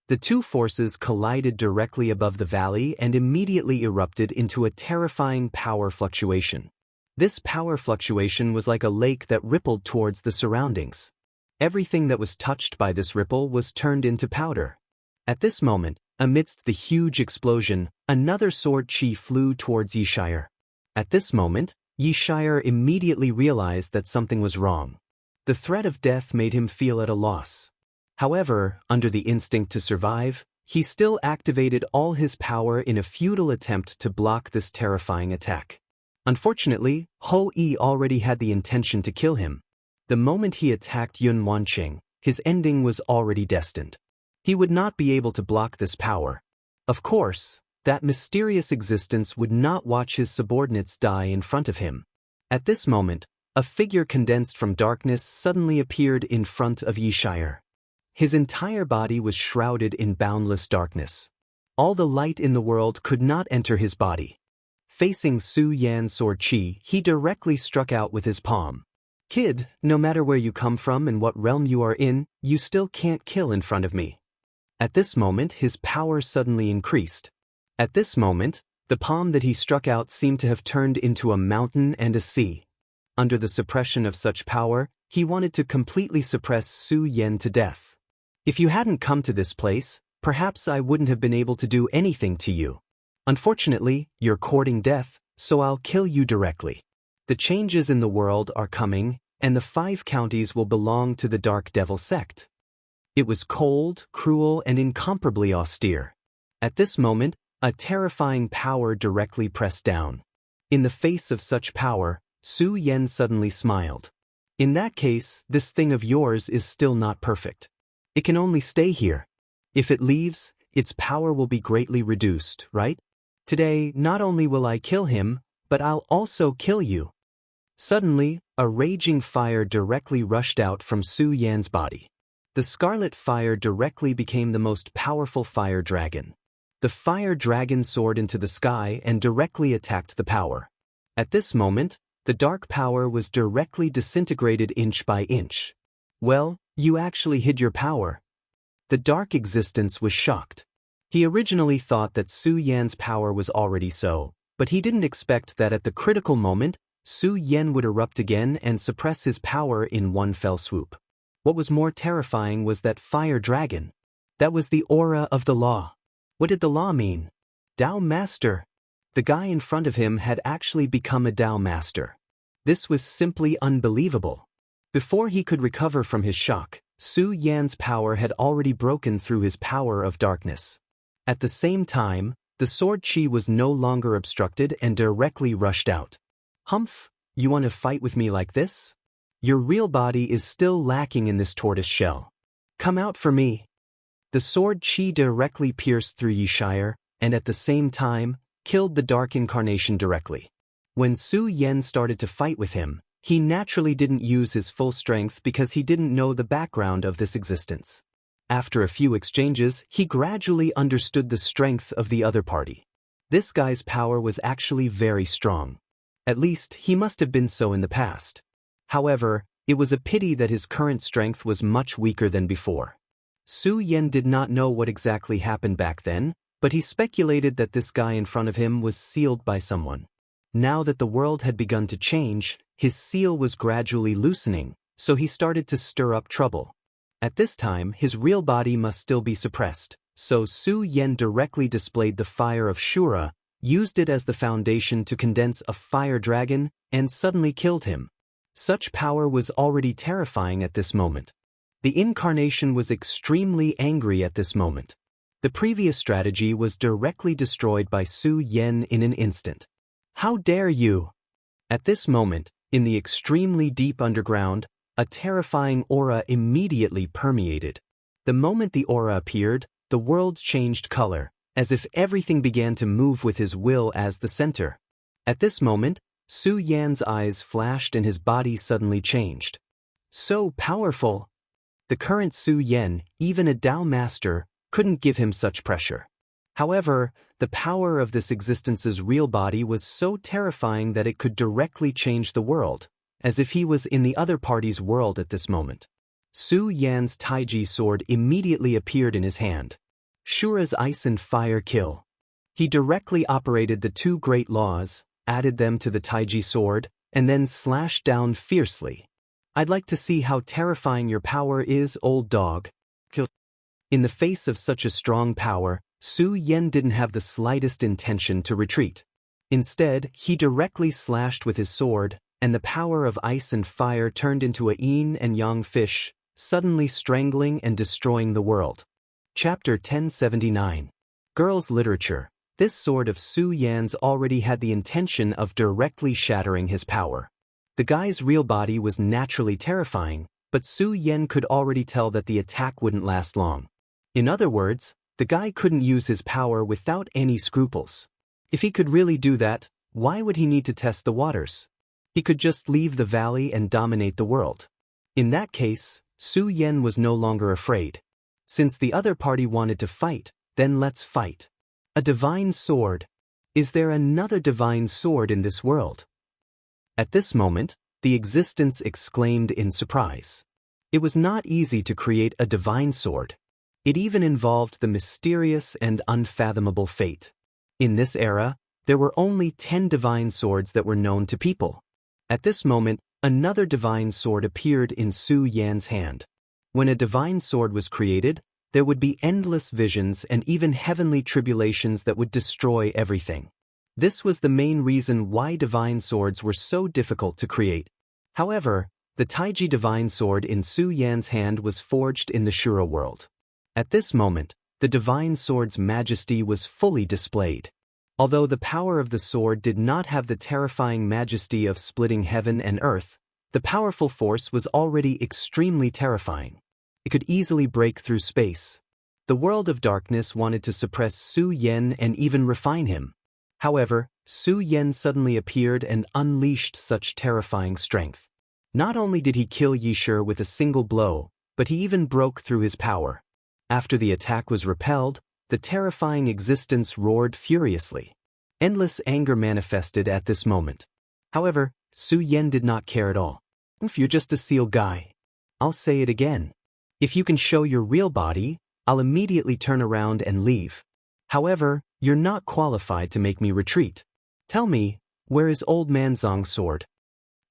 The two forces collided directly above the valley and immediately erupted into a terrifying power fluctuation. This power fluctuation was like a lake that rippled towards the surroundings. Everything that was touched by this ripple was turned into powder. At this moment, amidst the huge explosion, another sword chi flew towards Yishir. At this moment, Yishir immediately realized that something was wrong. The threat of death made him feel at a loss. However, under the instinct to survive, he still activated all his power in a futile attempt to block this terrifying attack. Unfortunately, Ho-Yi already had the intention to kill him. The moment he attacked Yun Wanqing, his ending was already destined. He would not be able to block this power. Of course, that mysterious existence would not watch his subordinates die in front of him. At this moment, a figure condensed from darkness suddenly appeared in front of Yishir. His entire body was shrouded in boundless darkness. All the light in the world could not enter his body. Facing Su Yan's sword chi, he directly struck out with his palm. "Kid, no matter where you come from and what realm you are in, you still can't kill in front of me." At this moment, his power suddenly increased. At this moment, the palm that he struck out seemed to have turned into a mountain and a sea. Under the suppression of such power, he wanted to completely suppress Su Yan to death. "If you hadn't come to this place, perhaps I wouldn't have been able to do anything to you. Unfortunately, you're courting death, so I'll kill you directly. The changes in the world are coming, and the 5 counties will belong to the Dark Devil sect." It was cold, cruel, and incomparably austere. At this moment, a terrifying power directly pressed down. In the face of such power, Su Yan suddenly smiled. "In that case, this thing of yours is still not perfect. It can only stay here. If it leaves, its power will be greatly reduced, right? Today, not only will I kill him, but I'll also kill you." Suddenly, a raging fire directly rushed out from Su Yan's body. The scarlet fire directly became the most powerful fire dragon. The fire dragon soared into the sky and directly attacked the power. At this moment, the dark power was directly disintegrated inch by inch. "Well, you actually hid your power." The dark existence was shocked. He originally thought that Su Yan's power was already so, but he didn't expect that at the critical moment, Su Yan would erupt again and suppress his power in one fell swoop. What was more terrifying was that fire dragon. That was the aura of the law. What did the law mean? Dao Master. The guy in front of him had actually become a Dao Master. This was simply unbelievable. Before he could recover from his shock, Su Yan's power had already broken through his power of darkness. At the same time, the sword chi was no longer obstructed and directly rushed out. "Humph, you want to fight with me like this? Your real body is still lacking in this tortoise shell. Come out for me." The sword chi directly pierced through Yishir, and at the same time, killed the dark incarnation directly. When Su Yan started to fight with him, he naturally didn't use his full strength because he didn't know the background of this existence. After a few exchanges, he gradually understood the strength of the other party. This guy's power was actually very strong. At least, he must have been so in the past. However, it was a pity that his current strength was much weaker than before. Su Yan did not know what exactly happened back then, But he speculated that this guy in front of him was sealed by someone. Now that the world had begun to change, his seal was gradually loosening, so he started to stir up trouble. At this time, his real body must still be suppressed, so Su Yan directly displayed the fire of Shura, used it as the foundation to condense a fire dragon, and suddenly killed him. Such power was already terrifying at this moment. The incarnation was extremely angry at this moment. The previous strategy was directly destroyed by Su Yan in an instant. How dare you! At this moment, in the extremely deep underground, a terrifying aura immediately permeated. The moment the aura appeared, the world changed color, as if everything began to move with his will as the center. At this moment, Su Yan's eyes flashed and his body suddenly changed. So powerful! The current Su Yan, even a Dao master, couldn't give him such pressure. However, the power of this existence's real body was so terrifying that it could directly change the world, as if he was in the other party's world at this moment. Su Yan's Taiji sword immediately appeared in his hand. Shura's ice and fire kill. He directly operated the two great laws, added them to the Taiji sword, and then slashed down fiercely. I'd like to see how terrifying your power is, old dog. Kill. In the face of such a strong power, Su Yan didn't have the slightest intention to retreat. Instead, he directly slashed with his sword, and the power of ice and fire turned into a yin and yang fish, suddenly strangling and destroying the world. Chapter 1079. Girls' Literature. This sword of Su Yan's already had the intention of directly shattering his power. The guy's real body was naturally terrifying, but Su Yan could already tell that the attack wouldn't last long. In other words, the guy couldn't use his power without any scruples. If he could really do that, why would he need to test the waters? He could just leave the valley and dominate the world. In that case, Su Yan was no longer afraid. Since the other party wanted to fight, then let's fight. A divine sword. Is there another divine sword in this world? At this moment, the existence exclaimed in surprise. It was not easy to create a divine sword. It even involved the mysterious and unfathomable fate. In this era, there were only 10 divine swords that were known to people. At this moment, another divine sword appeared in Su Yan's hand. When a divine sword was created, there would be endless visions and even heavenly tribulations that would destroy everything. This was the main reason why divine swords were so difficult to create. However, the Taiji divine sword in Su Yan's hand was forged in the Shura world. At this moment, the divine sword's majesty was fully displayed. Although the power of the sword did not have the terrifying majesty of splitting heaven and earth, the powerful force was already extremely terrifying. It could easily break through space. The world of darkness wanted to suppress Su Yan and even refine him. However, Su Yan suddenly appeared and unleashed such terrifying strength. Not only did he kill Yishur with a single blow, but he even broke through his power. After the attack was repelled, the terrifying existence roared furiously. Endless anger manifested at this moment. However, Su Yan did not care at all. If you're just a seal guy. I'll say it again. If you can show your real body, I'll immediately turn around and leave. However, you're not qualified to make me retreat. Tell me, where is Old Man Zong's sword?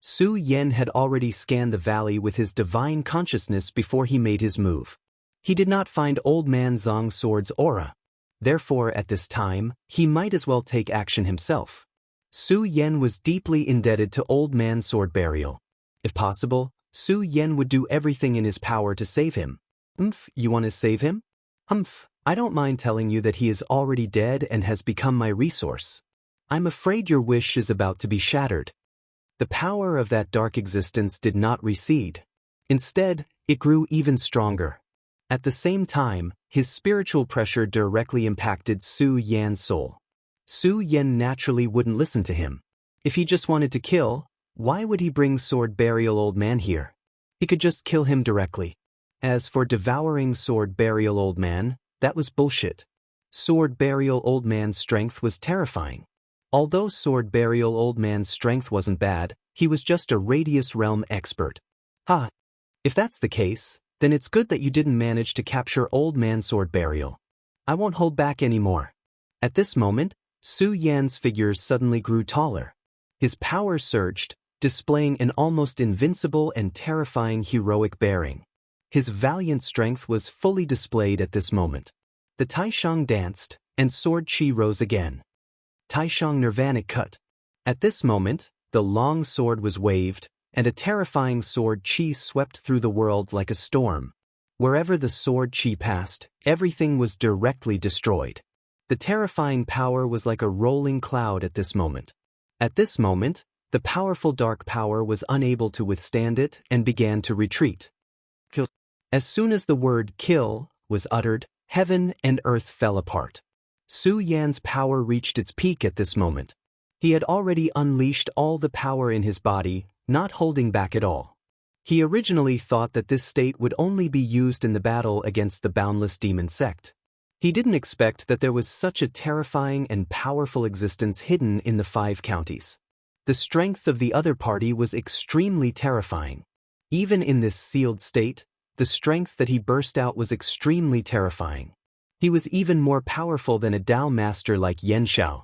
Su Yan had already scanned the valley with his divine consciousness before he made his move. He did not find Old Man Zong's sword's aura. Therefore, at this time, he might as well take action himself. Su Yan was deeply indebted to Old Man's sword burial. If possible, Su Yan would do everything in his power to save him. You want to save him? I don't mind telling you that he is already dead and has become my resource. I'm afraid your wish is about to be shattered. The power of that dark existence did not recede. Instead, it grew even stronger. At the same time, his spiritual pressure directly impacted Su Yan's soul. Su Yan naturally wouldn't listen to him. If he just wanted to kill, why would he bring Sword Burial Old Man here? He could just kill him directly. As for devouring Sword Burial Old Man, that was bullshit. Sword Burial Old Man's strength was terrifying. Although Sword Burial Old Man's strength wasn't bad, he was just a Radius Realm expert. If that's the case, then it's good that you didn't manage to capture Old Man Sword Burial. I won't hold back anymore. At this moment, Su Yan's figure suddenly grew taller. His power surged, displaying an almost invincible and terrifying heroic bearing. His valiant strength was fully displayed at this moment. The Taishang danced, and sword chi rose again. Taishang Nirvanic cut. At this moment, the long sword was waved, and a terrifying sword chi swept through the world like a storm. Wherever the sword chi passed, everything was directly destroyed. The terrifying power was like a rolling cloud at this moment. At this moment, the powerful dark power was unable to withstand it and began to retreat. Kill. As soon as the word kill was uttered, heaven and earth fell apart. Su Yan's power reached its peak at this moment. He had already unleashed all the power in his body, not holding back at all. He originally thought that this state would only be used in the battle against the boundless demon sect. He didn't expect that there was such a terrifying and powerful existence hidden in the 5 counties. The strength of the other party was extremely terrifying. Even in this sealed state, the strength that he burst out was extremely terrifying. He was even more powerful than a Dao master like Yanxiao.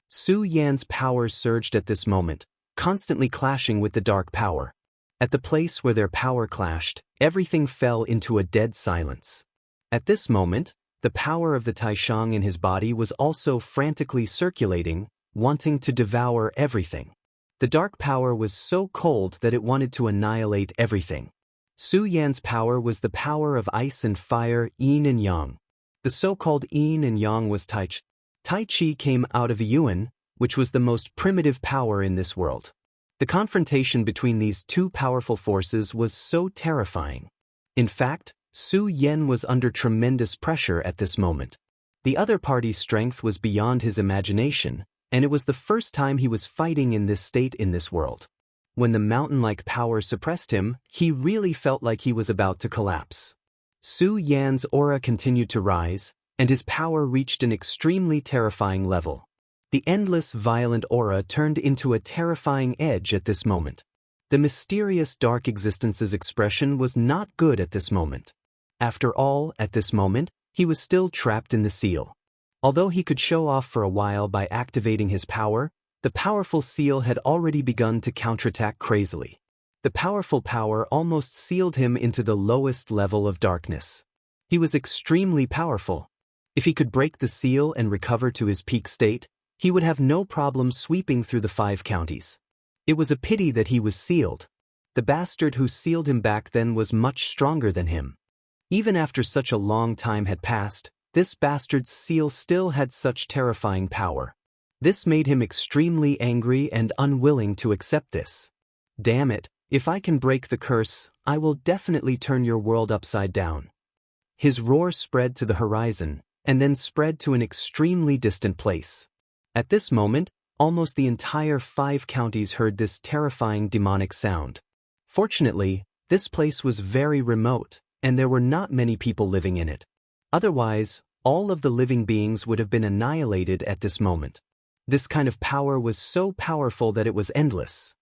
Su Yan's power surged at this moment, constantly clashing with the dark power. At the place where their power clashed, everything fell into a dead silence. At this moment, the power of the Taishang in his body was also frantically circulating, wanting to devour everything. The dark power was so cold that it wanted to annihilate everything. Su Yan's power was the power of ice and fire, yin and yang. The so-called yin and yang was Tai Chi. Tai Chi came out of Yuan, which was the most primitive power in this world. The confrontation between these two powerful forces was so terrifying. In fact, Su Yan was under tremendous pressure at this moment. The other party's strength was beyond his imagination, and it was the first time he was fighting in this state in this world. When the mountain-like power suppressed him, he really felt like he was about to collapse. Su Yan's aura continued to rise, and his power reached an extremely terrifying level. The endless violent aura turned into a terrifying edge at this moment. The mysterious dark existence's expression was not good at this moment. After all, at this moment, he was still trapped in the seal. Although he could show off for a while by activating his power, the powerful seal had already begun to counterattack crazily. The powerful power almost sealed him into the lowest level of darkness. He was extremely powerful. If he could break the seal and recover to his peak state, he would have no problem sweeping through the 5 counties. It was a pity that he was sealed. The bastard who sealed him back then was much stronger than him. Even after such a long time had passed, this bastard's seal still had such terrifying power. This made him extremely angry and unwilling to accept this. Damn it, if I can break the curse, I will definitely turn your world upside down. His roar spread to the horizon, and then spread to an extremely distant place. At this moment, almost the entire 5 counties heard this terrifying demonic sound. Fortunately, this place was very remote, and there were not many people living in it. Otherwise, all of the living beings would have been annihilated at this moment. This kind of power was so powerful that it was endless.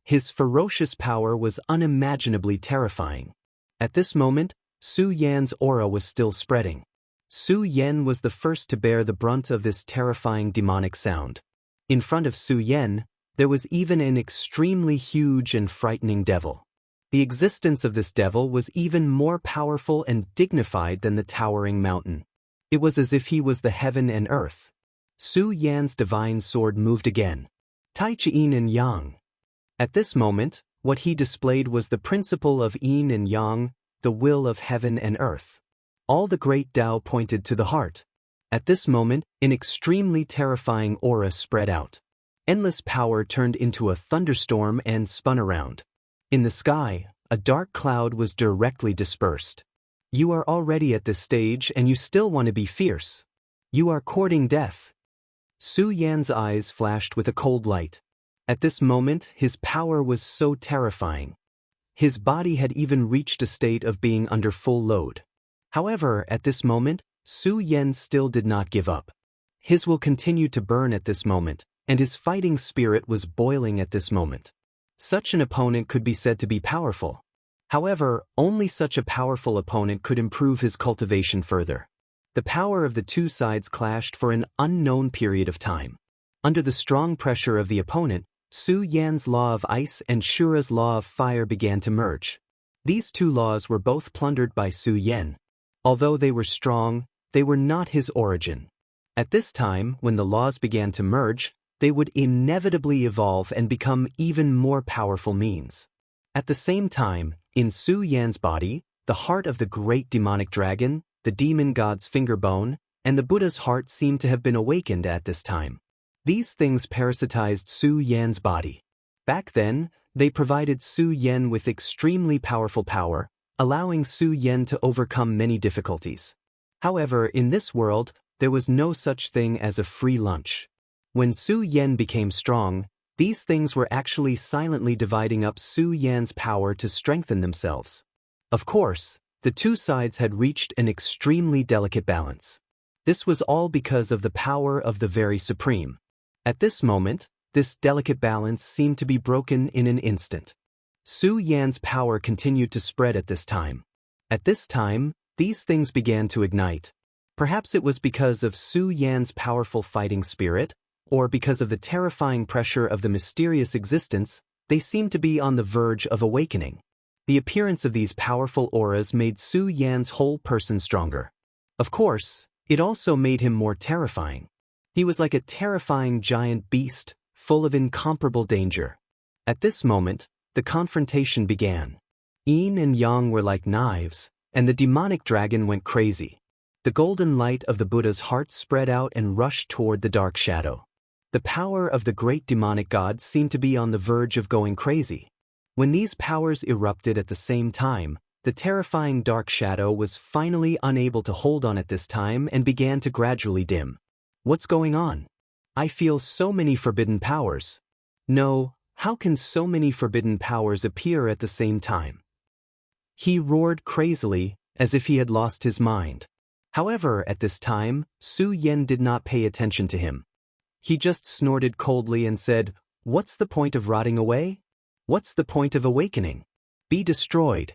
His ferocious power was unimaginably terrifying. At this moment, Su Yan's aura was still spreading. Su Yan was the first to bear the brunt of this terrifying demonic sound. In front of Su Yan, there was even an extremely huge and frightening devil. The existence of this devil was even more powerful and dignified than the towering mountain. It was as if he was the heaven and earth. Su Yan's divine sword moved again. Tai Chi Yin and Yang. At this moment, what he displayed was the principle of Yin and Yang, the will of heaven and earth. All the great Tao pointed to the heart. At this moment, an extremely terrifying aura spread out. Endless power turned into a thunderstorm and spun around. In the sky, a dark cloud was directly dispersed. You are already at this stage and you still want to be fierce. You are courting death. Su Yan's eyes flashed with a cold light. At this moment, his power was so terrifying. His body had even reached a state of being under full load. However, at this moment, Su Yan still did not give up. His will continued to burn at this moment, and his fighting spirit was boiling at this moment. Such an opponent could be said to be powerful. However, only such a powerful opponent could improve his cultivation further. The power of the two sides clashed for an unknown period of time. Under the strong pressure of the opponent, Su Yan's law of ice and Shura's law of fire began to merge. These two laws were both plundered by Su Yan. Although they were strong, they were not his origin. At this time, when the laws began to merge, they would inevitably evolve and become even more powerful means. At the same time, in Su Yan's body, the heart of the great demonic dragon, the demon god's fingerbone, and the Buddha's heart seemed to have been awakened at this time. These things parasitized Su Yan's body. Back then, they provided Su Yan with extremely powerful power, allowing Su Yan to overcome many difficulties. However, in this world, there was no such thing as a free lunch. When Su Yan became strong, these things were actually silently dividing up Su Yan's power to strengthen themselves. Of course, the two sides had reached an extremely delicate balance. This was all because of the power of the very supreme. At this moment, this delicate balance seemed to be broken in an instant. Su Yan's power continued to spread at this time. At this time, these things began to ignite. Perhaps it was because of Su Yan's powerful fighting spirit, or because of the terrifying pressure of the mysterious existence, they seemed to be on the verge of awakening. The appearance of these powerful auras made Su Yan's whole person stronger. Of course, it also made him more terrifying. He was like a terrifying giant beast, full of incomparable danger. At this moment, the confrontation began. Yin and Yang were like knives, and the demonic dragon went crazy. The golden light of the Buddha's heart spread out and rushed toward the dark shadow. The power of the great demonic god seemed to be on the verge of going crazy. When these powers erupted at the same time, the terrifying dark shadow was finally unable to hold on at this time and began to gradually dim. What's going on? I feel so many forbidden powers. No, how can so many forbidden powers appear at the same time? He roared crazily, as if he had lost his mind. However, at this time, Su Yan did not pay attention to him. He just snorted coldly and said, "What's the point of rotting away? What's the point of awakening? Be destroyed."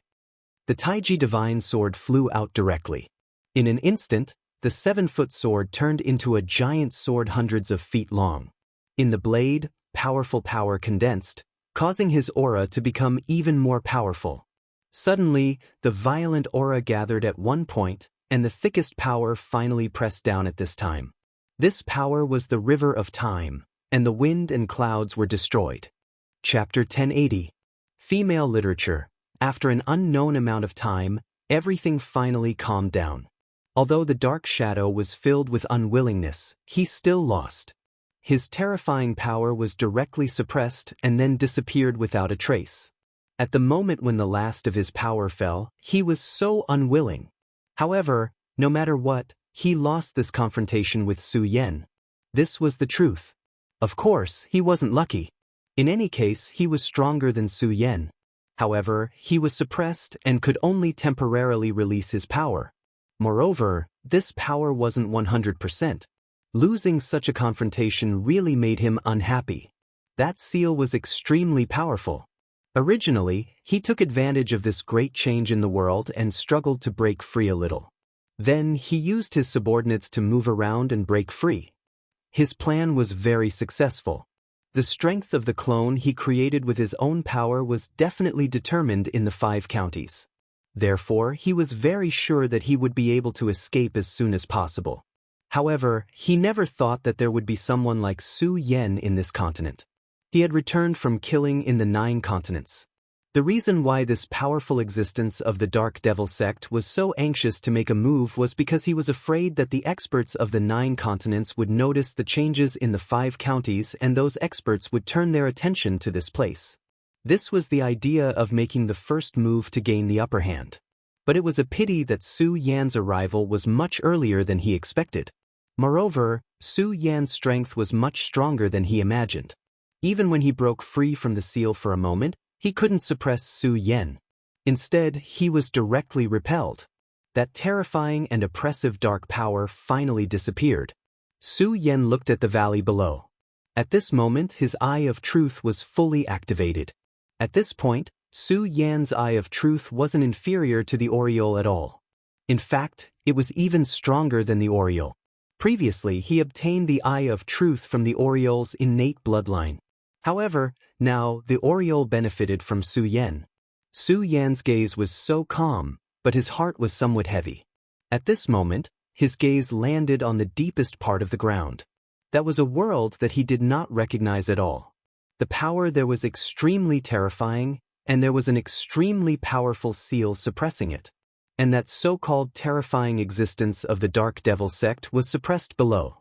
The Taiji divine sword flew out directly. In an instant, the 7-foot sword turned into a giant sword hundreds of feet long. In the blade, powerful power condensed, causing his aura to become even more powerful. Suddenly, the violent aura gathered at one point, and the thickest power finally pressed down at this time. This power was the river of time, and the wind and clouds were destroyed. Chapter 1080. Female Literature. After an unknown amount of time, everything finally calmed down. Although the dark shadow was filled with unwillingness, he still lost. His terrifying power was directly suppressed and then disappeared without a trace. At the moment when the last of his power fell, he was so unwilling. However, no matter what, he lost this confrontation with Su Yan. This was the truth. Of course, he wasn't lucky. In any case, he was stronger than Su Yan. However, he was suppressed and could only temporarily release his power. Moreover, this power wasn't 100%. Losing such a confrontation really made him unhappy. That seal was extremely powerful. Originally, he took advantage of this great change in the world and struggled to break free a little. Then he used his subordinates to move around and break free. His plan was very successful. The strength of the clone he created with his own power was definitely determined in the 5 counties. Therefore, he was very sure that he would be able to escape as soon as possible. However, he never thought that there would be someone like Su Yan in this continent. He had returned from killing in the 9 continents. The reason why this powerful existence of the Dark Devil sect was so anxious to make a move was because he was afraid that the experts of the 9 continents would notice the changes in the 5 counties and those experts would turn their attention to this place. This was the idea of making the first move to gain the upper hand. But it was a pity that Su Yan's arrival was much earlier than he expected. Moreover, Su Yan's strength was much stronger than he imagined. Even when he broke free from the seal for a moment, he couldn't suppress Su Yan. Instead, he was directly repelled. That terrifying and oppressive dark power finally disappeared. Su Yan looked at the valley below. At this moment, his Eye of Truth was fully activated. At this point, Su Yan's Eye of Truth wasn't inferior to the aureole at all. In fact, It was even stronger than the Oriole. Previously, he obtained the Eye of Truth from the Oriole's innate bloodline. However, now the Oriole benefited from Su Yan. Su Yan's gaze was so calm, but his heart was somewhat heavy. At this moment, his gaze landed on the deepest part of the ground. That was a world that he did not recognize at all. The power there was extremely terrifying, and there was an extremely powerful seal suppressing it. And that so-called terrifying existence of the Dark Devil sect was suppressed below.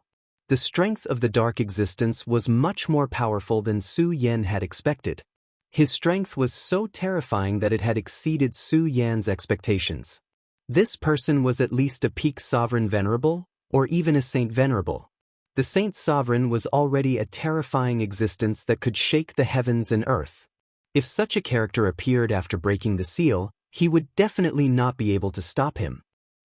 The strength of the dark existence was much more powerful than Su Yan had expected. His strength was so terrifying that it had exceeded Su Yan's expectations. This person was at least a peak sovereign venerable, or even a saint venerable. The saint sovereign was already a terrifying existence that could shake the heavens and earth. If such a character appeared after breaking the seal, he would definitely not be able to stop him.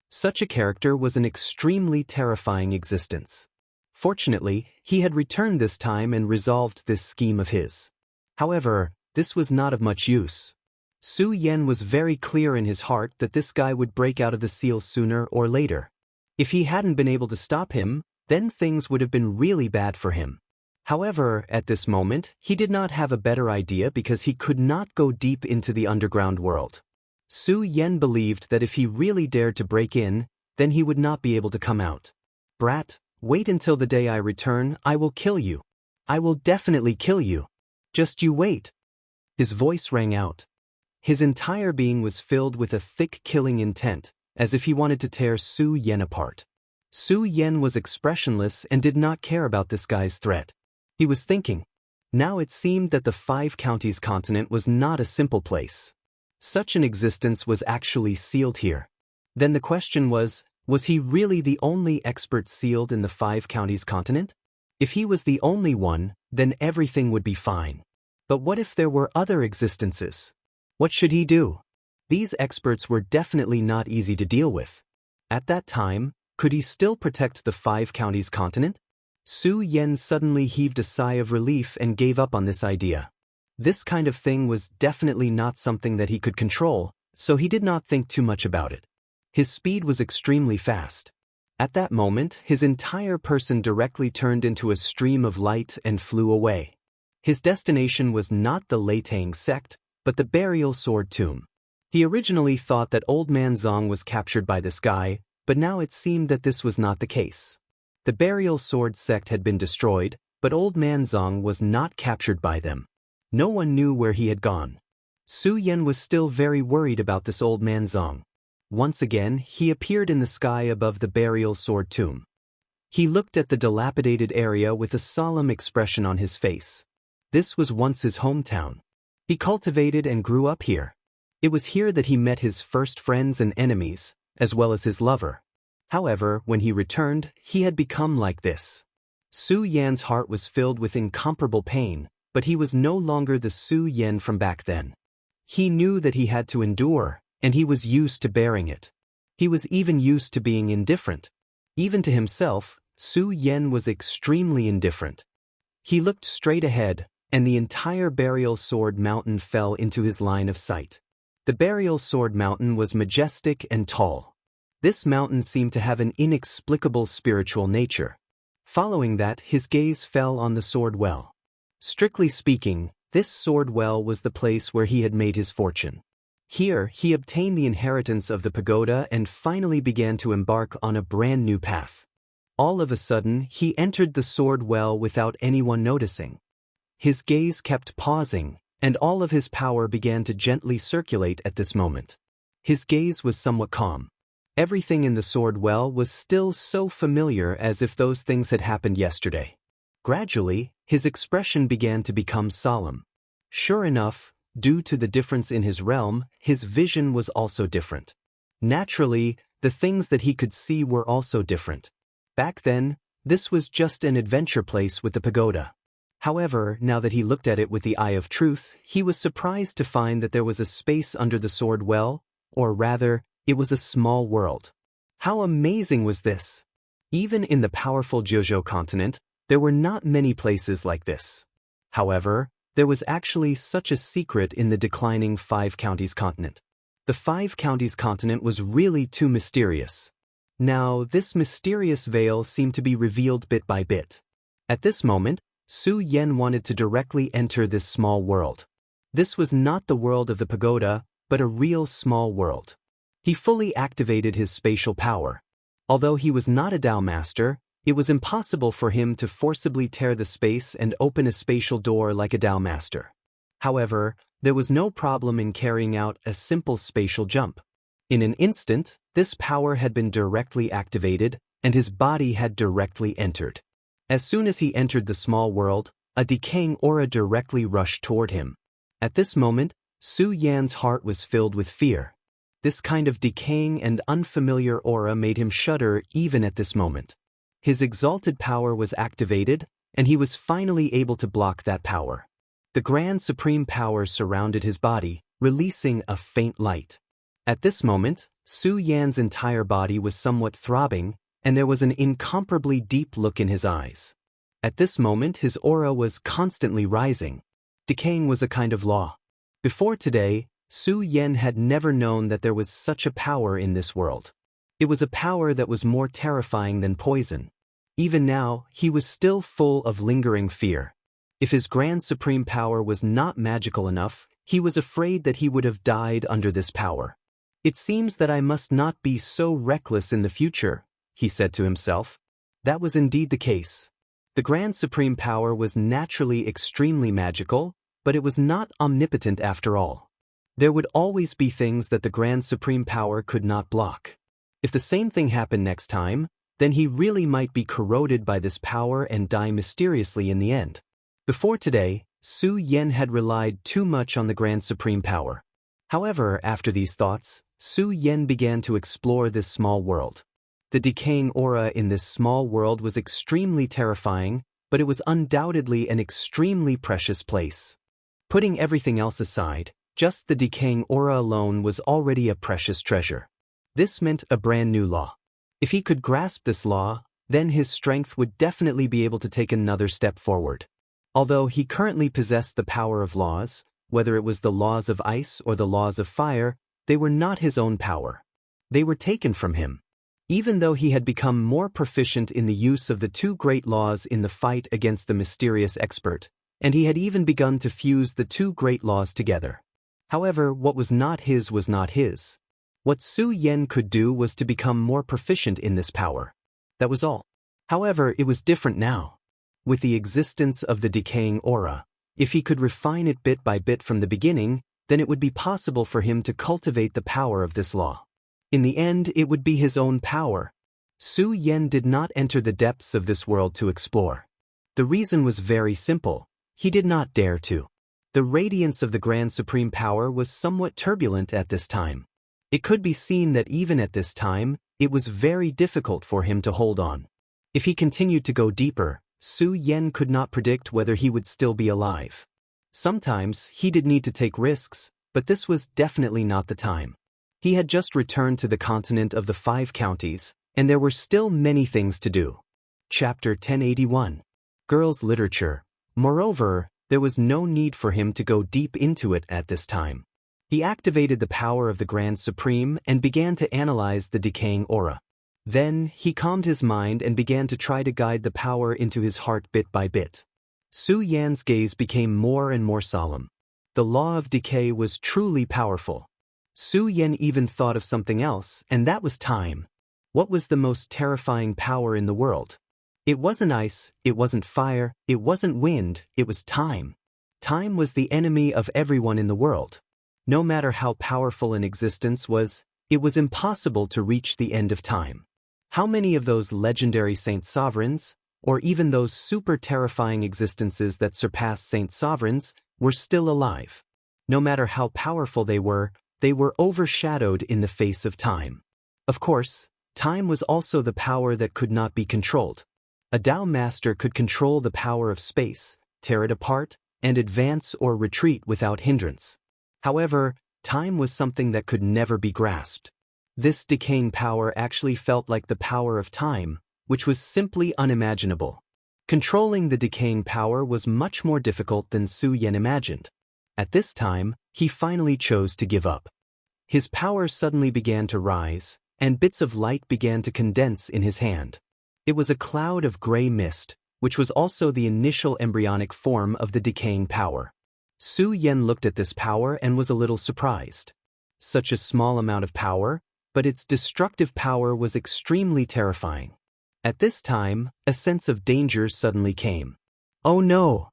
Such a character was an extremely terrifying existence. Fortunately, he had returned this time and resolved this scheme of his. However, this was not of much use. Su Yan was very clear in his heart that this guy would break out of the seal sooner or later. If he hadn't been able to stop him, then things would have been really bad for him. However, at this moment, he did not have a better idea because he could not go deep into the underground world. Su Yan believed that if he really dared to break in, then he would not be able to come out. Brat, wait until the day I return, I will kill you. I will definitely kill you. Just you wait. His voice rang out. His entire being was filled with a thick killing intent, as if he wanted to tear Su Yan apart. Su Yan was expressionless and did not care about this guy's threat. He was thinking. Now it seemed that the Five Counties continent was not a simple place. Such an existence was actually sealed here. Then the question was he really the only expert sealed in the Five Counties continent? If he was the only one, then everything would be fine. But what if there were other existences? What should he do? These experts were definitely not easy to deal with. At that time, could he still protect the Five Counties continent? Su Yan suddenly heaved a sigh of relief and gave up on this idea. This kind of thing was definitely not something that he could control, so he did not think too much about it. His speed was extremely fast. At that moment, his entire person directly turned into a stream of light and flew away. His destination was not the Leitang sect, but the burial sword tomb. He originally thought that Old Man Zong was captured by this guy, but now it seemed that this was not the case. The burial sword sect had been destroyed, but Old Man Zong was not captured by them. No one knew where he had gone. Su Yan was still very worried about this Old Man Zong. Once again, he appeared in the sky above the burial sword tomb. He looked at the dilapidated area with a solemn expression on his face. This was once his hometown. He cultivated and grew up here. It was here that he met his first friends and enemies, as well as his lover. However, when he returned, he had become like this. Su Yan's heart was filled with incomparable pain, but he was no longer the Su Yan from back then. He knew that he had to endure, and he was used to bearing it. He was even used to being indifferent. Even to himself, Su Yan was extremely indifferent. He looked straight ahead, and the entire burial sword mountain fell into his line of sight. The burial sword mountain was majestic and tall. This mountain seemed to have an inexplicable spiritual nature. Following that, his gaze fell on the sword well. Strictly speaking, this sword well was the place where he had made his fortune. Here, he obtained the inheritance of the pagoda and finally began to embark on a brand new path. All of a sudden, he entered the sword well without anyone noticing. His gaze kept pausing, and all of his power began to gently circulate at this moment. His gaze was somewhat calm. Everything in the sword well was still so familiar as if those things had happened yesterday. Gradually, his expression began to become solemn. Sure enough, due to the difference in his realm, his vision was also different. Naturally, the things that he could see were also different. Back then, this was just an adventure place with the pagoda. However, now that he looked at it with the eye of truth, he was surprised to find that there was a space under the sword well, or rather, it was a small world. How amazing was this? Even in the powerful Jojo continent, there were not many places like this. However, there was actually such a secret in the declining Five Counties continent. The Five Counties continent was really too mysterious. Now, this mysterious veil seemed to be revealed bit by bit. At this moment, Su Yan wanted to directly enter this small world. This was not the world of the pagoda, but a real small world. He fully activated his spatial power. Although he was not a Dao master, it was impossible for him to forcibly tear the space and open a spatial door like a Dao master. However, there was no problem in carrying out a simple spatial jump. In an instant, this power had been directly activated, and his body had directly entered. As soon as he entered the small world, a decaying aura directly rushed toward him. At this moment, Su Yan's heart was filled with fear. This kind of decaying and unfamiliar aura made him shudder even at this moment. His exalted power was activated, and he was finally able to block that power. The grand supreme power surrounded his body, releasing a faint light. At this moment, Su Yan's entire body was somewhat throbbing, and there was an incomparably deep look in his eyes. At this moment, his aura was constantly rising. Decaying was a kind of law. Before today, Su Yan had never known that there was such a power in this world. It was a power that was more terrifying than poison. Even now, he was still full of lingering fear. If his grand supreme power was not magical enough, he was afraid that he would have died under this power. It seems that I must not be so reckless in the future, he said to himself. That was indeed the case. The grand supreme power was naturally extremely magical, but it was not omnipotent after all. There would always be things that the grand supreme power could not block. If the same thing happened next time, then he really might be corroded by this power and die mysteriously in the end. Before today, Su Yan had relied too much on the grand supreme power. However, after these thoughts, Su Yan began to explore this small world. The decaying aura in this small world was extremely terrifying, but it was undoubtedly an extremely precious place. Putting everything else aside, just the decaying aura alone was already a precious treasure. This meant a brand new law. If he could grasp this law, then his strength would definitely be able to take another step forward. Although he currently possessed the power of laws, whether it was the laws of ice or the laws of fire, they were not his own power. They were taken from him. Even though he had become more proficient in the use of the two great laws in the fight against the mysterious expert, and he had even begun to fuse the two great laws together. However, what was not his was not his. What Su Yan could do was to become more proficient in this power. That was all. However, it was different now. With the existence of the decaying aura, if he could refine it bit by bit from the beginning, then it would be possible for him to cultivate the power of this law. In the end, it would be his own power. Su Yan did not enter the depths of this world to explore. The reason was very simple. He did not dare to. The radiance of the Grand Supreme Power was somewhat turbulent at this time. It could be seen that even at this time, it was very difficult for him to hold on. If he continued to go deeper, Su Yan could not predict whether he would still be alive. Sometimes, he did need to take risks, but this was definitely not the time. He had just returned to the continent of the 5 counties, and there were still many things to do. Chapter 1081. Girls' Literature. Moreover, there was no need for him to go deep into it at this time. He activated the power of the Grand Supreme and began to analyze the decaying aura. Then, he calmed his mind and began to try to guide the power into his heart bit by bit. Su Yan's gaze became more and more solemn. The law of decay was truly powerful. Su Yan even thought of something else, and that was time. What was the most terrifying power in the world? It wasn't ice, it wasn't fire, it wasn't wind, it was time. Time was the enemy of everyone in the world. No matter how powerful an existence was, it was impossible to reach the end of time. How many of those legendary saint sovereigns, or even those super terrifying existences that surpassed saint sovereigns, were still alive? No matter how powerful they were overshadowed in the face of time. Of course, time was also the power that could not be controlled. A Dao master could control the power of space, tear it apart, and advance or retreat without hindrance. However, time was something that could never be grasped. This decaying power actually felt like the power of time, which was simply unimaginable. Controlling the decaying power was much more difficult than Su Yan imagined. At this time, he finally chose to give up. His power suddenly began to rise, and bits of light began to condense in his hand. It was a cloud of gray mist, which was also the initial embryonic form of the decaying power. Su Yan looked at this power and was a little surprised. Such a small amount of power, but its destructive power was extremely terrifying. At this time, a sense of danger suddenly came. Oh no!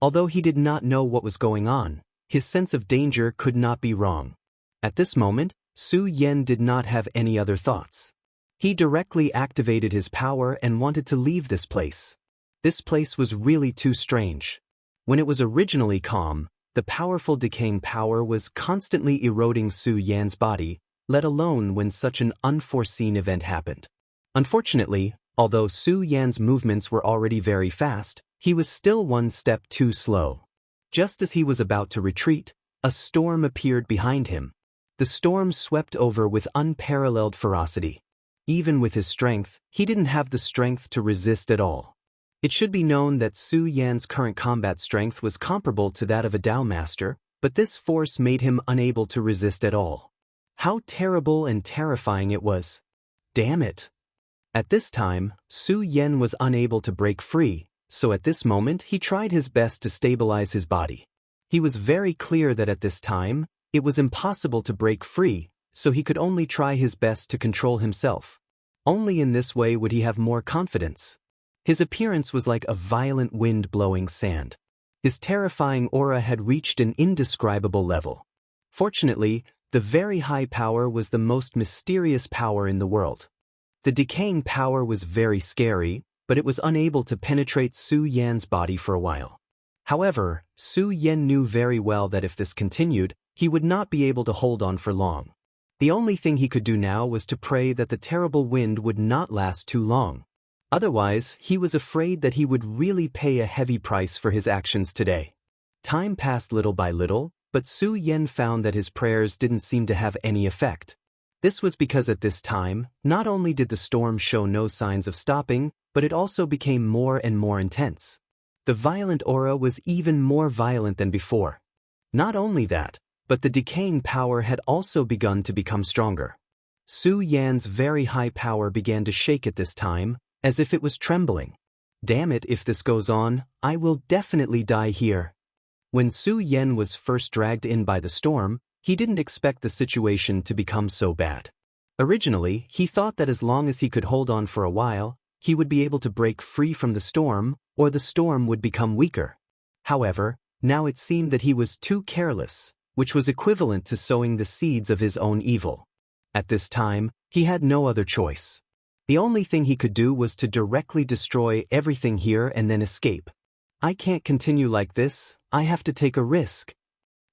Although he did not know what was going on, his sense of danger could not be wrong. At this moment, Su Yan did not have any other thoughts. He directly activated his power and wanted to leave this place. This place was really too strange. When it was originally calm, the powerful decaying power was constantly eroding Su Yan's body, let alone when such an unforeseen event happened. Unfortunately, although Su Yan's movements were already very fast, he was still one step too slow. Just as he was about to retreat, a storm appeared behind him. The storm swept over with unparalleled ferocity. Even with his strength, he didn't have the strength to resist at all. It should be known that Su Yan's current combat strength was comparable to that of a Dao master, but this force made him unable to resist at all. How terrible and terrifying it was. Damn it! At this time, Su Yan was unable to break free, so at this moment he tried his best to stabilize his body. He was very clear that at this time, it was impossible to break free, so he could only try his best to control himself. Only in this way would he have more confidence. His appearance was like a violent wind blowing sand. His terrifying aura had reached an indescribable level. Fortunately, the very high power was the most mysterious power in the world. The decaying power was very scary, but it was unable to penetrate Su Yan's body for a while. However, Su Yan knew very well that if this continued, he would not be able to hold on for long. The only thing he could do now was to pray that the terrible wind would not last too long. Otherwise, he was afraid that he would really pay a heavy price for his actions today. Time passed little by little, but Su Yan found that his prayers didn't seem to have any effect. This was because at this time, not only did the storm show no signs of stopping, but it also became more and more intense. The violent aura was even more violent than before. Not only that, but the decaying power had also begun to become stronger. Su Yan's very high power began to shake at this time, as if it was trembling. Damn it, if this goes on, I will definitely die here. When Su Yan was first dragged in by the storm, he didn't expect the situation to become so bad. Originally, he thought that as long as he could hold on for a while, he would be able to break free from the storm, or the storm would become weaker. However, now it seemed that he was too careless, which was equivalent to sowing the seeds of his own evil. At this time, he had no other choice. The only thing he could do was to directly destroy everything here and then escape. I can't continue like this, I have to take a risk.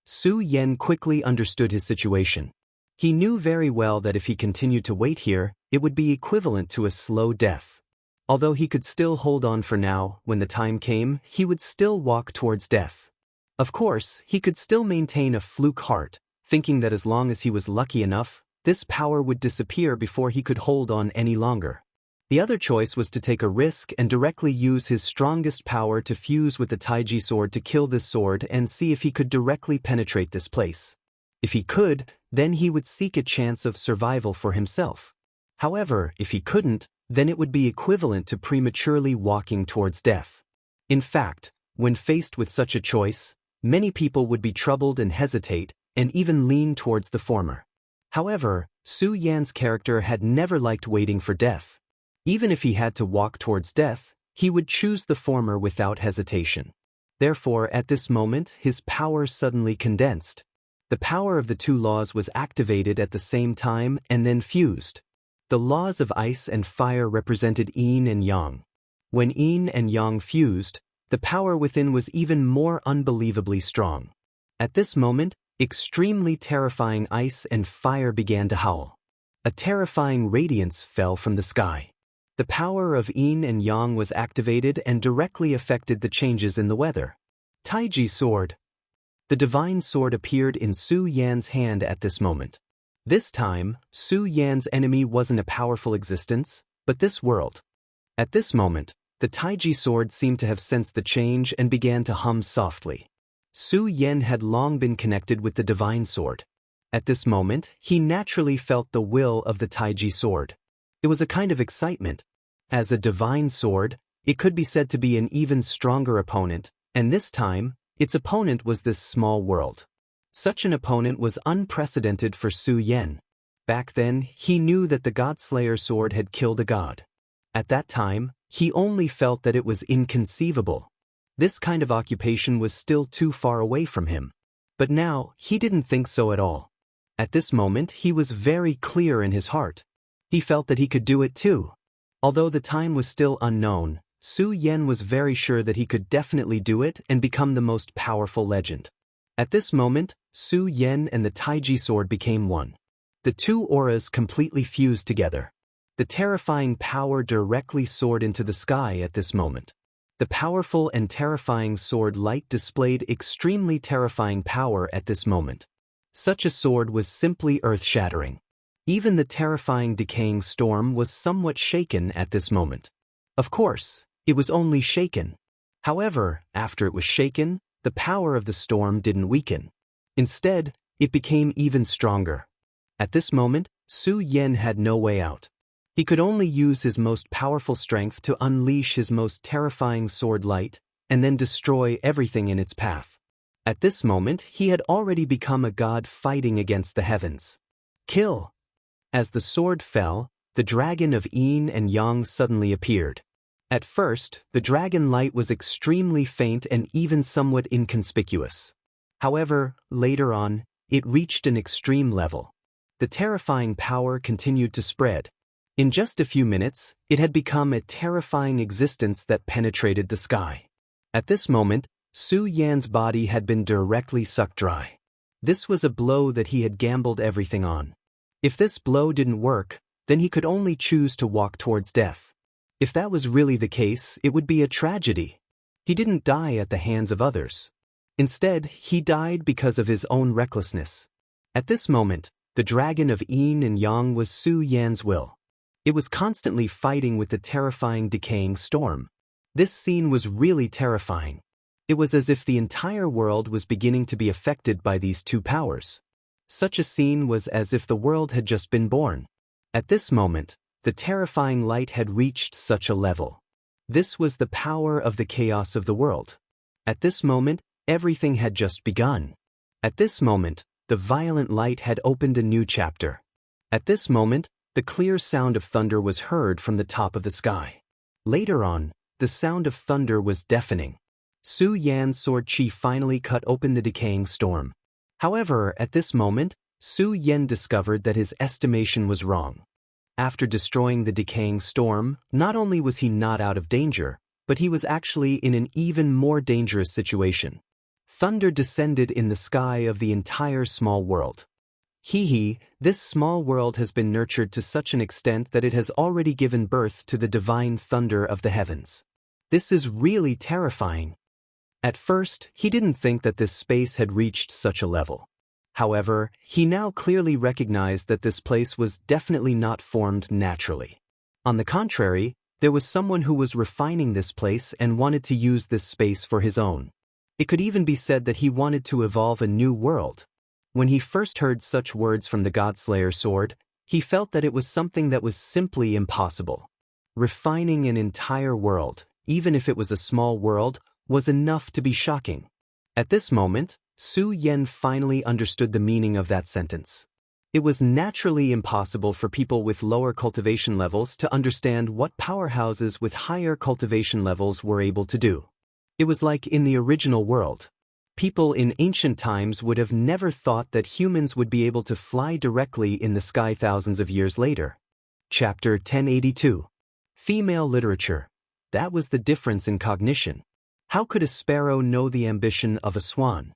Su Yan quickly understood his situation. He knew very well that if he continued to wait here, it would be equivalent to a slow death. Although he could still hold on for now, when the time came, he would still walk towards death. Of course, he could still maintain a fluke heart, thinking that as long as he was lucky enough, this power would disappear before he could hold on any longer. The other choice was to take a risk and directly use his strongest power to fuse with the Taiji sword to kill this sword and see if he could directly penetrate this place. If he could, then he would seek a chance of survival for himself. However, if he couldn't, then it would be equivalent to prematurely walking towards death. In fact, when faced with such a choice, many people would be troubled and hesitate, and even lean towards the former. However, Su Yan's character had never liked waiting for death. Even if he had to walk towards death, he would choose the former without hesitation. Therefore, at this moment, his power suddenly condensed. The power of the two laws was activated at the same time and then fused. The laws of ice and fire represented yin and yang. When yin and yang fused, the power within was even more unbelievably strong. At this moment, extremely terrifying ice and fire began to howl. A terrifying radiance fell from the sky. The power of yin and yang was activated and directly affected the changes in the weather. Taiji sword. The divine sword appeared in Su Yan's hand at this moment. This time, Su Yan's enemy wasn't a powerful existence, but this world. At this moment, the Taiji sword seemed to have sensed the change and began to hum softly. Su Yan had long been connected with the divine sword. At this moment, he naturally felt the will of the Taiji sword. It was a kind of excitement. As a divine sword, it could be said to be an even stronger opponent, and this time, its opponent was this small world. Such an opponent was unprecedented for Su Yan. Back then, he knew that the God-Slayer sword had killed a god. At that time, he only felt that it was inconceivable. This kind of occupation was still too far away from him. But now, he didn't think so at all. At this moment, he was very clear in his heart. He felt that he could do it too. Although the time was still unknown, Su Yan was very sure that he could definitely do it and become the most powerful legend. At this moment, Su Yan and the Taiji sword became one. The two auras completely fused together. The terrifying power directly soared into the sky at this moment. The powerful and terrifying sword light displayed extremely terrifying power at this moment. Such a sword was simply earth-shattering. Even the terrifying decaying storm was somewhat shaken at this moment. Of course, it was only shaken. However, after it was shaken, the power of the storm didn't weaken. Instead, it became even stronger. At this moment, Su Yan had no way out. He could only use his most powerful strength to unleash his most terrifying sword light, and then destroy everything in its path. At this moment, he had already become a god fighting against the heavens. Kill! As the sword fell, the dragon of yin and yang suddenly appeared. At first, the dragon light was extremely faint and even somewhat inconspicuous. However, later on, it reached an extreme level. The terrifying power continued to spread. In just a few minutes, it had become a terrifying existence that penetrated the sky. At this moment, Su Yan's body had been directly sucked dry. This was a blow that he had gambled everything on. If this blow didn't work, then he could only choose to walk towards death. If that was really the case, it would be a tragedy. He didn't die at the hands of others. Instead, he died because of his own recklessness. At this moment, the dragon of yin and yang was Su Yan's will. It was constantly fighting with the terrifying decaying storm. This scene was really terrifying. It was as if the entire world was beginning to be affected by these two powers. Such a scene was as if the world had just been born. At this moment, the terrifying light had reached such a level. This was the power of the chaos of the world. At this moment, everything had just begun. At this moment, the violent light had opened a new chapter. At this moment, the clear sound of thunder was heard from the top of the sky. Later on, the sound of thunder was deafening. Su Yan's sword chi finally cut open the decaying storm. However, at this moment, Su Yan discovered that his estimation was wrong. After destroying the decaying storm, not only was he not out of danger, but he was actually in an even more dangerous situation. Thunder descended in the sky of the entire small world. This small world has been nurtured to such an extent that it has already given birth to the divine thunder of the heavens. This is really terrifying. At first, he didn't think that this space had reached such a level. However, he now clearly recognized that this place was definitely not formed naturally. On the contrary, there was someone who was refining this place and wanted to use this space for his own. It could even be said that he wanted to evolve a new world. When he first heard such words from the God-Slayer sword, he felt that it was something that was simply impossible. Refining an entire world, even if it was a small world, was enough to be shocking. At this moment, Su Yan finally understood the meaning of that sentence. It was naturally impossible for people with lower cultivation levels to understand what powerhouses with higher cultivation levels were able to do. It was like in the original world. People in ancient times would have never thought that humans would be able to fly directly in the sky thousands of years later. Chapter 1082. Female Literature. That was the difference in cognition. How could a sparrow know the ambition of a swan?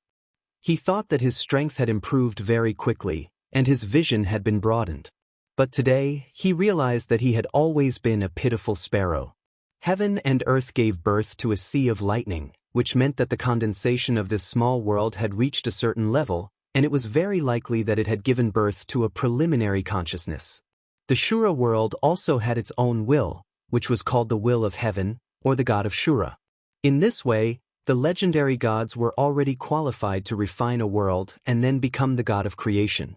He thought that his strength had improved very quickly, and his vision had been broadened. But today, he realized that he had always been a pitiful sparrow. Heaven and earth gave birth to a sea of lightning, which meant that the condensation of this small world had reached a certain level, and it was very likely that it had given birth to a preliminary consciousness. The Shura world also had its own will, which was called the will of heaven, or the god of Shura. In this way, the legendary gods were already qualified to refine a world and then become the god of creation.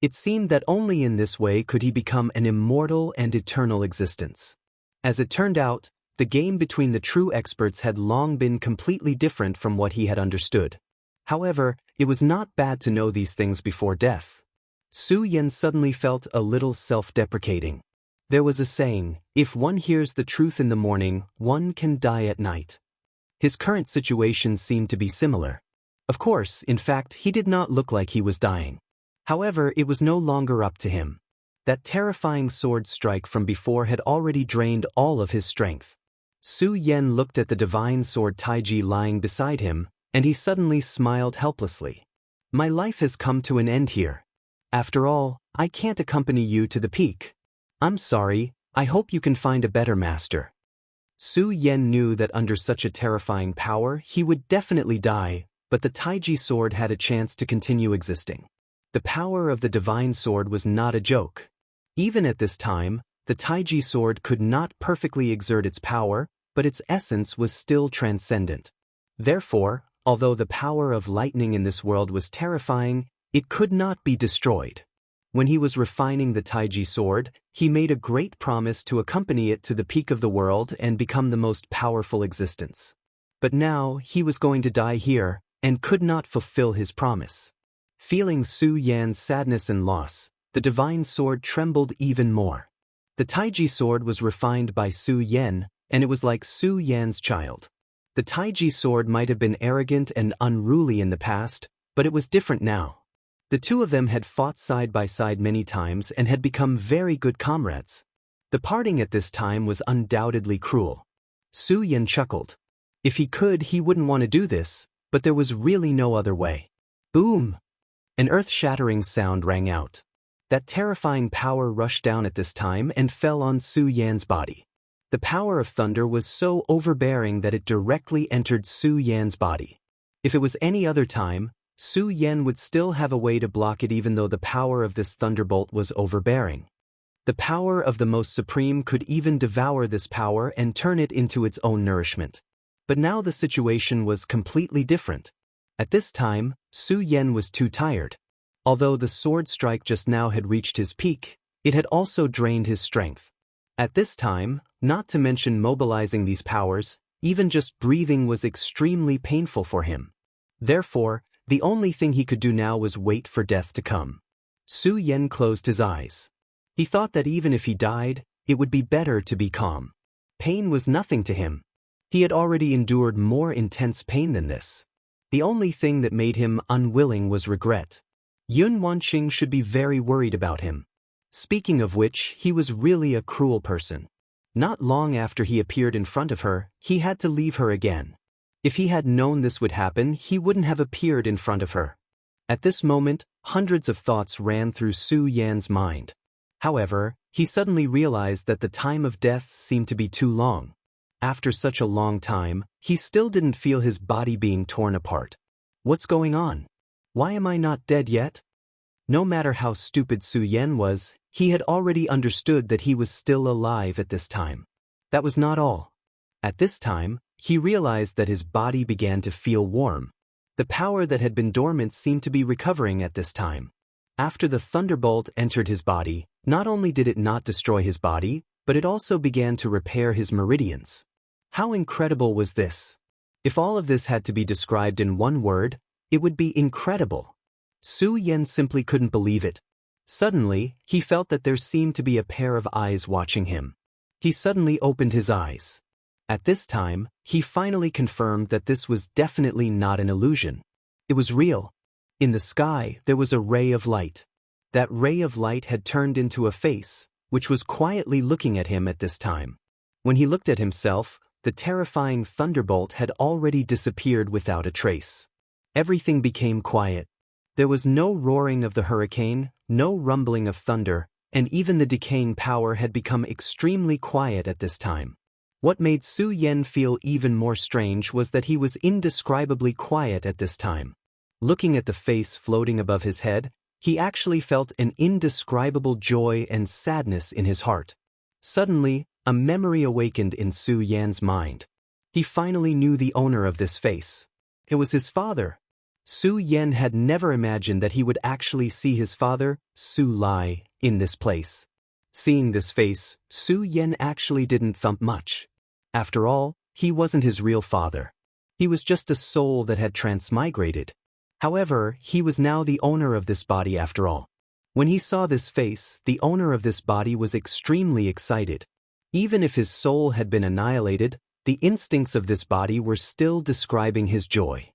It seemed that only in this way could he become an immortal and eternal existence. As it turned out, the game between the true experts had long been completely different from what he had understood. However, it was not bad to know these things before death. Su Yan suddenly felt a little self-deprecating. There was a saying, if one hears the truth in the morning, one can die at night. His current situation seemed to be similar. Of course, in fact, he did not look like he was dying. However, it was no longer up to him. That terrifying sword strike from before had already drained all of his strength. Su Yan looked at the divine sword Taiji lying beside him, and he suddenly smiled helplessly. My life has come to an end here. After all, I can't accompany you to the peak. I'm sorry, I hope you can find a better master. Su Yan knew that under such a terrifying power he would definitely die, but the Taiji sword had a chance to continue existing. The power of the divine sword was not a joke. Even at this time, the Taiji sword could not perfectly exert its power, but its essence was still transcendent. Therefore, although the power of lightning in this world was terrifying, it could not be destroyed. When he was refining the Taiji sword, he made a great promise to accompany it to the peak of the world and become the most powerful existence. But now, he was going to die here, and could not fulfill his promise. Feeling Su Yan's sadness and loss, the divine sword trembled even more. The Taiji sword was refined by Su Yan, and it was like Su Yan's child. The Taiji sword might have been arrogant and unruly in the past, but it was different now. The two of them had fought side by side many times and had become very good comrades. The parting at this time was undoubtedly cruel. Su Yan chuckled. If he could, he wouldn't want to do this, but there was really no other way. Boom! An earth-shattering sound rang out. That terrifying power rushed down at this time and fell on Su Yan's body. The power of thunder was so overbearing that it directly entered Su Yan's body. If it was any other time, Su Yan would still have a way to block it even though the power of this thunderbolt was overbearing. The power of the Most Supreme could even devour this power and turn it into its own nourishment. But now the situation was completely different. At this time, Su Yan was too tired. Although the sword strike just now had reached his peak, it had also drained his strength. At this time, not to mention mobilizing these powers, even just breathing was extremely painful for him. Therefore, the only thing he could do now was wait for death to come. Su Yan closed his eyes. He thought that even if he died, it would be better to be calm. Pain was nothing to him. He had already endured more intense pain than this. The only thing that made him unwilling was regret. Yun Wanqing should be very worried about him. Speaking of which, he was really a cruel person. Not long after he appeared in front of her, he had to leave her again. If he had known this would happen, he wouldn't have appeared in front of her. At this moment, hundreds of thoughts ran through Su Yan's mind. However, he suddenly realized that the time of death seemed to be too long. After such a long time, he still didn't feel his body being torn apart. What's going on? Why am I not dead yet? No matter how stupid Su Yan was, he had already understood that he was still alive at this time. That was not all. At this time, he realized that his body began to feel warm. The power that had been dormant seemed to be recovering at this time. After the thunderbolt entered his body, not only did it not destroy his body, but it also began to repair his meridians. How incredible was this? If all of this had to be described in one word, it would be incredible. Su Yan simply couldn't believe it. Suddenly, he felt that there seemed to be a pair of eyes watching him. He suddenly opened his eyes. At this time, he finally confirmed that this was definitely not an illusion. It was real. In the sky, there was a ray of light. That ray of light had turned into a face, which was quietly looking at him at this time. When he looked at himself, the terrifying thunderbolt had already disappeared without a trace. Everything became quiet. There was no roaring of the hurricane, no rumbling of thunder, and even the decaying power had become extremely quiet at this time. What made Su Yan feel even more strange was that he was indescribably quiet at this time. Looking at the face floating above his head, he actually felt an indescribable joy and sadness in his heart. Suddenly, a memory awakened in Su Yan's mind. He finally knew the owner of this face. It was his father. Su Yan had never imagined that he would actually see his father, Su Lai, in this place. Seeing this face, Su Yan actually didn't thump much. After all, he wasn't his real father. He was just a soul that had transmigrated. However, he was now the owner of this body after all. When he saw this face, the owner of this body was extremely excited. Even if his soul had been annihilated, the instincts of this body were still describing his joy.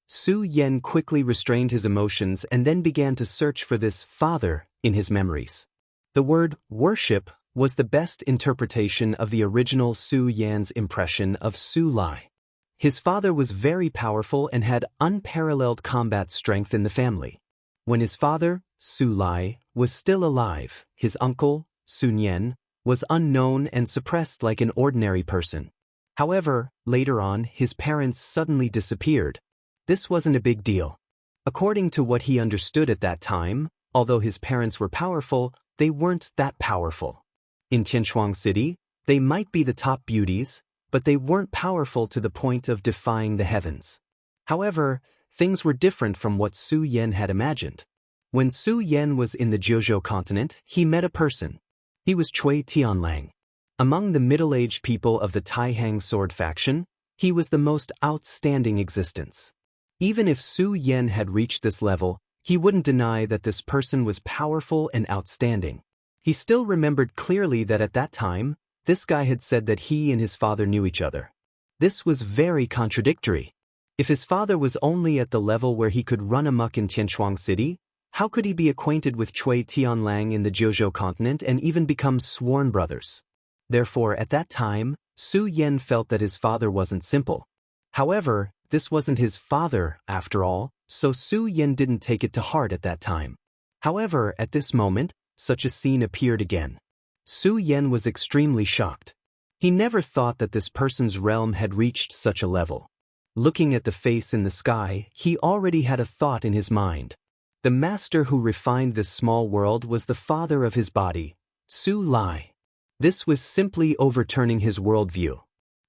Su Yan quickly restrained his emotions and then began to search for this father in his memories. The word worship was the best interpretation of the original Su Yan's impression of Su Lai. His father was very powerful and had unparalleled combat strength in the family. When his father, Su Lai, was still alive, his uncle, Su Yan, was unknown and suppressed like an ordinary person. However, later on, his parents suddenly disappeared. This wasn't a big deal. According to what he understood at that time, although his parents were powerful, they weren't that powerful. In Tianshuang City, they might be the top beauties, but they weren't powerful to the point of defying the heavens. However, things were different from what Su Yan had imagined. When Su Yan was in the Jiuzhou continent, he met a person. He was Cui Tianlang. Among the middle-aged people of the Taihang sword faction, he was the most outstanding existence. Even if Su Yan had reached this level, he wouldn't deny that this person was powerful and outstanding. He still remembered clearly that at that time, this guy had said that he and his father knew each other. This was very contradictory. If his father was only at the level where he could run amok in Tianshuang City, how could he be acquainted with Cui Tianlang in the Jiuzhou continent and even become sworn brothers? Therefore, at that time, Su Yan felt that his father wasn't simple. However, this wasn't his father, after all, so Su Yan didn't take it to heart at that time. However, at this moment, such a scene appeared again. Su Yan was extremely shocked. He never thought that this person's realm had reached such a level. Looking at the face in the sky, he already had a thought in his mind. The master who refined this small world was the father of his body, Su Lai. This was simply overturning his worldview.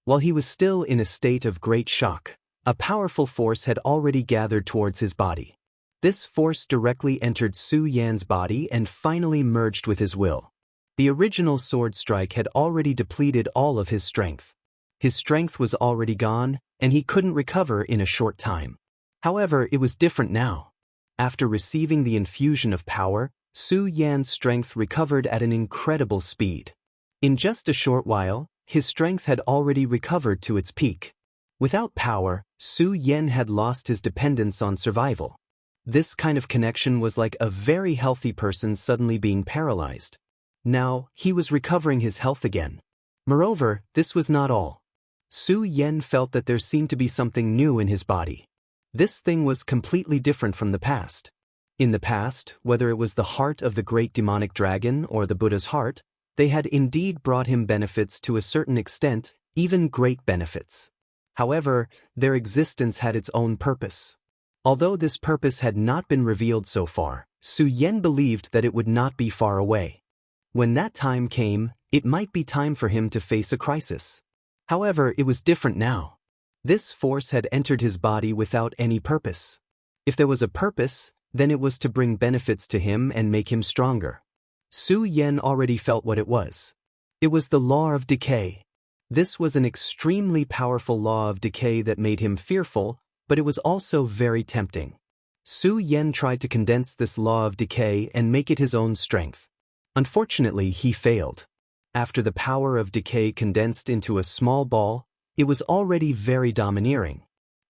While he was still in a state of great shock, a powerful force had already gathered towards his body. This force directly entered Su Yan's body and finally merged with his will. The original sword strike had already depleted all of his strength. His strength was already gone, and he couldn't recover in a short time. However, it was different now. After receiving the infusion of power, Su Yan's strength recovered at an incredible speed. In just a short while, his strength had already recovered to its peak. Without power, Su Yan had lost his dependence on survival. This kind of connection was like a very healthy person suddenly being paralyzed. Now, he was recovering his health again. Moreover, this was not all. Su Yan felt that there seemed to be something new in his body. This thing was completely different from the past. In the past, whether it was the heart of the great demonic dragon or the Buddha's heart, they had indeed brought him benefits to a certain extent, even great benefits. However, their existence had its own purpose. Although this purpose had not been revealed so far, Su Yan believed that it would not be far away. When that time came, it might be time for him to face a crisis. However, it was different now. This force had entered his body without any purpose. If there was a purpose, then it was to bring benefits to him and make him stronger. Su Yan already felt what it was. It was the law of decay. This was an extremely powerful law of decay that made him fearful, but it was also very tempting. Su Yan tried to condense this law of decay and make it his own strength. Unfortunately, he failed. After the power of decay condensed into a small ball, it was already very domineering.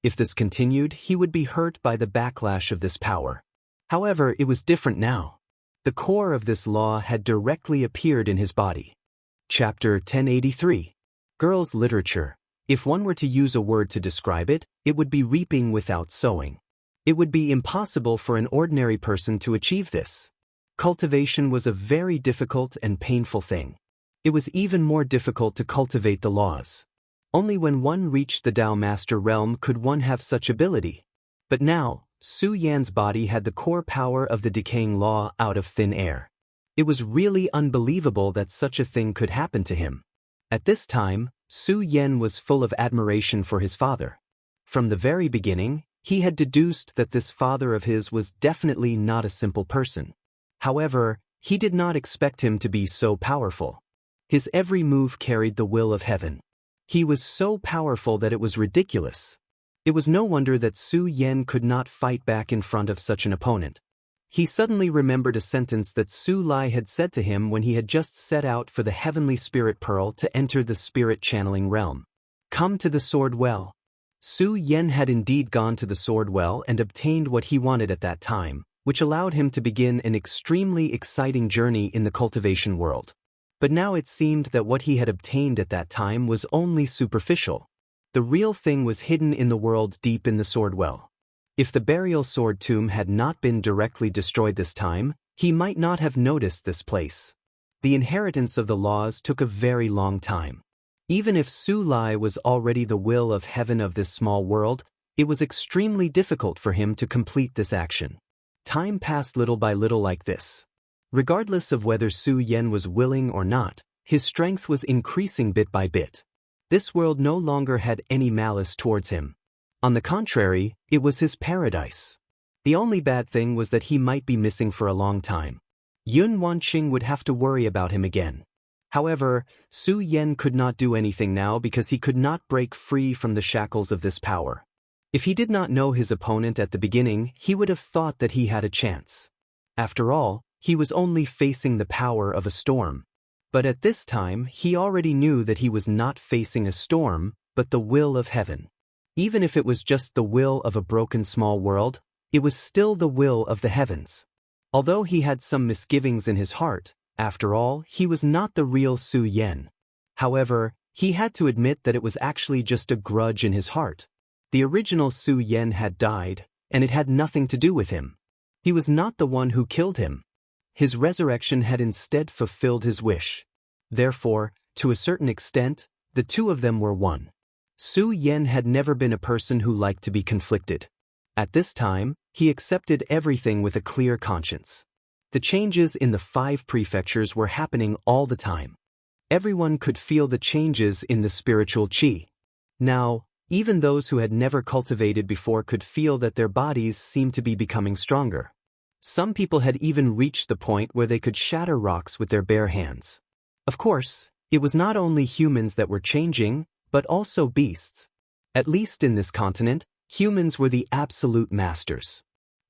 If this continued, he would be hurt by the backlash of this power. However, it was different now. The core of this law had directly appeared in his body. Chapter 1083. Girls' Literature. If one were to use a word to describe it, it would be reaping without sowing. It would be impossible for an ordinary person to achieve this. Cultivation was a very difficult and painful thing. It was even more difficult to cultivate the laws. Only when one reached the Tao Master realm could one have such ability. But now, Su Yan's body had the core power of the decaying law out of thin air. It was really unbelievable that such a thing could happen to him. At this time, Su Yan was full of admiration for his father. From the very beginning, He had deduced that this father of his was definitely not a simple person. However, he did not expect him to be so powerful. His every move carried the will of heaven. He was so powerful that it was ridiculous. It was no wonder that Su Yan could not fight back in front of such an opponent. He suddenly remembered a sentence that Su Lai had said to him when he had just set out for the heavenly spirit pearl to enter the spirit channeling realm. Come to the sword well. Su Yan had indeed gone to the sword well and obtained what he wanted at that time, which allowed him to begin an extremely exciting journey in the cultivation world. But now it seemed that what he had obtained at that time was only superficial. The real thing was hidden in the world deep in the sword well. If the burial sword tomb had not been directly destroyed this time, he might not have noticed this place. The inheritance of the laws took a very long time. Even if Su Lai was already the will of heaven of this small world, it was extremely difficult for him to complete this action. Time passed little by little like this. Regardless of whether Su Yan was willing or not, his strength was increasing bit by bit. This world no longer had any malice towards him. On the contrary, it was his paradise. The only bad thing was that he might be missing for a long time. Yun Wanqing would have to worry about him again. However, Su Yan could not do anything now because he could not break free from the shackles of this power. If he did not know his opponent at the beginning, he would have thought that he had a chance. After all, he was only facing the power of a storm. But at this time, he already knew that he was not facing a storm, but the will of heaven. Even if it was just the will of a broken small world, it was still the will of the heavens. Although he had some misgivings in his heart, after all, he was not the real Su Yan. However, he had to admit that it was actually just a grudge in his heart. The original Su Yan had died, and it had nothing to do with him. He was not the one who killed him. His resurrection had instead fulfilled his wish. Therefore, to a certain extent, the two of them were one. Su Yan had never been a person who liked to be conflicted. At this time, he accepted everything with a clear conscience. The changes in the 5 prefectures were happening all the time. Everyone could feel the changes in the spiritual qi. Now, even those who had never cultivated before could feel that their bodies seemed to be becoming stronger. Some people had even reached the point where they could shatter rocks with their bare hands. Of course, it was not only humans that were changing, but also beasts. At least in this continent, humans were the absolute masters.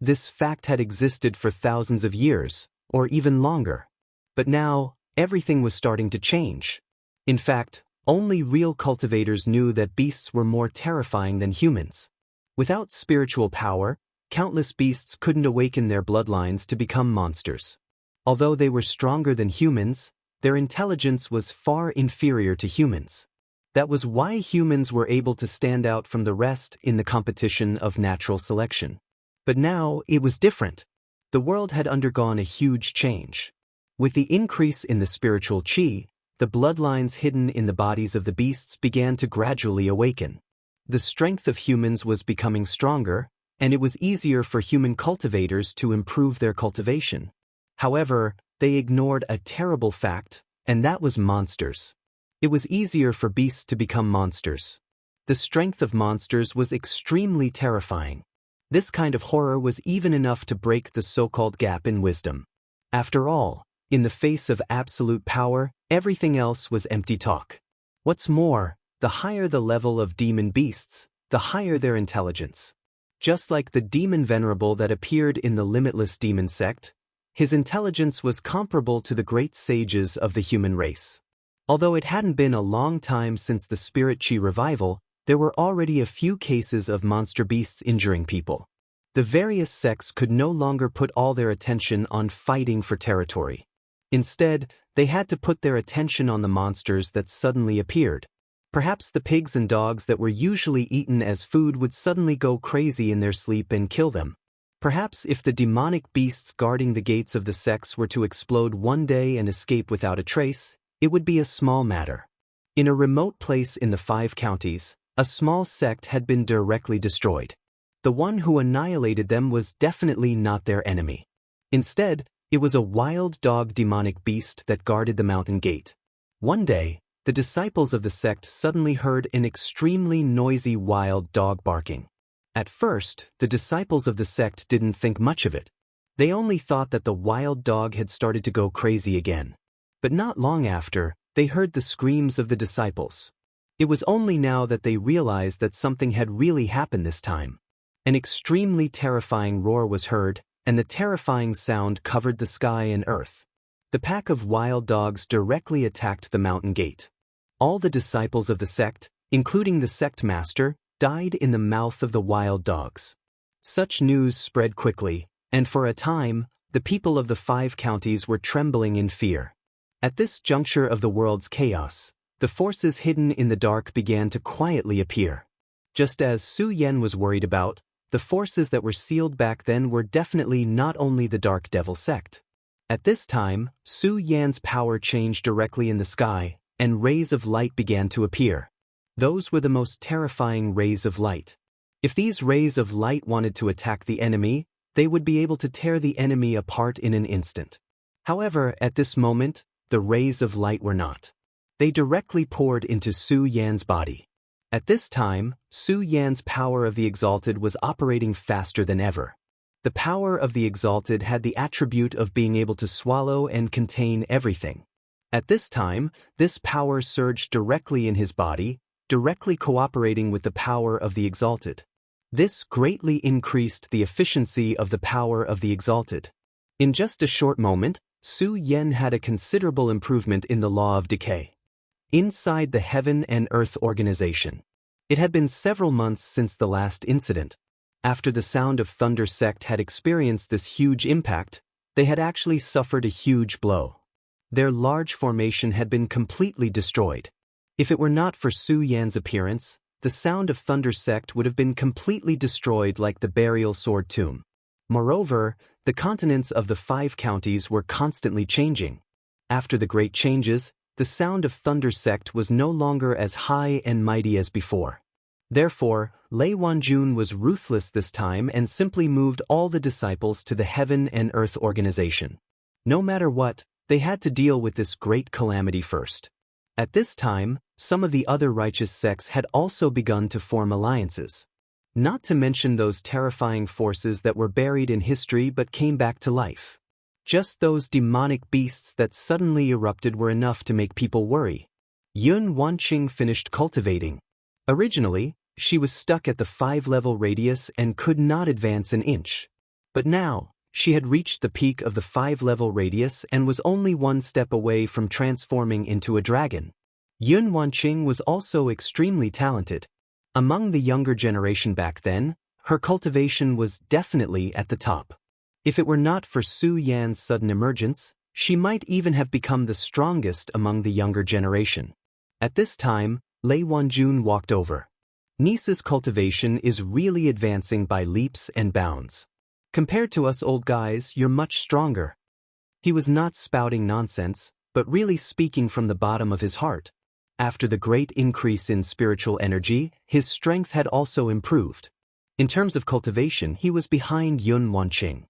This fact had existed for thousands of years, or even longer. But now, everything was starting to change. In fact, only real cultivators knew that beasts were more terrifying than humans. Without spiritual power, countless beasts couldn't awaken their bloodlines to become monsters. Although they were stronger than humans, their intelligence was far inferior to humans. That was why humans were able to stand out from the rest in the competition of natural selection. But now, it was different. The world had undergone a huge change. With the increase in the spiritual qi, the bloodlines hidden in the bodies of the beasts began to gradually awaken. The strength of humans was becoming stronger, and it was easier for human cultivators to improve their cultivation. However, they ignored a terrible fact, and that was monsters. It was easier for beasts to become monsters. The strength of monsters was extremely terrifying. This kind of horror was even enough to break the so-called gap in wisdom. After all, in the face of absolute power, everything else was empty talk. What's more, the higher the level of demon beasts, the higher their intelligence. Just like the demon venerable that appeared in the limitless demon sect, his intelligence was comparable to the great sages of the human race. Although it hadn't been a long time since the spirit qi revival, there were already a few cases of monster beasts injuring people. The various sects could no longer put all their attention on fighting for territory. Instead, they had to put their attention on the monsters that suddenly appeared. Perhaps the pigs and dogs that were usually eaten as food would suddenly go crazy in their sleep and kill them. Perhaps if the demonic beasts guarding the gates of the sects were to explode one day and escape without a trace, it would be a small matter. In a remote place in the 5 counties, a small sect had been directly destroyed. The one who annihilated them was definitely not their enemy. Instead, it was a wild dog demonic beast that guarded the mountain gate. One day, the disciples of the sect suddenly heard an extremely noisy wild dog barking. At first, the disciples of the sect didn't think much of it. They only thought that the wild dog had started to go crazy again. But not long after, they heard the screams of the disciples. It was only now that they realized that something had really happened this time. An extremely terrifying roar was heard, and the terrifying sound covered the sky and earth. The pack of wild dogs directly attacked the mountain gate. All the disciples of the sect, including the sect master, died in the mouth of the wild dogs. Such news spread quickly, and for a time, the people of the 5 counties were trembling in fear. At this juncture of the world's chaos, the forces hidden in the dark began to quietly appear. Just as Su Yan was worried about, the forces that were sealed back then were definitely not only the Dark Devil sect. At this time, Su Yan's power changed directly in the sky, and rays of light began to appear. Those were the most terrifying rays of light. If these rays of light wanted to attack the enemy, they would be able to tear the enemy apart in an instant. However, at this moment, the rays of light were not. They directly poured into Su Yan's body. At this time, Su Yan's power of the Exalted was operating faster than ever. The power of the Exalted had the attribute of being able to swallow and contain everything. At this time, this power surged directly in his body, directly cooperating with the power of the Exalted. This greatly increased the efficiency of the power of the Exalted. In just a short moment, Su Yan had a considerable improvement in the law of decay. Inside the Heaven and Earth organization. It had been several months since the last incident. After the Sound of Thunder sect had experienced this huge impact, they had actually suffered a huge blow. Their large formation had been completely destroyed. If it were not for Su Yan's appearance, the Sound of Thunder sect would have been completely destroyed like the burial sword tomb. Moreover, the continents of the 5 counties were constantly changing. After the great changes, the Sound of Thunder sect was no longer as high and mighty as before. Therefore, Lei Wanjun was ruthless this time and simply moved all the disciples to the Heaven and Earth organization. No matter what, they had to deal with this great calamity first. At this time, some of the other righteous sects had also begun to form alliances. Not to mention those terrifying forces that were buried in history but came back to life. Just those demonic beasts that suddenly erupted were enough to make people worry. Yun Wanqing finished cultivating. Originally, she was stuck at the 5-level radius and could not advance an inch. But now, she had reached the peak of the 5-level radius and was only 1 step away from transforming into a dragon. Yun Wanqing was also extremely talented. Among the younger generation back then, her cultivation was definitely at the top. If it were not for Su Yan's sudden emergence, she might even have become the strongest among the younger generation. At this time, Lei Wanjun walked over. Nisa's cultivation is really advancing by leaps and bounds. Compared to us old guys, you're much stronger. He was not spouting nonsense, but really speaking from the bottom of his heart. After the great increase in spiritual energy, his strength had also improved. In terms of cultivation, he was behind Yun Wanqing.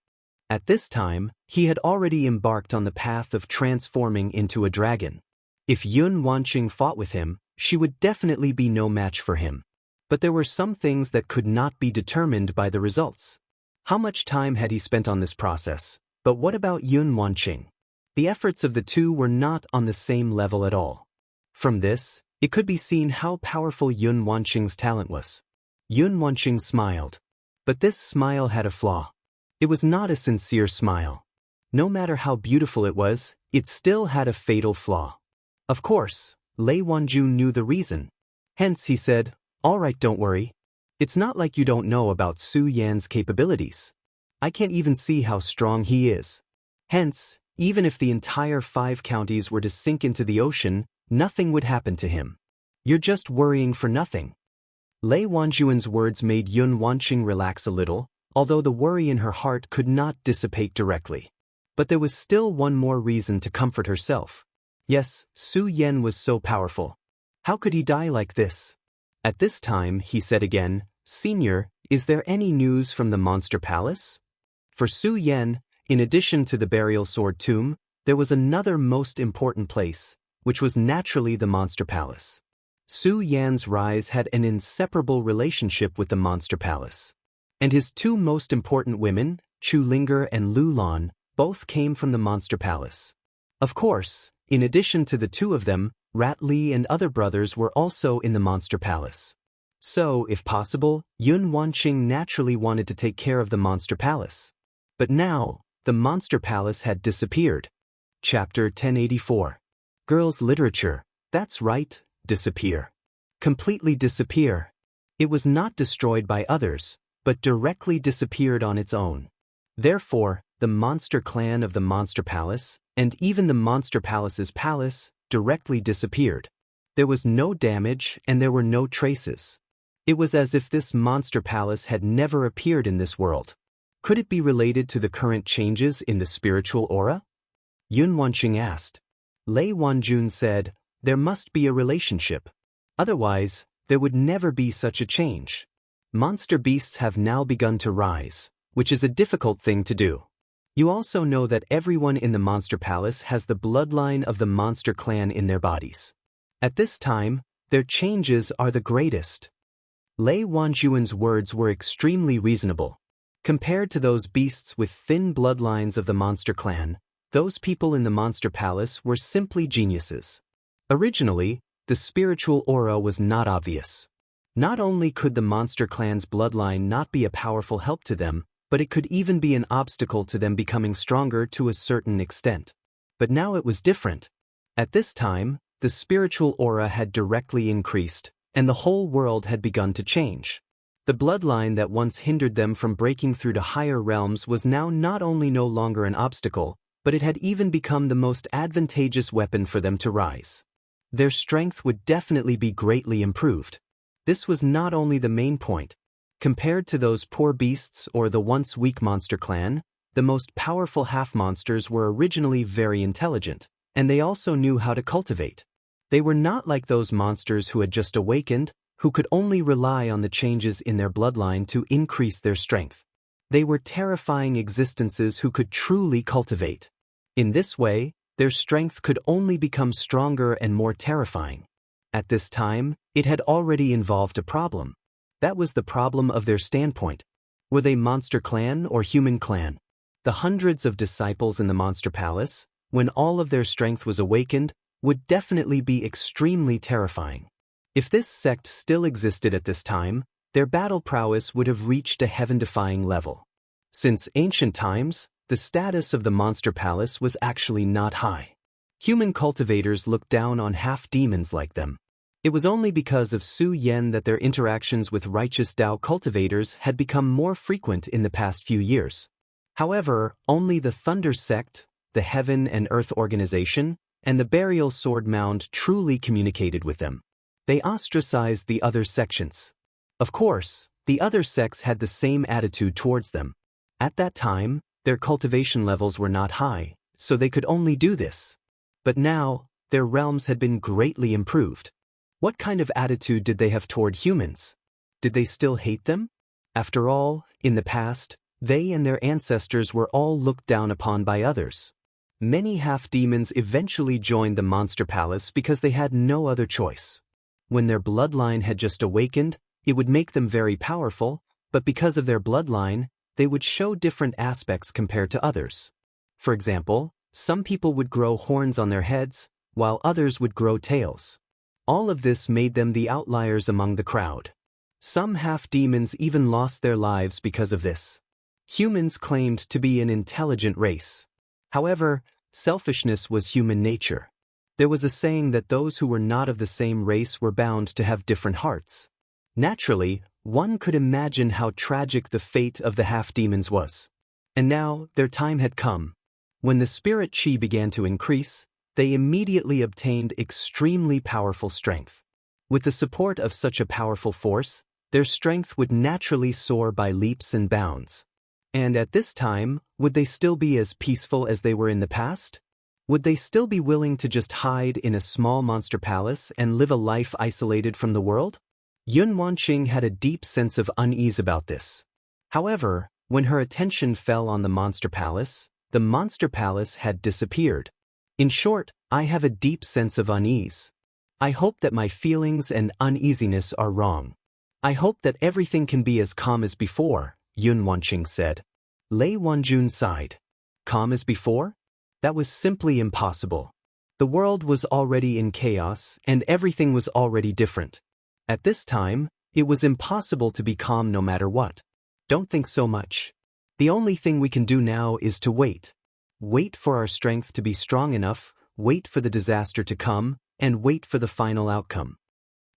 At this time, he had already embarked on the path of transforming into a dragon. If Yun Wanqing fought with him, she would definitely be no match for him. But there were some things that could not be determined by the results. How much time had he spent on this process? But what about Yun Wanqing? The efforts of the two were not on the same level at all. From this, it could be seen how powerful Yun Wanqing's talent was. Yun Wanqing smiled. But this smile had a flaw. It was not a sincere smile. No matter how beautiful it was, it still had a fatal flaw. Of course, Lei Wanjun knew the reason. Hence he said, "All right, don't worry. It's not like you don't know about Su Yan's capabilities. I can't even see how strong he is. Hence, even if the entire 5 counties were to sink into the ocean, nothing would happen to him. You're just worrying for nothing." Lei Wanjun's words made Yun Wanqing relax a little, although the worry in her heart could not dissipate directly. But there was still one more reason to comfort herself. Yes, Su Yan was so powerful. How could he die like this? At this time, he said again, "Senior, is there any news from the Monster Palace?" For Su Yan, in addition to the burial sword tomb, there was another most important place, which was naturally the Monster Palace. Su Yan's rise had an inseparable relationship with the Monster Palace. And his two most important women, Chu Linger and Lu Lan, both came from the Monster Palace. Of course, in addition to the two of them, Rat Li and other brothers were also in the Monster Palace. So, if possible, Yun Wanqing naturally wanted to take care of the Monster Palace. But now, the Monster Palace had disappeared. Chapter 1084. Girls' Literature. That's right, disappear. Completely disappear. It was not destroyed by others, but directly disappeared on its own. Therefore, the monster clan of the Monster Palace, and even the Monster Palace's palace, directly disappeared. There was no damage and there were no traces. It was as if this Monster Palace had never appeared in this world. Could it be related to the current changes in the spiritual aura? Yun Wanqing asked. Lei Wanjun said, there must be a relationship. Otherwise, there would never be such a change. Monster beasts have now begun to rise, which is a difficult thing to do. You also know that everyone in the Monster Palace has the bloodline of the Monster Clan in their bodies. At this time, their changes are the greatest. Lei Wanjuan's words were extremely reasonable. Compared to those beasts with thin bloodlines of the Monster Clan, those people in the Monster Palace were simply geniuses. Originally, the spiritual aura was not obvious. Not only could the Monster Clan's bloodline not be a powerful help to them, but it could even be an obstacle to them becoming stronger to a certain extent. But now it was different. At this time, the spiritual aura had directly increased, and the whole world had begun to change. The bloodline that once hindered them from breaking through to higher realms was now not only no longer an obstacle, but it had even become the most advantageous weapon for them to rise. Their strength would definitely be greatly improved. This was not only the main point. Compared to those poor beasts or the once weak Monster Clan, the most powerful half-monsters were originally very intelligent, and they also knew how to cultivate. They were not like those monsters who had just awakened, who could only rely on the changes in their bloodline to increase their strength. They were terrifying existences who could truly cultivate. In this way, their strength could only become stronger and more terrifying. At this time, it had already involved a problem. That was the problem of their standpoint. Were they Monster Clan or Human Clan? The hundreds of disciples in the Monster Palace, when all of their strength was awakened, would definitely be extremely terrifying. If this sect still existed at this time, their battle prowess would have reached a heaven-defying level. Since ancient times, the status of the Monster Palace was actually not high. Human cultivators looked down on half-demons like them. It was only because of Su Yan that their interactions with righteous Dao cultivators had become more frequent in the past few years. However, only the Thunder Sect, the Heaven and Earth Organization, and the Burial Sword Mound truly communicated with them. They ostracized the other sections. Of course, the other sects had the same attitude towards them. At that time, their cultivation levels were not high, so they could only do this. But now, their realms had been greatly improved. What kind of attitude did they have toward humans? Did they still hate them? After all, in the past, they and their ancestors were all looked down upon by others. Many half-demons eventually joined the Monster Palace because they had no other choice. When their bloodline had just awakened, it would make them very powerful, but because of their bloodline, they would show different aspects compared to others. For example, some people would grow horns on their heads, while others would grow tails. All of this made them the outliers among the crowd. Some half-demons even lost their lives because of this. Humans claimed to be an intelligent race. However, selfishness was human nature. There was a saying that those who were not of the same race were bound to have different hearts. Naturally, one could imagine how tragic the fate of the half-demons was. And now, their time had come. When the spirit chi began to increase, they immediately obtained extremely powerful strength. With the support of such a powerful force, their strength would naturally soar by leaps and bounds. And at this time, would they still be as peaceful as they were in the past? Would they still be willing to just hide in a small monster palace and live a life isolated from the world? Yun Wanqing had a deep sense of unease about this. However, when her attention fell on the monster palace had disappeared. In short, I have a deep sense of unease. I hope that my feelings and uneasiness are wrong. I hope that everything can be as calm as before, Yun Wanqing said. Lei Wanjun sighed. Calm as before? That was simply impossible. The world was already in chaos, and everything was already different. At this time, it was impossible to be calm no matter what. Don't think so much. The only thing we can do now is to wait. Wait for our strength to be strong enough, wait for the disaster to come, and wait for the final outcome.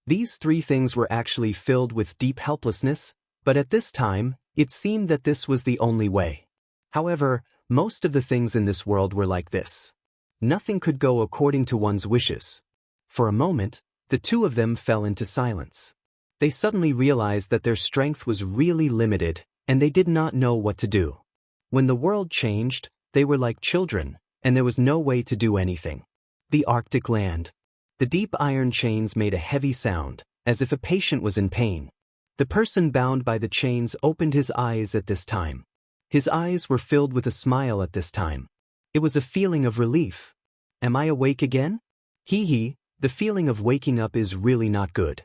These three things were actually filled with deep helplessness, but at this time, it seemed that this was the only way. However, most of the things in this world were like this. Nothing could go according to one's wishes. For a moment, the two of them fell into silence. They suddenly realized that their strength was really limited, and they did not know what to do. When the world changed, they were like children, and there was no way to do anything. The Arctic land. The deep iron chains made a heavy sound, as if a patient was in pain. The person bound by the chains opened his eyes at this time. His eyes were filled with a smile at this time. It was a feeling of relief. Am I awake again? The feeling of waking up is really not good.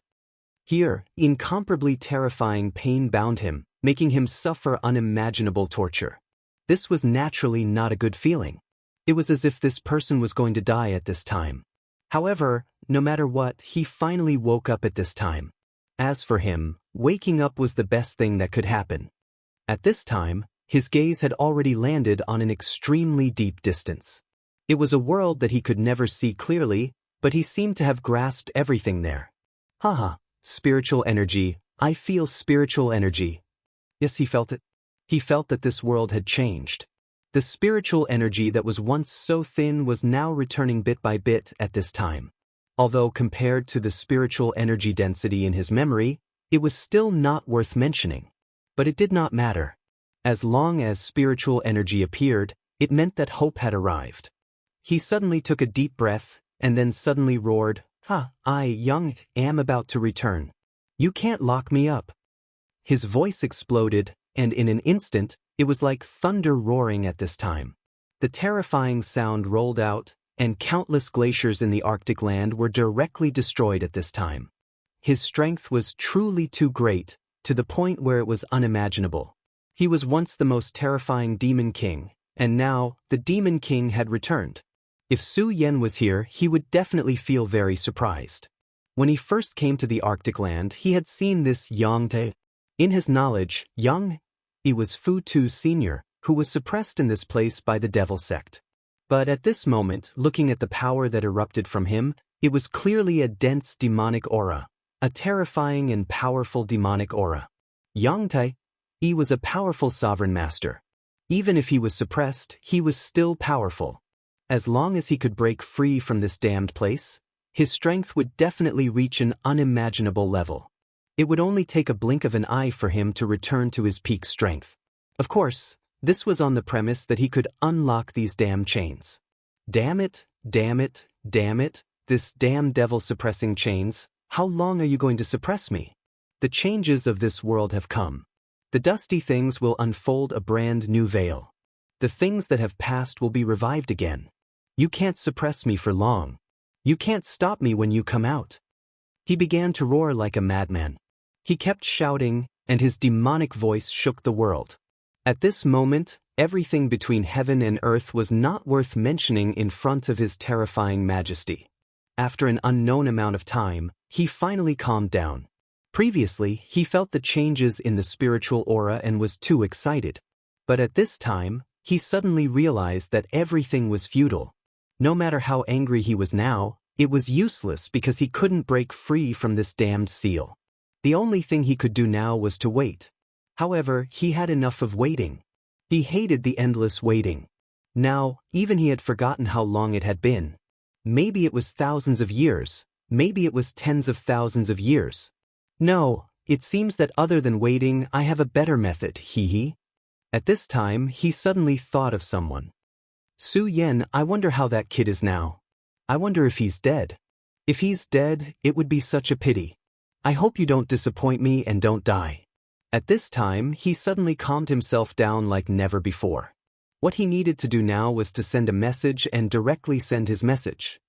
Here, incomparably terrifying pain bound him, making him suffer unimaginable torture. This was naturally not a good feeling. It was as if this person was going to die at this time. However, no matter what, he finally woke up at this time. As for him, waking up was the best thing that could happen. At this time, his gaze had already landed on an extremely deep distance. It was a world that he could never see clearly, but he seemed to have grasped everything there. Spiritual energy, I feel spiritual energy. Yes, he felt it. He felt that this world had changed. The spiritual energy that was once so thin was now returning bit by bit at this time. Although compared to the spiritual energy density in his memory, it was still not worth mentioning. But it did not matter. As long as spiritual energy appeared, it meant that hope had arrived. He suddenly took a deep breath, and then suddenly roared, I am about to return. You can't lock me up. His voice exploded, and in an instant, it was like thunder roaring at this time. The terrifying sound rolled out, and countless glaciers in the Arctic land were directly destroyed at this time. His strength was truly too great, to the point where it was unimaginable. He was once the most terrifying demon king, and now, the demon king had returned. If Su Yan was here, he would definitely feel very surprised. When he first came to the Arctic land, he had seen this Yang Te. In his knowledge, Yang He was Fu Tu's senior, who was suppressed in this place by the devil sect. But at this moment, looking at the power that erupted from him, it was clearly a dense demonic aura, a terrifying and powerful demonic aura. Yang Tai, he was a powerful sovereign master. Even if he was suppressed, he was still powerful. As long as he could break free from this damned place, his strength would definitely reach an unimaginable level. It would only take a blink of an eye for him to return to his peak strength. Of course, this was on the premise that he could unlock these damn chains. Damn it, this damn devil-suppressing chains, how long are you going to suppress me? The changes of this world have come. The dusty things will unfold a brand new veil. The things that have passed will be revived again. You can't suppress me for long. You can't stop me when you come out. He began to roar like a madman. He kept shouting, and his demonic voice shook the world. At this moment, everything between heaven and earth was not worth mentioning in front of his terrifying majesty. After an unknown amount of time, he finally calmed down. Previously, he felt the changes in the spiritual aura and was too excited. But at this time, he suddenly realized that everything was futile. No matter how angry he was now, it was useless because he couldn't break free from this damned seal. The only thing he could do now was to wait. However, he had enough of waiting. He hated the endless waiting. Now, even he had forgotten how long it had been. Maybe it was thousands of years. Maybe it was tens of thousands of years. No, it seems that other than waiting, I have a better method, At this time, he suddenly thought of someone. Su Yan, I wonder how that kid is now. I wonder if he's dead. If he's dead, it would be such a pity. I hope you don't disappoint me and don't die. At this time, he suddenly calmed himself down like never before. What he needed to do now was to send a message and directly send his message.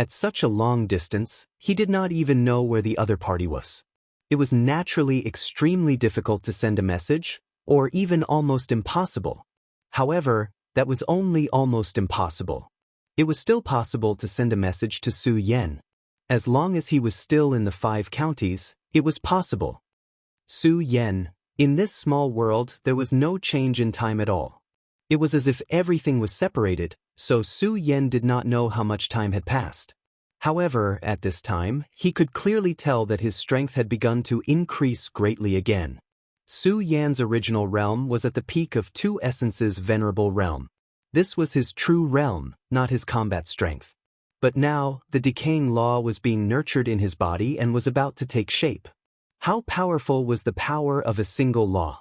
At such a long distance, he did not even know where the other party was. It was naturally extremely difficult to send a message, or even almost impossible. However, that was only almost impossible. It was still possible to send a message to Su Yan. As long as he was still in the 5 counties, it was possible. Su Yan, in this small world there was no change in time at all. It was as if everything was separated, so Su Yan did not know how much time had passed. However, at this time, he could clearly tell that his strength had begun to increase greatly again. Su Yan's original realm was at the peak of 2 essences venerable realm. This was his true realm, not his combat strength. But now, the decaying law was being nurtured in his body and was about to take shape. How powerful was the power of a single law?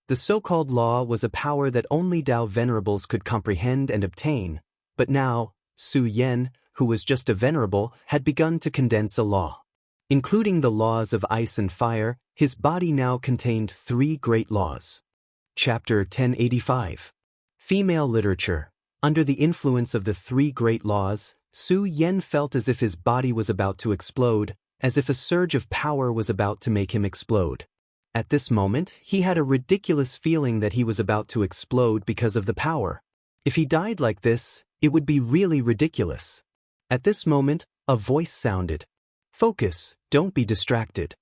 The so-called law was a power that only Dao venerables could comprehend and obtain, but now, Su Yan, who was just a venerable, had begun to condense a law. Including the laws of ice and fire, his body now contained 3 great laws. Chapter 1085. Female Literature. Under the influence of the 3 great laws, Su Yan felt as if his body was about to explode, as if a surge of power was about to make him explode. At this moment, he had a ridiculous feeling that he was about to explode because of the power. If he died like this, it would be really ridiculous. At this moment, a voice sounded. "Focus, don't be distracted."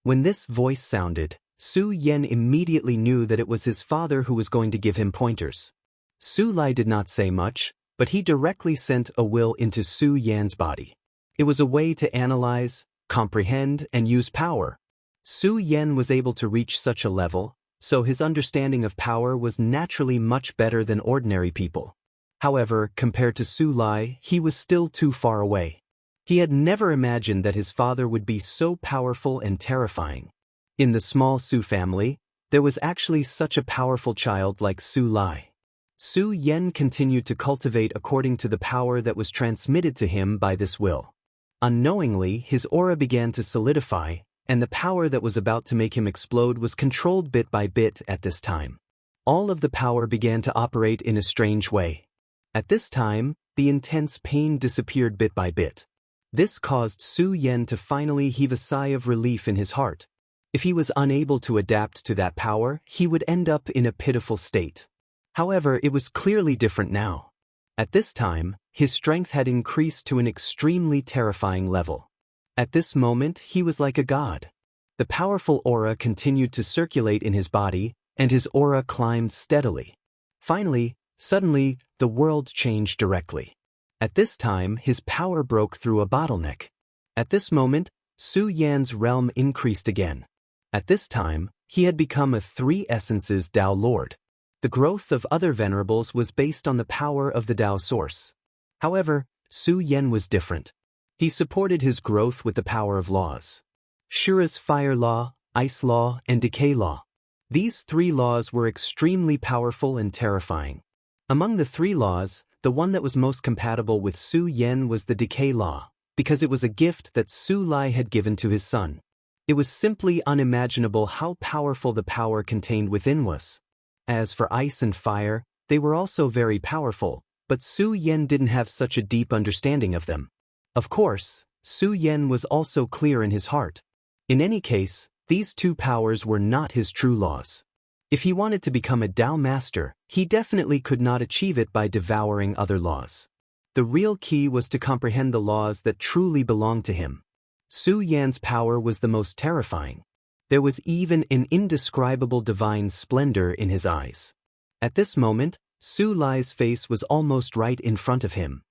When this voice sounded, Su Yan immediately knew that it was his father who was going to give him pointers. Su Lai did not say much, but he directly sent a will into Su Yan's body. It was a way to analyze, comprehend, and use power. Su Yan was able to reach such a level, so his understanding of power was naturally much better than ordinary people. However, compared to Su Lai, he was still too far away. He had never imagined that his father would be so powerful and terrifying. In the small Su family, there was actually such a powerful child like Su Lai. Su Yan continued to cultivate according to the power that was transmitted to him by this will. Unknowingly, his aura began to solidify, and the power that was about to make him explode was controlled bit by bit at this time. All of the power began to operate in a strange way. At this time, the intense pain disappeared bit by bit. This caused Su Yan to finally heave a sigh of relief in his heart. If he was unable to adapt to that power, he would end up in a pitiful state. However, it was clearly different now. At this time, his strength had increased to an extremely terrifying level. At this moment, he was like a god. The powerful aura continued to circulate in his body, and his aura climbed steadily. Finally, suddenly, the world changed directly. At this time, his power broke through a bottleneck. At this moment, Su Yan's realm increased again. At this time, he had become a 3 essences Dao Lord. The growth of other venerables was based on the power of the Dao source. However, Su Yan was different. He supported his growth with the power of laws. Shura's fire law, ice law, and decay law. These 3 laws were extremely powerful and terrifying. Among the 3 laws, the one that was most compatible with Su Yan was the decay law, because it was a gift that Su Lai had given to his son. It was simply unimaginable how powerful the power contained within was. As for ice and fire, they were also very powerful, but Su Yan didn't have such a deep understanding of them. Of course, Su Yan was also clear in his heart. In any case, these 2 powers were not his true laws. If he wanted to become a Dao master, he definitely could not achieve it by devouring other laws. The real key was to comprehend the laws that truly belonged to him. Su Yan's power was the most terrifying. There was even an indescribable divine splendor in his eyes. At this moment, Su Lai's face was almost right in front of him.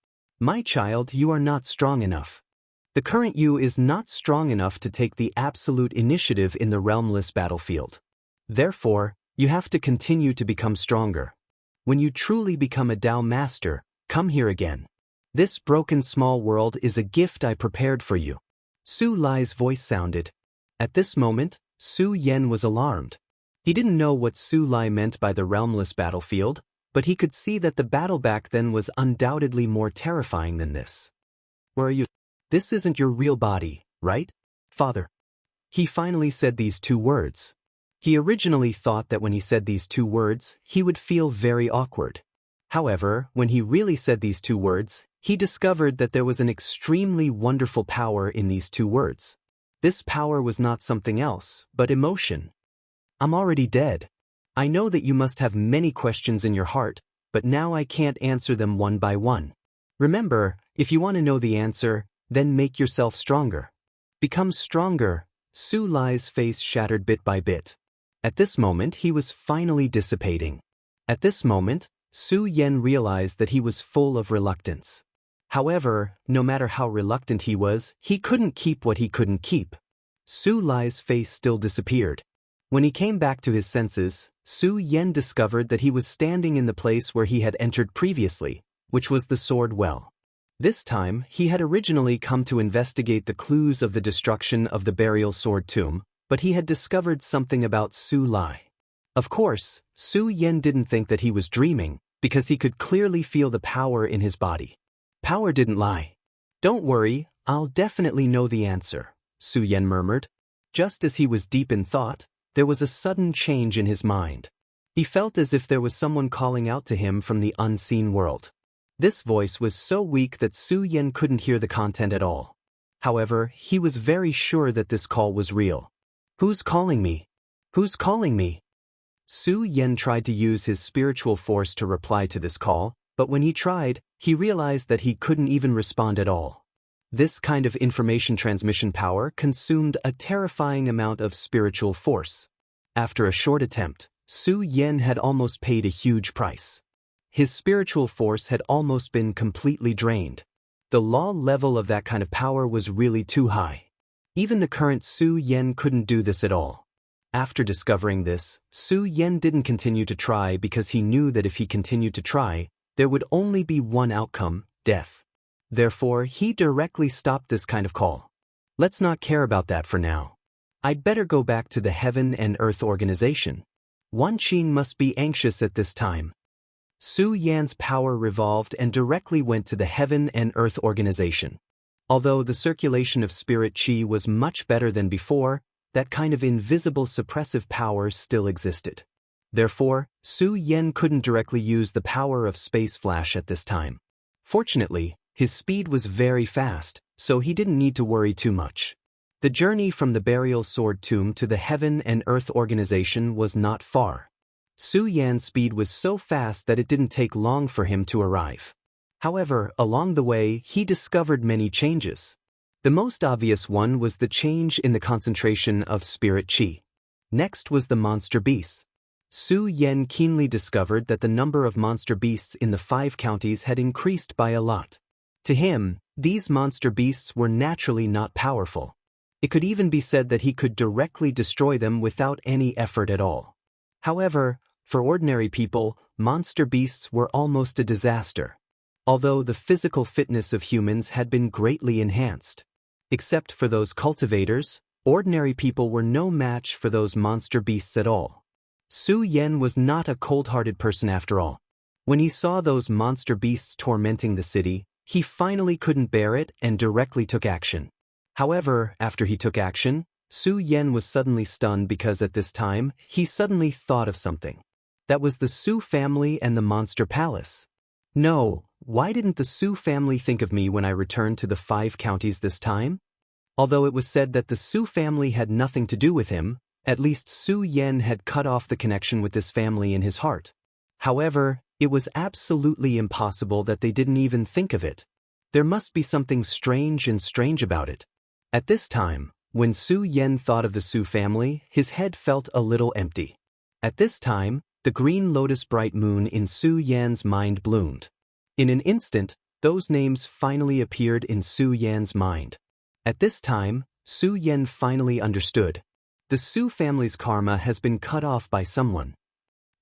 "My child, you are not strong enough. The current you is not strong enough to take the absolute initiative in the realmless battlefield. Therefore, you have to continue to become stronger. When you truly become a Dao master, come here again. This broken small world is a gift I prepared for you." Su Lai's voice sounded. At this moment, Su Yan was alarmed. He didn't know what Su Lai meant by the realmless battlefield, but he could see that the battle back then was undoubtedly more terrifying than this. "Where are you? This isn't your real body, right, father?" He finally said these 2 words. He originally thought that when he said these 2 words, he would feel very awkward. However, when he really said these 2 words, He discovered that there was an extremely wonderful power in these two words. This power was not something else, but emotion. I'm already dead. I know that you must have many questions in your heart, but now I can't answer them one by one. Remember, if you want to know the answer, then make yourself stronger. Become stronger. Su Lai's face shattered bit by bit. At this moment he was finally dissipating. At this moment, Su Yan realized that he was full of reluctance. However, no matter how reluctant he was, he couldn't keep what he couldn't keep. Su Lai's face still disappeared. When he came back to his senses, Su Yan discovered that he was standing in the place where he had entered previously, which was the sword well. This time, he had originally come to investigate the clues of the destruction of the burial sword tomb, but he had discovered something about Su Lai. Of course, Su Yan didn't think that he was dreaming, because he could clearly feel the power in his body. Power didn't lie. Don't worry, I'll definitely know the answer, Su Yan murmured. Just as he was deep in thought, there was a sudden change in his mind. He felt as if there was someone calling out to him from the unseen world. This voice was so weak that Su Yan couldn't hear the content at all. However, he was very sure that this call was real. Who's calling me? Who's calling me? Su Yan tried to use his spiritual force to reply to this call, but when he tried, he realized that he couldn't even respond at all. This kind of information transmission power consumed a terrifying amount of spiritual force. After a short attempt, Su Yan had almost paid a huge price. His spiritual force had almost been completely drained. The law level of that kind of power was really too high. Even the current Su Yan couldn't do this at all. After discovering this, Su Yan didn't continue to try because he knew that if he continued to try, there would only be one outcome, death. Therefore, he directly stopped this kind of call. Let's not care about that for now. I'd better go back to the Heaven and Earth organization. Wan Qing must be anxious at this time. Su Yan's power revolved and directly went to the Heaven and Earth organization. Although the circulation of spirit qi was much better than before, that kind of invisible suppressive power still existed. Therefore, Su Yan couldn't directly use the power of space flash at this time. Fortunately, his speed was very fast, so he didn't need to worry too much. The journey from the burial sword tomb to the Heaven and Earth organization was not far. Su Yan's speed was so fast that it didn't take long for him to arrive. However, along the way, he discovered many changes. The most obvious one was the change in the concentration of spirit qi. Next was the monster beasts. Su Yan keenly discovered that the number of monster beasts in the 5 counties had increased by a lot. To him, these monster beasts were naturally not powerful. It could even be said that he could directly destroy them without any effort at all. However, for ordinary people, monster beasts were almost a disaster. Although the physical fitness of humans had been greatly enhanced. Except for those cultivators, ordinary people were no match for those monster beasts at all. Su Yan was not a cold-hearted person after all. When he saw those monster beasts tormenting the city, he finally couldn't bear it and directly took action. However, after he took action, Su Yan was suddenly stunned because at this time, he suddenly thought of something. That was the Su family and the monster palace. No, why didn't the Su family think of me when I returned to the 5 counties this time? Although it was said that the Su family had nothing to do with him, at least Su Yan had cut off the connection with this family in his heart. However, it was absolutely impossible that they didn't even think of it. There must be something strange about it. At this time, when Su Yan thought of the Su family, his head felt a little empty. At this time, the green lotus bright moon in Su Yan's mind bloomed. In an instant, those names finally appeared in Su Yan's mind. At this time, Su Yan finally understood. The Su family's karma has been cut off by someone.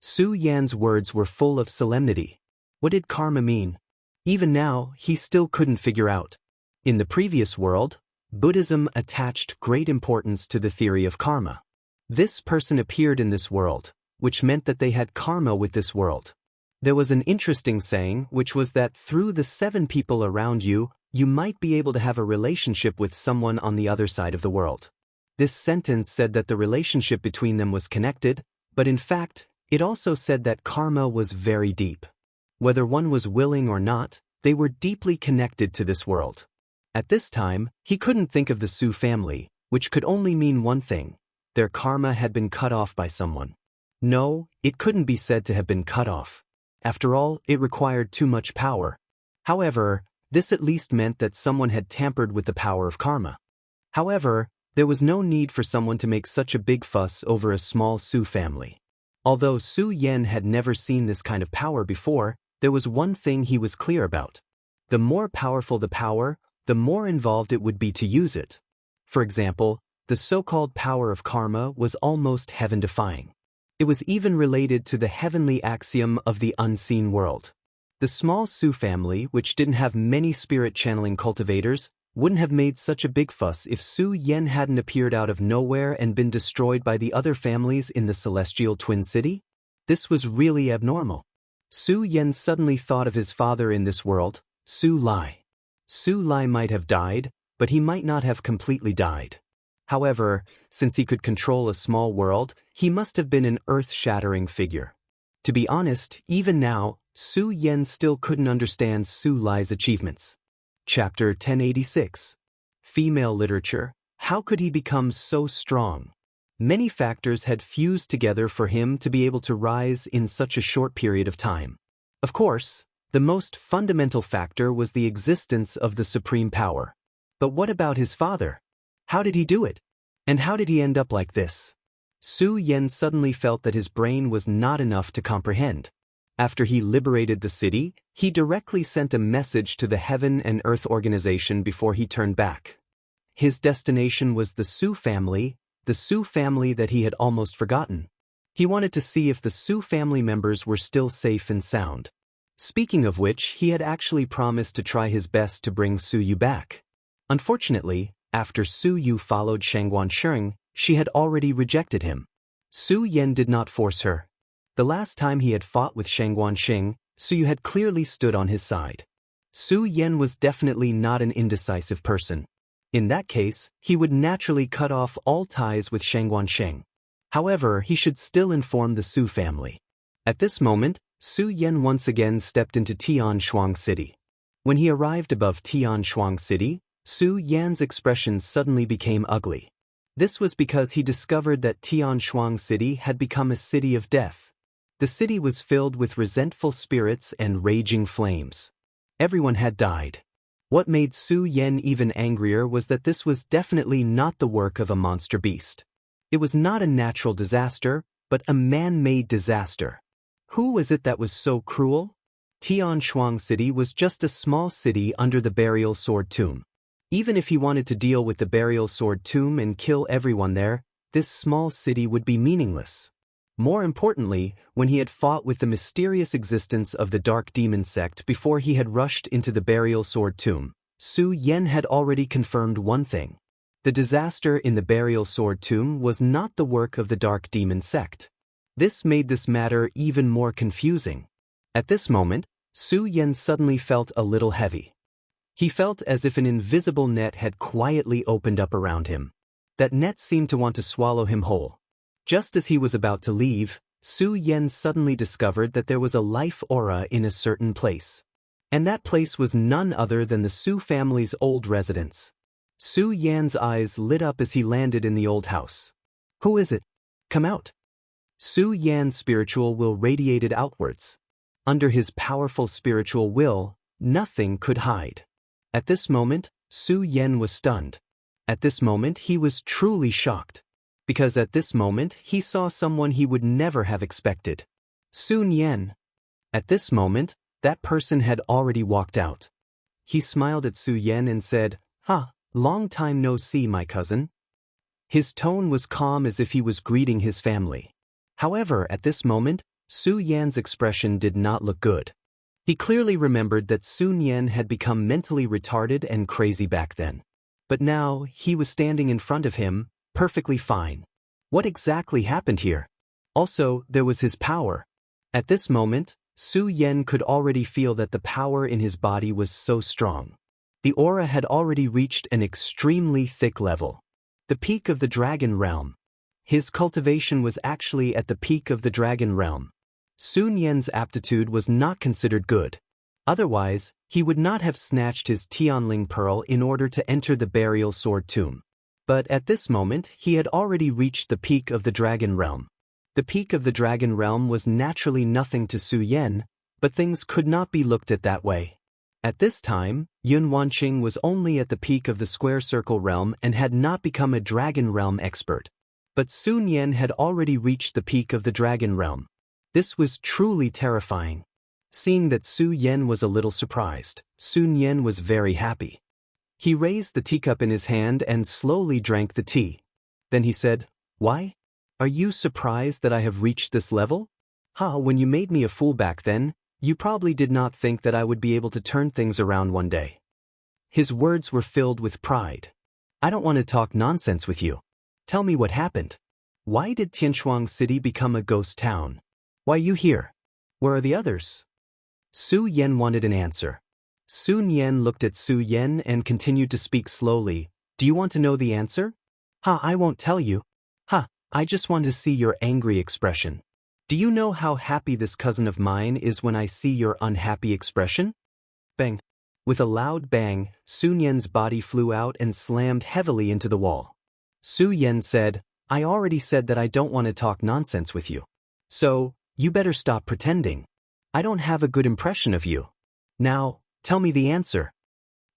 Su Yan's words were full of solemnity. What did karma mean? Even now, he still couldn't figure out. In the previous world, Buddhism attached great importance to the theory of karma. This person appeared in this world, which meant that they had karma with this world. There was an interesting saying, which was that through the 7 people around you, you might be able to have a relationship with someone on the other side of the world. This sentence said that the relationship between them was connected, but in fact, it also said that karma was very deep. Whether one was willing or not, They were deeply connected to this world. At this time, he couldn't think of the Su family, which could only mean one thing: their karma had been cut off by someone. No, it couldn't be said to have been cut off. After all, it required too much power. However, this at least meant that someone had tampered with the power of karma. However, there was no need for someone to make such a big fuss over a small Su family. Although Su Yan had never seen this kind of power before, there was one thing he was clear about. The more powerful the power, the more involved it would be to use it. For example, the so-called power of karma was almost heaven-defying. It was even related to the heavenly axiom of the unseen world. The small Su family, which didn't have many spirit-channeling cultivators, wouldn't have made such a big fuss if Su Yan hadn't appeared out of nowhere and been destroyed by the other families in the celestial twin city. This was really abnormal. Su Yan suddenly thought of his father in this world, Su Lai. Su Lai might have died, but he might not have completely died. However, since he could control a small world, he must have been an earth-shattering figure. To be honest, even now, Su Yan still couldn't understand Su Lai's achievements. Chapter 1086. Female Literature. How could he become so strong? Many factors had fused together for him to be able to rise in such a short period of time. Of course, the most fundamental factor was the existence of the supreme power. But what about his father? How did he do it? And how did he end up like this? Su Yan suddenly felt that his brain was not enough to comprehend. After he liberated the city, he directly sent a message to the Heaven and Earth organization before he turned back. His destination was the Su family that he had almost forgotten. He wanted to see if the Su family members were still safe and sound. Speaking of which, he had actually promised to try his best to bring Su Yu back. Unfortunately, after Su Yu followed Xianxia, she had already rejected him. Su Yan did not force her. The last time he had fought with Xianxia, Su Yu had clearly stood on his side. Su Yan was definitely not an indecisive person. In that case, he would naturally cut off all ties with Xianxia. However, he should still inform the Su family. At this moment, Su Yan once again stepped into Tianshuang City. When he arrived above Tianshuang City, Su Yan's expression suddenly became ugly. This was because he discovered that Tianshuang City had become a city of death. The city was filled with resentful spirits and raging flames. Everyone had died. What made Su Yan even angrier was that this was definitely not the work of a monster beast. It was not a natural disaster, but a man-made disaster. Who was it that was so cruel? Tianshuang City was just a small city under the burial sword tomb. Even if he wanted to deal with the burial sword tomb and kill everyone there, this small city would be meaningless. More importantly, when he had fought with the mysterious existence of the Dark Demon sect before he had rushed into the burial sword tomb, Su Yan had already confirmed one thing. The disaster in the burial sword tomb was not the work of the Dark Demon sect. This made this matter even more confusing. At this moment, Su Yan suddenly felt a little heavy. He felt as if an invisible net had quietly opened up around him. That net seemed to want to swallow him whole. Just as he was about to leave, Su Yan suddenly discovered that there was a life aura in a certain place. And that place was none other than the Su family's old residence. Su Yan's eyes lit up as he landed in the old house. Who is it? Come out. Su Yan's spiritual will radiated outwards. Under his powerful spiritual will, nothing could hide. At this moment, Su Yan was stunned. At this moment, he was truly shocked. Because at this moment, he saw someone he would never have expected. Sun Yan. At this moment, that person had already walked out. He smiled at Su Yan and said, long time no see, my cousin." His tone was calm as if he was greeting his family. However, at this moment, Su Yan's expression did not look good. He clearly remembered that Sun Yan had become mentally retarded and crazy back then. But now, he was standing in front of him, perfectly fine. What exactly happened here? Also, there was his power. At this moment, Su Yan could already feel that the power in his body was so strong. The aura had already reached an extremely thick level. The peak of the dragon realm. His cultivation was actually at the peak of the dragon realm. Sun Yan's aptitude was not considered good. Otherwise, he would not have snatched his Tianling pearl in order to enter the burial sword tomb. But at this moment, he had already reached the peak of the dragon realm. The peak of the dragon realm was naturally nothing to Su Yan, but things could not be looked at that way. At this time, Yun Wanqing was only at the peak of the square circle realm and had not become a dragon realm expert. But Sun Yan had already reached the peak of the dragon realm. This was truly terrifying. Seeing that Su Yan was a little surprised, Sun Yan was very happy. He raised the teacup in his hand and slowly drank the tea. Then he said, "Why? Are you surprised that I have reached this level? When you made me a fool back then, you probably did not think that I would be able to turn things around one day." His words were filled with pride. "I don't want to talk nonsense with you. Tell me what happened. Why did Tianshuang City become a ghost town? Why are you here? Where are the others?" Su Yan wanted an answer. Sun Yan looked at Su Yan and continued to speak slowly. "Do you want to know the answer? I won't tell you. I just want to see your angry expression. Do you know how happy this cousin of mine is when I see your unhappy expression?" Bang! With a loud bang, Sun Yan's body flew out and slammed heavily into the wall. Su Yan said, "I already said that I don't want to talk nonsense with you. So, you better stop pretending. I don't have a good impression of you. Now, tell me the answer."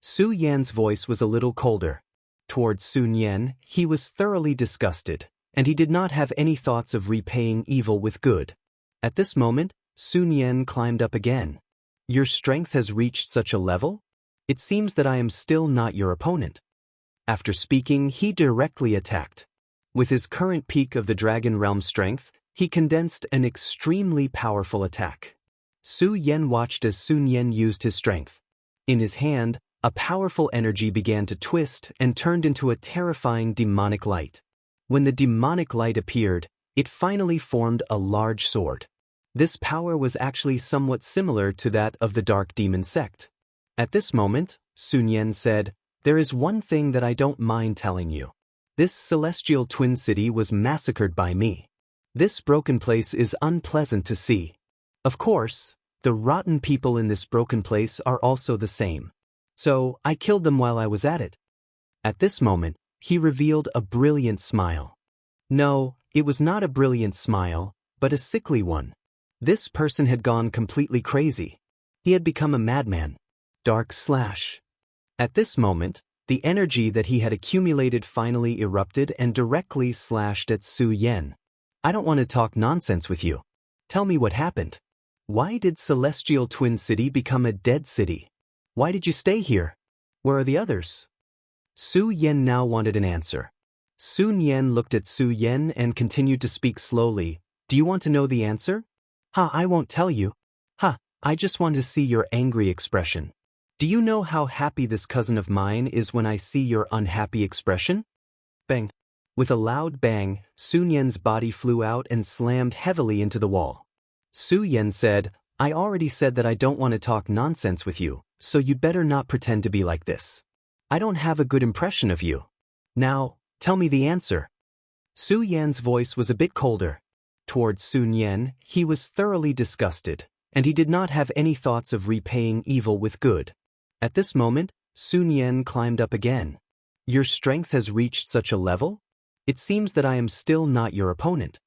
Su Yan's voice was a little colder. Towards Sun Yan, he was thoroughly disgusted, and he did not have any thoughts of repaying evil with good. At this moment, Sun Yan climbed up again. "Your strength has reached such a level? It seems that I am still not your opponent." After speaking, he directly attacked. With his current peak of the dragon realm strength, he condensed an extremely powerful attack. Su Yan watched as Sun Yan used his strength. In his hand, a powerful energy began to twist and turned into a terrifying demonic light. When the demonic light appeared, it finally formed a large sword. This power was actually somewhat similar to that of the Dark Demon sect. At this moment, Sun Yan said, "There is one thing that I don't mind telling you. This celestial twin city was massacred by me. This broken place is unpleasant to see. Of course, the rotten people in this broken place are also the same. So, I killed them while I was at it." At this moment, he revealed a brilliant smile. No, it was not a brilliant smile, but a sickly one. This person had gone completely crazy. He had become a madman. At this moment, the energy that he had accumulated finally erupted and directly slashed at Su Yan. "I don't want to talk nonsense with you. Tell me what happened. Why did Celestial Twin City become a dead city? Why did you stay here? Where are the others?" Su Yan now wanted an answer. Sun Yan looked at Su Yan and continued to speak slowly. "Do you want to know the answer? I won't tell you. I just want to see your angry expression. Do you know how happy this cousin of mine is when I see your unhappy expression?" Bang! With a loud bang, Sun Yan's body flew out and slammed heavily into the wall. Su Yan said, "I already said that I don't want to talk nonsense with you, so you'd better not pretend to be like this. I don't have a good impression of you. Now, tell me the answer." Su Yan's voice was a bit colder. Towards Sun Yan, he was thoroughly disgusted, and he did not have any thoughts of repaying evil with good. At this moment, Sun Yan climbed up again. "Your strength has reached such a level? It seems that I am still not your opponent."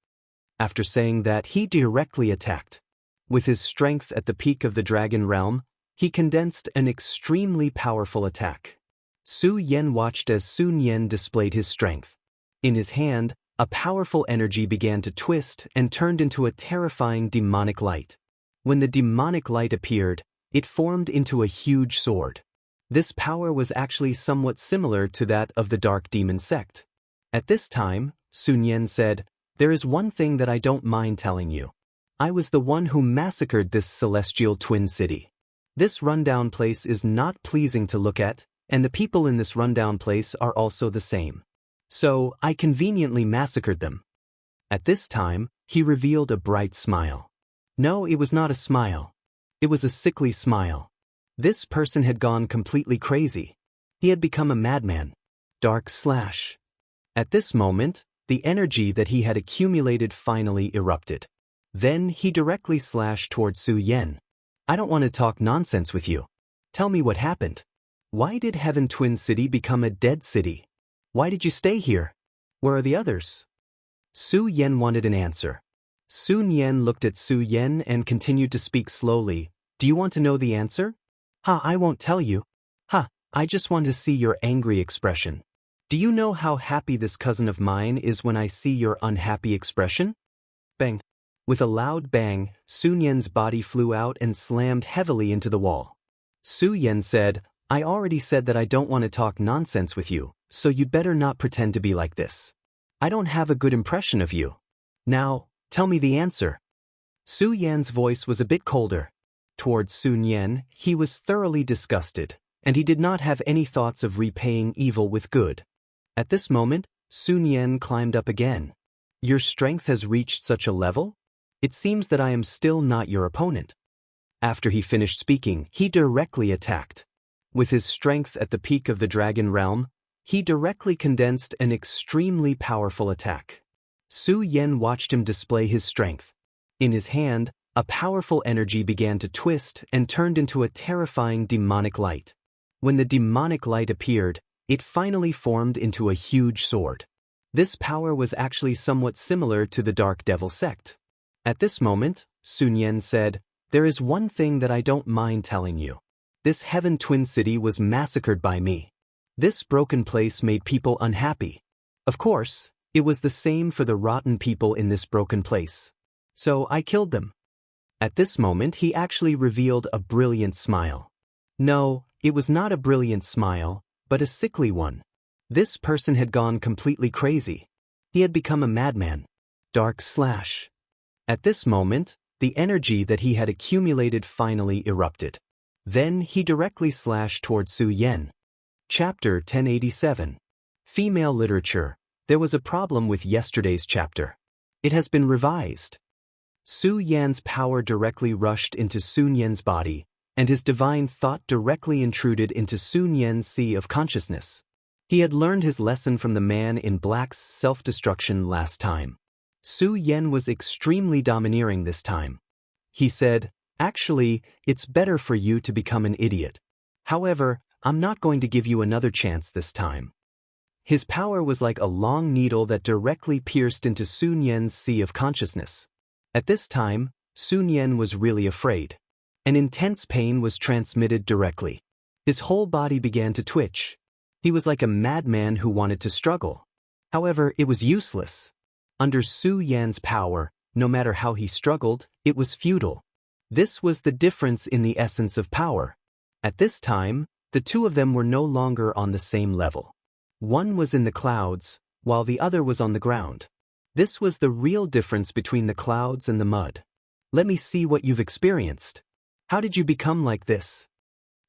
After saying that, he directly attacked. With his strength at the peak of the dragon realm, he condensed an extremely powerful attack. Su Yan watched as Sun Yan displayed his strength. In his hand, a powerful energy began to twist and turned into a terrifying demonic light. When the demonic light appeared, it formed into a huge sword. This power was actually somewhat similar to that of the Dark Demon sect. At this time, Sun Yan said, "There is one thing that I don't mind telling you. I was the one who massacred this celestial twin city. This rundown place is not pleasing to look at, and the people in this rundown place are also the same. So, I conveniently massacred them." At this time, he revealed a bright smile. No, it was not a smile. It was a sickly smile. This person had gone completely crazy. He had become a madman. At this moment, the energy that he had accumulated finally erupted. Then he directly slashed towards Su Yan. I don't want to talk nonsense with you. Tell me what happened. Why did Heaven Twin City become a dead city? Why did you stay here? Where are the others? Su Yan wanted an answer. Sun Yan looked at Su Yan and continued to speak slowly. Do you want to know the answer? I won't tell you. I just want to see your angry expression. Do you know how happy this cousin of mine is when I see your unhappy expression? Bang. With a loud bang, Sun Yan's body flew out and slammed heavily into the wall. Su Yan said, I already said that I don't want to talk nonsense with you, so you'd better not pretend to be like this. I don't have a good impression of you. Now, tell me the answer. Su Yan's voice was a bit colder. Towards Sun Yan, he was thoroughly disgusted, and he did not have any thoughts of repaying evil with good. At this moment, Sun Yan climbed up again. Your strength has reached such a level? It seems that I am still not your opponent. After he finished speaking, he directly attacked. With his strength at the peak of the dragon realm, he directly condensed an extremely powerful attack. Su Yan watched him display his strength. In his hand, a powerful energy began to twist and turned into a terrifying demonic light. When the demonic light appeared, it finally formed into a huge sword. This power was actually somewhat similar to the Dark Devil sect. At this moment, Sun Yan said, There is one thing that I don't mind telling you. This Heaven Twin City was massacred by me. This broken place made people unhappy. Of course, it was the same for the rotten people in this broken place. So I killed them. At this moment he actually revealed a brilliant smile. No, it was not a brilliant smile, but a sickly one. This person had gone completely crazy. He had become a madman. // At this moment, the energy that he had accumulated finally erupted. Then he directly slashed towards Su Yan. Chapter 1087. Female Literature. There was a problem with yesterday's chapter. It has been revised. Su Yan's power directly rushed into Sun Yan's body, and his divine thought directly intruded into Sun Yan's sea of consciousness. He had learned his lesson from the man in black's self-destruction last time. Su Yan was extremely domineering this time. He said, Actually, it's better for you to become an idiot. However, I'm not going to give you another chance this time. His power was like a long needle that directly pierced into Sun Yan's sea of consciousness. At this time, Sun Yan was really afraid. An intense pain was transmitted directly. His whole body began to twitch. He was like a madman who wanted to struggle. However, it was useless. Under Su Yan's power, no matter how he struggled, it was futile. This was the difference in the essence of power. At this time, the two of them were no longer on the same level. One was in the clouds, while the other was on the ground. This was the real difference between the clouds and the mud. Let me see what you've experienced. How did you become like this?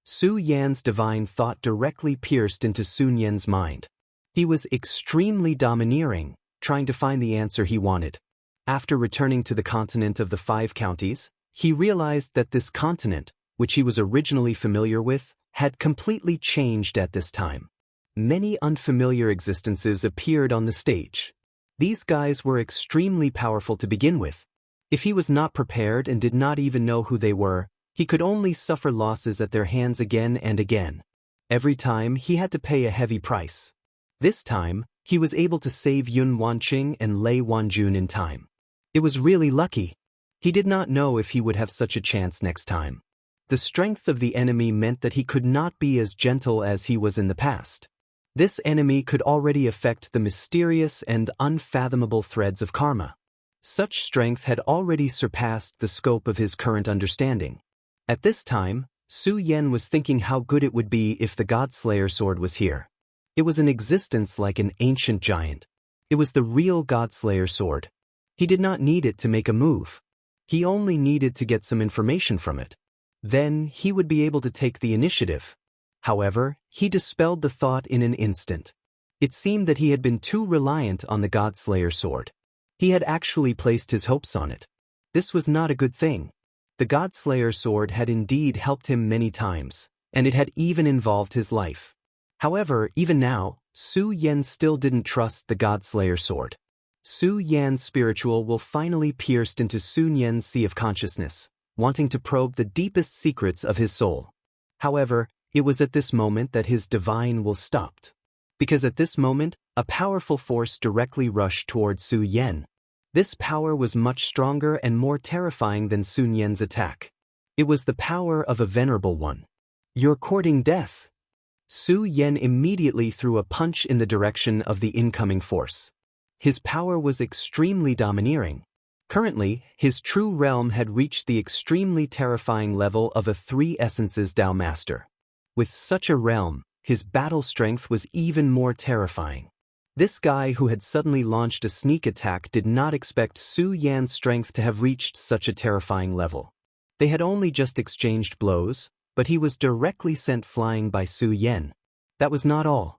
Su Yan's divine thought directly pierced into Sun Yan's mind. He was extremely domineering, trying to find the answer he wanted. After returning to the continent of the 5 counties, he realized that this continent, which he was originally familiar with, had completely changed at this time. Many unfamiliar existences appeared on the stage. These guys were extremely powerful to begin with. If he was not prepared and did not even know who they were, he could only suffer losses at their hands again and again. Every time he had to pay a heavy price. This time, he was able to save Yun Wanqing and Lei Wanjun in time. It was really lucky. He did not know if he would have such a chance next time. The strength of the enemy meant that he could not be as gentle as he was in the past. This enemy could already affect the mysterious and unfathomable threads of karma. Such strength had already surpassed the scope of his current understanding. At this time, Su Yan was thinking how good it would be if the Godslayer sword was here. It was in existence like an ancient giant. It was the real Godslayer sword. He did not need it to make a move. He only needed to get some information from it. Then he would be able to take the initiative. However, he dispelled the thought in an instant. It seemed that he had been too reliant on the Godslayer sword. He had actually placed his hopes on it. This was not a good thing. The Godslayer sword had indeed helped him many times, and it had even involved his life. However, even now, Su Yan still didn't trust the Godslayer sword. Su Yan's spiritual will finally pierced into Sun Yan's sea of consciousness, wanting to probe the deepest secrets of his soul. However, it was at this moment that his divine will stopped. Because at this moment, a powerful force directly rushed toward Su Yan. This power was much stronger and more terrifying than Sun Yan's attack. It was the power of a venerable one. "You're courting death." Su Yan immediately threw a punch in the direction of the incoming force. His power was extremely domineering. Currently, his true realm had reached the extremely terrifying level of a three essences Dao master. With such a realm, his battle strength was even more terrifying. This guy who had suddenly launched a sneak attack did not expect Su Yan's strength to have reached such a terrifying level. They had only just exchanged blows, but he was directly sent flying by Su Yan. That was not all.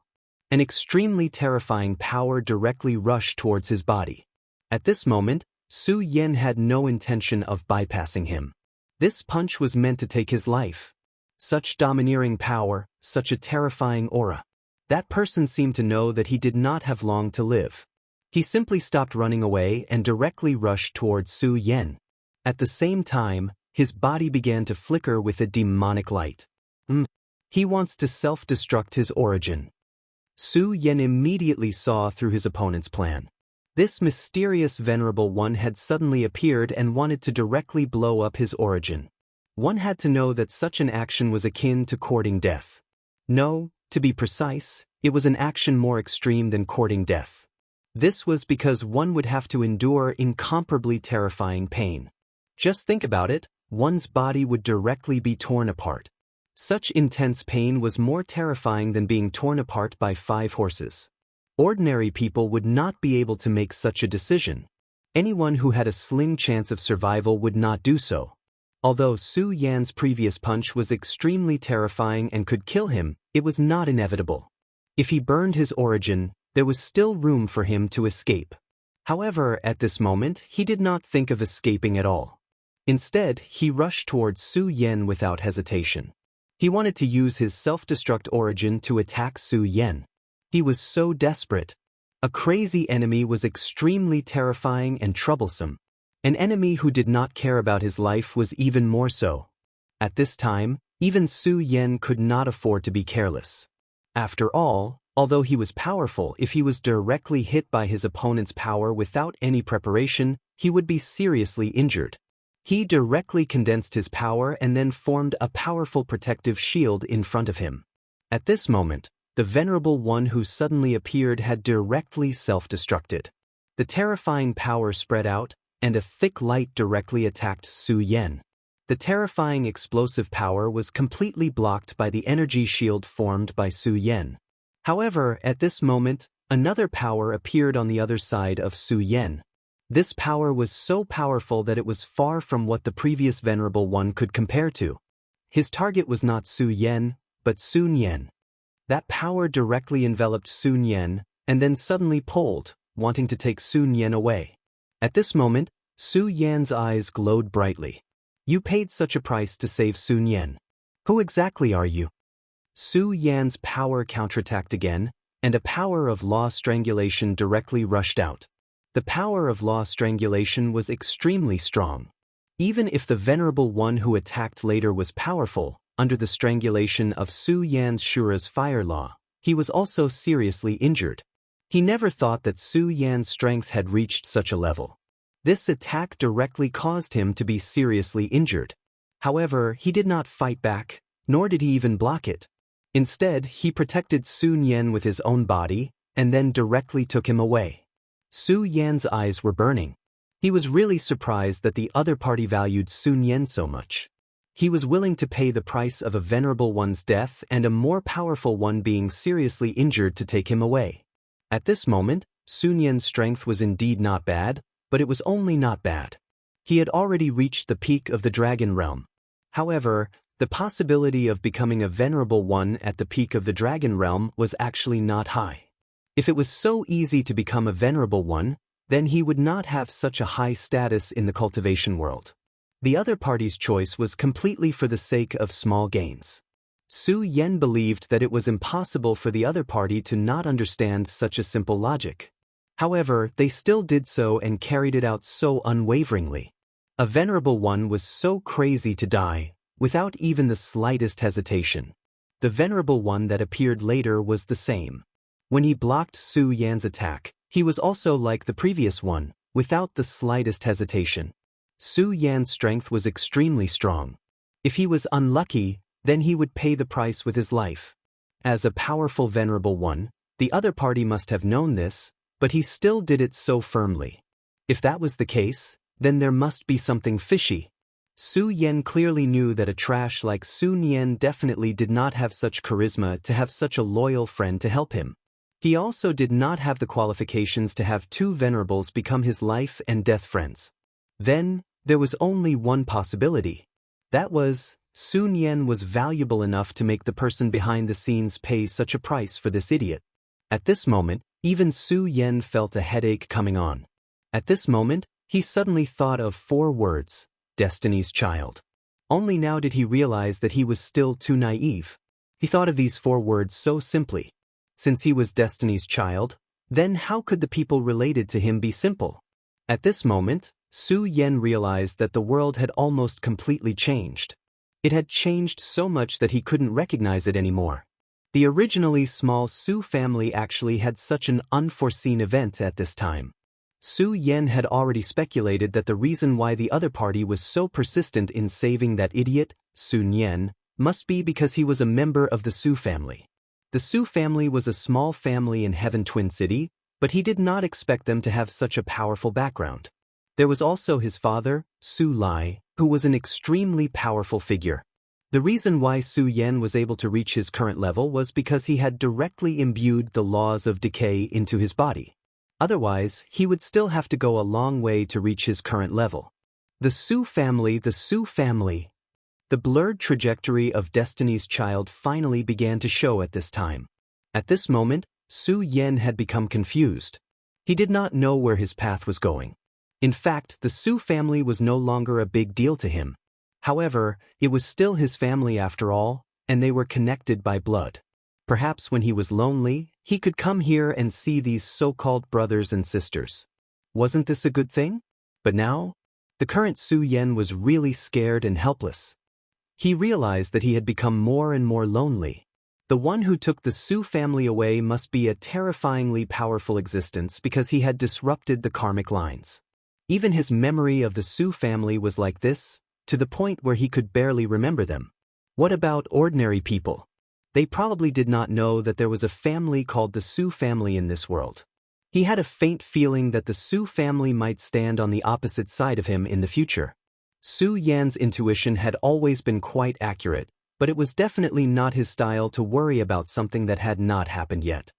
An extremely terrifying power directly rushed towards his body. At this moment, Su Yan had no intention of bypassing him. This punch was meant to take his life. Such domineering power, such a terrifying aura. That person seemed to know that he did not have long to live. He simply stopped running away and directly rushed towards Su Yan. At the same time, his body began to flicker with a demonic light. He wants to self-destruct his origin. Su Yan immediately saw through his opponent's plan. This mysterious venerable one had suddenly appeared and wanted to directly blow up his origin. One had to know that such an action was akin to courting death. No, to be precise, it was an action more extreme than courting death. This was because one would have to endure incomparably terrifying pain. Just think about it, one's body would directly be torn apart. Such intense pain was more terrifying than being torn apart by 5 horses. Ordinary people would not be able to make such a decision. Anyone who had a slim chance of survival would not do so. Although Su Yan's previous punch was extremely terrifying and could kill him, it was not inevitable. If he burned his origin, there was still room for him to escape. However, at this moment, he did not think of escaping at all. Instead, he rushed towards Su Yan without hesitation. He wanted to use his self-destruct origin to attack Su Yan. He was so desperate. A crazy enemy was extremely terrifying and troublesome. An enemy who did not care about his life was even more so. At this time, even Su Yan could not afford to be careless. After all, although he was powerful, if he was directly hit by his opponent's power without any preparation, he would be seriously injured. He directly condensed his power and then formed a powerful protective shield in front of him. At this moment, the venerable one who suddenly appeared had directly self-destructed. The terrifying power spread out, and a thick light directly attacked Su Yan. The terrifying explosive power was completely blocked by the energy shield formed by Su Yan. However, at this moment, another power appeared on the other side of Su Yan. This power was so powerful that it was far from what the previous venerable one could compare to. His target was not Su Yan, but Sun Yan. That power directly enveloped Sun Yan, and then suddenly pulled, wanting to take Sun Yan away. At this moment, Su Yan's eyes glowed brightly. "You paid such a price to save Sun Yan. Who exactly are you?" Su Yan's power counterattacked again, and a power of law strangulation directly rushed out. The power of law strangulation was extremely strong. Even if the venerable one who attacked later was powerful, under the strangulation of Su Yan's Shura's fire law, he was also seriously injured. He never thought that Su Yan's strength had reached such a level. This attack directly caused him to be seriously injured. However, he did not fight back, nor did he even block it. Instead, he protected Sun Yan with his own body, and then directly took him away. Su Yan's eyes were burning. He was really surprised that the other party valued Sun Yan so much. He was willing to pay the price of a venerable one's death and a more powerful one being seriously injured to take him away. At this moment, Sun Yan's strength was indeed not bad, but it was only not bad. He had already reached the peak of the dragon realm. However, the possibility of becoming a venerable one at the peak of the dragon realm was actually not high. If it was so easy to become a venerable one, then he would not have such a high status in the cultivation world. The other party's choice was completely for the sake of small gains. Su Yan believed that it was impossible for the other party to not understand such a simple logic. However, they still did so and carried it out so unwaveringly. A venerable one was so crazy to die, without even the slightest hesitation. The venerable one that appeared later was the same. When he blocked Su Yan's attack, he was also like the previous one, without the slightest hesitation. Su Yan's strength was extremely strong. If he was unlucky, then he would pay the price with his life. As a powerful venerable one, the other party must have known this, but he still did it so firmly. If that was the case, then there must be something fishy. Su Yan clearly knew that a trash like Su Nian definitely did not have such charisma to have such a loyal friend to help him. He also did not have the qualifications to have two venerables become his life and death friends. Then, there was only one possibility. That was, Su Nian was valuable enough to make the person behind the scenes pay such a price for this idiot. At this moment, even Su Yan felt a headache coming on. At this moment, he suddenly thought of 4 words, Destiny's Child. Only now did he realize that he was still too naive. He thought of these 4 words so simply. Since he was Destiny's Child, then how could the people related to him be simple? At this moment, Su Yan realized that the world had almost completely changed. It had changed so much that he couldn't recognize it anymore. The originally small Su family actually had such an unforeseen event at this time. Su Yan had already speculated that the reason why the other party was so persistent in saving that idiot, Su Nian, must be because he was a member of the Su family. The Su family was a small family in Heaven Twin City, but he did not expect them to have such a powerful background. There was also his father, Su Lai, who was an extremely powerful figure. The reason why Su Yan was able to reach his current level was because he had directly imbued the laws of decay into his body. Otherwise, he would still have to go a long way to reach his current level. The Su family. The blurred trajectory of Destiny's Child finally began to show at this time. At this moment, Su Yan had become confused. He did not know where his path was going. In fact, the Su family was no longer a big deal to him. However, it was still his family after all, and they were connected by blood. Perhaps when he was lonely, he could come here and see these so-called brothers and sisters. Wasn't this a good thing? But now, the current Su Yan was really scared and helpless. He realized that he had become more and more lonely. The one who took the Su family away must be a terrifyingly powerful existence because he had disrupted the karmic lines. Even his memory of the Su family was like this, to the point where he could barely remember them. What about ordinary people? They probably did not know that there was a family called the Su family in this world. He had a faint feeling that the Su family might stand on the opposite side of him in the future. Su Yan's intuition had always been quite accurate, but it was definitely not his style to worry about something that had not happened yet.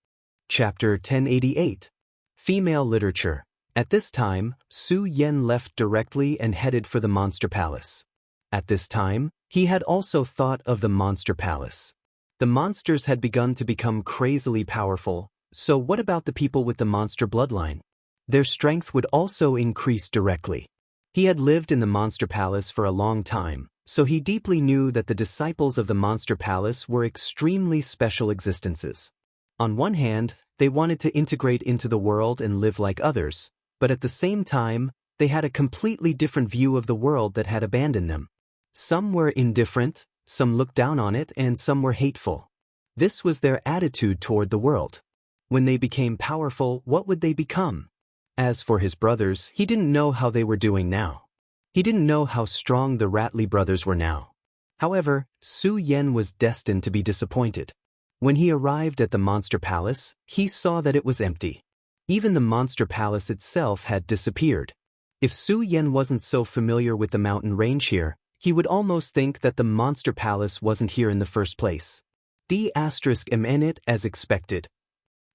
Chapter 1088. Female Literature. At this time, Su Yan left directly and headed for the Monster Palace. At this time, he had also thought of the Monster Palace. The monsters had begun to become crazily powerful, so what about the people with the monster bloodline? Their strength would also increase directly. He had lived in the Monster Palace for a long time, so he deeply knew that the disciples of the Monster Palace were extremely special existences. On one hand, they wanted to integrate into the world and live like others, but at the same time, they had a completely different view of the world that had abandoned them. Some were indifferent, some looked down on it, and some were hateful. This was their attitude toward the world. When they became powerful, what would they become? As for his brothers, he didn't know how they were doing now. He didn't know how strong the Ratley brothers were now. However, Su Yan was destined to be disappointed. When he arrived at the Monster Palace, he saw that it was empty. Even the Monster Palace itself had disappeared. If Su Yan wasn't so familiar with the mountain range here, he would almost think that the Monster Palace wasn't here in the first place. D***MN as expected.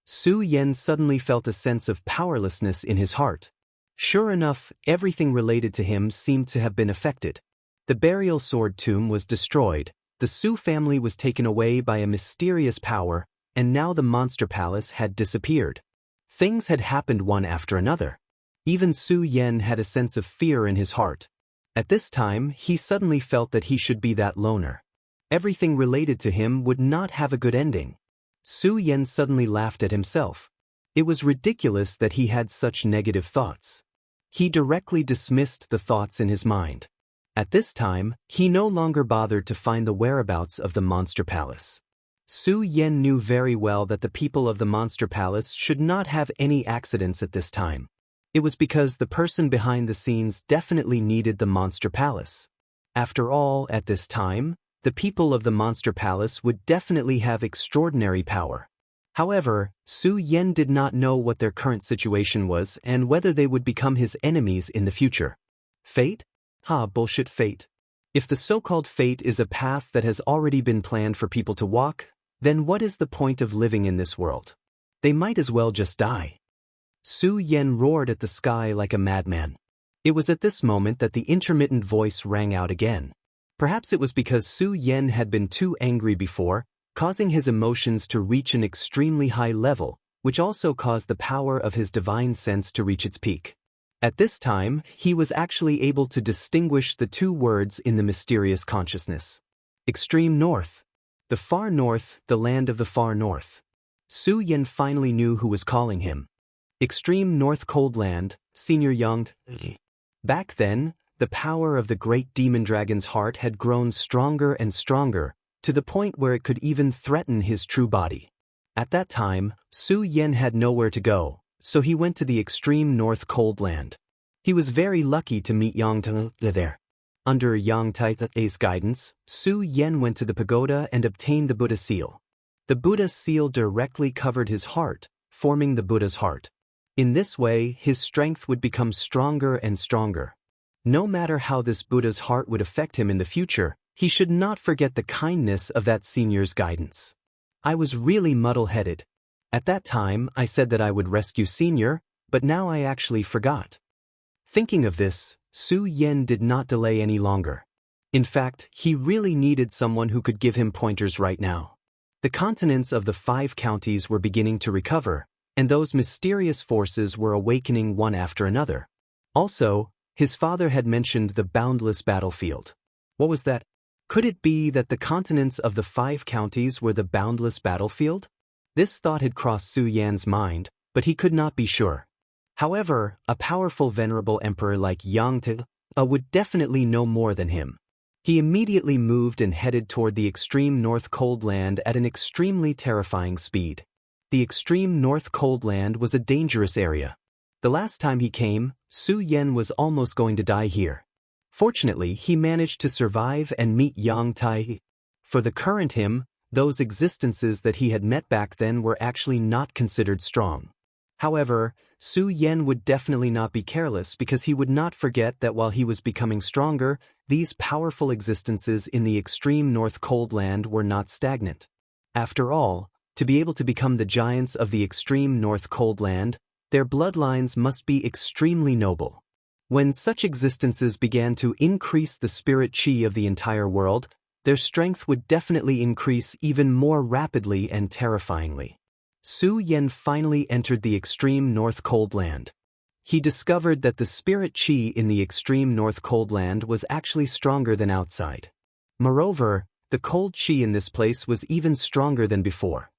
Su Yan suddenly felt a sense of powerlessness in his heart. Sure enough, everything related to him seemed to have been affected. The burial sword tomb was destroyed, the Su family was taken away by a mysterious power, and now the Monster Palace had disappeared. Things had happened one after another. Even Su Yan had a sense of fear in his heart. At this time, he suddenly felt that he should be that loner. Everything related to him would not have a good ending. Su Yan suddenly laughed at himself. It was ridiculous that he had such negative thoughts. He directly dismissed the thoughts in his mind. At this time, he no longer bothered to find the whereabouts of the Monster Palace. Su Yan knew very well that the people of the Monster Palace should not have any accidents at this time. It was because the person behind the scenes definitely needed the Monster Palace. After all, at this time, the people of the Monster Palace would definitely have extraordinary power. However, Su Yan did not know what their current situation was and whether they would become his enemies in the future. Fate? Bullshit fate. If the so-called fate is a path that has already been planned for people to walk, then what is the point of living in this world? They might as well just die. Su Yan roared at the sky like a madman. It was at this moment that the intermittent voice rang out again. Perhaps it was because Su Yan had been too angry before, causing his emotions to reach an extremely high level, which also caused the power of his divine sense to reach its peak. At this time, he was actually able to distinguish the two words in the mysterious consciousness. Extreme North. The far north, the land of the far north. Su Yan finally knew who was calling him. Extreme North Cold Land, Senior Young. Back then, the power of the great demon dragon's heart had grown stronger and stronger, to the point where it could even threaten his true body. At that time, Su Yan had nowhere to go, so he went to the extreme North Cold Land. He was very lucky to meet Yang Tai there. Under Yang Tai's guidance, Su Yan went to the pagoda and obtained the Buddha seal. The Buddha seal directly covered his heart, forming the Buddha's heart. In this way, his strength would become stronger and stronger. No matter how this Buddha's heart would affect him in the future, he should not forget the kindness of that senior's guidance. I was really muddle-headed. At that time, I said that I would rescue Senior, but now I actually forgot. Thinking of this, Su Yan did not delay any longer. In fact, he really needed someone who could give him pointers right now. The continents of the 5 counties were beginning to recover, and those mysterious forces were awakening one after another. Also, his father had mentioned the boundless battlefield. What was that? Could it be that the continents of the 5 counties were the boundless battlefield? This thought had crossed Su Yan's mind, but he could not be sure. However, a powerful venerable emperor like Yang Tai would definitely know more than him. He immediately moved and headed toward the extreme North Cold Land at an extremely terrifying speed. The extreme North Cold Land was a dangerous area. The last time he came, Su Yan was almost going to die here. Fortunately, he managed to survive and meet Yang Tai. For the current him, those existences that he had met back then were actually not considered strong. However, Su Yan would definitely not be careless because he would not forget that while he was becoming stronger, these powerful existences in the extreme North Cold Land were not stagnant. After all, to be able to become the giants of the extreme North Cold Land, their bloodlines must be extremely noble. When such existences began to increase the spirit chi of the entire world, their strength would definitely increase even more rapidly and terrifyingly. Su Yan finally entered the extreme North Cold Land. He discovered that the spirit chi in the extreme North Cold Land was actually stronger than outside. Moreover, the cold chi in this place was even stronger than before.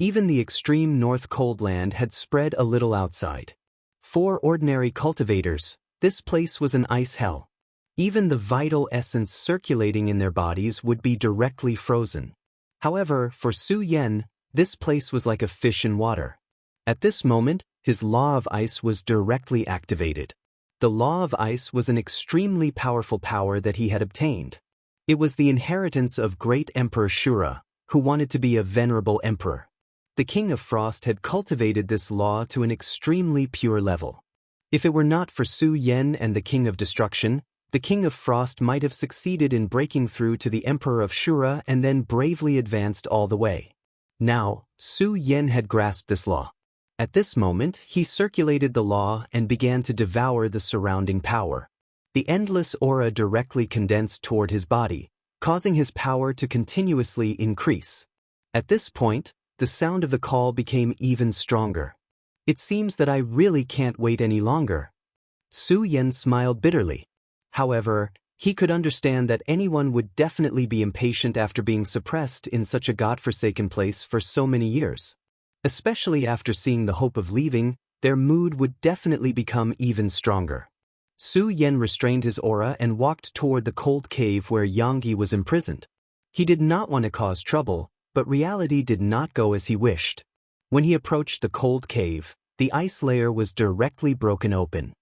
Even the extreme North Cold Land had spread a little outside. For ordinary cultivators, this place was an ice hell. Even the vital essence circulating in their bodies would be directly frozen. However, for Su Yan, this place was like a fish in water. At this moment, his law of ice was directly activated. The law of ice was an extremely powerful power that he had obtained. It was the inheritance of great Emperor Shura, who wanted to be a venerable emperor. The King of Frost had cultivated this law to an extremely pure level. If it were not for Su Yan and the King of Destruction, the King of Frost might have succeeded in breaking through to the Emperor of Shura and then bravely advanced all the way. Now, Su Yan had grasped this law. At this moment, he circulated the law and began to devour the surrounding power. The endless aura directly condensed toward his body, causing his power to continuously increase. At this point, the sound of the call became even stronger. It seems that I really can't wait any longer. Su Yan smiled bitterly. However, he could understand that anyone would definitely be impatient after being suppressed in such a godforsaken place for so many years. Especially after seeing the hope of leaving, their mood would definitely become even stronger. Su Yan restrained his aura and walked toward the cold cave where Yang Yi was imprisoned. He did not want to cause trouble, but reality did not go as he wished. When he approached the cold cave, the ice layer was directly broken open.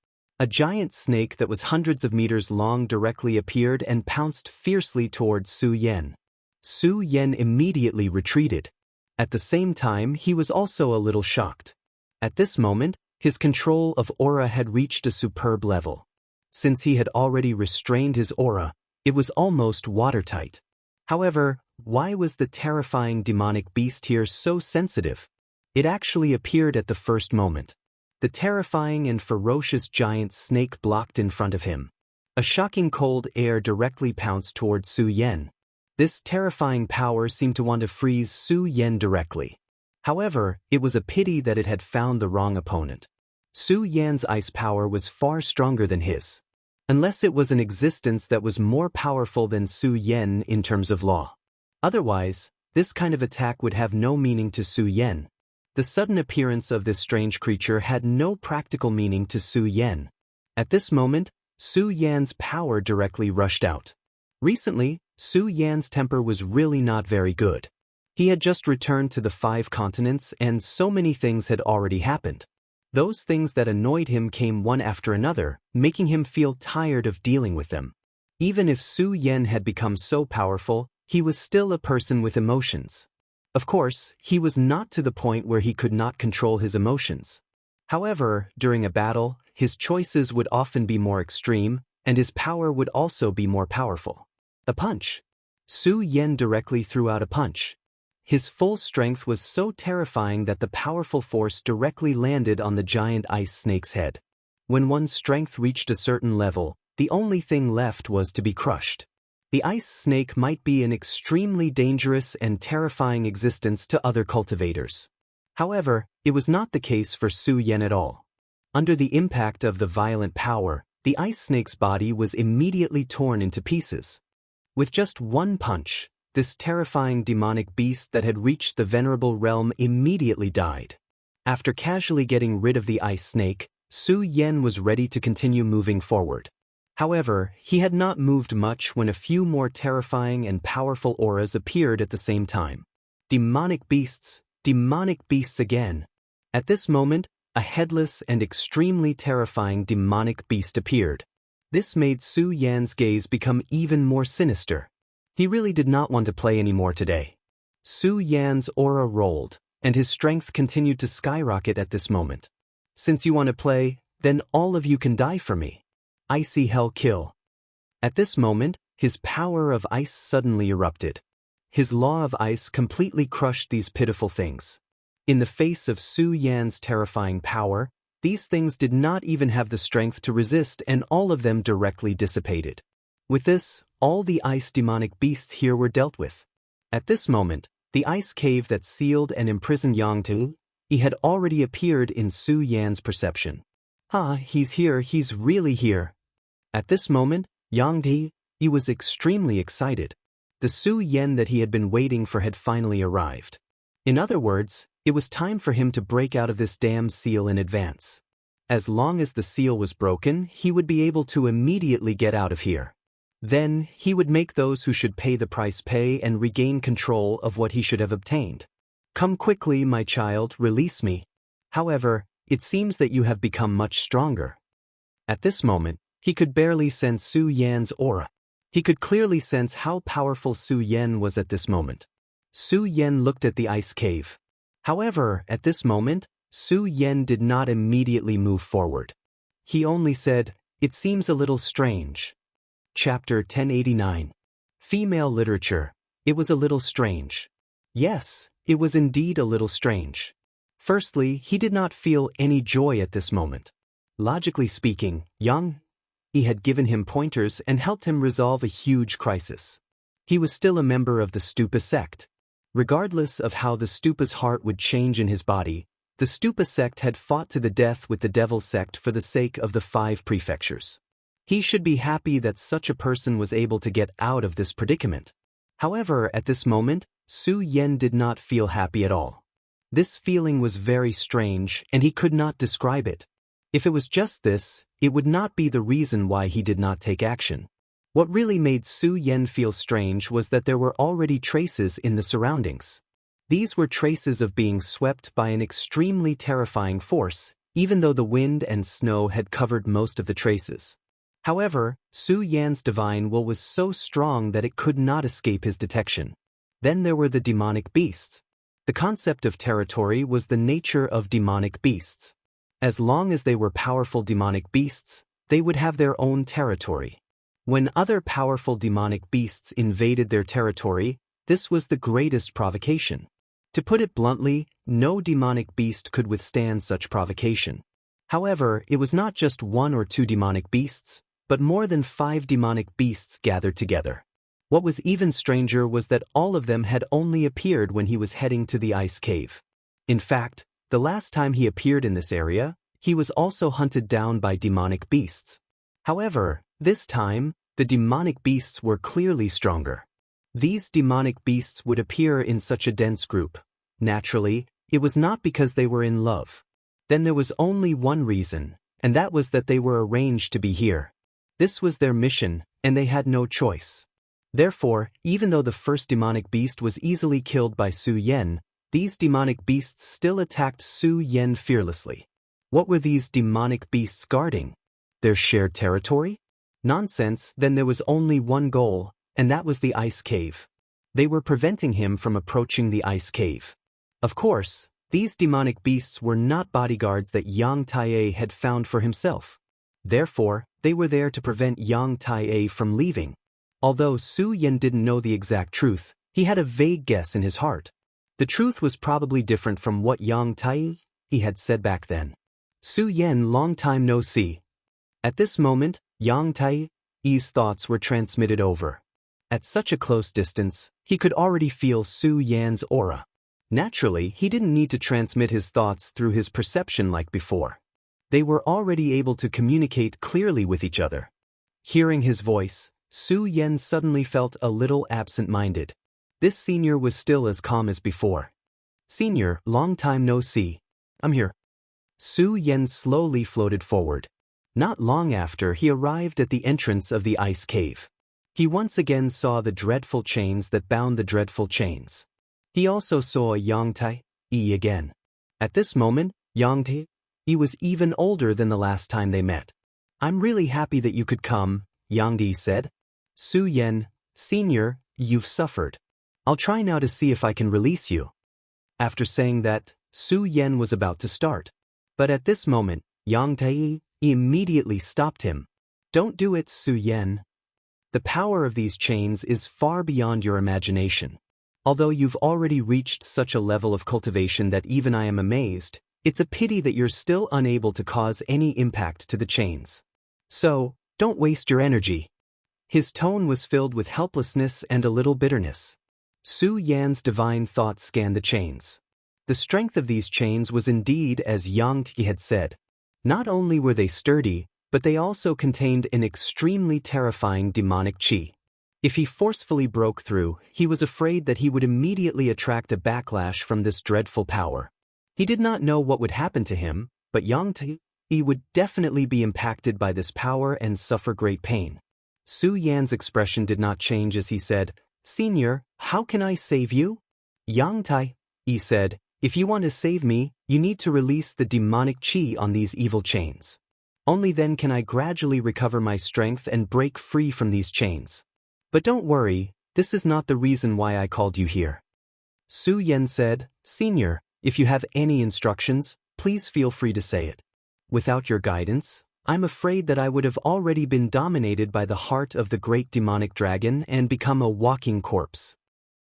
A giant snake that was hundreds of meters long directly appeared and pounced fiercely toward Su Yan. Su Yan immediately retreated. At the same time, he was also a little shocked. At this moment, his control of aura had reached a superb level. Since he had already restrained his aura, it was almost watertight. However, why was the terrifying demonic beast here so sensitive? It actually appeared at the first moment. The terrifying and ferocious giant snake blocked in front of him. A shocking cold air directly pounced toward Su Yan. This terrifying power seemed to want to freeze Su Yan directly. However, it was a pity that it had found the wrong opponent. Su Yan's ice power was far stronger than his. Unless it was an existence that was more powerful than Su Yan in terms of law. Otherwise, this kind of attack would have no meaning to Su Yan. The sudden appearance of this strange creature had no practical meaning to Su Yan. At this moment, Su Yan's power directly rushed out. Recently, Su Yan's temper was really not very good. He had just returned to the 5 continents and so many things had already happened. Those things that annoyed him came one after another, making him feel tired of dealing with them. Even if Su Yan had become so powerful, he was still a person with emotions. Of course, he was not to the point where he could not control his emotions. However, during a battle, his choices would often be more extreme, and his power would also be more powerful. A punch. Su Yan directly threw out a punch. His full strength was so terrifying that the powerful force directly landed on the giant ice snake's head. When one's strength reached a certain level, the only thing left was to be crushed. The ice snake might be an extremely dangerous and terrifying existence to other cultivators. However, it was not the case for Su Yan at all. Under the impact of the violent power, the ice snake's body was immediately torn into pieces. With just one punch, this terrifying demonic beast that had reached the venerable realm immediately died. After casually getting rid of the ice snake, Su Yan was ready to continue moving forward. However, he had not moved much when a few more terrifying and powerful auras appeared at the same time. Demonic beasts again. At this moment, a headless and extremely terrifying demonic beast appeared. This made Su Yan's gaze become even more sinister. He really did not want to play anymore today. Su Yan's aura rolled, and his strength continued to skyrocket at this moment. Since you want to play, then all of you can die for me. Icy Hell Kill. At this moment, his power of ice suddenly erupted. His law of ice completely crushed these pitiful things. In the face of Su Yan's terrifying power, these things did not even have the strength to resist and all of them directly dissipated. With this, all the ice demonic beasts here were dealt with. At this moment, the ice cave that sealed and imprisoned Yang Yi had already appeared in Su Yan's perception. He's here, he's really here. At this moment, Yang Yi was extremely excited. The Su Yan that he had been waiting for had finally arrived. In other words, it was time for him to break out of this damn seal in advance. As long as the seal was broken, he would be able to immediately get out of here. Then, he would make those who should pay the price pay and regain control of what he should have obtained. Come quickly, my child, release me. However, it seems that you have become much stronger. At this moment, he could barely sense Su Yan's aura. He could clearly sense how powerful Su Yan was at this moment. Su Yan looked at the ice cave. However, at this moment, Su Yan did not immediately move forward. He only said, "It seems a little strange." Chapter 1089. Female Literature. It was a little strange. Yes, it was indeed a little strange. Firstly, he did not feel any joy at this moment. Logically speaking, Yang Yi had given him pointers and helped him resolve a huge crisis. He was still a member of the Stupa sect. Regardless of how the Stupa's heart would change in his body, the Stupa sect had fought to the death with the Devil sect for the sake of the 5 prefectures. He should be happy that such a person was able to get out of this predicament. However, at this moment, Su Yan did not feel happy at all. This feeling was very strange, and he could not describe it. If it was just this, it would not be the reason why he did not take action. What really made Su Yan feel strange was that there were already traces in the surroundings. These were traces of being swept by an extremely terrifying force, even though the wind and snow had covered most of the traces. However, Su Yan's divine will was so strong that it could not escape his detection. Then there were the demonic beasts. The concept of territory was the nature of demonic beasts. As long as they were powerful demonic beasts, they would have their own territory. When other powerful demonic beasts invaded their territory, this was the greatest provocation. To put it bluntly, no demonic beast could withstand such provocation. However, it was not just 1 or 2 demonic beasts, but more than 5 demonic beasts gathered together. What was even stranger was that all of them had only appeared when he was heading to the ice cave. In fact, the last time he appeared in this area, he was also hunted down by demonic beasts. However, this time, the demonic beasts were clearly stronger. These demonic beasts would appear in such a dense group. Naturally, it was not because they were in love. Then there was only one reason, and that was that they were arranged to be here. This was their mission, and they had no choice. Therefore, even though the first demonic beast was easily killed by Su Yan, these demonic beasts still attacked Su Yan fearlessly. What were these demonic beasts guarding? Their shared territory? Nonsense, then there was only one goal, and that was the ice cave. They were preventing him from approaching the ice cave. Of course, these demonic beasts were not bodyguards that Yang Tae had found for himself. Therefore, they were there to prevent Yang Tae from leaving. Although Su Yan didn't know the exact truth, he had a vague guess in his heart. The truth was probably different from what Yang Tae had said back then. Su Yan, long time no see. At this moment, Yang Tae's thoughts were transmitted over. At such a close distance, he could already feel Su Yan's aura. Naturally, he didn't need to transmit his thoughts through his perception like before. They were already able to communicate clearly with each other. Hearing his voice, Su Yan suddenly felt a little absent-minded. This senior was still as calm as before. "Senior, long time no see. I'm here." Su Yan slowly floated forward. Not long after, he arrived at the entrance of the ice cave. He once again saw the dreadful chains that bound the dreadful chains. He also saw Yang Tae again. At this moment, Yang Tae was even older than the last time they met. "I'm really happy that you could come," Yang Tae said. "Su Yan, senior, you've suffered. I'll try now to see if I can release you." After saying that, Su Yan was about to start. But at this moment, Yang Tae immediately stopped him. "Don't do it, Su Yan. The power of these chains is far beyond your imagination. Although you've already reached such a level of cultivation that even I am amazed, it's a pity that you're still unable to cause any impact to the chains. So, don't waste your energy." His tone was filled with helplessness and a little bitterness. Su Yan's divine thought scanned the chains. The strength of these chains was indeed as Yang Tae had said. Not only were they sturdy, but they also contained an extremely terrifying demonic chi. If he forcefully broke through, he was afraid that he would immediately attract a backlash from this dreadful power. He did not know what would happen to him, but Yang Tae would definitely be impacted by this power and suffer great pain. Su Yan's expression did not change as he said, "Senior, how can I save you?" Yang Tae said, "If you want to save me, you need to release the demonic chi on these evil chains. Only then can I gradually recover my strength and break free from these chains. But don't worry, this is not the reason why I called you here." Su Yan said, "Senior, if you have any instructions, please feel free to say it. Without your guidance, I'm afraid that I would have already been dominated by the heart of the great demonic dragon and become a walking corpse."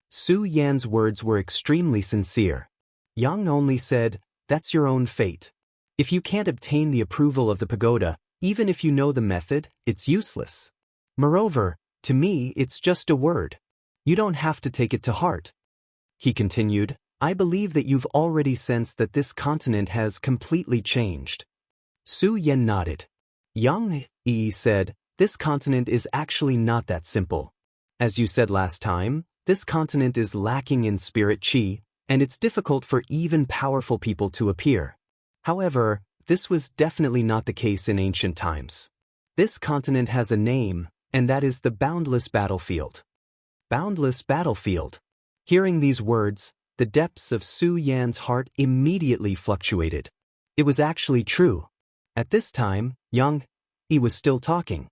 Su Yan's words were extremely sincere. Yang only said, "That's your own fate. If you can't obtain the approval of the pagoda, even if you know the method, it's useless. Moreover, to me it's just a word. You don't have to take it to heart." He continued, "I believe that you've already sensed that this continent has completely changed." Su Yan nodded. Yang said, "This continent is actually not that simple. As you said last time, this continent is lacking in spirit chi, and it's difficult for even powerful people to appear. However, this was definitely not the case in ancient times. This continent has a name, and that is the Boundless Battlefield. Boundless Battlefield. Hearing these words, the depths of Su Yan's heart immediately fluctuated. It was actually true. At this time, Yang Yi was still talking.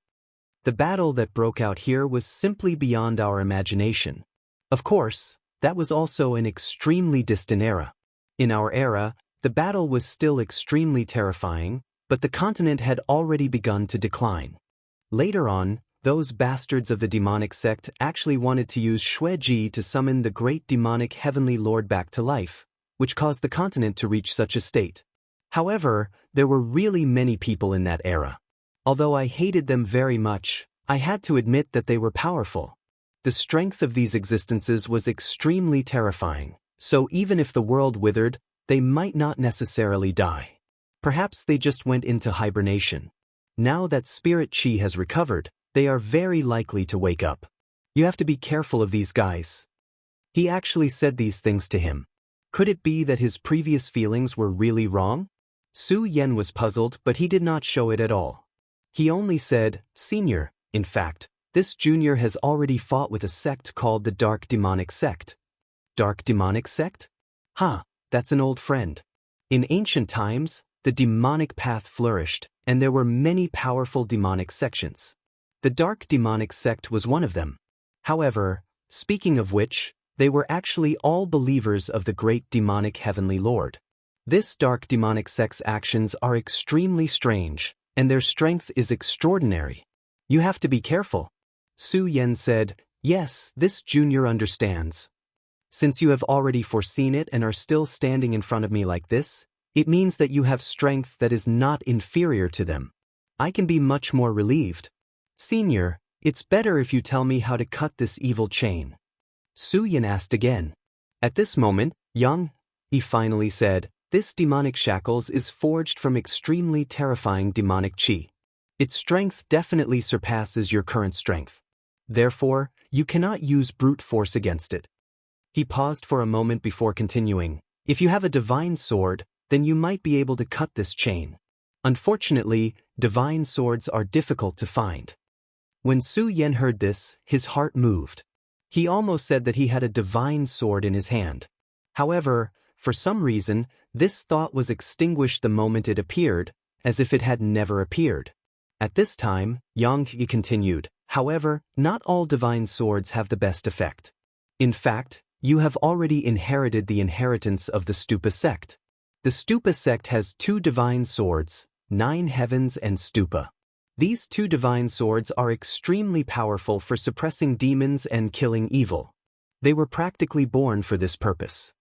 The battle that broke out here was simply beyond our imagination. Of course, that was also an extremely distant era. In our era, the battle was still extremely terrifying, but the continent had already begun to decline. Later on, those bastards of the demonic sect actually wanted to use Xueji to summon the great demonic heavenly lord back to life, which caused the continent to reach such a state. However, there were really many people in that era. Although I hated them very much, I had to admit that they were powerful. The strength of these existences was extremely terrifying, so even if the world withered, they might not necessarily die. Perhaps they just went into hibernation. Now that spirit chi has recovered, they are very likely to wake up. You have to be careful of these guys. He actually said these things to him. Could it be that his previous feelings were really wrong? Su Yan was puzzled, but he did not show it at all. He only said, "Senior, in fact, this junior has already fought with a sect called the Dark Demonic Sect." Dark Demonic Sect? That's an old friend. In ancient times, the demonic path flourished, and there were many powerful demonic sections. The Dark Demonic Sect was one of them. However, speaking of which, they were actually all believers of the great demonic heavenly lord. This Dark Demonic Sect's actions are extremely strange, and their strength is extraordinary. You have to be careful. Su Yan said, "Yes, this junior understands. Since you have already foreseen it and are still standing in front of me like this, it means that you have strength that is not inferior to them. I can be much more relieved. Senior, it's better if you tell me how to cut this evil chain." Su Yan asked again. At this moment, Yang Yi finally said, "This demonic shackles is forged from extremely terrifying demonic chi. Its strength definitely surpasses your current strength. Therefore, you cannot use brute force against it." He paused for a moment before continuing. "If you have a divine sword, then you might be able to cut this chain. Unfortunately, divine swords are difficult to find." When Su Yan heard this, his heart moved. He almost said that he had a divine sword in his hand. However, for some reason, this thought was extinguished the moment it appeared, as if it had never appeared. At this time, Yang Yi continued, "However, not all divine swords have the best effect. In fact, you have already inherited the inheritance of the Stupa sect. The Stupa sect has 2 divine swords, 9 heavens and Stupa. These 2 divine swords are extremely powerful for suppressing demons and killing evil. They were practically born for this purpose."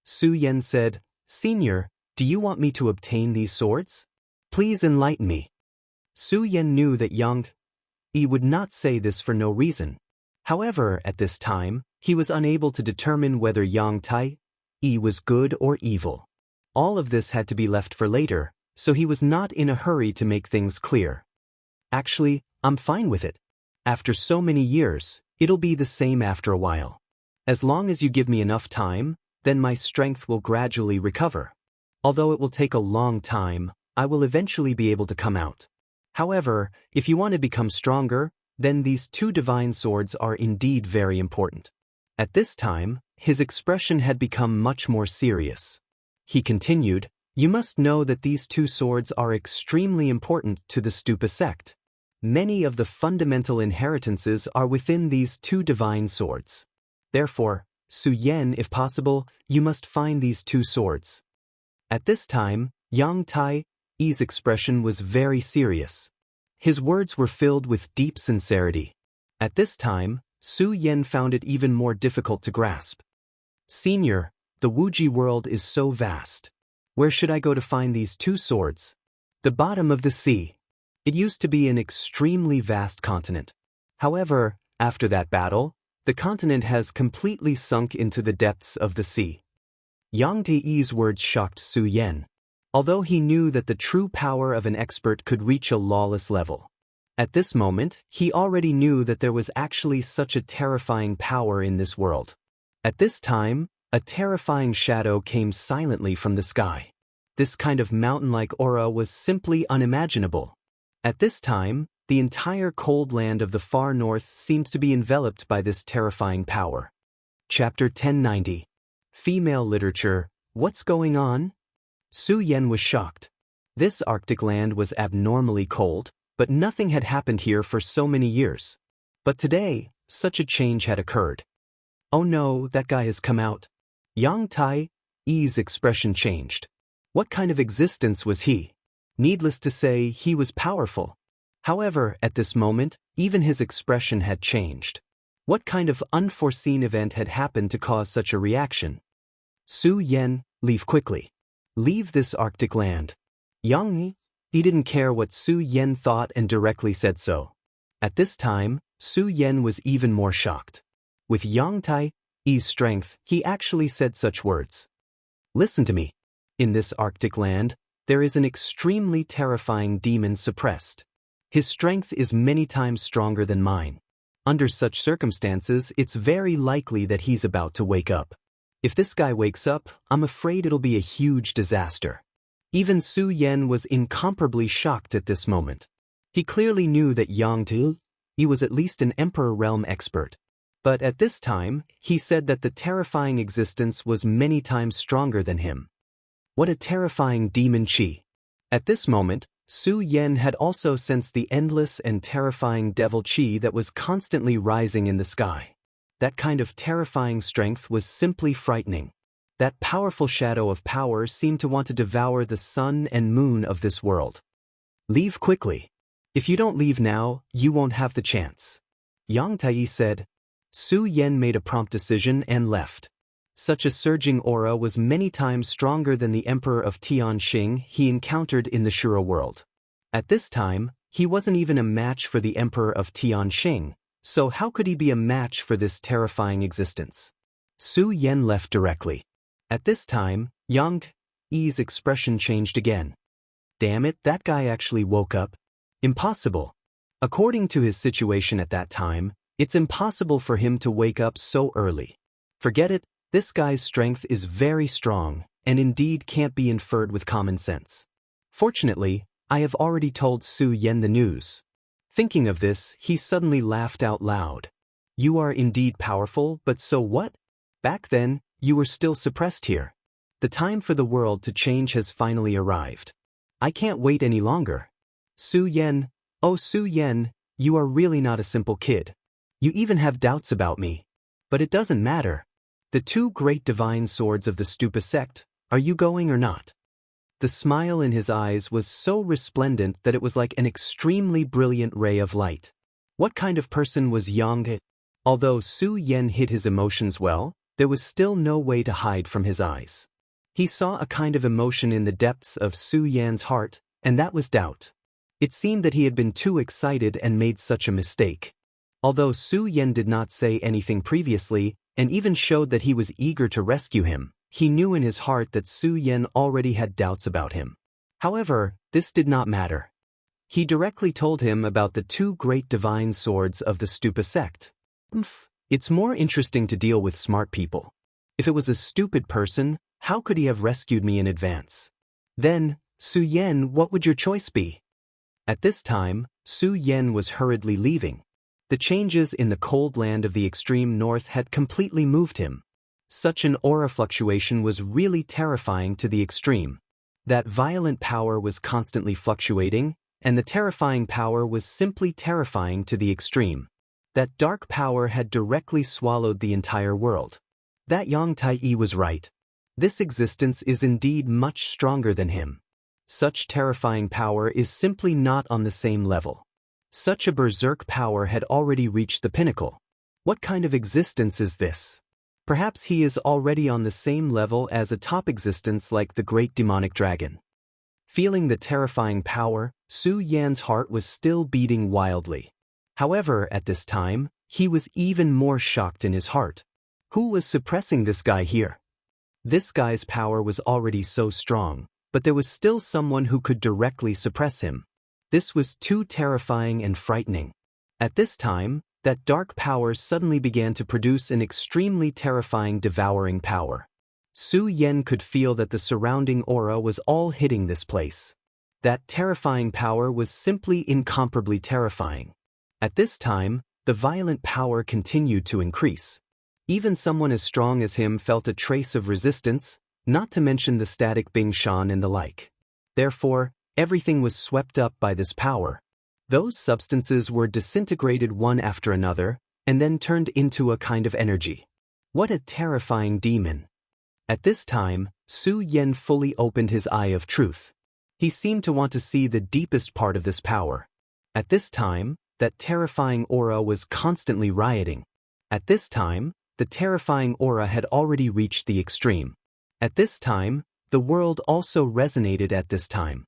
Su Yan said, "Senior, do you want me to obtain these swords? Please enlighten me." Su Yan knew that Yang Yi would not say this for no reason. However, at this time, he was unable to determine whether Yang Yi was good or evil. All of this had to be left for later, so he was not in a hurry to make things clear. "Actually, I'm fine with it. After so many years, it'll be the same after a while. As long as you give me enough time, then my strength will gradually recover. Although it will take a long time, I will eventually be able to come out. However, if you want to become stronger, then these 2 divine swords are indeed very important." At this time, his expression had become much more serious. He continued, "You must know that these 2 swords are extremely important to the Stupa sect. Many of the fundamental inheritances are within these 2 divine swords. Therefore, Su Yan, if possible, you must find these 2 swords." At this time, Yang Yi's expression was very serious. His words were filled with deep sincerity. At this time, Su Yan found it even more difficult to grasp. "Senior, the Wuji world is so vast. Where should I go to find these 2 swords? The bottom of the sea. It used to be an extremely vast continent. However, after that battle, the continent has completely sunk into the depths of the sea." Yang Yi's words shocked Su Yan. Although he knew that the true power of an expert could reach a lawless level. At this moment, he already knew that there was actually such a terrifying power in this world. At this time, a terrifying shadow came silently from the sky. This kind of mountain-like aura was simply unimaginable. At this time, the entire cold land of the far north seemed to be enveloped by this terrifying power. Chapter 1090. Female Literature, What's Going On? Su Yan was shocked. This Arctic land was abnormally cold, but nothing had happened here for so many years. But today, such a change had occurred. Oh no, that guy has come out. Yang Tai-Yi's expression changed. What kind of existence was he? Needless to say, he was powerful. However, at this moment, even his expression had changed. What kind of unforeseen event had happened to cause such a reaction? Su Yan, leave quickly. Leave this Arctic land. Yang Yi didn't care what Su Yan thought and directly said so. At this time, Su Yan was even more shocked. With Yang Tai-Yi's strength, he actually said such words. Listen to me. In this Arctic land, there is an extremely terrifying demon suppressed. His strength is many times stronger than mine. Under such circumstances, it's very likely that he's about to wake up. If this guy wakes up, I'm afraid it'll be a huge disaster. Even Su Yan was incomparably shocked at this moment. He clearly knew that Yang Tai-Yi was at least an Emperor realm expert. But at this time, he said that the terrifying existence was many times stronger than him. What a terrifying demon chi. At this moment, Su Yan had also sensed the endless and terrifying devil chi that was constantly rising in the sky. That kind of terrifying strength was simply frightening. That powerful shadow of power seemed to want to devour the sun and moon of this world. Leave quickly. If you don't leave now, you won't have the chance. Yang Tai-Yi said. Su Yan made a prompt decision and left. Such a surging aura was many times stronger than the Emperor of Tianxing he encountered in the Shura world. At this time, he wasn't even a match for the Emperor of Tianxing, so how could he be a match for this terrifying existence? Su Yan left directly. At this time, Yang Tai-Yi's expression changed again. Damn it, that guy actually woke up. Impossible. According to his situation at that time, it's impossible for him to wake up so early. Forget it, this guy's strength is very strong, and indeed can't be inferred with common sense. Fortunately, I have already told Su Yan the news. Thinking of this, he suddenly laughed out loud. You are indeed powerful, but so what? Back then, you were still suppressed here. The time for the world to change has finally arrived. I can't wait any longer. Su Yan, oh Su Yan, you are really not a simple kid. You even have doubts about me. But it doesn't matter. The two great divine swords of the Stupa sect, are you going or not? The smile in his eyes was so resplendent that it was like an extremely brilliant ray of light. What kind of person was Yang Tai-Yi? Although Su Yan hid his emotions well, there was still no way to hide from his eyes. He saw a kind of emotion in the depths of Su Yan's heart, and that was doubt. It seemed that he had been too excited and made such a mistake. Although Su Yan did not say anything previously, and even showed that he was eager to rescue him, he knew in his heart that Su Yan already had doubts about him. However, this did not matter. He directly told him about the two great divine swords of the Stupa sect. It's more interesting to deal with smart people. If it was a stupid person, how could he have rescued me in advance? Then, Su Yan, what would your choice be? At this time, Su Yan was hurriedly leaving. The changes in the cold land of the extreme north had completely moved him. Such an aura fluctuation was really terrifying to the extreme. That violent power was constantly fluctuating, and the terrifying power was simply terrifying to the extreme. That dark power had directly swallowed the entire world. That Yang Tai-Yi was right. This existence is indeed much stronger than him. Such terrifying power is simply not on the same level. Such a berserk power had already reached the pinnacle. What kind of existence is this? Perhaps he is already on the same level as a top existence like the great demonic dragon. Feeling the terrifying power, Su Yan's heart was still beating wildly. However, at this time, he was even more shocked in his heart. Who was suppressing this guy here? This guy's power was already so strong, but there was still someone who could directly suppress him. This was too terrifying and frightening. At this time, that dark power suddenly began to produce an extremely terrifying devouring power. Su Yan could feel that the surrounding aura was all hitting this place. That terrifying power was simply incomparably terrifying. At this time, the violent power continued to increase. Even someone as strong as him felt a trace of resistance, not to mention the static Bing Shan and the like. Therefore, everything was swept up by this power. Those substances were disintegrated one after another, and then turned into a kind of energy. What a terrifying demon! At this time, Su Yan fully opened his eye of truth. He seemed to want to see the deepest part of this power. At this time, that terrifying aura was constantly rioting. At this time, the terrifying aura had already reached the extreme. At this time, the world also resonated at this time.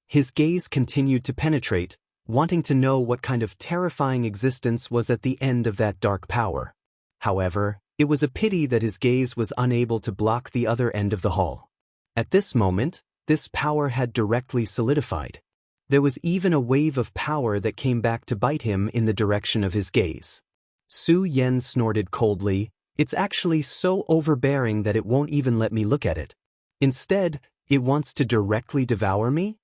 His gaze continued to penetrate, wanting to know what kind of terrifying existence was at the end of that dark power. However, it was a pity that his gaze was unable to block the other end of the hall. At this moment, this power had directly solidified. There was even a wave of power that came back to bite him in the direction of his gaze. Su Yan snorted coldly, "It's actually so overbearing that it won't even let me look at it. Instead, it wants to directly devour me?"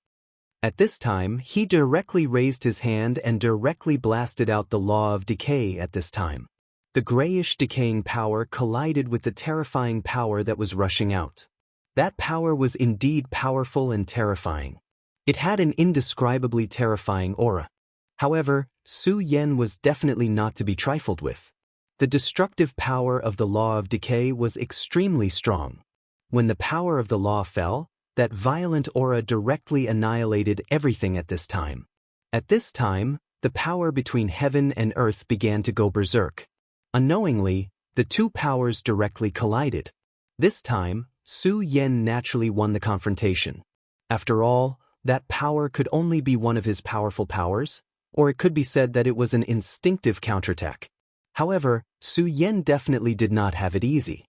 At this time, he directly raised his hand and directly blasted out the law of decay at this time. The grayish decaying power collided with the terrifying power that was rushing out. That power was indeed powerful and terrifying. It had an indescribably terrifying aura. However, Su Yan was definitely not to be trifled with. The destructive power of the law of decay was extremely strong. When the power of the law fell, that violent aura directly annihilated everything at this time. At this time, the power between heaven and earth began to go berserk. Unknowingly, the two powers directly collided. This time, Su Yan naturally won the confrontation. After all, that power could only be one of his powerful powers, or it could be said that it was an instinctive counterattack. However, Su Yan definitely did not have it easy.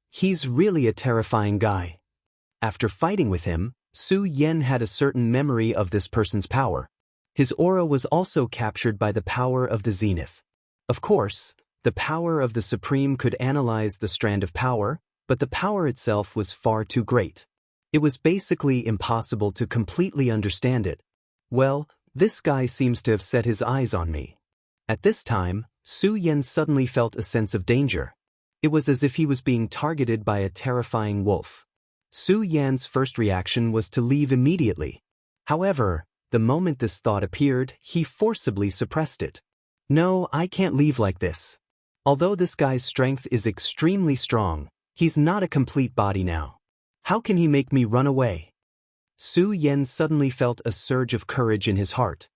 He's really a terrifying guy. After fighting with him, Su Yan had a certain memory of this person's power. His aura was also captured by the power of the zenith. Of course, the power of the Supreme could analyze the strand of power, but the power itself was far too great. It was basically impossible to completely understand it. Well, this guy seems to have set his eyes on me. At this time, Su Yan suddenly felt a sense of danger. It was as if he was being targeted by a terrifying wolf. Su Yan's first reaction was to leave immediately. However, the moment this thought appeared, he forcibly suppressed it. "No, I can't leave like this. Although this guy's strength is extremely strong, he's not a complete body now. How can he make me run away?" Su Yan suddenly felt a surge of courage in his heart.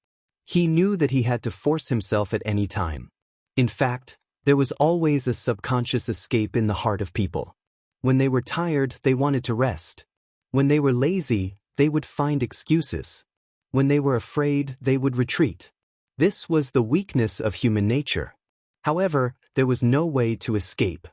He knew that he had to force himself at any time. In fact, there was always a subconscious escape in the heart of people. When they were tired, they wanted to rest. When they were lazy, they would find excuses. When they were afraid, they would retreat. This was the weakness of human nature. However, there was no way to escape.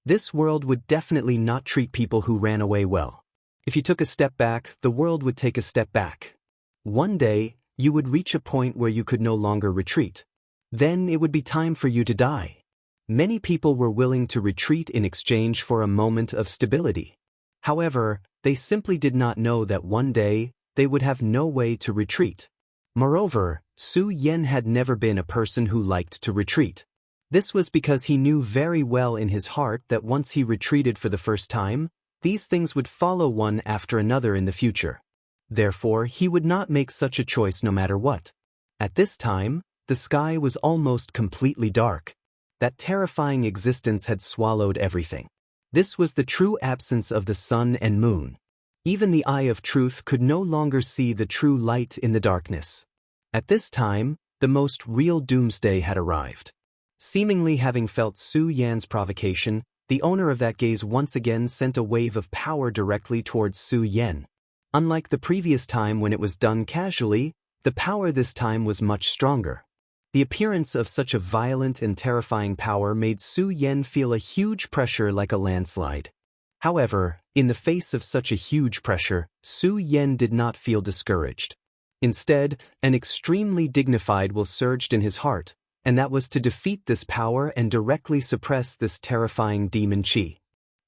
This world would definitely not treat people who ran away well. If you took a step back, the world would take a step back. One day, you would reach a point where you could no longer retreat. Then it would be time for you to die. Many people were willing to retreat in exchange for a moment of stability. However, they simply did not know that one day, they would have no way to retreat. Moreover, Su Yan had never been a person who liked to retreat. This was because he knew very well in his heart that once he retreated for the first time, these things would follow one after another in the future. Therefore, he would not make such a choice no matter what. At this time, the sky was almost completely dark. That terrifying existence had swallowed everything. This was the true absence of the sun and moon. Even the eye of truth could no longer see the true light in the darkness. At this time, the most real doomsday had arrived. Seemingly having felt Su Yan's provocation, the owner of that gaze once again sent a wave of power directly towards Su Yan. Unlike the previous time when it was done casually, the power this time was much stronger. The appearance of such a violent and terrifying power made Su Yan feel a huge pressure like a landslide. However, in the face of such a huge pressure, Su Yan did not feel discouraged. Instead, an extremely dignified will surged in his heart, and that was to defeat this power and directly suppress this terrifying demon chi.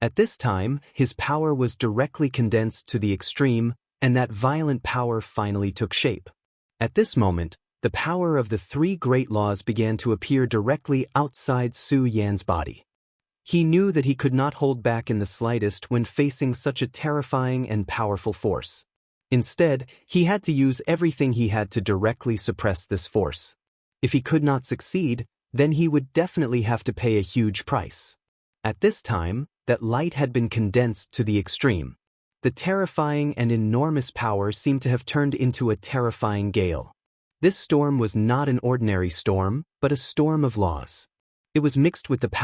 At this time, his power was directly condensed to the extreme, and that violent power finally took shape. At this moment, the power of the three great laws began to appear directly outside Su Yan's body. He knew that he could not hold back in the slightest when facing such a terrifying and powerful force. Instead, he had to use everything he had to directly suppress this force. If he could not succeed, then he would definitely have to pay a huge price. At this time, that light had been condensed to the extreme. The terrifying and enormous power seemed to have turned into a terrifying gale. This storm was not an ordinary storm, but a storm of laws. It was mixed with the power